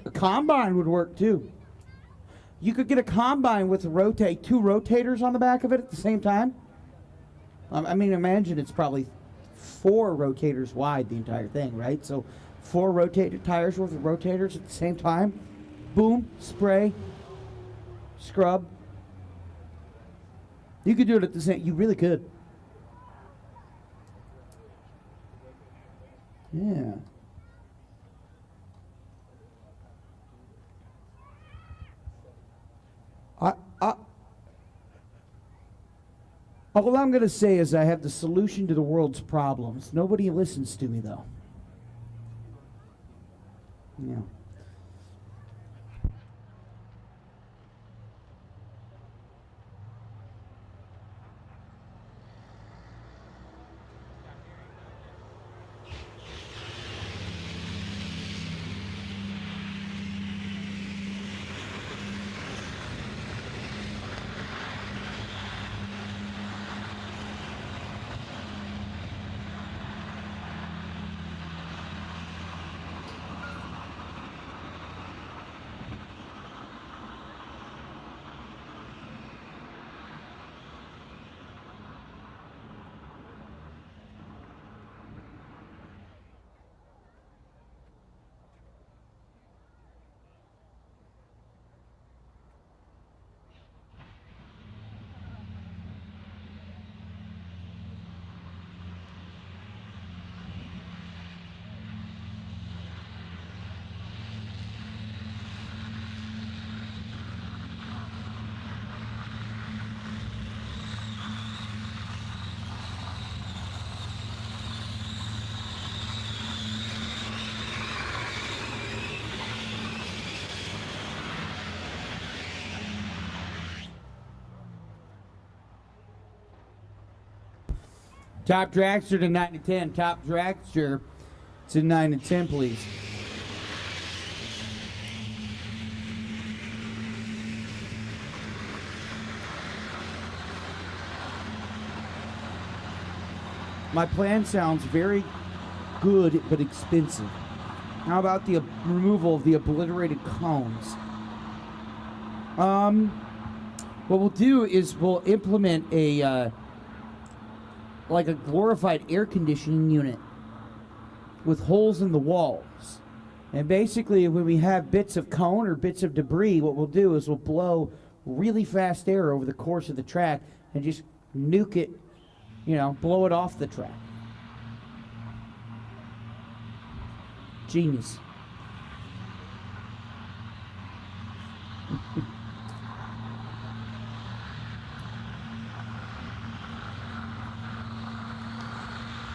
A combine would work too. You could get a combine with two rotators on the back of it at the same time. I mean, imagine it's probably 4 rotators wide, the entire thing, right? So 4 rotated tires worth of rotators at the same time. Boom, spray, scrub. You could do it at the same. You really could. Yeah. All I'm going to say is I have the solution to the world's problems. Nobody listens to me, though. Yeah. Top dragster to 9 to 10. Top dragster to 9 to 10, please. My plan sounds very good but expensive. How about the removal of the obliterated cones? What we'll do is we'll implement a like a glorified air conditioning unit with holes in the walls. And basically when we have bits of cone or bits of debris, what we'll do is we'll blow really fast air over the course of the track and just nuke it, you know, blow it off the track. Genius.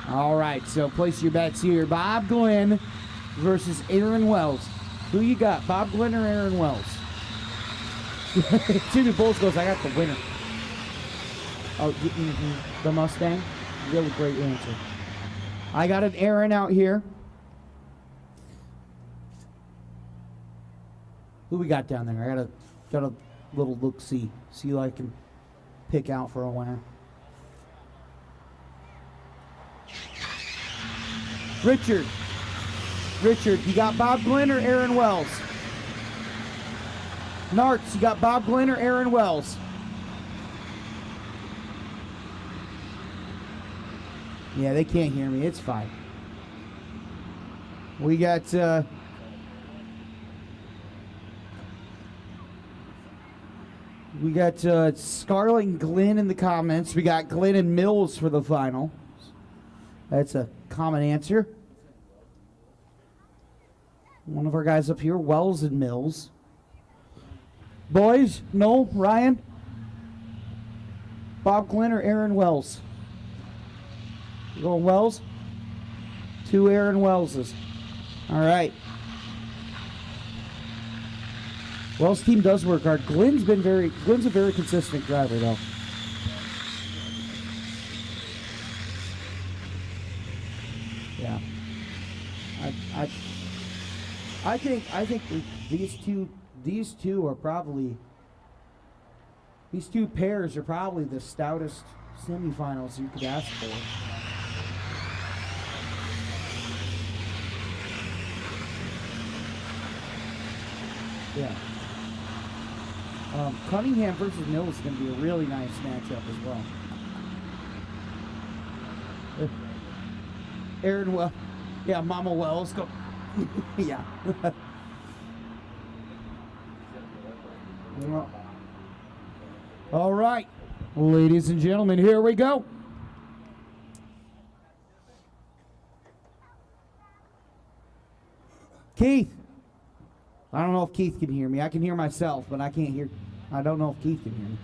All right, so place your bets here. Bob Glenn versus Aaron Wells. Who you got, Bob Glenn or Aaron Wells? Jimmy Bulls goes, I got the winner. Oh, the Mustang? Really great answer. I got an Aaron out here. Who we got down there? I got a little look-see. See who I can pick out for a winner. Richard, you got Bob Glenn or Aaron Wells? Narts, you got Bob Glenn or Aaron Wells? Yeah, they can't hear me. It's fine. We got Scarlett and Glenn in the comments. We got Glenn and Mills for the final. That's a common answer. One of our guys up here, Wells and Mills. Boys, no, Ryan? Bob Glenn or Aaron Wells? You going Wells? 2 Aaron Wellses. All right. Wells' team does work hard. Glenn's a very consistent driver, though. Yeah. I think these two pairs are probably the stoutest semifinals you could ask for. Yeah. Cunningham versus Mills is going to be a really nice matchup as well. Aaron Wells. Yeah, Mama Wells. Go. Yeah. All right. Ladies and gentlemen, here we go. Keith. I don't know if Keith can hear me. I can hear myself, but I can't hear. I don't know if Keith can hear me.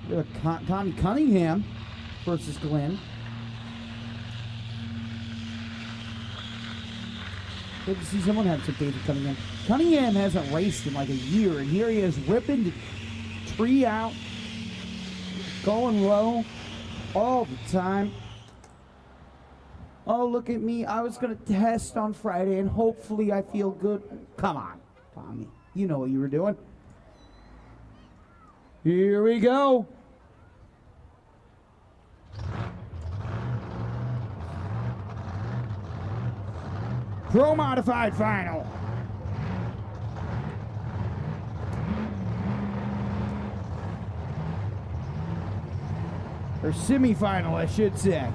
We have Tommy Cunningham versus Glenn. Good to see someone have some faith in Cunningham. Cunningham hasn't raced in like a year, and here he is ripping the tree out, going low all the time. Oh, look at me. I was going to test on Friday, and hopefully I feel good. Come on, Tommy. You know what you were doing. Here we go. Pro Modified Final. Or semifinal, I should say.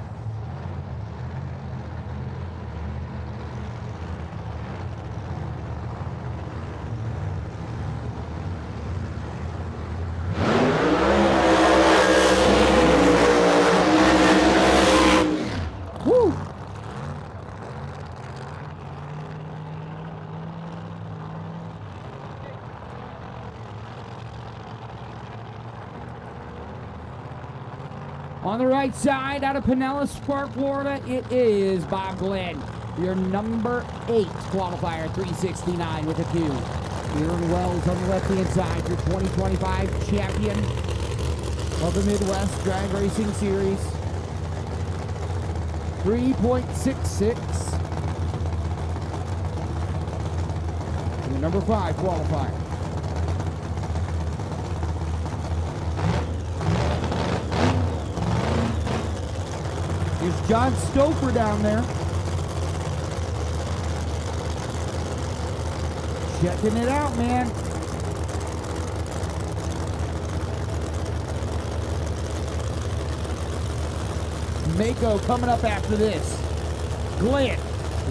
On the right side, out of Pinellas Park, Florida, it is Bob Glenn, your number 8 qualifier, 369 with a 2. Aaron Wells on the left-hand side, your 2025 champion of the Midwest Drag Racing Series. 3.66. And the number 5 qualifier. Here's John Stouffer down there. Checking it out, man. Mako coming up after this. Glenn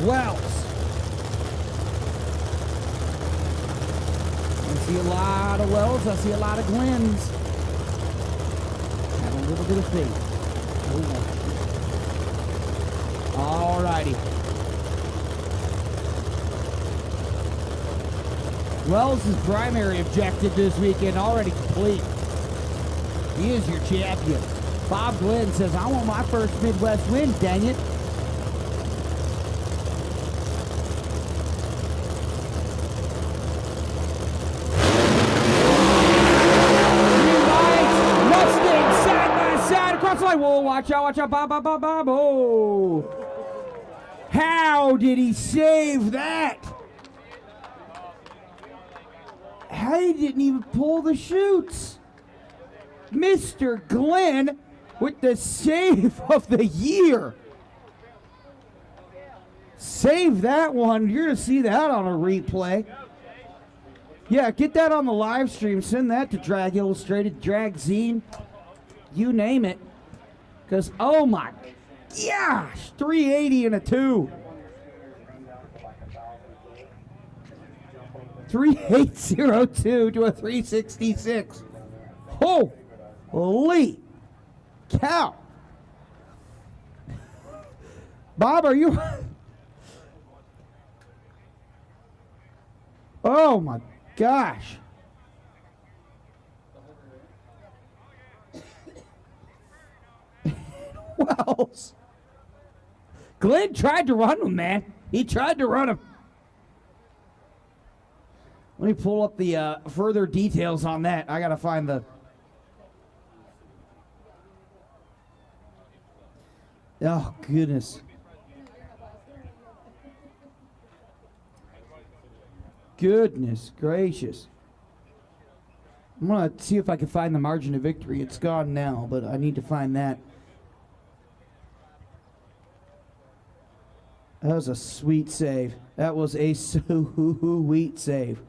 Wells. I see a lot of Wells. I see a lot of Glens. Have a little bit of faith. All righty. Wells' primary objective this weekend already complete. He is your champion. Bob Glenn says, I want my first Midwest win, dang it. Mustang side by side across the line. Whoa, watch out, Bob, Bob, Bob, Bob. Oh. How did he save that? He didn't even pull the chutes. Mr. Glenn with the save of the year. Save that one. You're going to see that on a replay. Yeah, get that on the live stream. Send that to Drag Illustrated, Drag Zine, you name it. Because, oh my gosh, 380 and a 2. 3802 to a 366. Holy cow. Bob, are you? Oh my gosh. Wells. Glenn tried to run him, man. He tried to run him. Let me pull up the further details on that. I got to find the... Oh, goodness. Goodness gracious. I'm going to see if I can find the margin of victory. It's gone now, but I need to find that. That was a sweet save. That was a sweet save.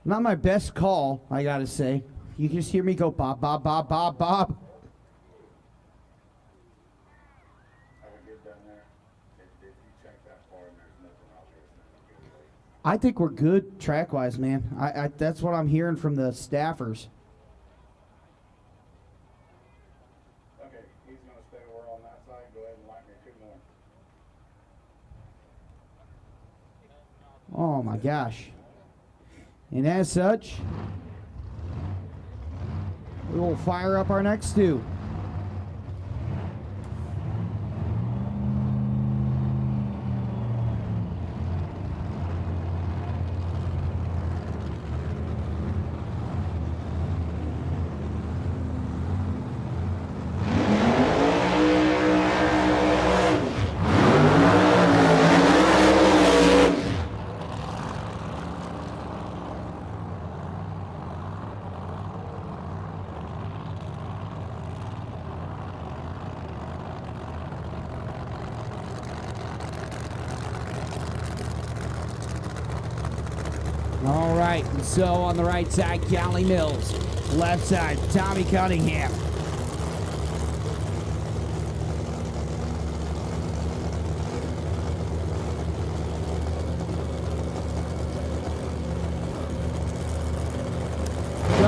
Not my best call, I gotta say. You can just hear me go Bob, Bob, Bob, Bob, Bob. I think we're good track-wise, man. I that's what I'm hearing from the staffers. Okay, he's going to stay over on that side. Go ahead and light me 2 more. Oh my gosh. And as such, we will fire up our next 2. All right, and so on the right side, Callie Mills. Left side, Tommy Cunningham.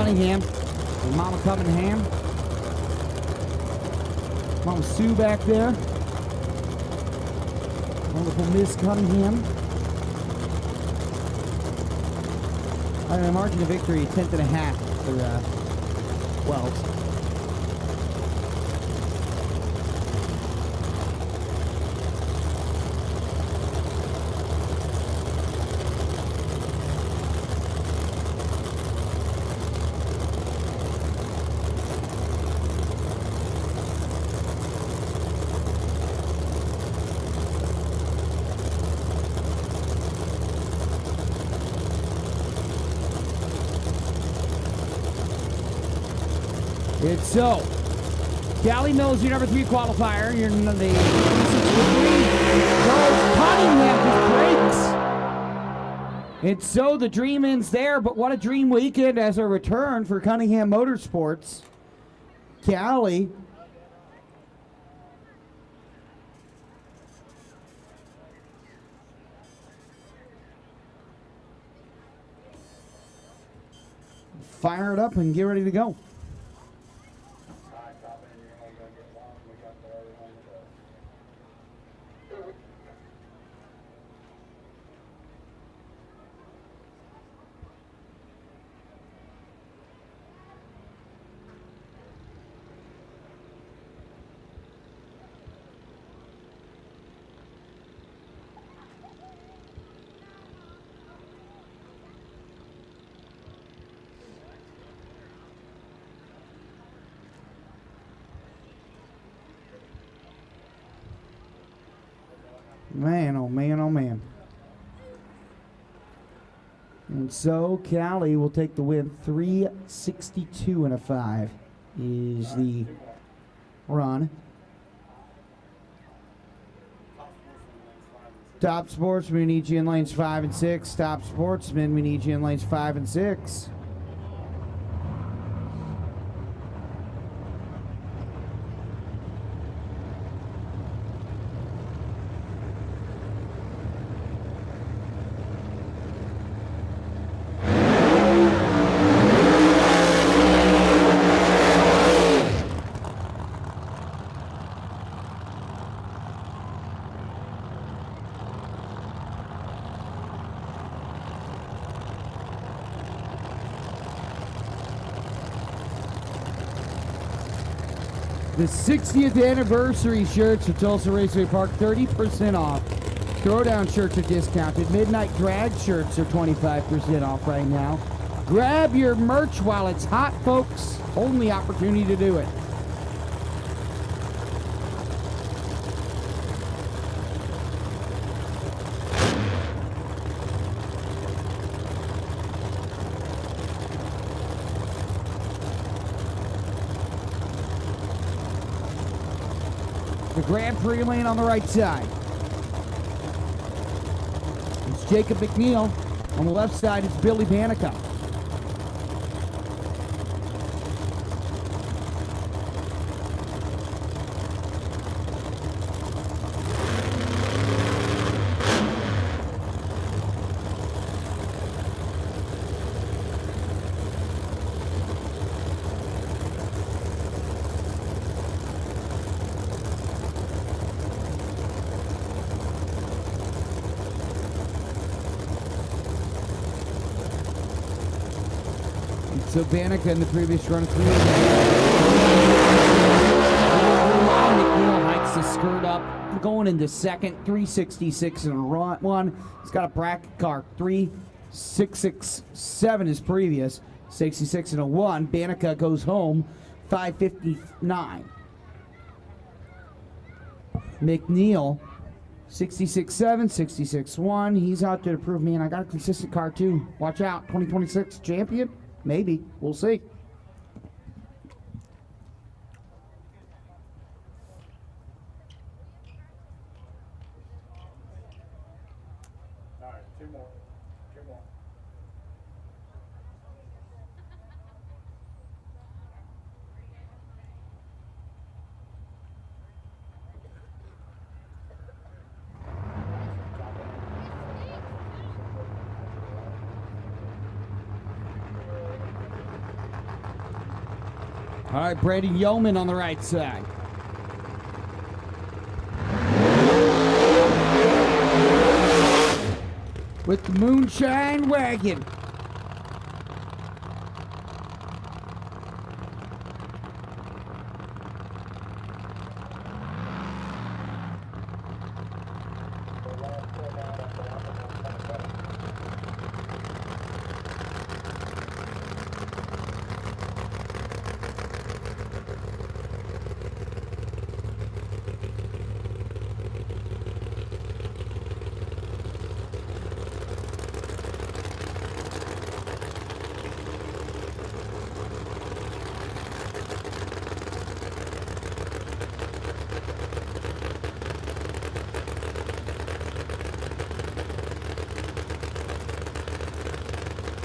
Cunningham and Mama Cunningham. Mama Sue back there. Wonderful Miss Cunningham. A margin of victory, 10.5 for Wells. It's so. Callie Mills, your number 3 qualifier. You're the 363. Cunningham just breaks. It's so the dream ends there, but what a dream weekend as a return for Cunningham Motorsports. Callie. Fire it up and get ready to go. Man, oh man, oh man. And so Callie will take the win. 362 and a 5 is the run. Top Sportsman, we need you in lanes 5 and 6. Top Sportsman, we need you in lanes 5 and 6. The 60th anniversary shirts at Tulsa Raceway Park, 30% off. Throwdown shirts are discounted. Midnight Drag shirts are 25% off right now. Grab your merch while it's hot, folks. Only opportunity to do it. The Grand Prix lane on the right side. It's Jacob McNeil. On the left side, it's Billy Banica. So Banica in the previous run through. McNeil hikes the skirt up, going into second, 366 in a run. One. He's got a bracket car, 3667 is previous, 66 in a 1. Banica goes home, 559. McNeil, 66.7, 66.1. He's out there to prove, man, I got a consistent car too. Watch out, 2026 champion. Maybe. We'll see. All right, two more. All right, Brandon Yeoman on the right side. With the moonshine wagon.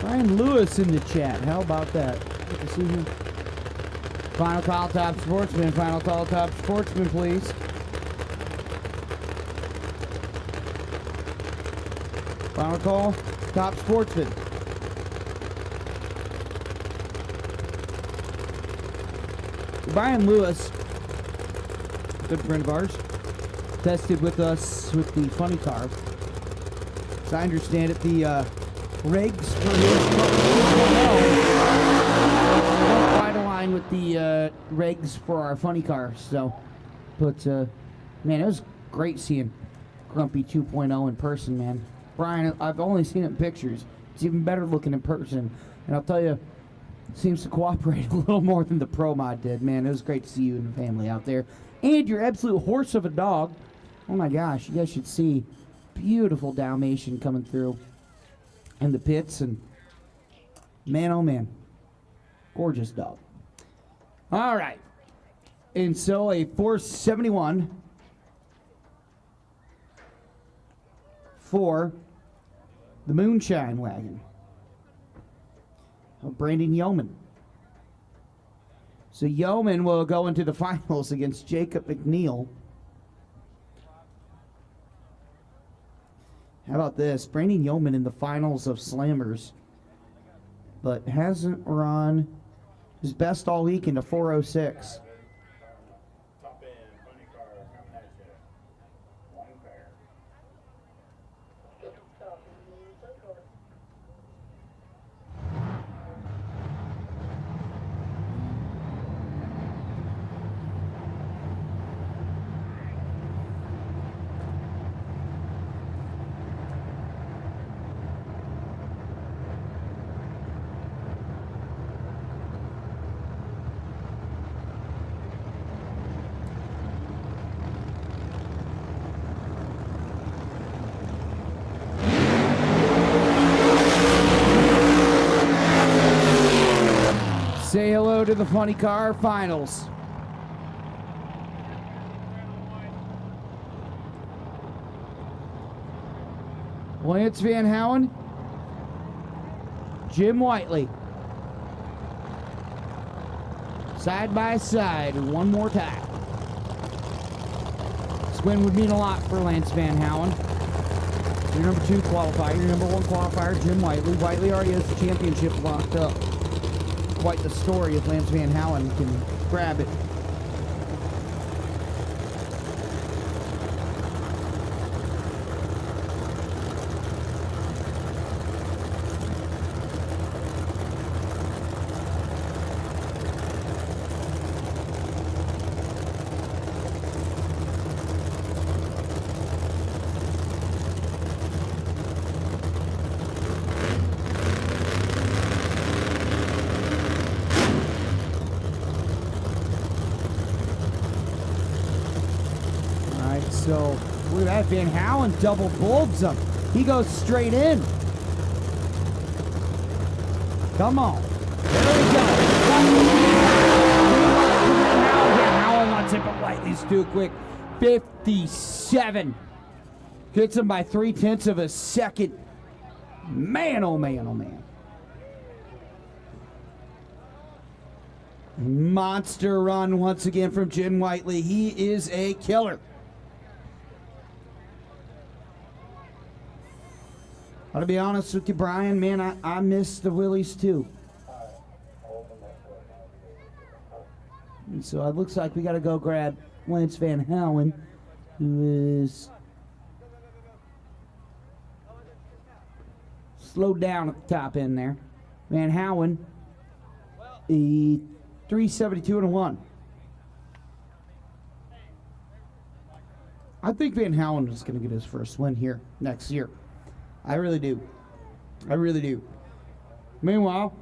Brian Lewis in the chat. How about that? Good to see him. Final call, top sportsman. Final call, top sportsman, please. Final call, top sportsman. Brian Lewis, a good friend of ours, tested with us with the funny car. As I understand it, the regs for his don't quite align with the regs for our funny cars. So, but man, it was great seeing Grumpy 2.0 in person, man. Brian, I've only seen it in pictures. It's even better looking in person, and I'll tell you, seems to cooperate a little more than the Pro Mod did. Man, it was great to see you and the family out there, and your absolute horse of a dog. Oh my gosh, you guys should see beautiful Dalmatian coming through in the pits, and man, oh man, gorgeous dog. All right, and so a 471 for the Moonshine Wagon of Brandon Yeoman. So Yeoman will go into the finals against Jacob McNeil. How about this? Brandon Yeoman in the finals of Slammers, but hasn't run his best all week into 406. Say hello to the Funny Car Finals. Lance Van Howen, Jim Whiteley. Side by side one more time. This win would mean a lot for Lance Van Howen. Your number 2 qualifier, your number 1 qualifier, Jim Whiteley. Whiteley already has the championship locked up. Quite the story if Lance Van Howen can grab it. So, look at that. Van Howen double bulbs him. He goes straight in. Come on. There we go. Van Howen wants it, but Whiteley's too quick. 57. Hits him by 3/10 of a second. Man, oh man, oh man. Monster run once again from Jim Whiteley. He is a killer. I'll be honest with you, Brian, man, I miss the Willies too. And so it looks like we got to go grab Lance Van Halen, who is slowed down at the top end there. Van Halen, the 372-1. I think Van Halen is going to get his first win here next year. I really do. I really do. Meanwhile,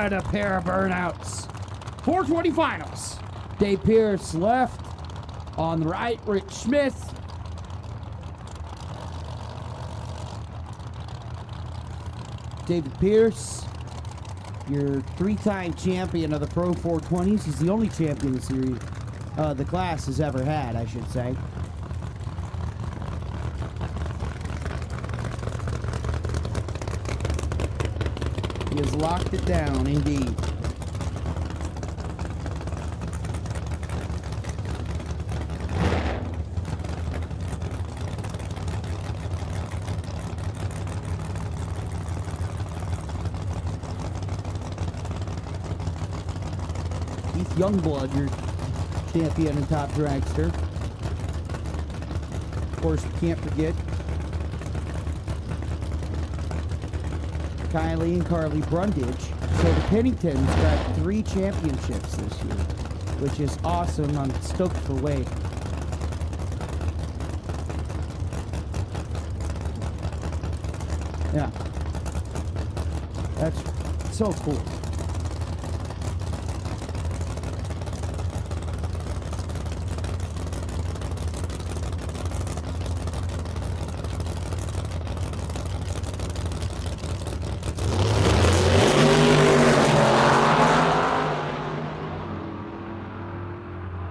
what a pair of burnouts. 420 finals. Dave Pierce left. On the right, Rich Smith. David Pierce, your 3-time champion of the Pro 420s. He's the only champion the series, the class has ever had, I should say. He has locked it down, indeed. Keith Youngblood, your champion and top dragster. Of course, we can't forget Kylie and Carly Brundage. So the Penningtons got 3 championships this year, which is awesome. I'm stoked for Wade. Yeah. That's so cool.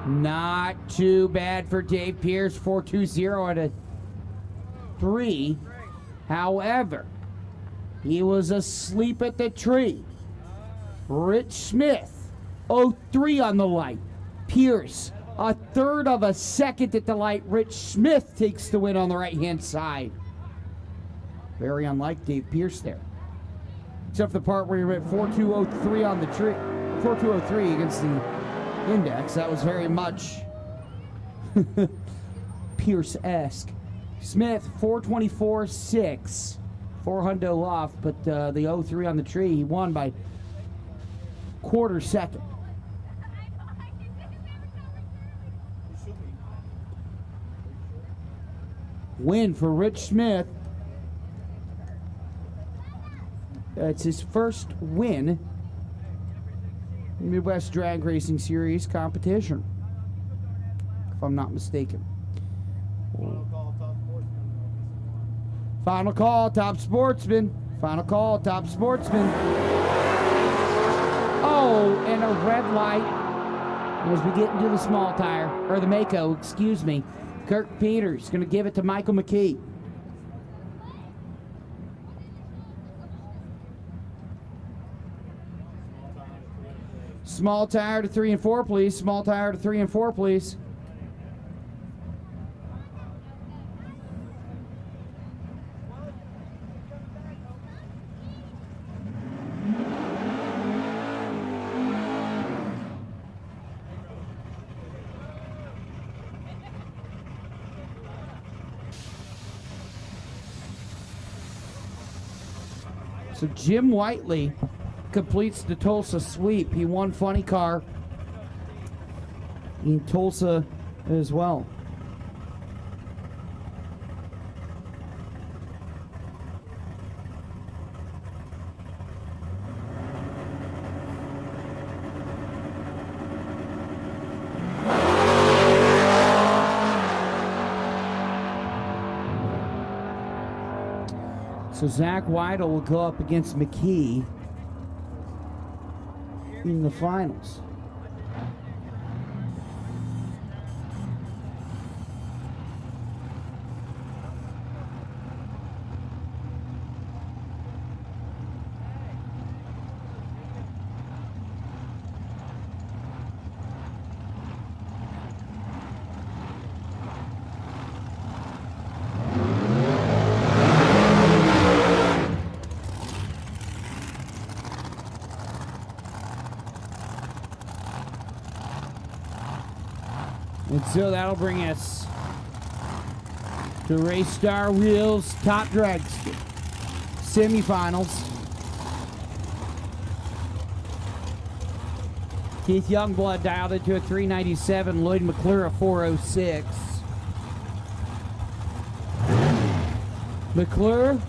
Not too bad for Dave Pierce, 4.20 at a 3. However, he was asleep at the tree. Rich Smith, 0.3 on the light. Pierce, a third of a second at the light. Rich Smith takes the win on the right-hand side. Very unlike Dave Pierce there. Except for the part where he went 4.203 on the tree. 4.203 against the index. That was very much Pierce-esque. Smith, 4.24.6. 400 off, but the 0.3 on the tree, he won by quarter second. Win for Rich Smith. It's his first win in the Midwest Drag Racing Series competition, if I'm not mistaken. Final call, top sportsman. Final call, top sportsman. Oh, and a red light as we get into the small tire, or the Mako, excuse me. Kirk Peters going to give it to Michael McKee. Small tire to 3 and 4, please. Small tire to 3 and 4, please. So Jim Whiteley completes the Tulsa sweep. He won Funny Car in Tulsa as well. So Zach Weidel will go up against McKee in the finals. And so that'll bring us to Race Star Wheels Top Dragster semifinals. Keith Youngblood dialed into a 397, Lloyd McClure a 406. McClure,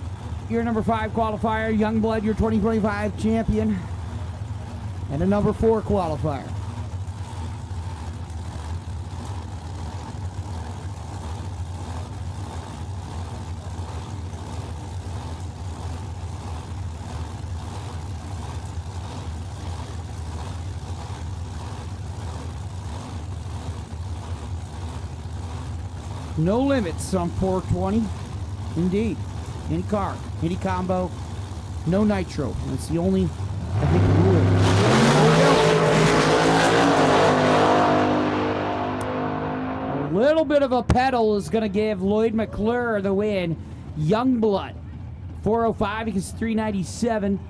your number 5 qualifier. Youngblood, your 2025 champion. And a number 4 qualifier. No limits on 420. Indeed. Any car, any combo, no nitro. That's the only, I think, rule. A little bit of a pedal is going to give Lloyd McClure the win. Youngblood, 405 against 397.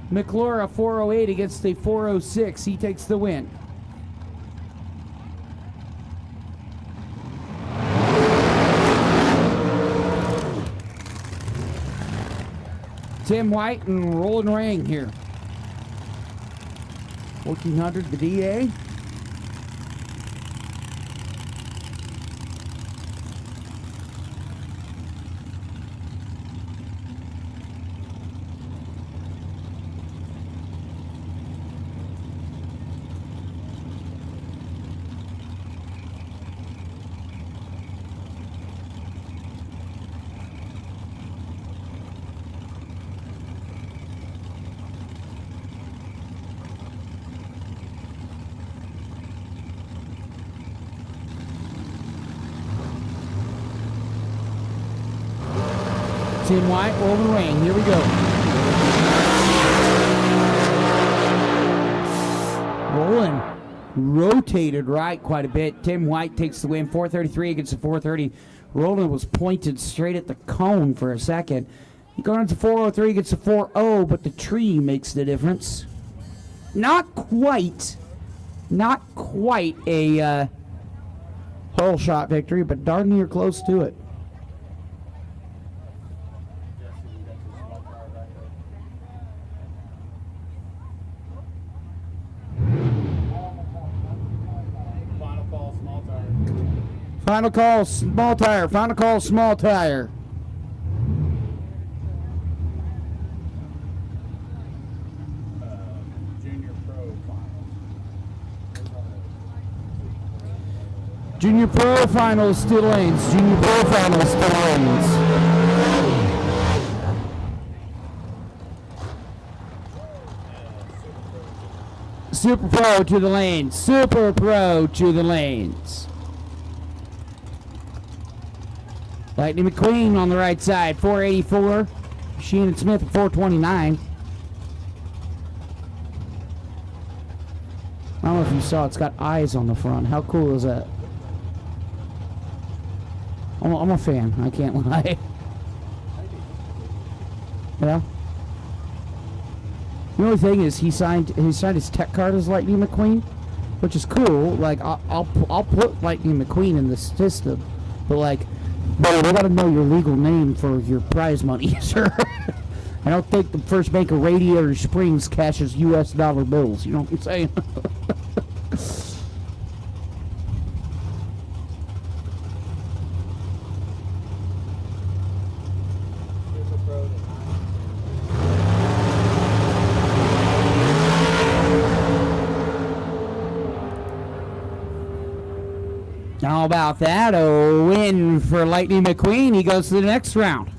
McClure, a 408 against a 406. He takes the win. Tim White and Roland Ring here. 1400 the DA. Tim White, Roland Ring. Here we go. Roland rotated right quite a bit. Tim White takes the win. 433 against the 430. Roland was pointed straight at the cone for a second. He got into 403 against the 40, but the tree makes the difference. Not quite a hole shot victory, but darn near close to it. Final call, small tire. Final call, small tire. Junior Pro Finals, two lanes. Junior Pro Finals, two lanes. Super Pro to the lanes. Super Pro to the lanes. Lightning McQueen on the right side, 484. Sheenan Smith, 429. I don't know if you saw, it's got eyes on the front. How cool is that? I'm a fan, I can't lie. Yeah. The only thing is he signed his tech card as Lightning McQueen, which is cool. Like I'll put Lightning McQueen in the system, but like, but we gotta know your legal name for your prize money, sir. I don't think the First Bank of Radiator Springs cashes U.S. dollar bills. You know what I'm saying? How about that? A win for Lightning McQueen. He goes to the next round.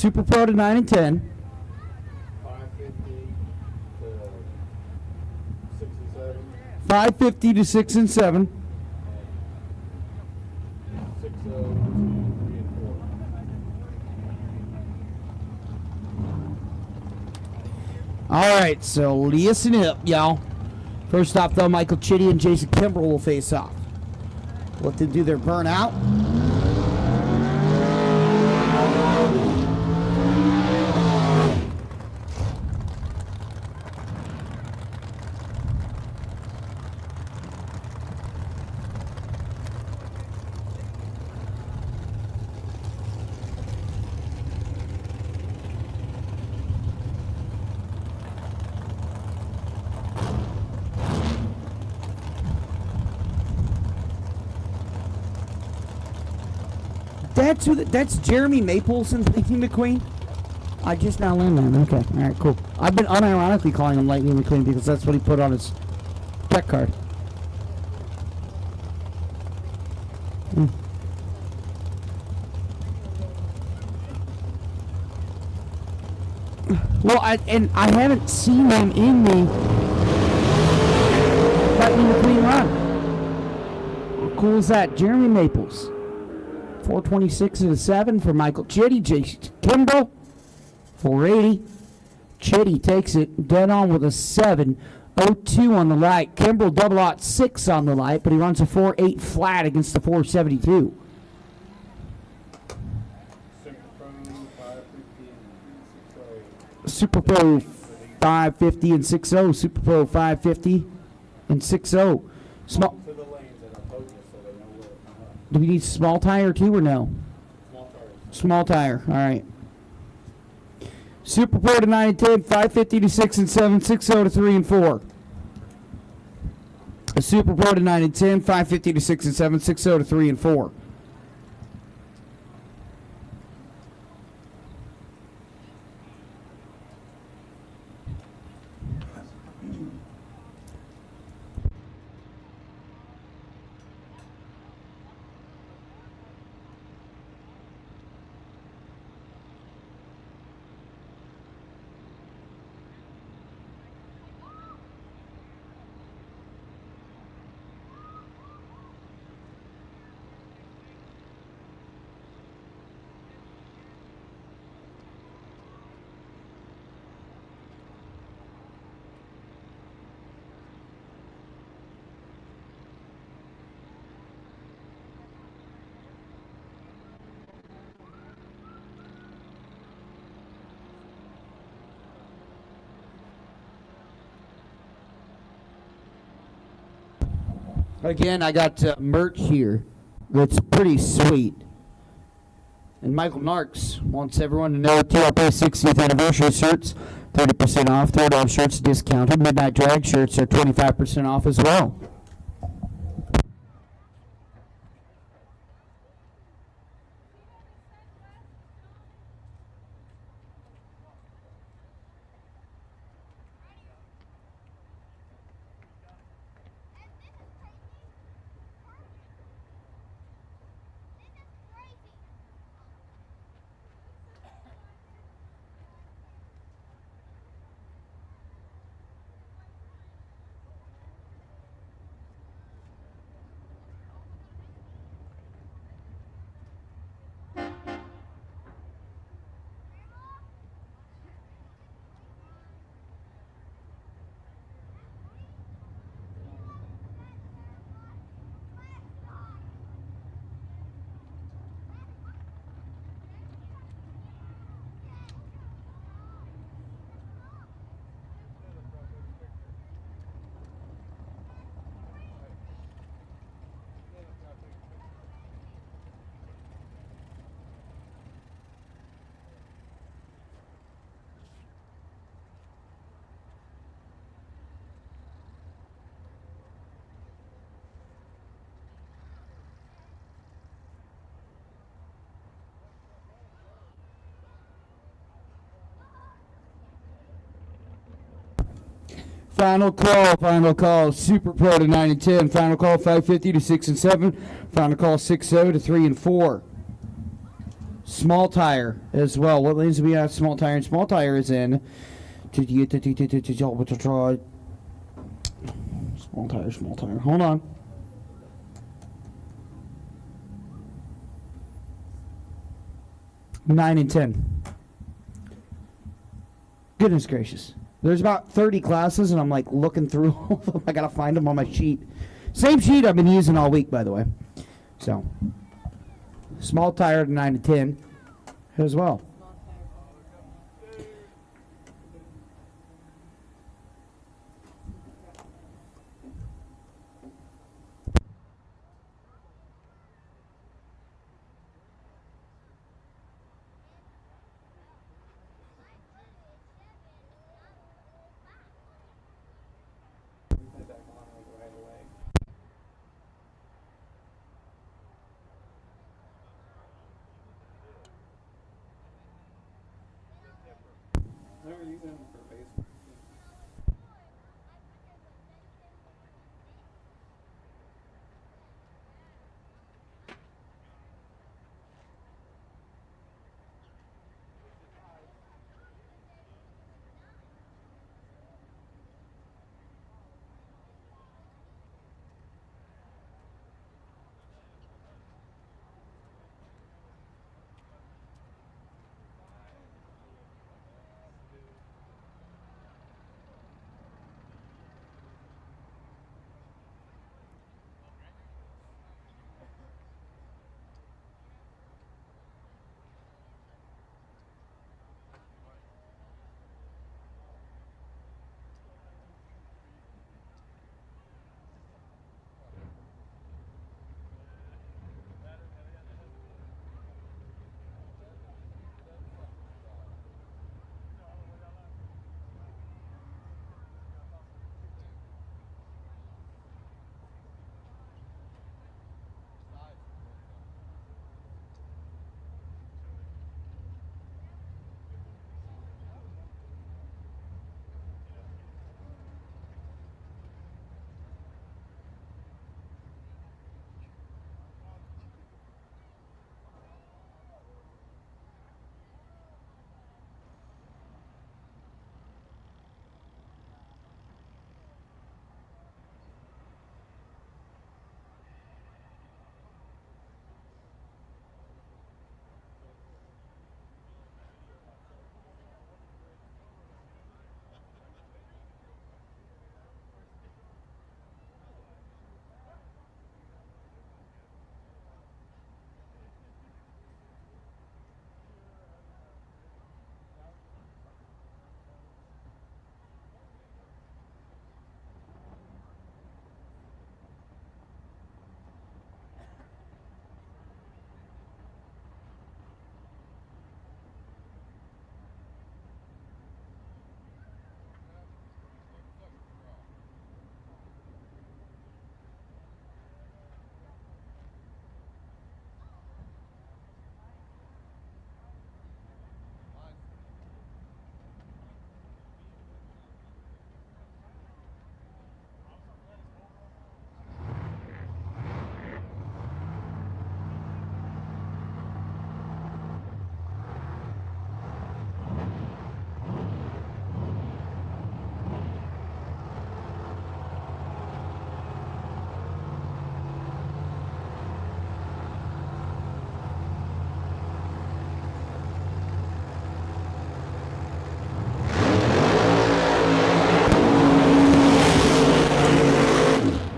Super Pro to 9 and 10. 550 to 6 and 7. 550 to 6 and 7. 60 to 3 and 4. All right, so listen up, y'all. First off, though, Michael Chitty and Jason Kimbrell will face off. Let them do their burnout. That's Jeremy Maples and Lightning McQueen. I just now learned that. Okay, all right, cool. I've been unironically calling him Lightning McQueen because that's what he put on his tech card. Well, I haven't seen him in the Lightning McQueen run. How cool is that? Jeremy Maples. 426 and a 7 for Michael Chitty. Jason Kimbrell, 480. Chitty takes it dead on with a 7.02 on the light. Kimbrell double out 6 on the light, but he runs a 4.8 flat against the 472. Super Pro 550 and 6.0. Super Pro 550 and 6.0. Small. Do we need small tire too or no? Small tire. All right. Super Pro to 9 and 10, 550 to 6 and 7, 6.0 to 3 and 4. A Super Pro to 9 and 10, 550 to 6 and 7, 6.0 to 3 and 4. Again, I got merch here that's pretty sweet. And Michael Narks wants everyone to know TRP 60th anniversary shirts, 30% off. Throwdown shirts discounted. Midnight Drag shirts are 25% off as well. Final call, Super Pro to 9 and 10. Final call, 550 to 6 and 7. Final call, 6.0 to 3 and 4. Small tire as well. What lanes do we have? Small tire, and small tire is in. Small tire, small tire. Hold on. Nine and 10. Goodness gracious. There's about 30 classes, and I'm like looking through all of them. I gotta find them on my sheet. Same sheet I've been using all week, by the way. So, small tire to 9 to 10 as well.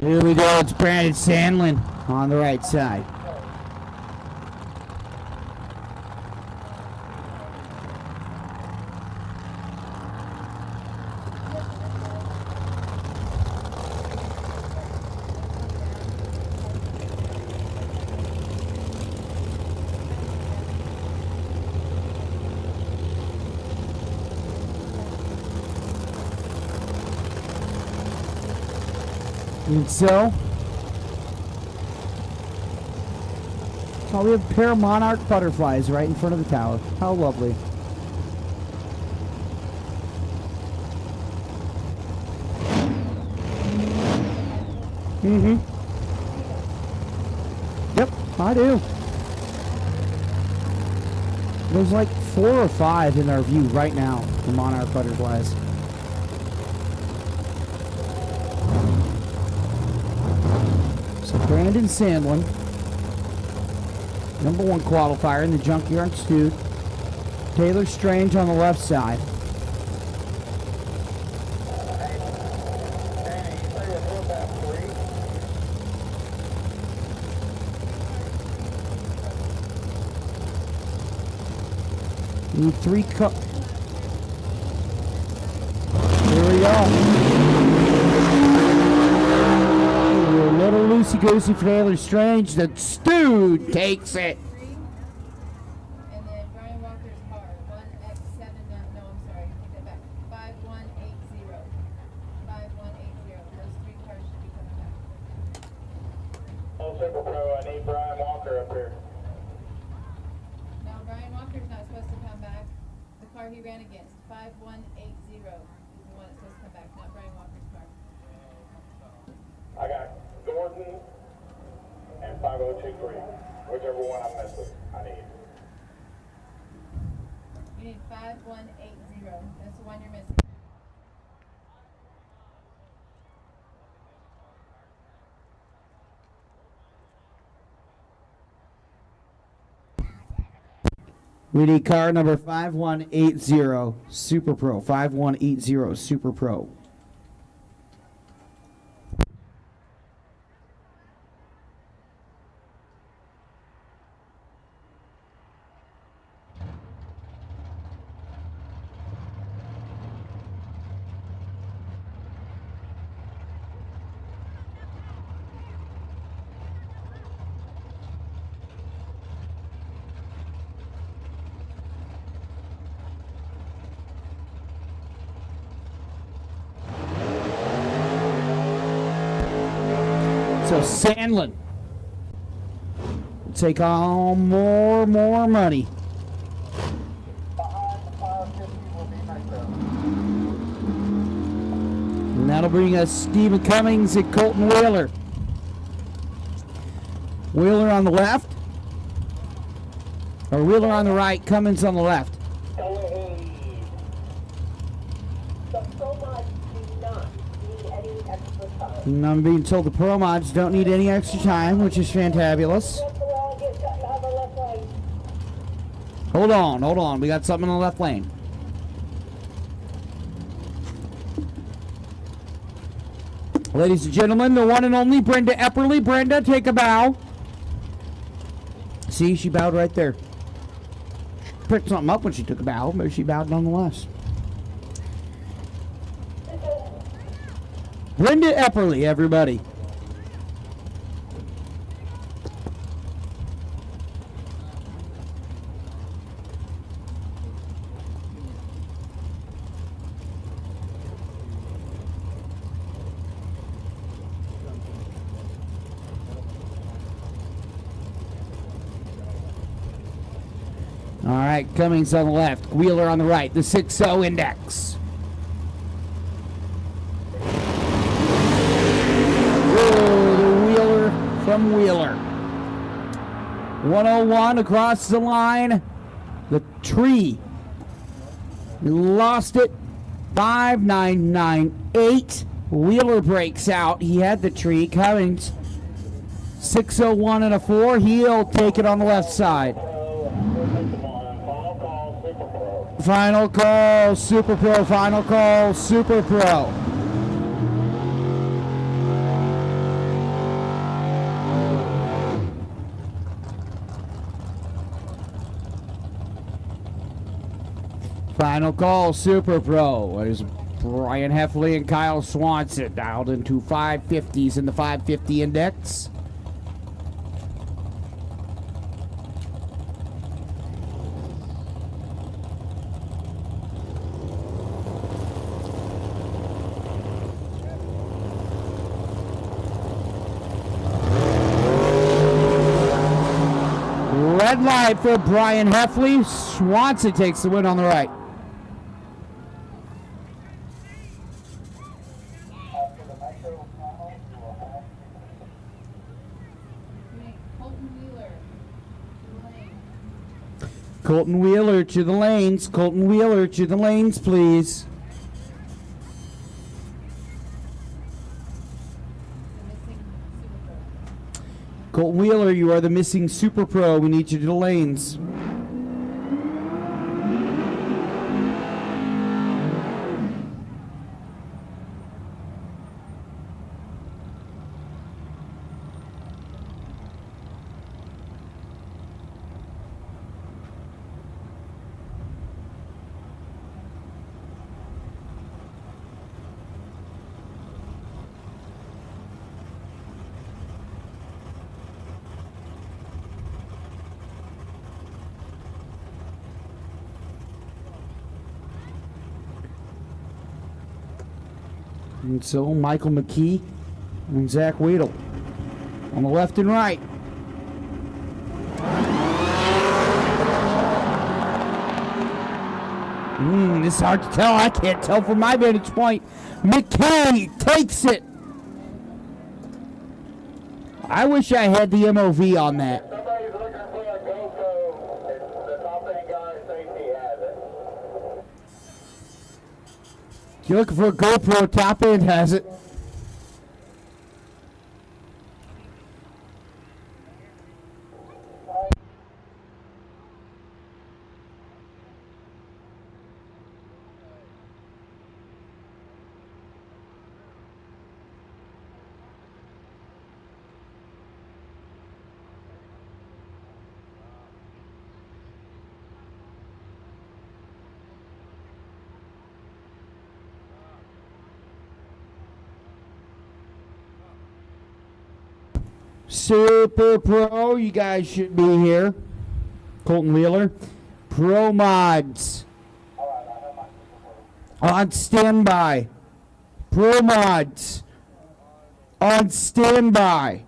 Here we go. It's Brandon Sandlin on the right side. And so, we have a pair of monarch butterflies right in front of the tower. How lovely. Mm-hmm. Yep, I do. There's like 4 or 5 in our view right now, the Monarch butterflies. So Brandon Sandlin, #1 qualifier in the Junkyard Stewed. Taylor Strange on the left side. Need 3 cup. Here we go. Ooh, a little loosey-goosey for Taylor Strange. The Stewed takes it. And then Brian Walker's car, 1X7, no, I'm sorry, take that back. 5180. 5180. Those 3 cars should be coming back. Oh, Super Pro, I need Brian Walker up here. No, Brian Walker's not supposed to come back. The car he ran against, 5180, is the one that's supposed to come back, not Brian Walker's car. I got Gordon and 5023. Whichever one I'm missing, I need. You need 5180. That's the one you're missing. We need car number 5180 Super Pro. 5180 Super Pro. So Sandlin will take on more money. And that'll bring us Stephen Cummings and Colton Wheeler. Wheeler on the left. Or Wheeler on the right, Cummings on the left. And I'm being told the pro mods don't need any extra time, which is fantabulous. Hold on. We got something in the left lane. Ladies and gentlemen, the one and only Brenda Epperly. Brenda, take a bow. See, she bowed right there. She picked something up when she took a bow, but she bowed nonetheless. Brenda Epperly, everybody. All right, Cummings on the left, Wheeler on the right, the 6-0 index. From Wheeler. 101 across the line. The tree. We lost it. 5998. Wheeler breaks out. He had the tree. Cummings. 601 and a 4. He'll take it on the left side. Final call, Super Pro. Final call, Super Pro. Final call, Super Pro. There's Brian Heffley and Kyle Swanson dialed into 550s in the 550 index. Red light for Brian Heffley. Swanson takes the win on the right. Colton Wheeler to the lanes. Colton Wheeler to the lanes, please. Colton Wheeler, you are the missing Super Pro. We need you to the lanes. And so Michael McKee and Zach Weedle on the left and right. This is hard to tell. I can't tell from my vantage point. McKee takes it. I wish I had the MOV on that. If you're looking for a GoPro, top end has it. Super Pro, you guys should be here. Colton Wheeler. Pro Mods. On standby. Pro Mods. On standby.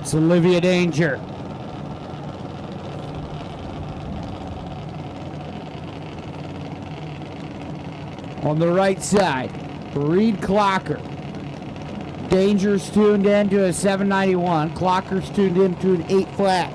It's Olivia Danger. On the right side, Reed Clocker. Danger's tuned in to a 791. Clocker's tuned in to an 8 flat.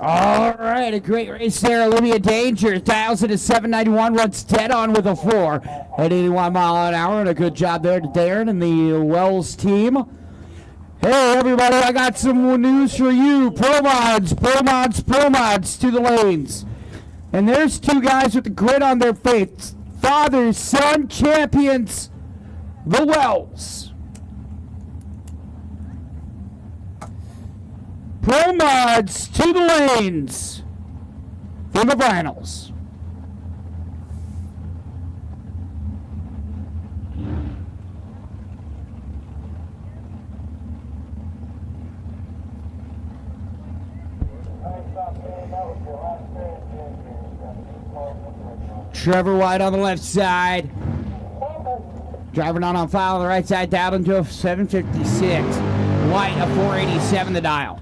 All right, a great race there. Olivia Danger dials it at 791, runs dead on with a 4 at 81 mile an hour, and a good job there to Darren and the Wells team. Hey, everybody, I got some news for you. Pro Mods to the lanes. And there's two guys with the grit on their face. Father, son champions, the Wells. Pro Mods to the lanes for the finals. Trevor White on the left side. Driver not on file on the right side, dialed into a 756. White a 487 the dial.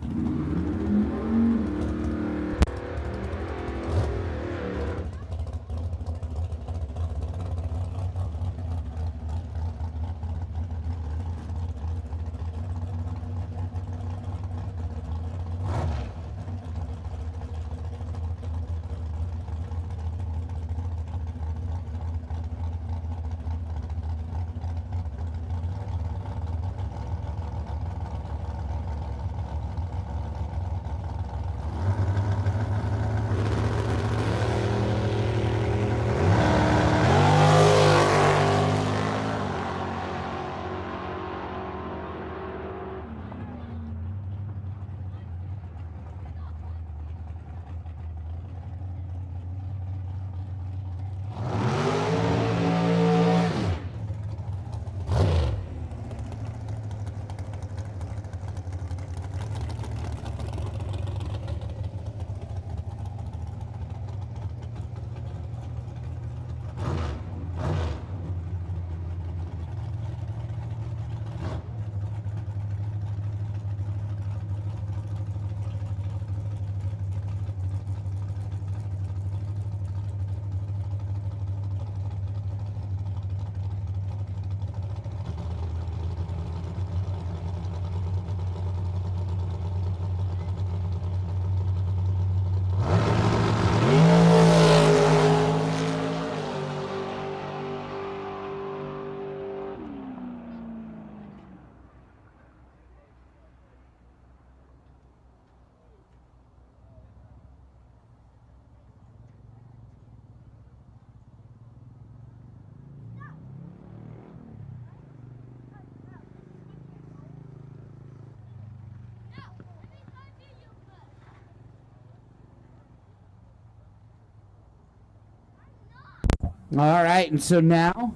All right, and so now,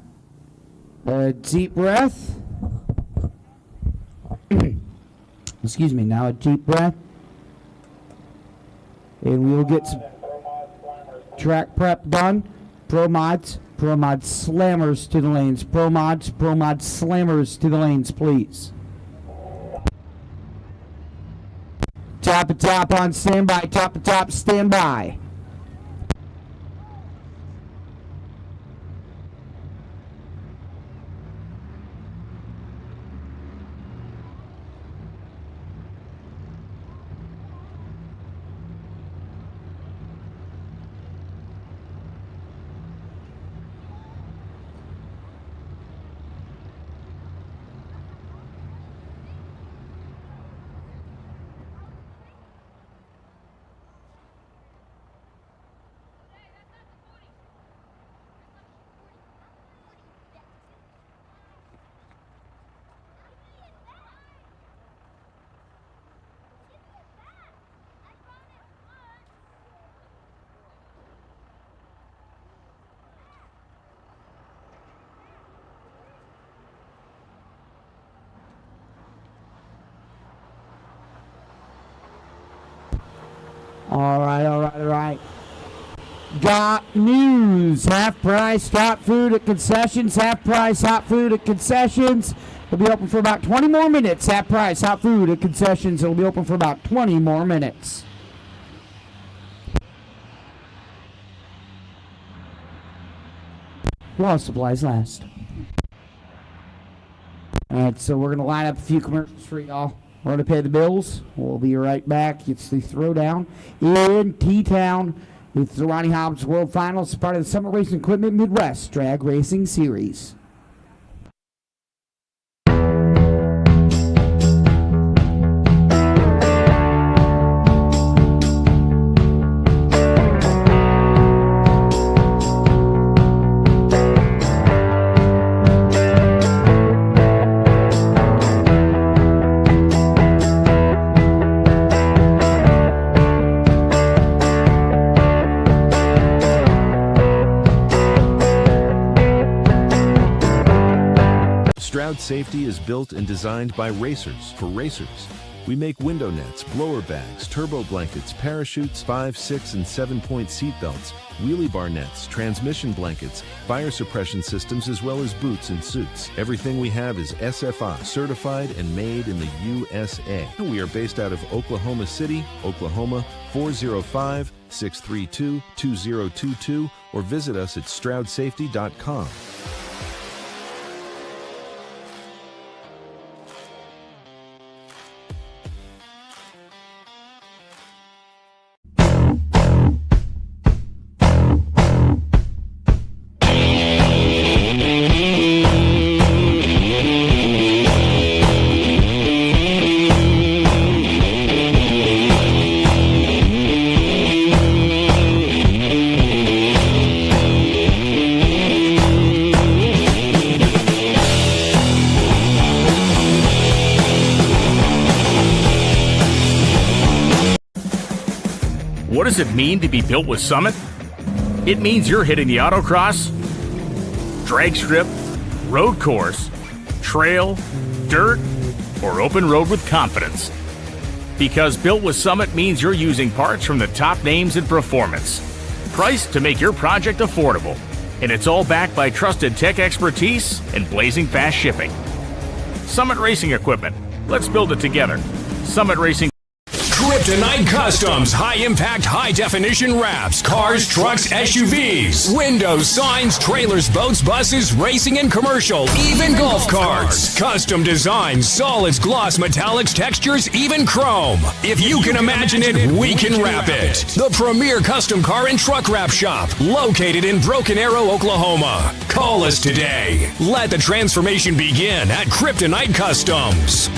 a deep breath. Excuse me, now a deep breath. And we will get some track prep done. Pro mods slammers to the lanes. Pro mods slammers to the lanes, please. Top of top on standby, top of top standby. All right. Got news. Half price hot food at concessions. Half price hot food at concessions. It'll be open for about 20 more minutes. Half price hot food at concessions. It'll be open for about 20 more minutes. While supplies last. All right, so we're going to line up a few commercials for y'all. We're going to pay the bills. We'll be right back. It's the Throwdown in T-Town. It's the Ronnie Hobbs World Finals, part of the Summer Racing Equipment Midwest Drag Racing Series. Stroud Safety is built and designed by racers for racers. We make window nets, blower bags, turbo blankets, parachutes, 5, 6, and 7-point seat belts, wheelie bar nets, transmission blankets, fire suppression systems, as well as boots and suits. Everything we have is SFI certified and made in the USA. We are based out of Oklahoma City, Oklahoma, 405-632-2022, or visit us at StroudSafety.com. What does it mean to be built with Summit? It means you're hitting the autocross, drag strip, road course, trail, dirt, or open road with confidence. Because built with Summit means you're using parts from the top names in performance, priced to make your project affordable, and it's all backed by trusted tech expertise and blazing fast shipping. Summit Racing Equipment. Let's build it together. Summit Racing. Kryptonite Customs, high-impact, high-definition wraps, cars, trucks, SUVs, windows, signs, trailers, boats, buses, racing and commercial, even golf carts. Custom designs, solids, gloss, metallics, textures, even chrome. If you can imagine it, we can wrap it. The premier custom car and truck wrap shop, located in Broken Arrow, Oklahoma. Call us today. Let the transformation begin at Kryptonite Customs.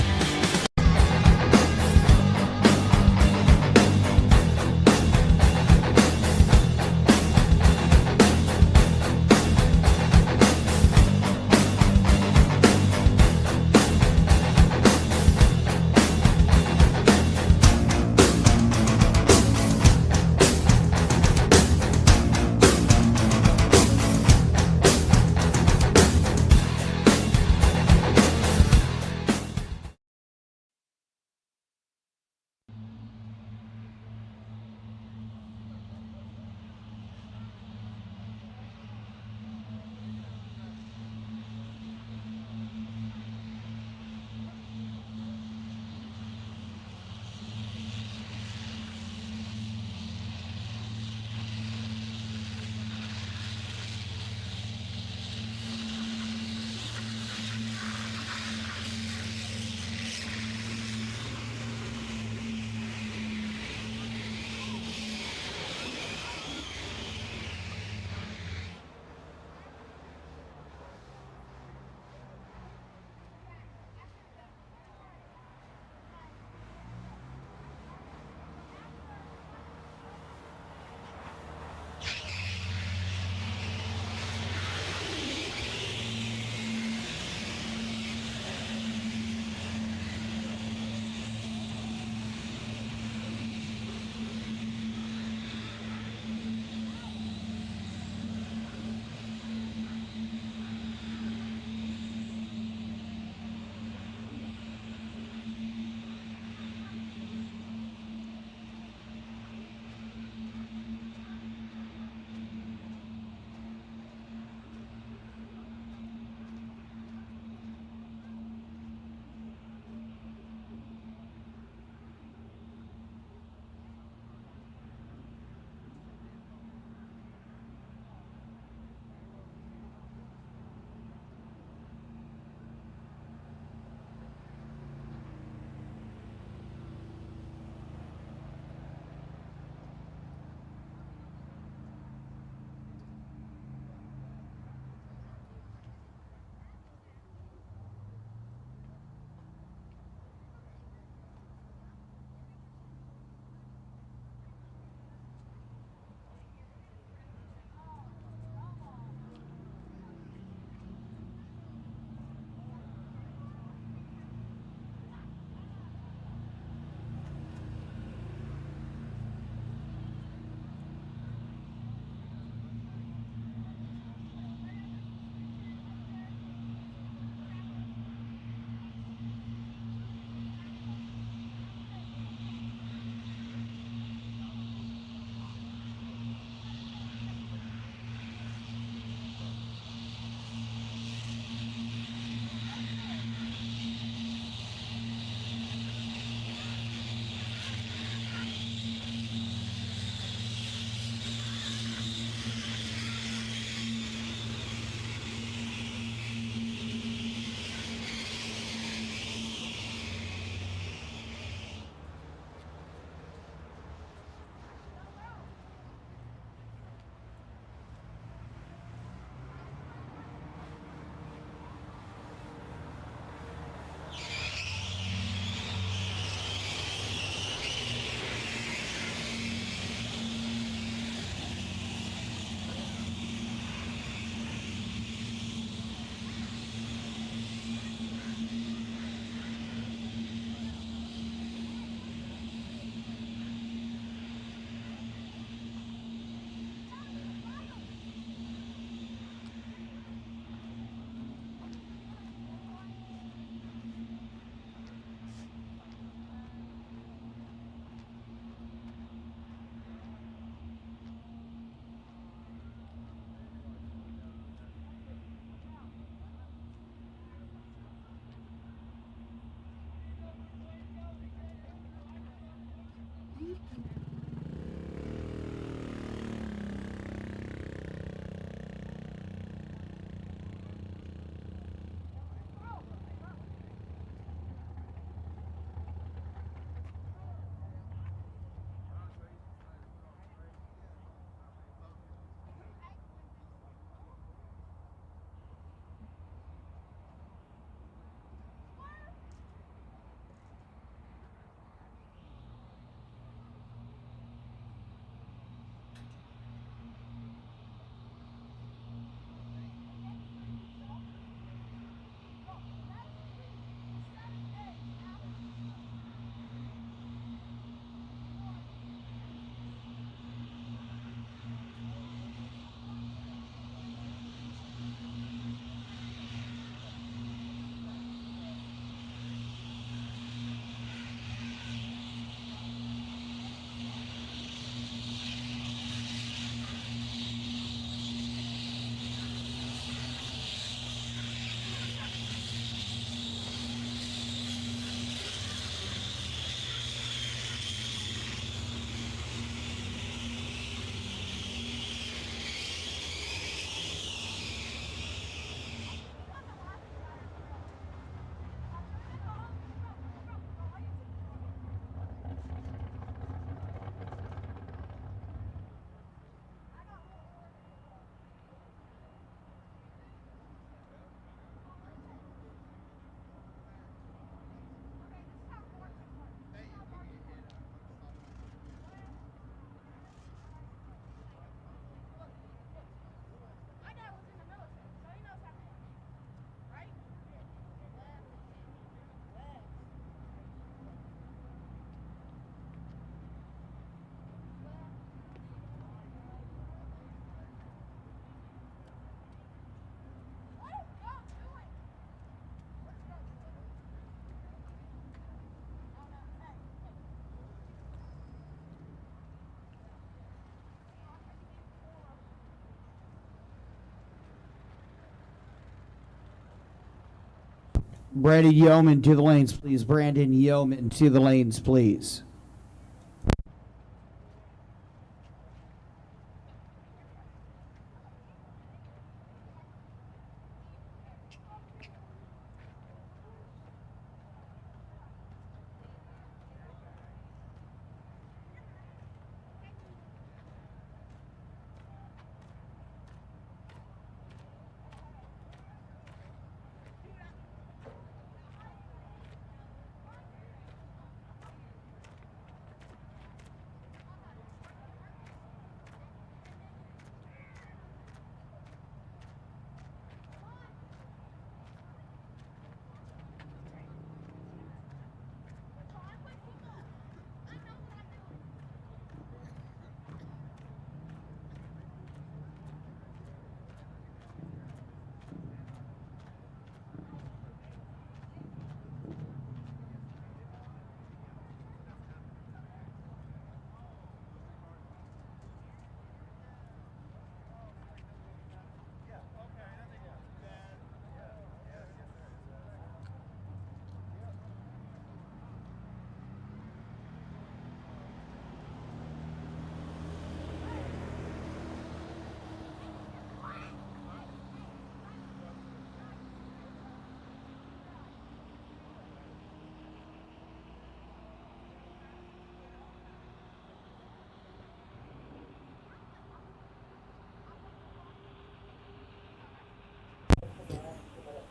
Brandon Yeoman to the lanes, please. Brandon Yeoman to the lanes, please.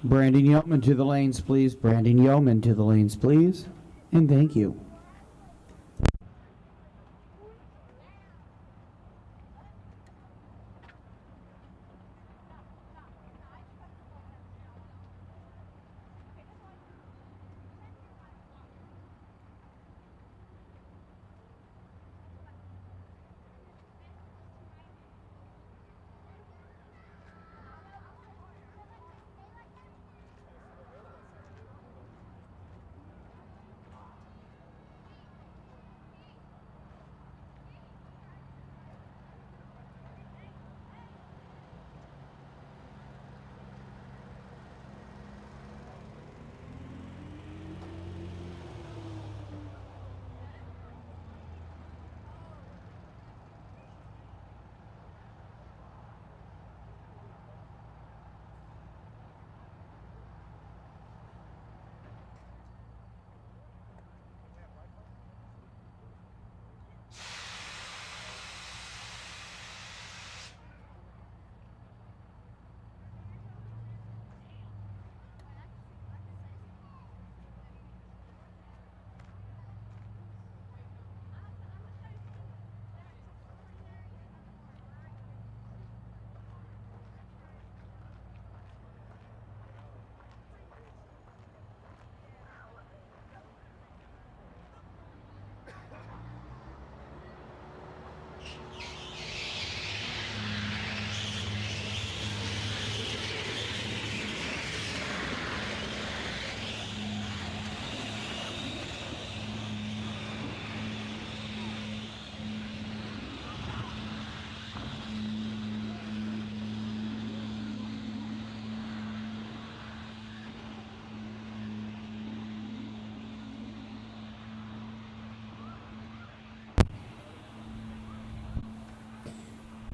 Brandon Yeoman to the lanes, please. Brandon Yeoman to the lanes, please. And thank you.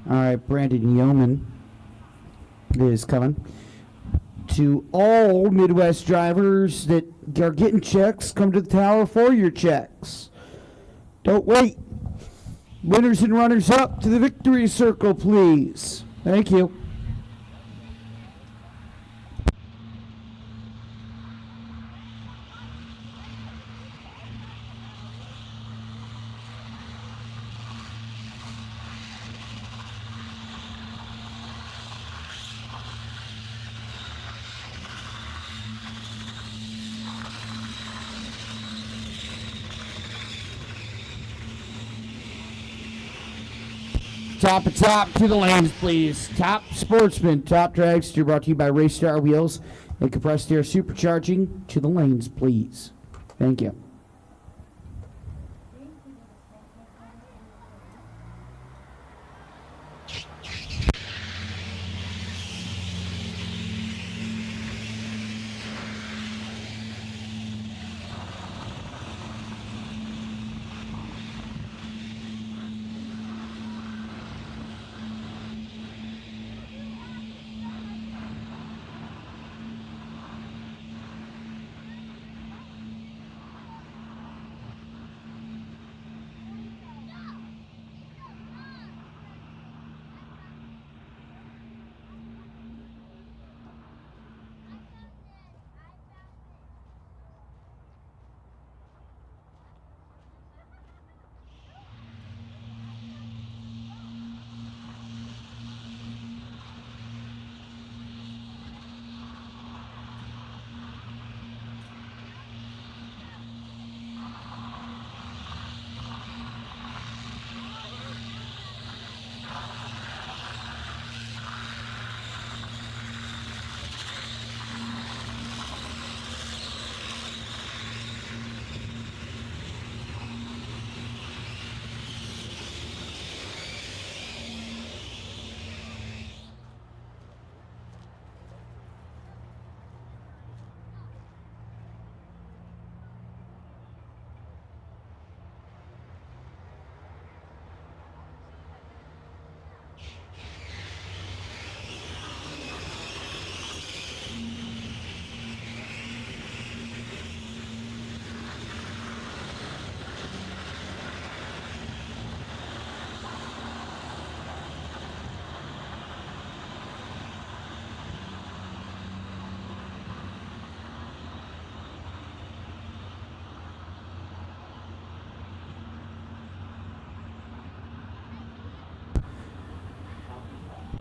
All right, Brandon Yeoman is coming. To all Midwest drivers that are getting checks, come to the tower for your checks. Don't wait. Winners and runners up to the victory circle, please. Thank you. Top of top to the lanes, please. Top Sportsman, Top Dragster, brought to you by Raystar Wheels and Compressed Air Supercharging. To the lanes, please. Thank you.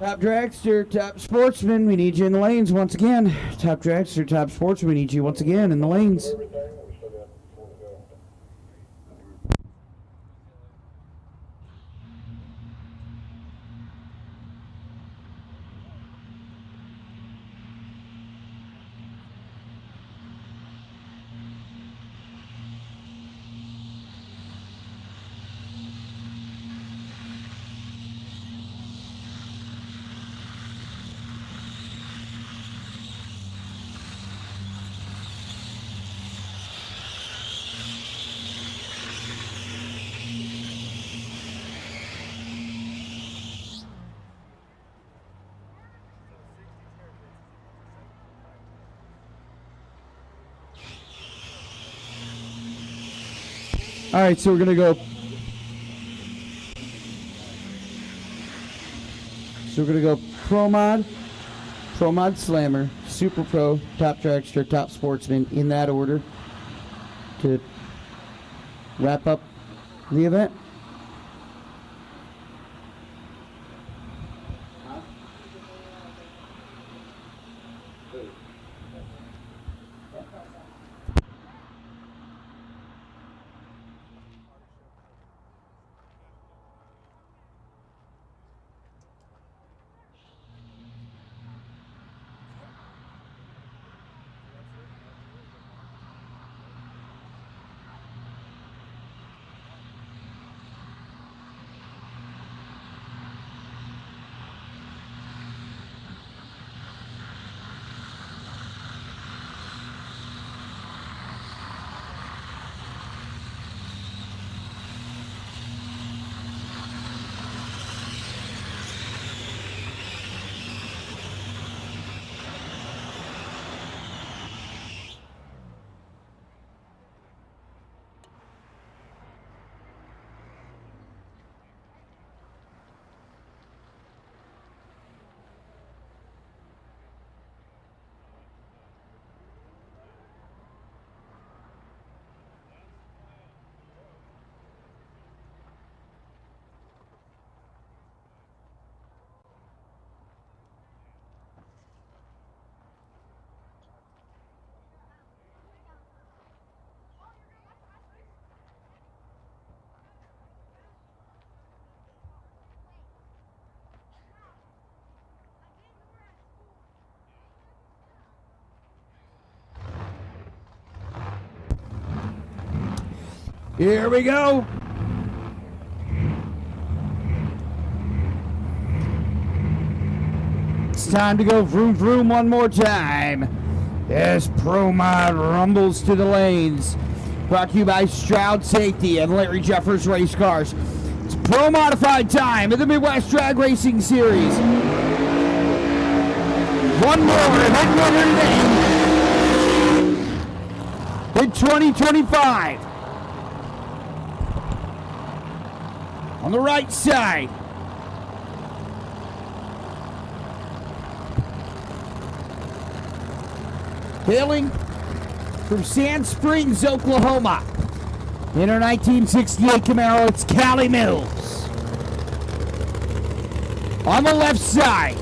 Top Dragster, Top Sportsman, we need you in the lanes once again. Top Dragster, Top Sportsman, we need you once again in the lanes. All right, so we're going to go. Pro Mod Slammer, Super Pro, Top Dragster, Top Sportsman, in that order to wrap up the event. Here we go. It's time to go vroom vroom one more time as Pro Mod rumbles to the lanes. Brought to you by Stroud Safety and Larry Jeffers Race Cars. It's Pro Modified time in the Midwest Drag Racing Series. One more event winner today in 2025. On the right side, hailing from Sand Springs, Oklahoma, in her 1968 Camaro, it's Callie Mills. On the left side,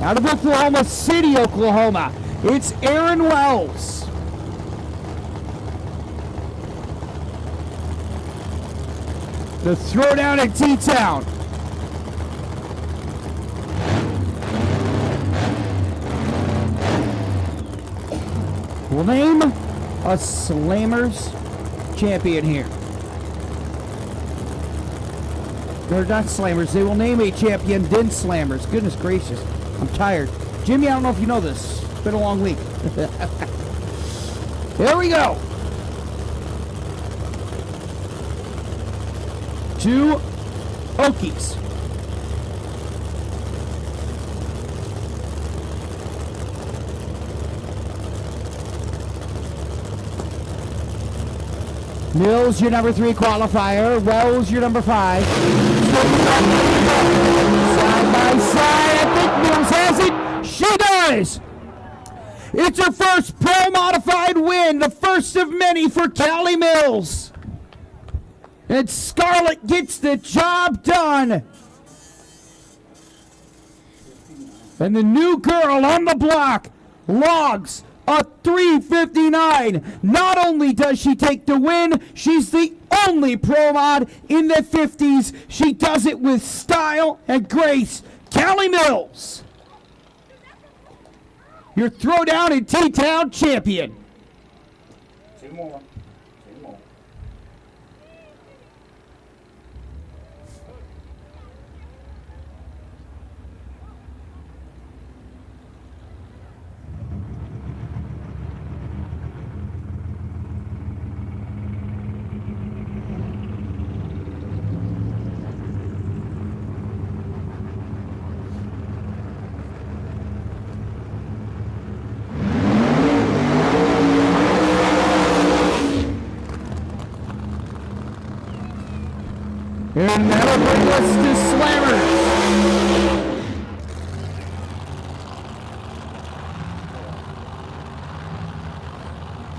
out of Oklahoma City, Oklahoma, it's Aaron Wells. The Throwdown at T-Town. We'll name a Slammers champion here. They're not Slammers. They will name a champion, then Slammers. Goodness gracious. I'm tired. Jimmy, I don't know if you know this. It's been a long week. Here we go. 2 Okies. Mills, your number 3 qualifier. Wells, your number 5. Side by side. I think Mills has it. She does. It's her first Pro Modified win. The first of many for Callie Mills. And Scarlett gets the job done. And the new girl on the block logs a 3:59. Not only does she take the win, she's the only Pro Mod in the 50s. She does it with style and grace. Callie Mills, your Throwdown in T-Town champion. 2 more. 2 more. And that'll bring us to Slammers.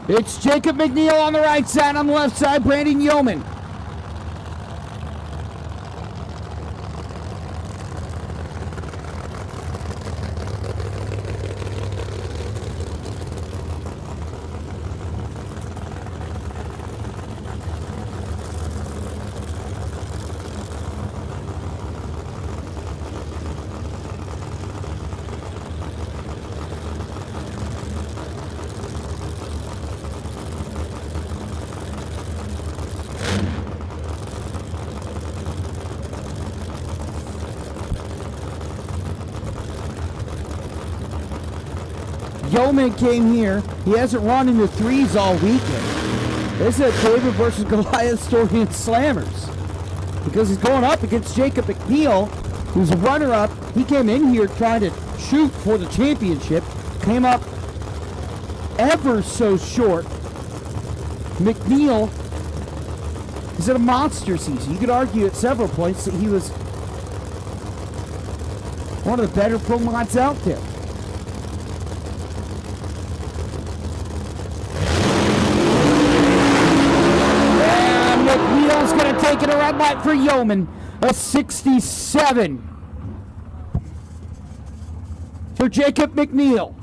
It's Jacob McNeil on the right side. On the left side, Brandon Yeoman. Yeoman came here. He hasn't run in the 3s all weekend. This is a David versus Goliath story in Slammers. Because he's going up against Jacob McNeil, who's a runner-up. He came in here trying to shoot for the championship. Came up ever so short. McNeil is at a monster season. You could argue at several points that he was one of the better pro mods out there. McNeil's going to take it a red light for Yeoman. A 67 for Jacob McNeil.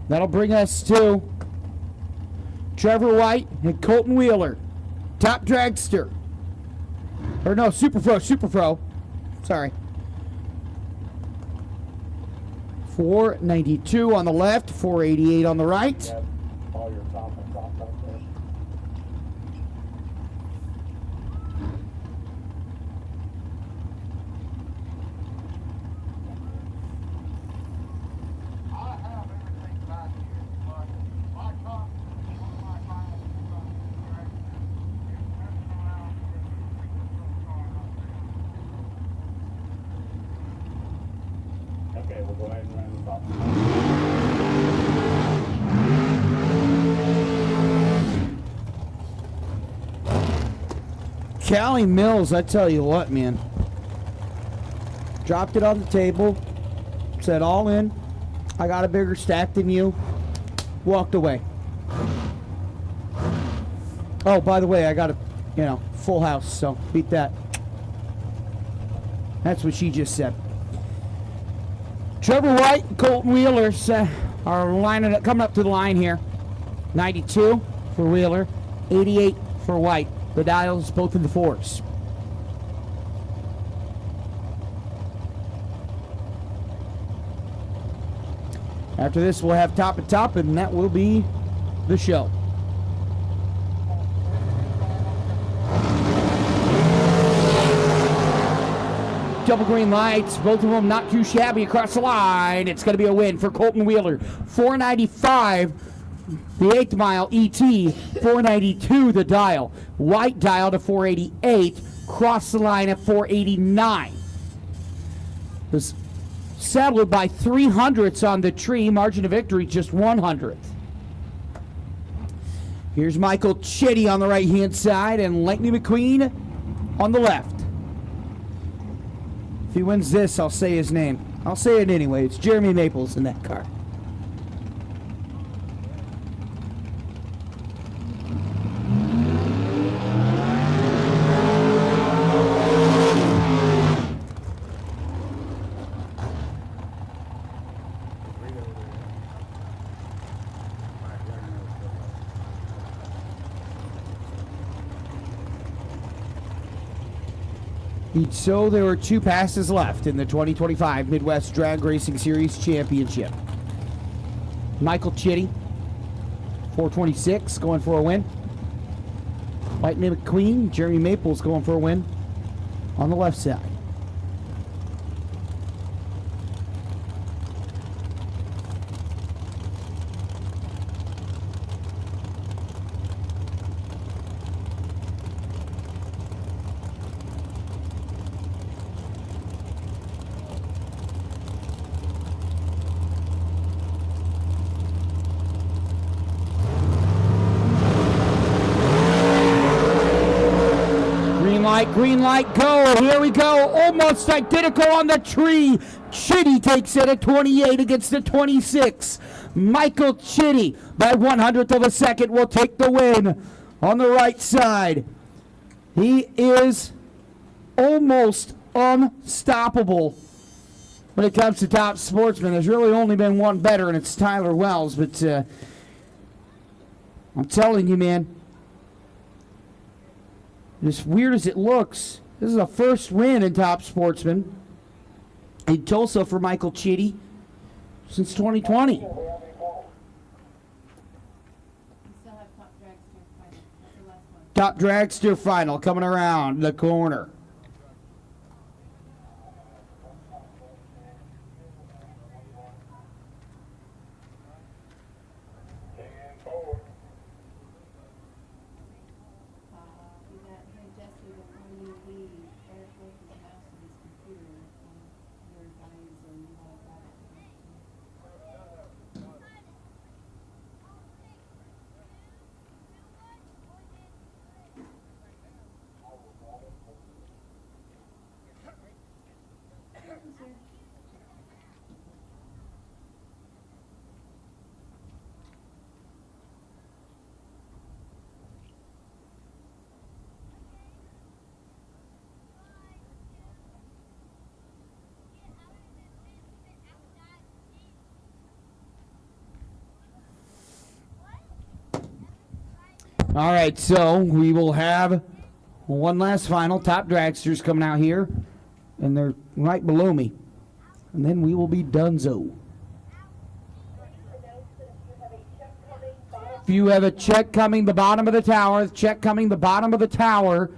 That'll bring us to Trevor White and Colton Wheeler. Top dragster. Or no, Super Pro. Sorry. 492 on the left, 488 on the right. All your top and top back there. Okay, we'll go ahead and run the top. Callie Mills, I tell you what, man. Dropped it on the table, said all in. I got a bigger stack than you. Walked away. Oh, by the way, I got a, full house, so beat that. That's what she just said. Trevor White and Colton Wheeler are lining up, coming up to the line here. 92 for Wheeler, 88 for White. The dials both in the fours. After this, we'll have top and top, and that will be the show. Double green lights, both of them not too shabby across the line. It's going to be a win for Colton Wheeler. 495, the 8th mile, ET. 492, the dial. White dial to 488, cross the line at 489. Was settled by 300ths on the tree. Margin of victory just 100th. Here's Michael Chitty on the right-hand side and Lightning McQueen on the left. If he wins this, I'll say his name. I'll say it anyway. It's Jeremy Maples in that car. So there were 2 passes left in the 2025 Midwest Drag Racing Series Championship. Michael Chitty, 426, going for a win. Lightning McQueen, Jeremy Maples going for a win on the left side. Green light, go. Here we go. Almost identical on the tree. Chitty takes it at 28 against the 26. Michael Chitty, by 100th of a second, will take the win on the right side. He is almost unstoppable when it comes to top sportsmen. There's really only been one better, and it's Tyler Wells. But I'm telling you, man, as weird as it looks, this is a first win in Top Sportsman in Tulsa for Michael Chitty since 2020. Top Dragster final coming around the corner. All right, so we will have one last final. Top dragsters coming out here, and they're right below me. And then we will be donezo. If you have a check coming the bottom of the tower, check coming the bottom of the tower,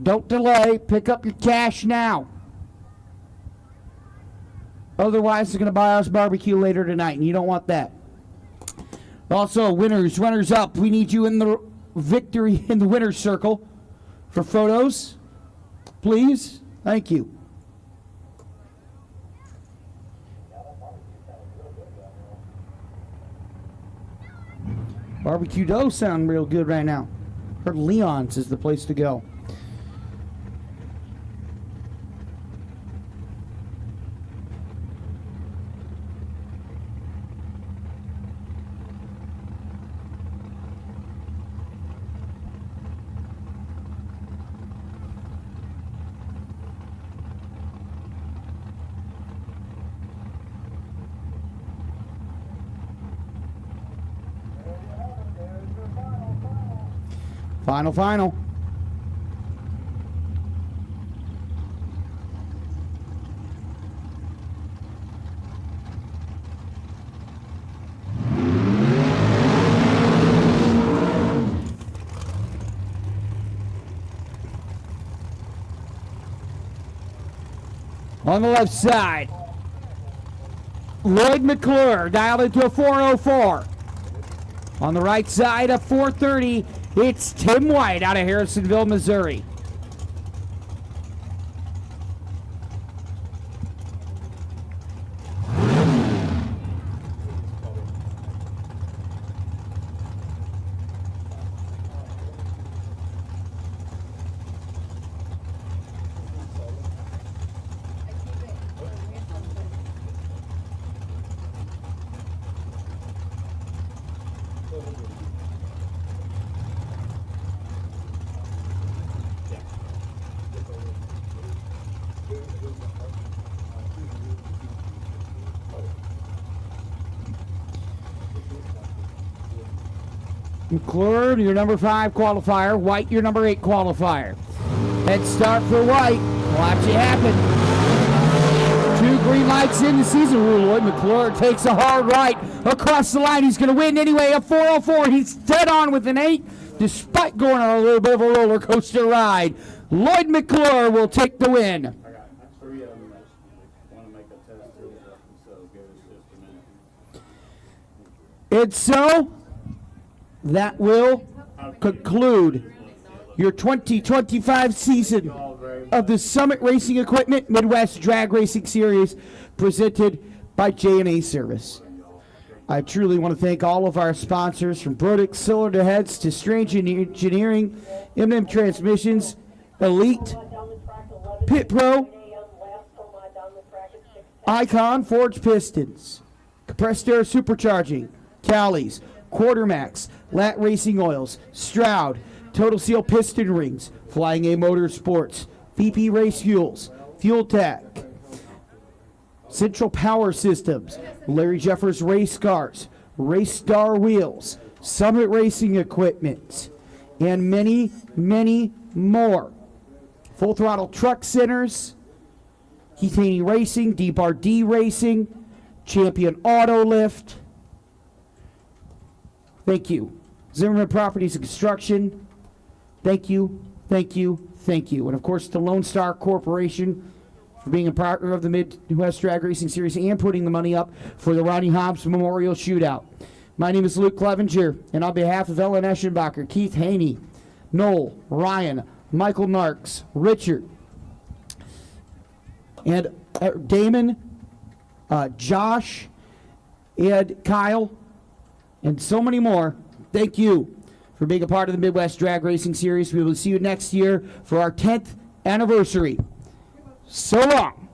don't delay. Pick up your cash now. Otherwise, they're going to buy us barbecue later tonight, and you don't want that. Also, winners, runners up, we need you in the victory in the winner's circle for photos. Please. Thank you. Barbecue dough sound real good right now. Heard Leon's is the place to go. Final. On the left side, Lloyd McClure dialed into a 404. On the right side, a 430. It's Tim White out of Harrisonville, Missouri. McClure, your number 5 qualifier. White, your number 8 qualifier. Head start for White. Watch it happen. 2 green lights in the season. Lloyd McClure takes a hard right across the line. He's going to win anyway. A 404. He's dead on with an 8, despite going on a little bit of a roller coaster ride. Lloyd McClure will take the win. I got 3 of them that want to make a test of it, so give us just a minute. And so, that will conclude your 2025 season of the Summit Racing Equipment Midwest Drag Racing Series presented by J&A Service. I truly want to thank all of our sponsors, from Burdick Cylinder Heads to Strange Engineering, M&M Transmissions, Elite, Pit Pro, Icon Forged Pistons, Compressed Air Supercharging, Callie's, Quartermax, Lat Racing Oils, Stroud, Total Seal Piston Rings, Flying A Motorsports, VP Race Fuels, Fuel Tech, Central Power Systems, Larry Jeffers Race Cars, Race Star Wheels, Summit Racing Equipment, and many, many more. Full Throttle Truck Centers, Keith Haney Racing, D-Bar-D Racing, Champion Auto Lift. Thank you. Zimmerman Properties and Construction. Thank you, thank you, thank you. And of course, the Lone Star Corporation for being a partner of the Midwest Drag Racing Series and putting the money up for the Ronnie Hobbs Memorial Shootout. My name is Luke Clevenger, and on behalf of Ellen Eschenbacher, Keith Haney, Noel, Ryan, Michael Narks, Richard, and Damon, Josh, Ed, Kyle, and so many more, thank you for being a part of the Midwest Drag Racing Series. We will see you next year for our 10th anniversary. So long.